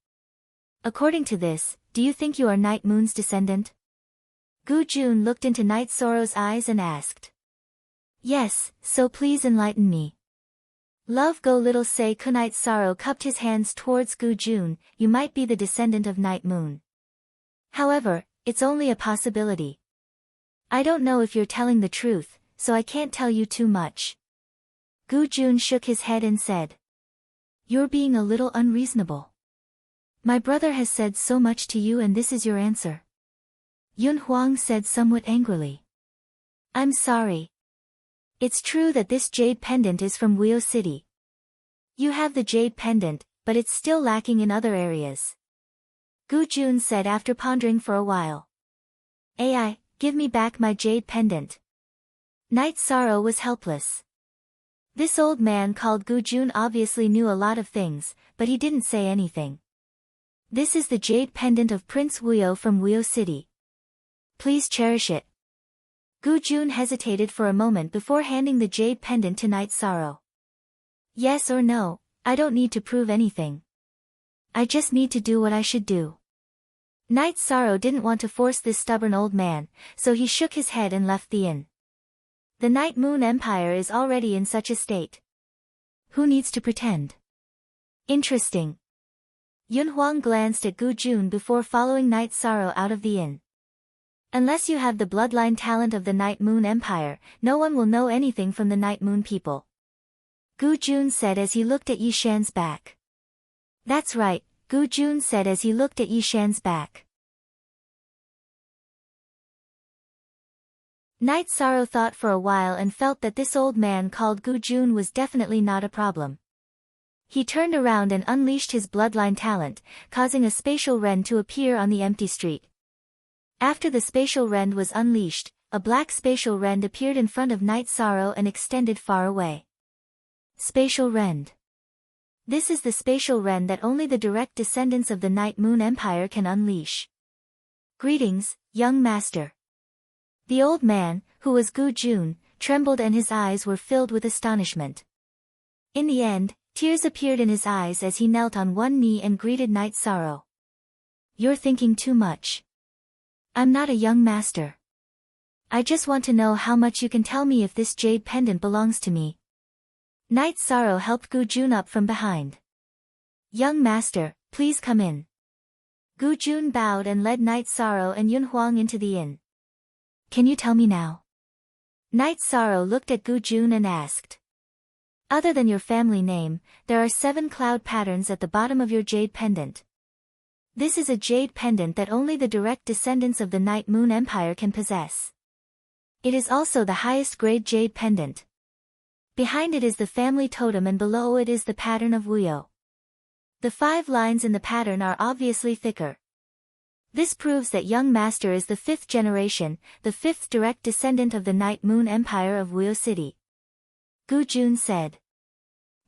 Speaker 1: According to this, do you think you are Night Moon's descendant? Gu Jun looked into Night Sorrow's eyes and asked. Yes, so please enlighten me. Love go little say Night Sorrow cupped his hands towards Gu Jun, you might be the descendant of Night Moon. However, it's only a possibility. I don't know if you're telling the truth, so I can't tell you too much. Gu Jun shook his head and said. You're being a little unreasonable. My brother has said so much to you and this is your answer. Yun Huang said somewhat angrily. I'm sorry. It's true that this jade pendant is from Wuyo City. You have the jade pendant, but it's still lacking in other areas. Gu Jun said after pondering for a while. Ai, give me back my jade pendant. Night Sorrow was helpless. This old man called Gu Jun obviously knew a lot of things, but he didn't say anything. This is the jade pendant of Prince Wuyo from Wuyo City. Please cherish it. Gu Jun hesitated for a moment before handing the jade pendant to Night Sorrow. Yes or no, I don't need to prove anything. I just need to do what I should do. Night Sorrow didn't want to force this stubborn old man, so he shook his head and left the inn. The Night Moon Empire is already in such a state. Who needs to pretend? Interesting. Yun Huang glanced at Gu Jun before following Night Sorrow out of the inn. Unless you have the bloodline talent of the Night Moon Empire, no one will know anything from the Night Moon people. Gu Jun said as he looked at Yi Shan's back. That's right, Gu Jun said as he looked at Yi Shan's back. Night Sorrow thought for a while and felt that this old man called Gu Jun was definitely not a problem. He turned around and unleashed his bloodline talent, causing a spatial rend to appear on the empty street. After the spatial rend was unleashed, a black spatial rend appeared in front of Night Sorrow and extended far away. Spatial rend. This is the spatial rend that only the direct descendants of the Night Moon Empire can unleash. Greetings, young master. The old man, who was Gu Jun, trembled and his eyes were filled with astonishment. In the end, tears appeared in his eyes as he knelt on one knee and greeted Night Sorrow. You're thinking too much. I'm not a young master. I just want to know how much you can tell me if this jade pendant belongs to me. Night Sorrow helped Gu Jun up from behind. Young master, please come in. Gu Jun bowed and led Night Sorrow and Yun Huang into the inn. Can you tell me now? Night Sorrow looked at Gu Jun and asked. Other than your family name, there are 7 cloud patterns at the bottom of your jade pendant. This is a jade pendant that only the direct descendants of the Night Moon Empire can possess. It is also the highest grade jade pendant. Behind it is the family totem and below it is the pattern of Wuyo. The 5 lines in the pattern are obviously thicker. This proves that young master is the 5th generation, the 5th direct descendant of the Night Moon Empire of Wuyo City. Gu Jun said.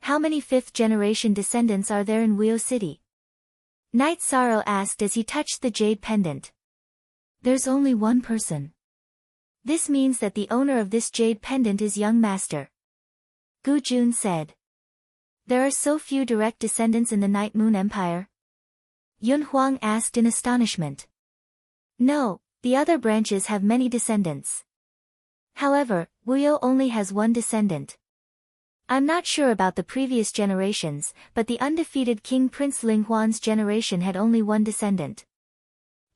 Speaker 1: How many 5th generation descendants are there in Wuyo City? Night Sorrow asked as he touched the jade pendant. There's only one person. This means that the owner of this jade pendant is young master. Gu Jun said. There are so few direct descendants in the Night Moon Empire? Yun Huang asked in astonishment. No, the other branches have many descendants. However, Wuyo only has one descendant. I'm not sure about the previous generations, but the undefeated King Prince Ling Huan's generation had only one descendant.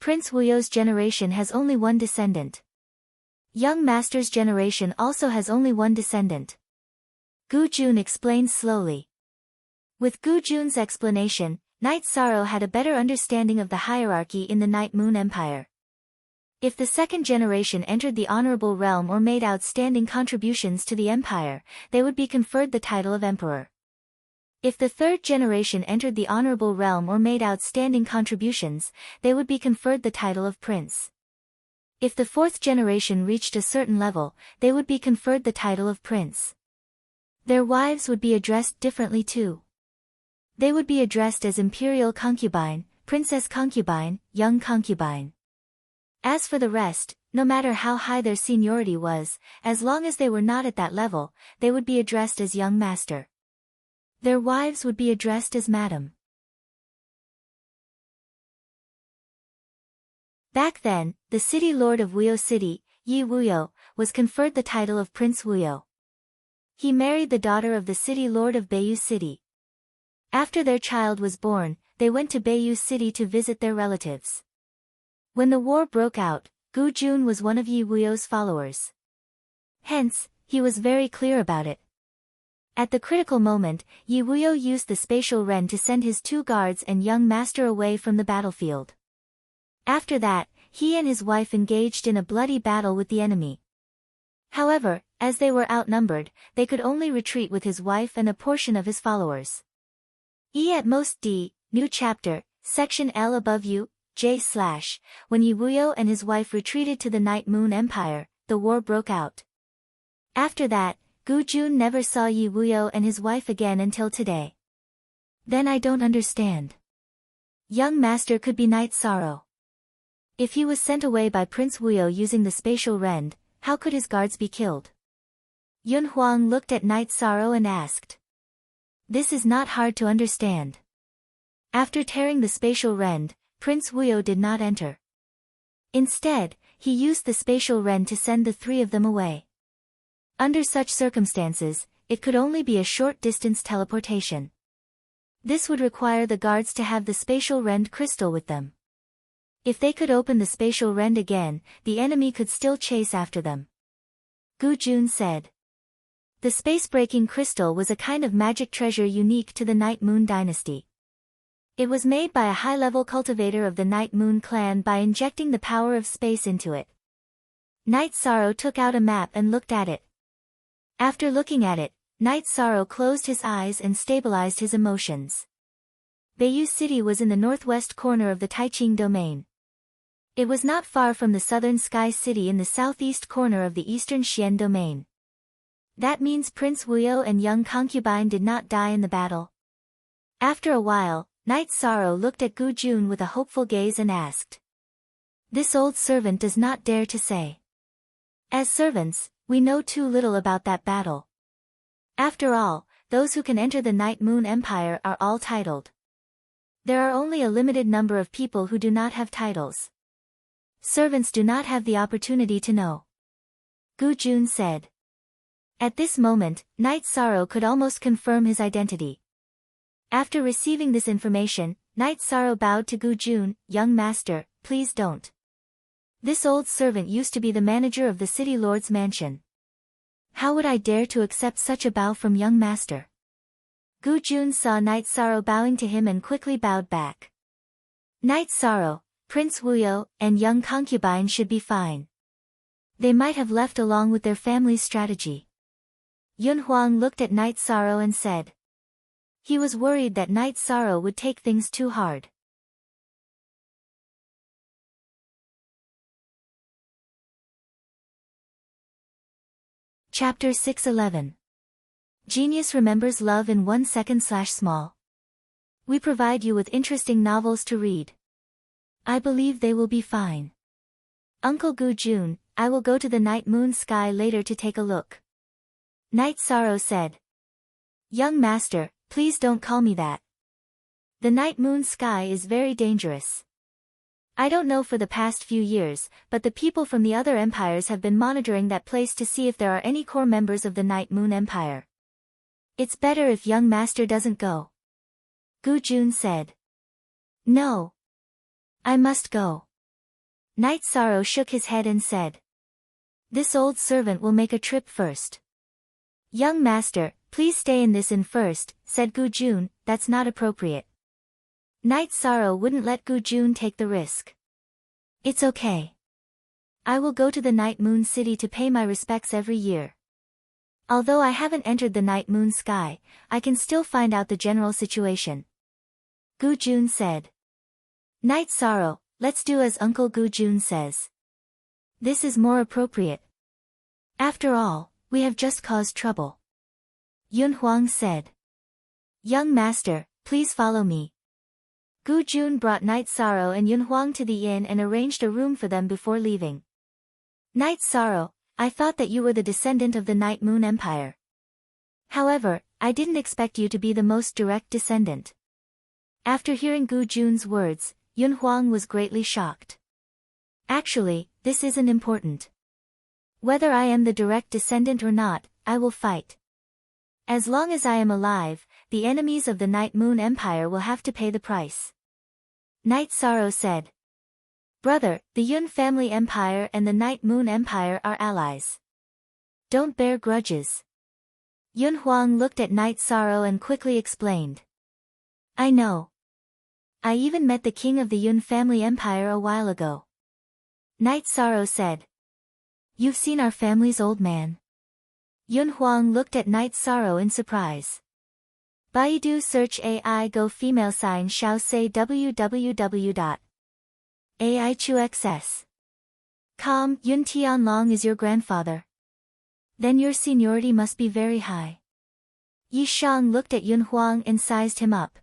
Speaker 1: Prince Wuyo's generation has only one descendant. Young Master's generation also has only one descendant. Gu Jun explained slowly. With Gu Jun's explanation, Night Sorrow had a better understanding of the hierarchy in the Night Moon Empire. If the 2nd generation entered the honorable realm or made outstanding contributions to the empire, they would be conferred the title of emperor. If the 3rd generation entered the honorable realm or made outstanding contributions, they would be conferred the title of prince. If the 4th generation reached a certain level, they would be conferred the title of prince. Their wives would be addressed differently too. They would be addressed as imperial concubine, princess concubine, young concubine. As for the rest, no matter how high their seniority was, as long as they were not at that level, they would be addressed as young master. Their wives would be addressed as madam. Back then, the city lord of Wuyo City, Yi Wuyo, was conferred the title of Prince Wuyo. He married the daughter of the city lord of Beiyu City. After their child was born, they went to Beiyu City to visit their relatives. When the war broke out, Gu Jun was one of Yi Wuyo's followers. Hence, he was very clear about it. At the critical moment, Yi Wuyo used the spatial ren to send his 2 guards and young master away from the battlefield. After that, he and his wife engaged in a bloody battle with the enemy. However, as they were outnumbered, they could only retreat with his wife and a portion of his followers. E at most D, new chapter, section L above U, J/. When Yi Wuyo and his wife retreated to the Night Moon Empire, the war broke out. After that, Gu Jun never saw Yi Wuyo and his wife again until today. Then I don't understand. Young master could be Night Sorrow. If he was sent away by Prince Wuyo using the spatial rend, how could his guards be killed? Yun Huang looked at Night Sorrow and asked. This is not hard to understand. After tearing the spatial rend, Prince Wuyo did not enter. Instead, he used the spatial rend to send the 3 of them away. Under such circumstances, it could only be a short-distance teleportation. This would require the guards to have the spatial rend crystal with them. If they could open the spatial rend again, the enemy could still chase after them. Gu Jun said. The space-breaking crystal was a kind of magic treasure unique to the Night Moon dynasty. It was made by a high-level cultivator of the Night Moon clan by injecting the power of space into it. Night Sorrow took out a map and looked at it. After looking at it, Night Sorrow closed his eyes and stabilized his emotions. Beiyu City was in the northwest corner of the Taiqing domain. It was not far from the southern Sky City in the southeast corner of the eastern Xian domain. That means Prince Wuyo and young concubine did not die in the battle. After a while, Night Sorrow looked at Gu Jun with a hopeful gaze and asked. This old servant does not dare to say. As servants, we know too little about that battle. After all, those who can enter the Night Moon Empire are all titled. There are only a limited number of people who do not have titles. Servants do not have the opportunity to know. Gu Jun said. At this moment, Night Sorrow could almost confirm his identity. After receiving this information, Night Sorrow bowed to Gu Jun. Young master, please don't. This old servant used to be the manager of the city lord's mansion. How would I dare to accept such a bow from young master? Gu Jun saw Night Sorrow bowing to him and quickly bowed back. Night Sorrow, Prince Wuyo, and young concubine should be fine. They might have left along with their family's strategy. Yun Huang looked at Night Sorrow and said. He was worried that Night Sorrow would take things too hard. Chapter 611. Genius remembers love in 1 second/small. We provide you with interesting novels to read. I believe they will be fine. Uncle Gu Jun, I will go to the night moon sky later to take a look. Night Sorrow said. Young master, please don't call me that. The night moon sky is very dangerous. I don't know for the past few years, but the people from the other empires have been monitoring that place to see if there are any core members of the Night Moon Empire. It's better if young master doesn't go. Gu Jun said. No. I must go. Night Sorrow shook his head and said. This old servant will make a trip first. Young master, please stay in this inn first, said Gu Jun. That's not appropriate. Night Sorrow wouldn't let Gu Jun take the risk. It's okay. I will go to the Night Moon City to pay my respects every year. Although I haven't entered the Night Moon sky, I can still find out the general situation. Gu Jun said. Night Sorrow, let's do as Uncle Gu Jun says. This is more appropriate. After all, we have just caused trouble. Yun Huang said. Young master, please follow me. Gu Jun brought Night Sorrow and Yun Huang to the inn and arranged a room for them before leaving. Night Sorrow, I thought that you were the descendant of the Night Moon Empire. However, I didn't expect you to be the most direct descendant. After hearing Gu Jun's words, Yun Huang was greatly shocked. Actually, this isn't important. Whether I am the direct descendant or not, I will fight. As long as I am alive, the enemies of the Night Moon Empire will have to pay the price. Night Sorrow said. Brother, the Yun family empire and the Night Moon Empire are allies. Don't bear grudges. Yun Huang looked at Night Sorrow and quickly explained. I know. I even met the king of the Yun family empire a while ago. Night Sorrow said. You've seen our family's old man? Yun Huang looked at Night Sorrow in surprise. Baidu search AI go female sign shao say www.aichuxs.com. Yun Tianlong is your grandfather. Then your seniority must be very high. Yi Shang looked at Yun Huang and sized him up.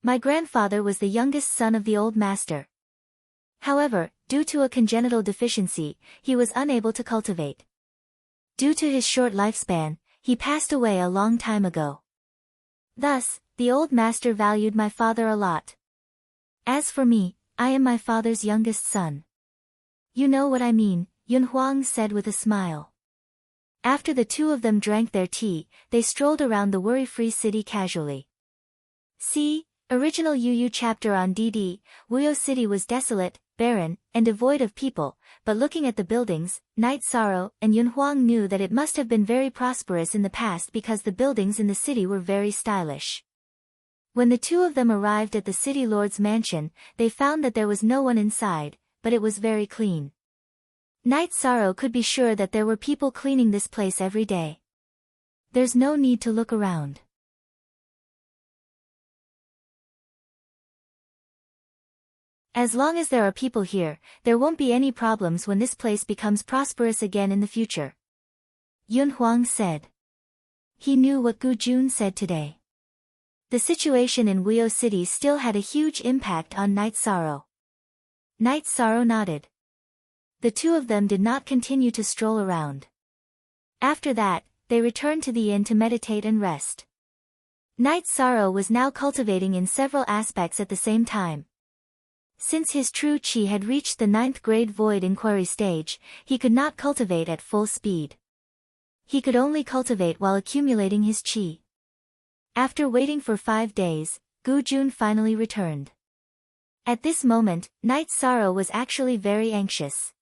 Speaker 1: My grandfather was the youngest son of the old master. However, due to a congenital deficiency, he was unable to cultivate. Due to his short lifespan, he passed away a long time ago. Thus, the old master valued my father a lot. As for me, I am my father's youngest son. You know what I mean, Yun Huang said with a smile. After the two of them drank their tea, they strolled around the worry-free city casually. See, original Yu chapter on DD, Wuyo City was desolate, barren, and devoid of people, but looking at the buildings, Night Sorrow and Yun Huang knew that it must have been very prosperous in the past because the buildings in the city were very stylish. When the two of them arrived at the city lord's mansion, they found that there was no one inside, but it was very clean. Night Sorrow could be sure that there were people cleaning this place every day. There's no need to look around. As long as there are people here, there won't be any problems when this place becomes prosperous again in the future. Yun Huang said. He knew what Gu Jun said today. The situation in Wuyo City still had a huge impact on Night Sorrow. Night Sorrow nodded. The two of them did not continue to stroll around. After that, they returned to the inn to meditate and rest. Night Sorrow was now cultivating in several aspects at the same time. Since his true chi had reached the 9th grade void inquiry stage, he could not cultivate at full speed. He could only cultivate while accumulating his chi. After waiting for 5 days, Gu Jun finally returned. At this moment, Night Sorrow was actually very anxious.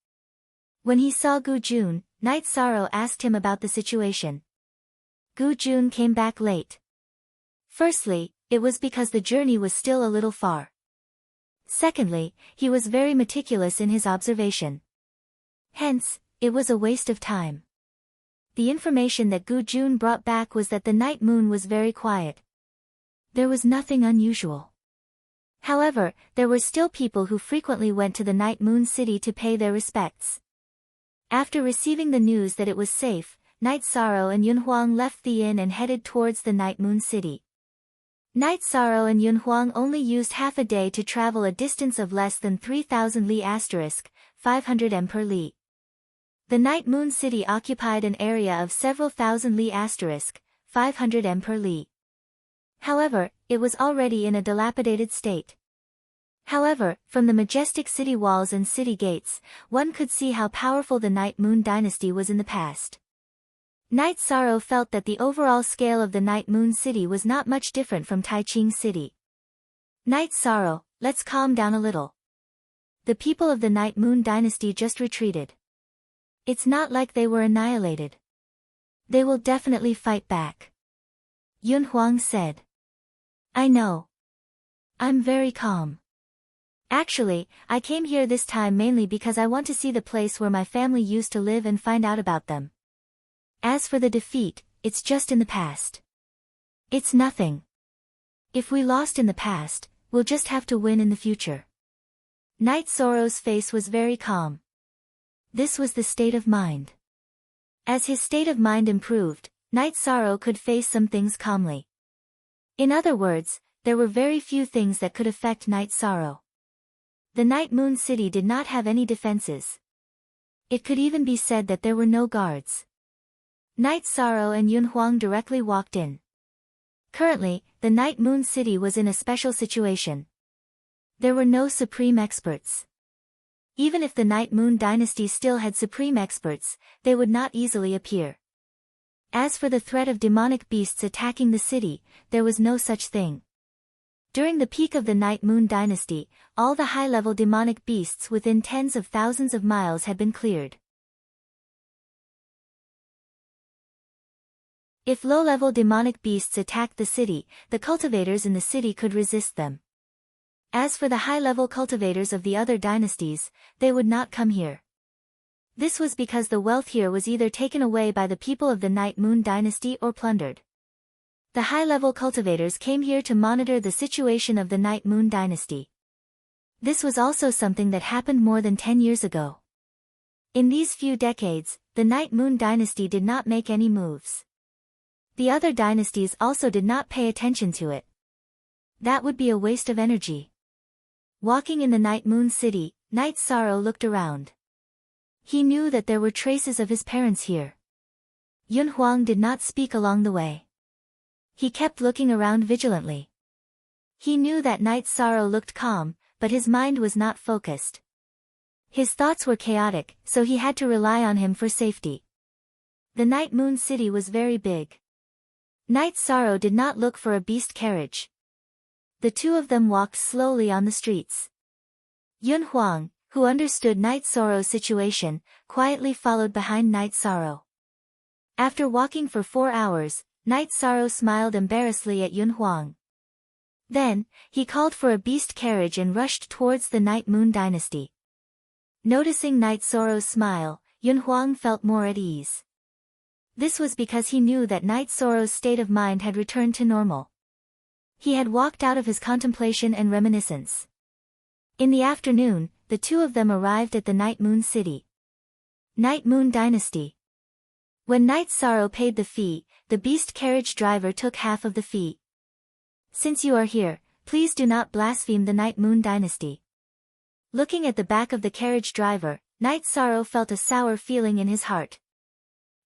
Speaker 1: When he saw Gu Jun, Night Sorrow asked him about the situation. Gu Jun came back late. Firstly, it was because the journey was still a little far. Secondly, he was very meticulous in his observation. Hence, it was a waste of time. The information that Gu Jun brought back was that the night moon was very quiet. There was nothing unusual. However, there were still people who frequently went to the Night Moon City to pay their respects. After receiving the news that it was safe, Night Sorrow and Yun Huang left the inn and headed towards the Night Moon City. Night Sorrow and Yun Huang only used half a day to travel a distance of less than 3,000 li *, 500 m per li. The Night Moon City occupied an area of several thousand li *, 500 m per li. However, it was already in a dilapidated state. However, from the majestic city walls and city gates, one could see how powerful the Night Moon dynasty was in the past. Night Sorrow felt that the overall scale of the Night Moon City was not much different from Taiching City. Night Sorrow, let's calm down a little. The people of the Night Moon dynasty just retreated. It's not like they were annihilated. They will definitely fight back. Yun Huang said. I know. I'm very calm. Actually, I came here this time mainly because I want to see the place where my family used to live and find out about them. As for the defeat, it's just in the past. It's nothing. If we lost in the past, we'll just have to win in the future. Night Sorrow's face was very calm. This was the state of mind. As his state of mind improved, Night Sorrow could face some things calmly. In other words, there were very few things that could affect Night Sorrow. The Night Moon City did not have any defenses. It could even be said that there were no guards. Night Sorrow and Yun Huang directly walked in. Currently, the Night Moon City was in a special situation. There were no supreme experts. Even if the Night Moon dynasty still had supreme experts, they would not easily appear. As for the threat of demonic beasts attacking the city, there was no such thing. During the peak of the Night Moon dynasty, all the high-level demonic beasts within tens of thousands of miles had been cleared. If low-level demonic beasts attacked the city, the cultivators in the city could resist them. As for the high-level cultivators of the other dynasties, they would not come here. This was because the wealth here was either taken away by the people of the Night Moon dynasty or plundered. The high-level cultivators came here to monitor the situation of the Night Moon dynasty. This was also something that happened more than 10 years ago. In these few decades, the Night Moon dynasty did not make any moves. The other dynasties also did not pay attention to it. That would be a waste of energy. Walking in the Night Moon City, Night Sorrow looked around. He knew that there were traces of his parents here. Yun Huang did not speak along the way. He kept looking around vigilantly. He knew that Night Sorrow looked calm, but his mind was not focused. His thoughts were chaotic, so he had to rely on him for safety. The Night Moon City was very big. Night Sorrow did not look for a beast carriage. The two of them walked slowly on the streets. Yun Huang, who understood Night Sorrow's situation, quietly followed behind Night Sorrow. After walking for 4 hours, Night Sorrow smiled embarrassedly at Yun Huang. Then, he called for a beast carriage and rushed towards the Night Moon dynasty. Noticing Night Sorrow's smile, Yun Huang felt more at ease. This was because he knew that Night Sorrow's state of mind had returned to normal. He had walked out of his contemplation and reminiscence. In the afternoon, the two of them arrived at the Night Moon City. Night Moon Dynasty. When Night Sorrow paid the fee, the beast carriage driver took half of the fee. Since you are here, please do not blaspheme the Night Moon Dynasty. Looking at the back of the carriage driver, Night Sorrow felt a sour feeling in his heart.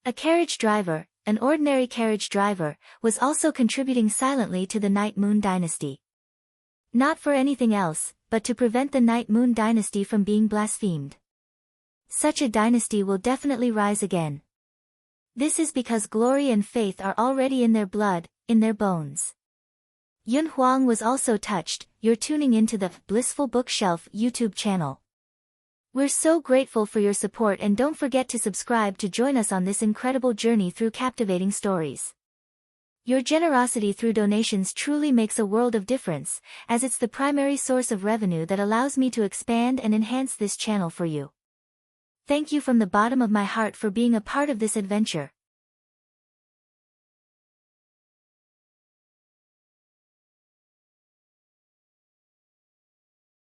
Speaker 1: A carriage driver, an ordinary carriage driver, was also contributing silently to the Night Moon Dynasty. Not for anything else, but to prevent the Night Moon dynasty from being blasphemed. Such a dynasty will definitely rise again. This is because glory and faith are already in their blood, in their bones. Yun Huang was also touched. You're tuning into the Blissful Bookshelf YouTube channel. We're so grateful for your support, and don't forget to subscribe to join us on this incredible journey through captivating stories. Your generosity through donations truly makes a world of difference, as it's the primary source of revenue that allows me to expand and enhance this channel for you. Thank you from the bottom of my heart for being a part of this adventure.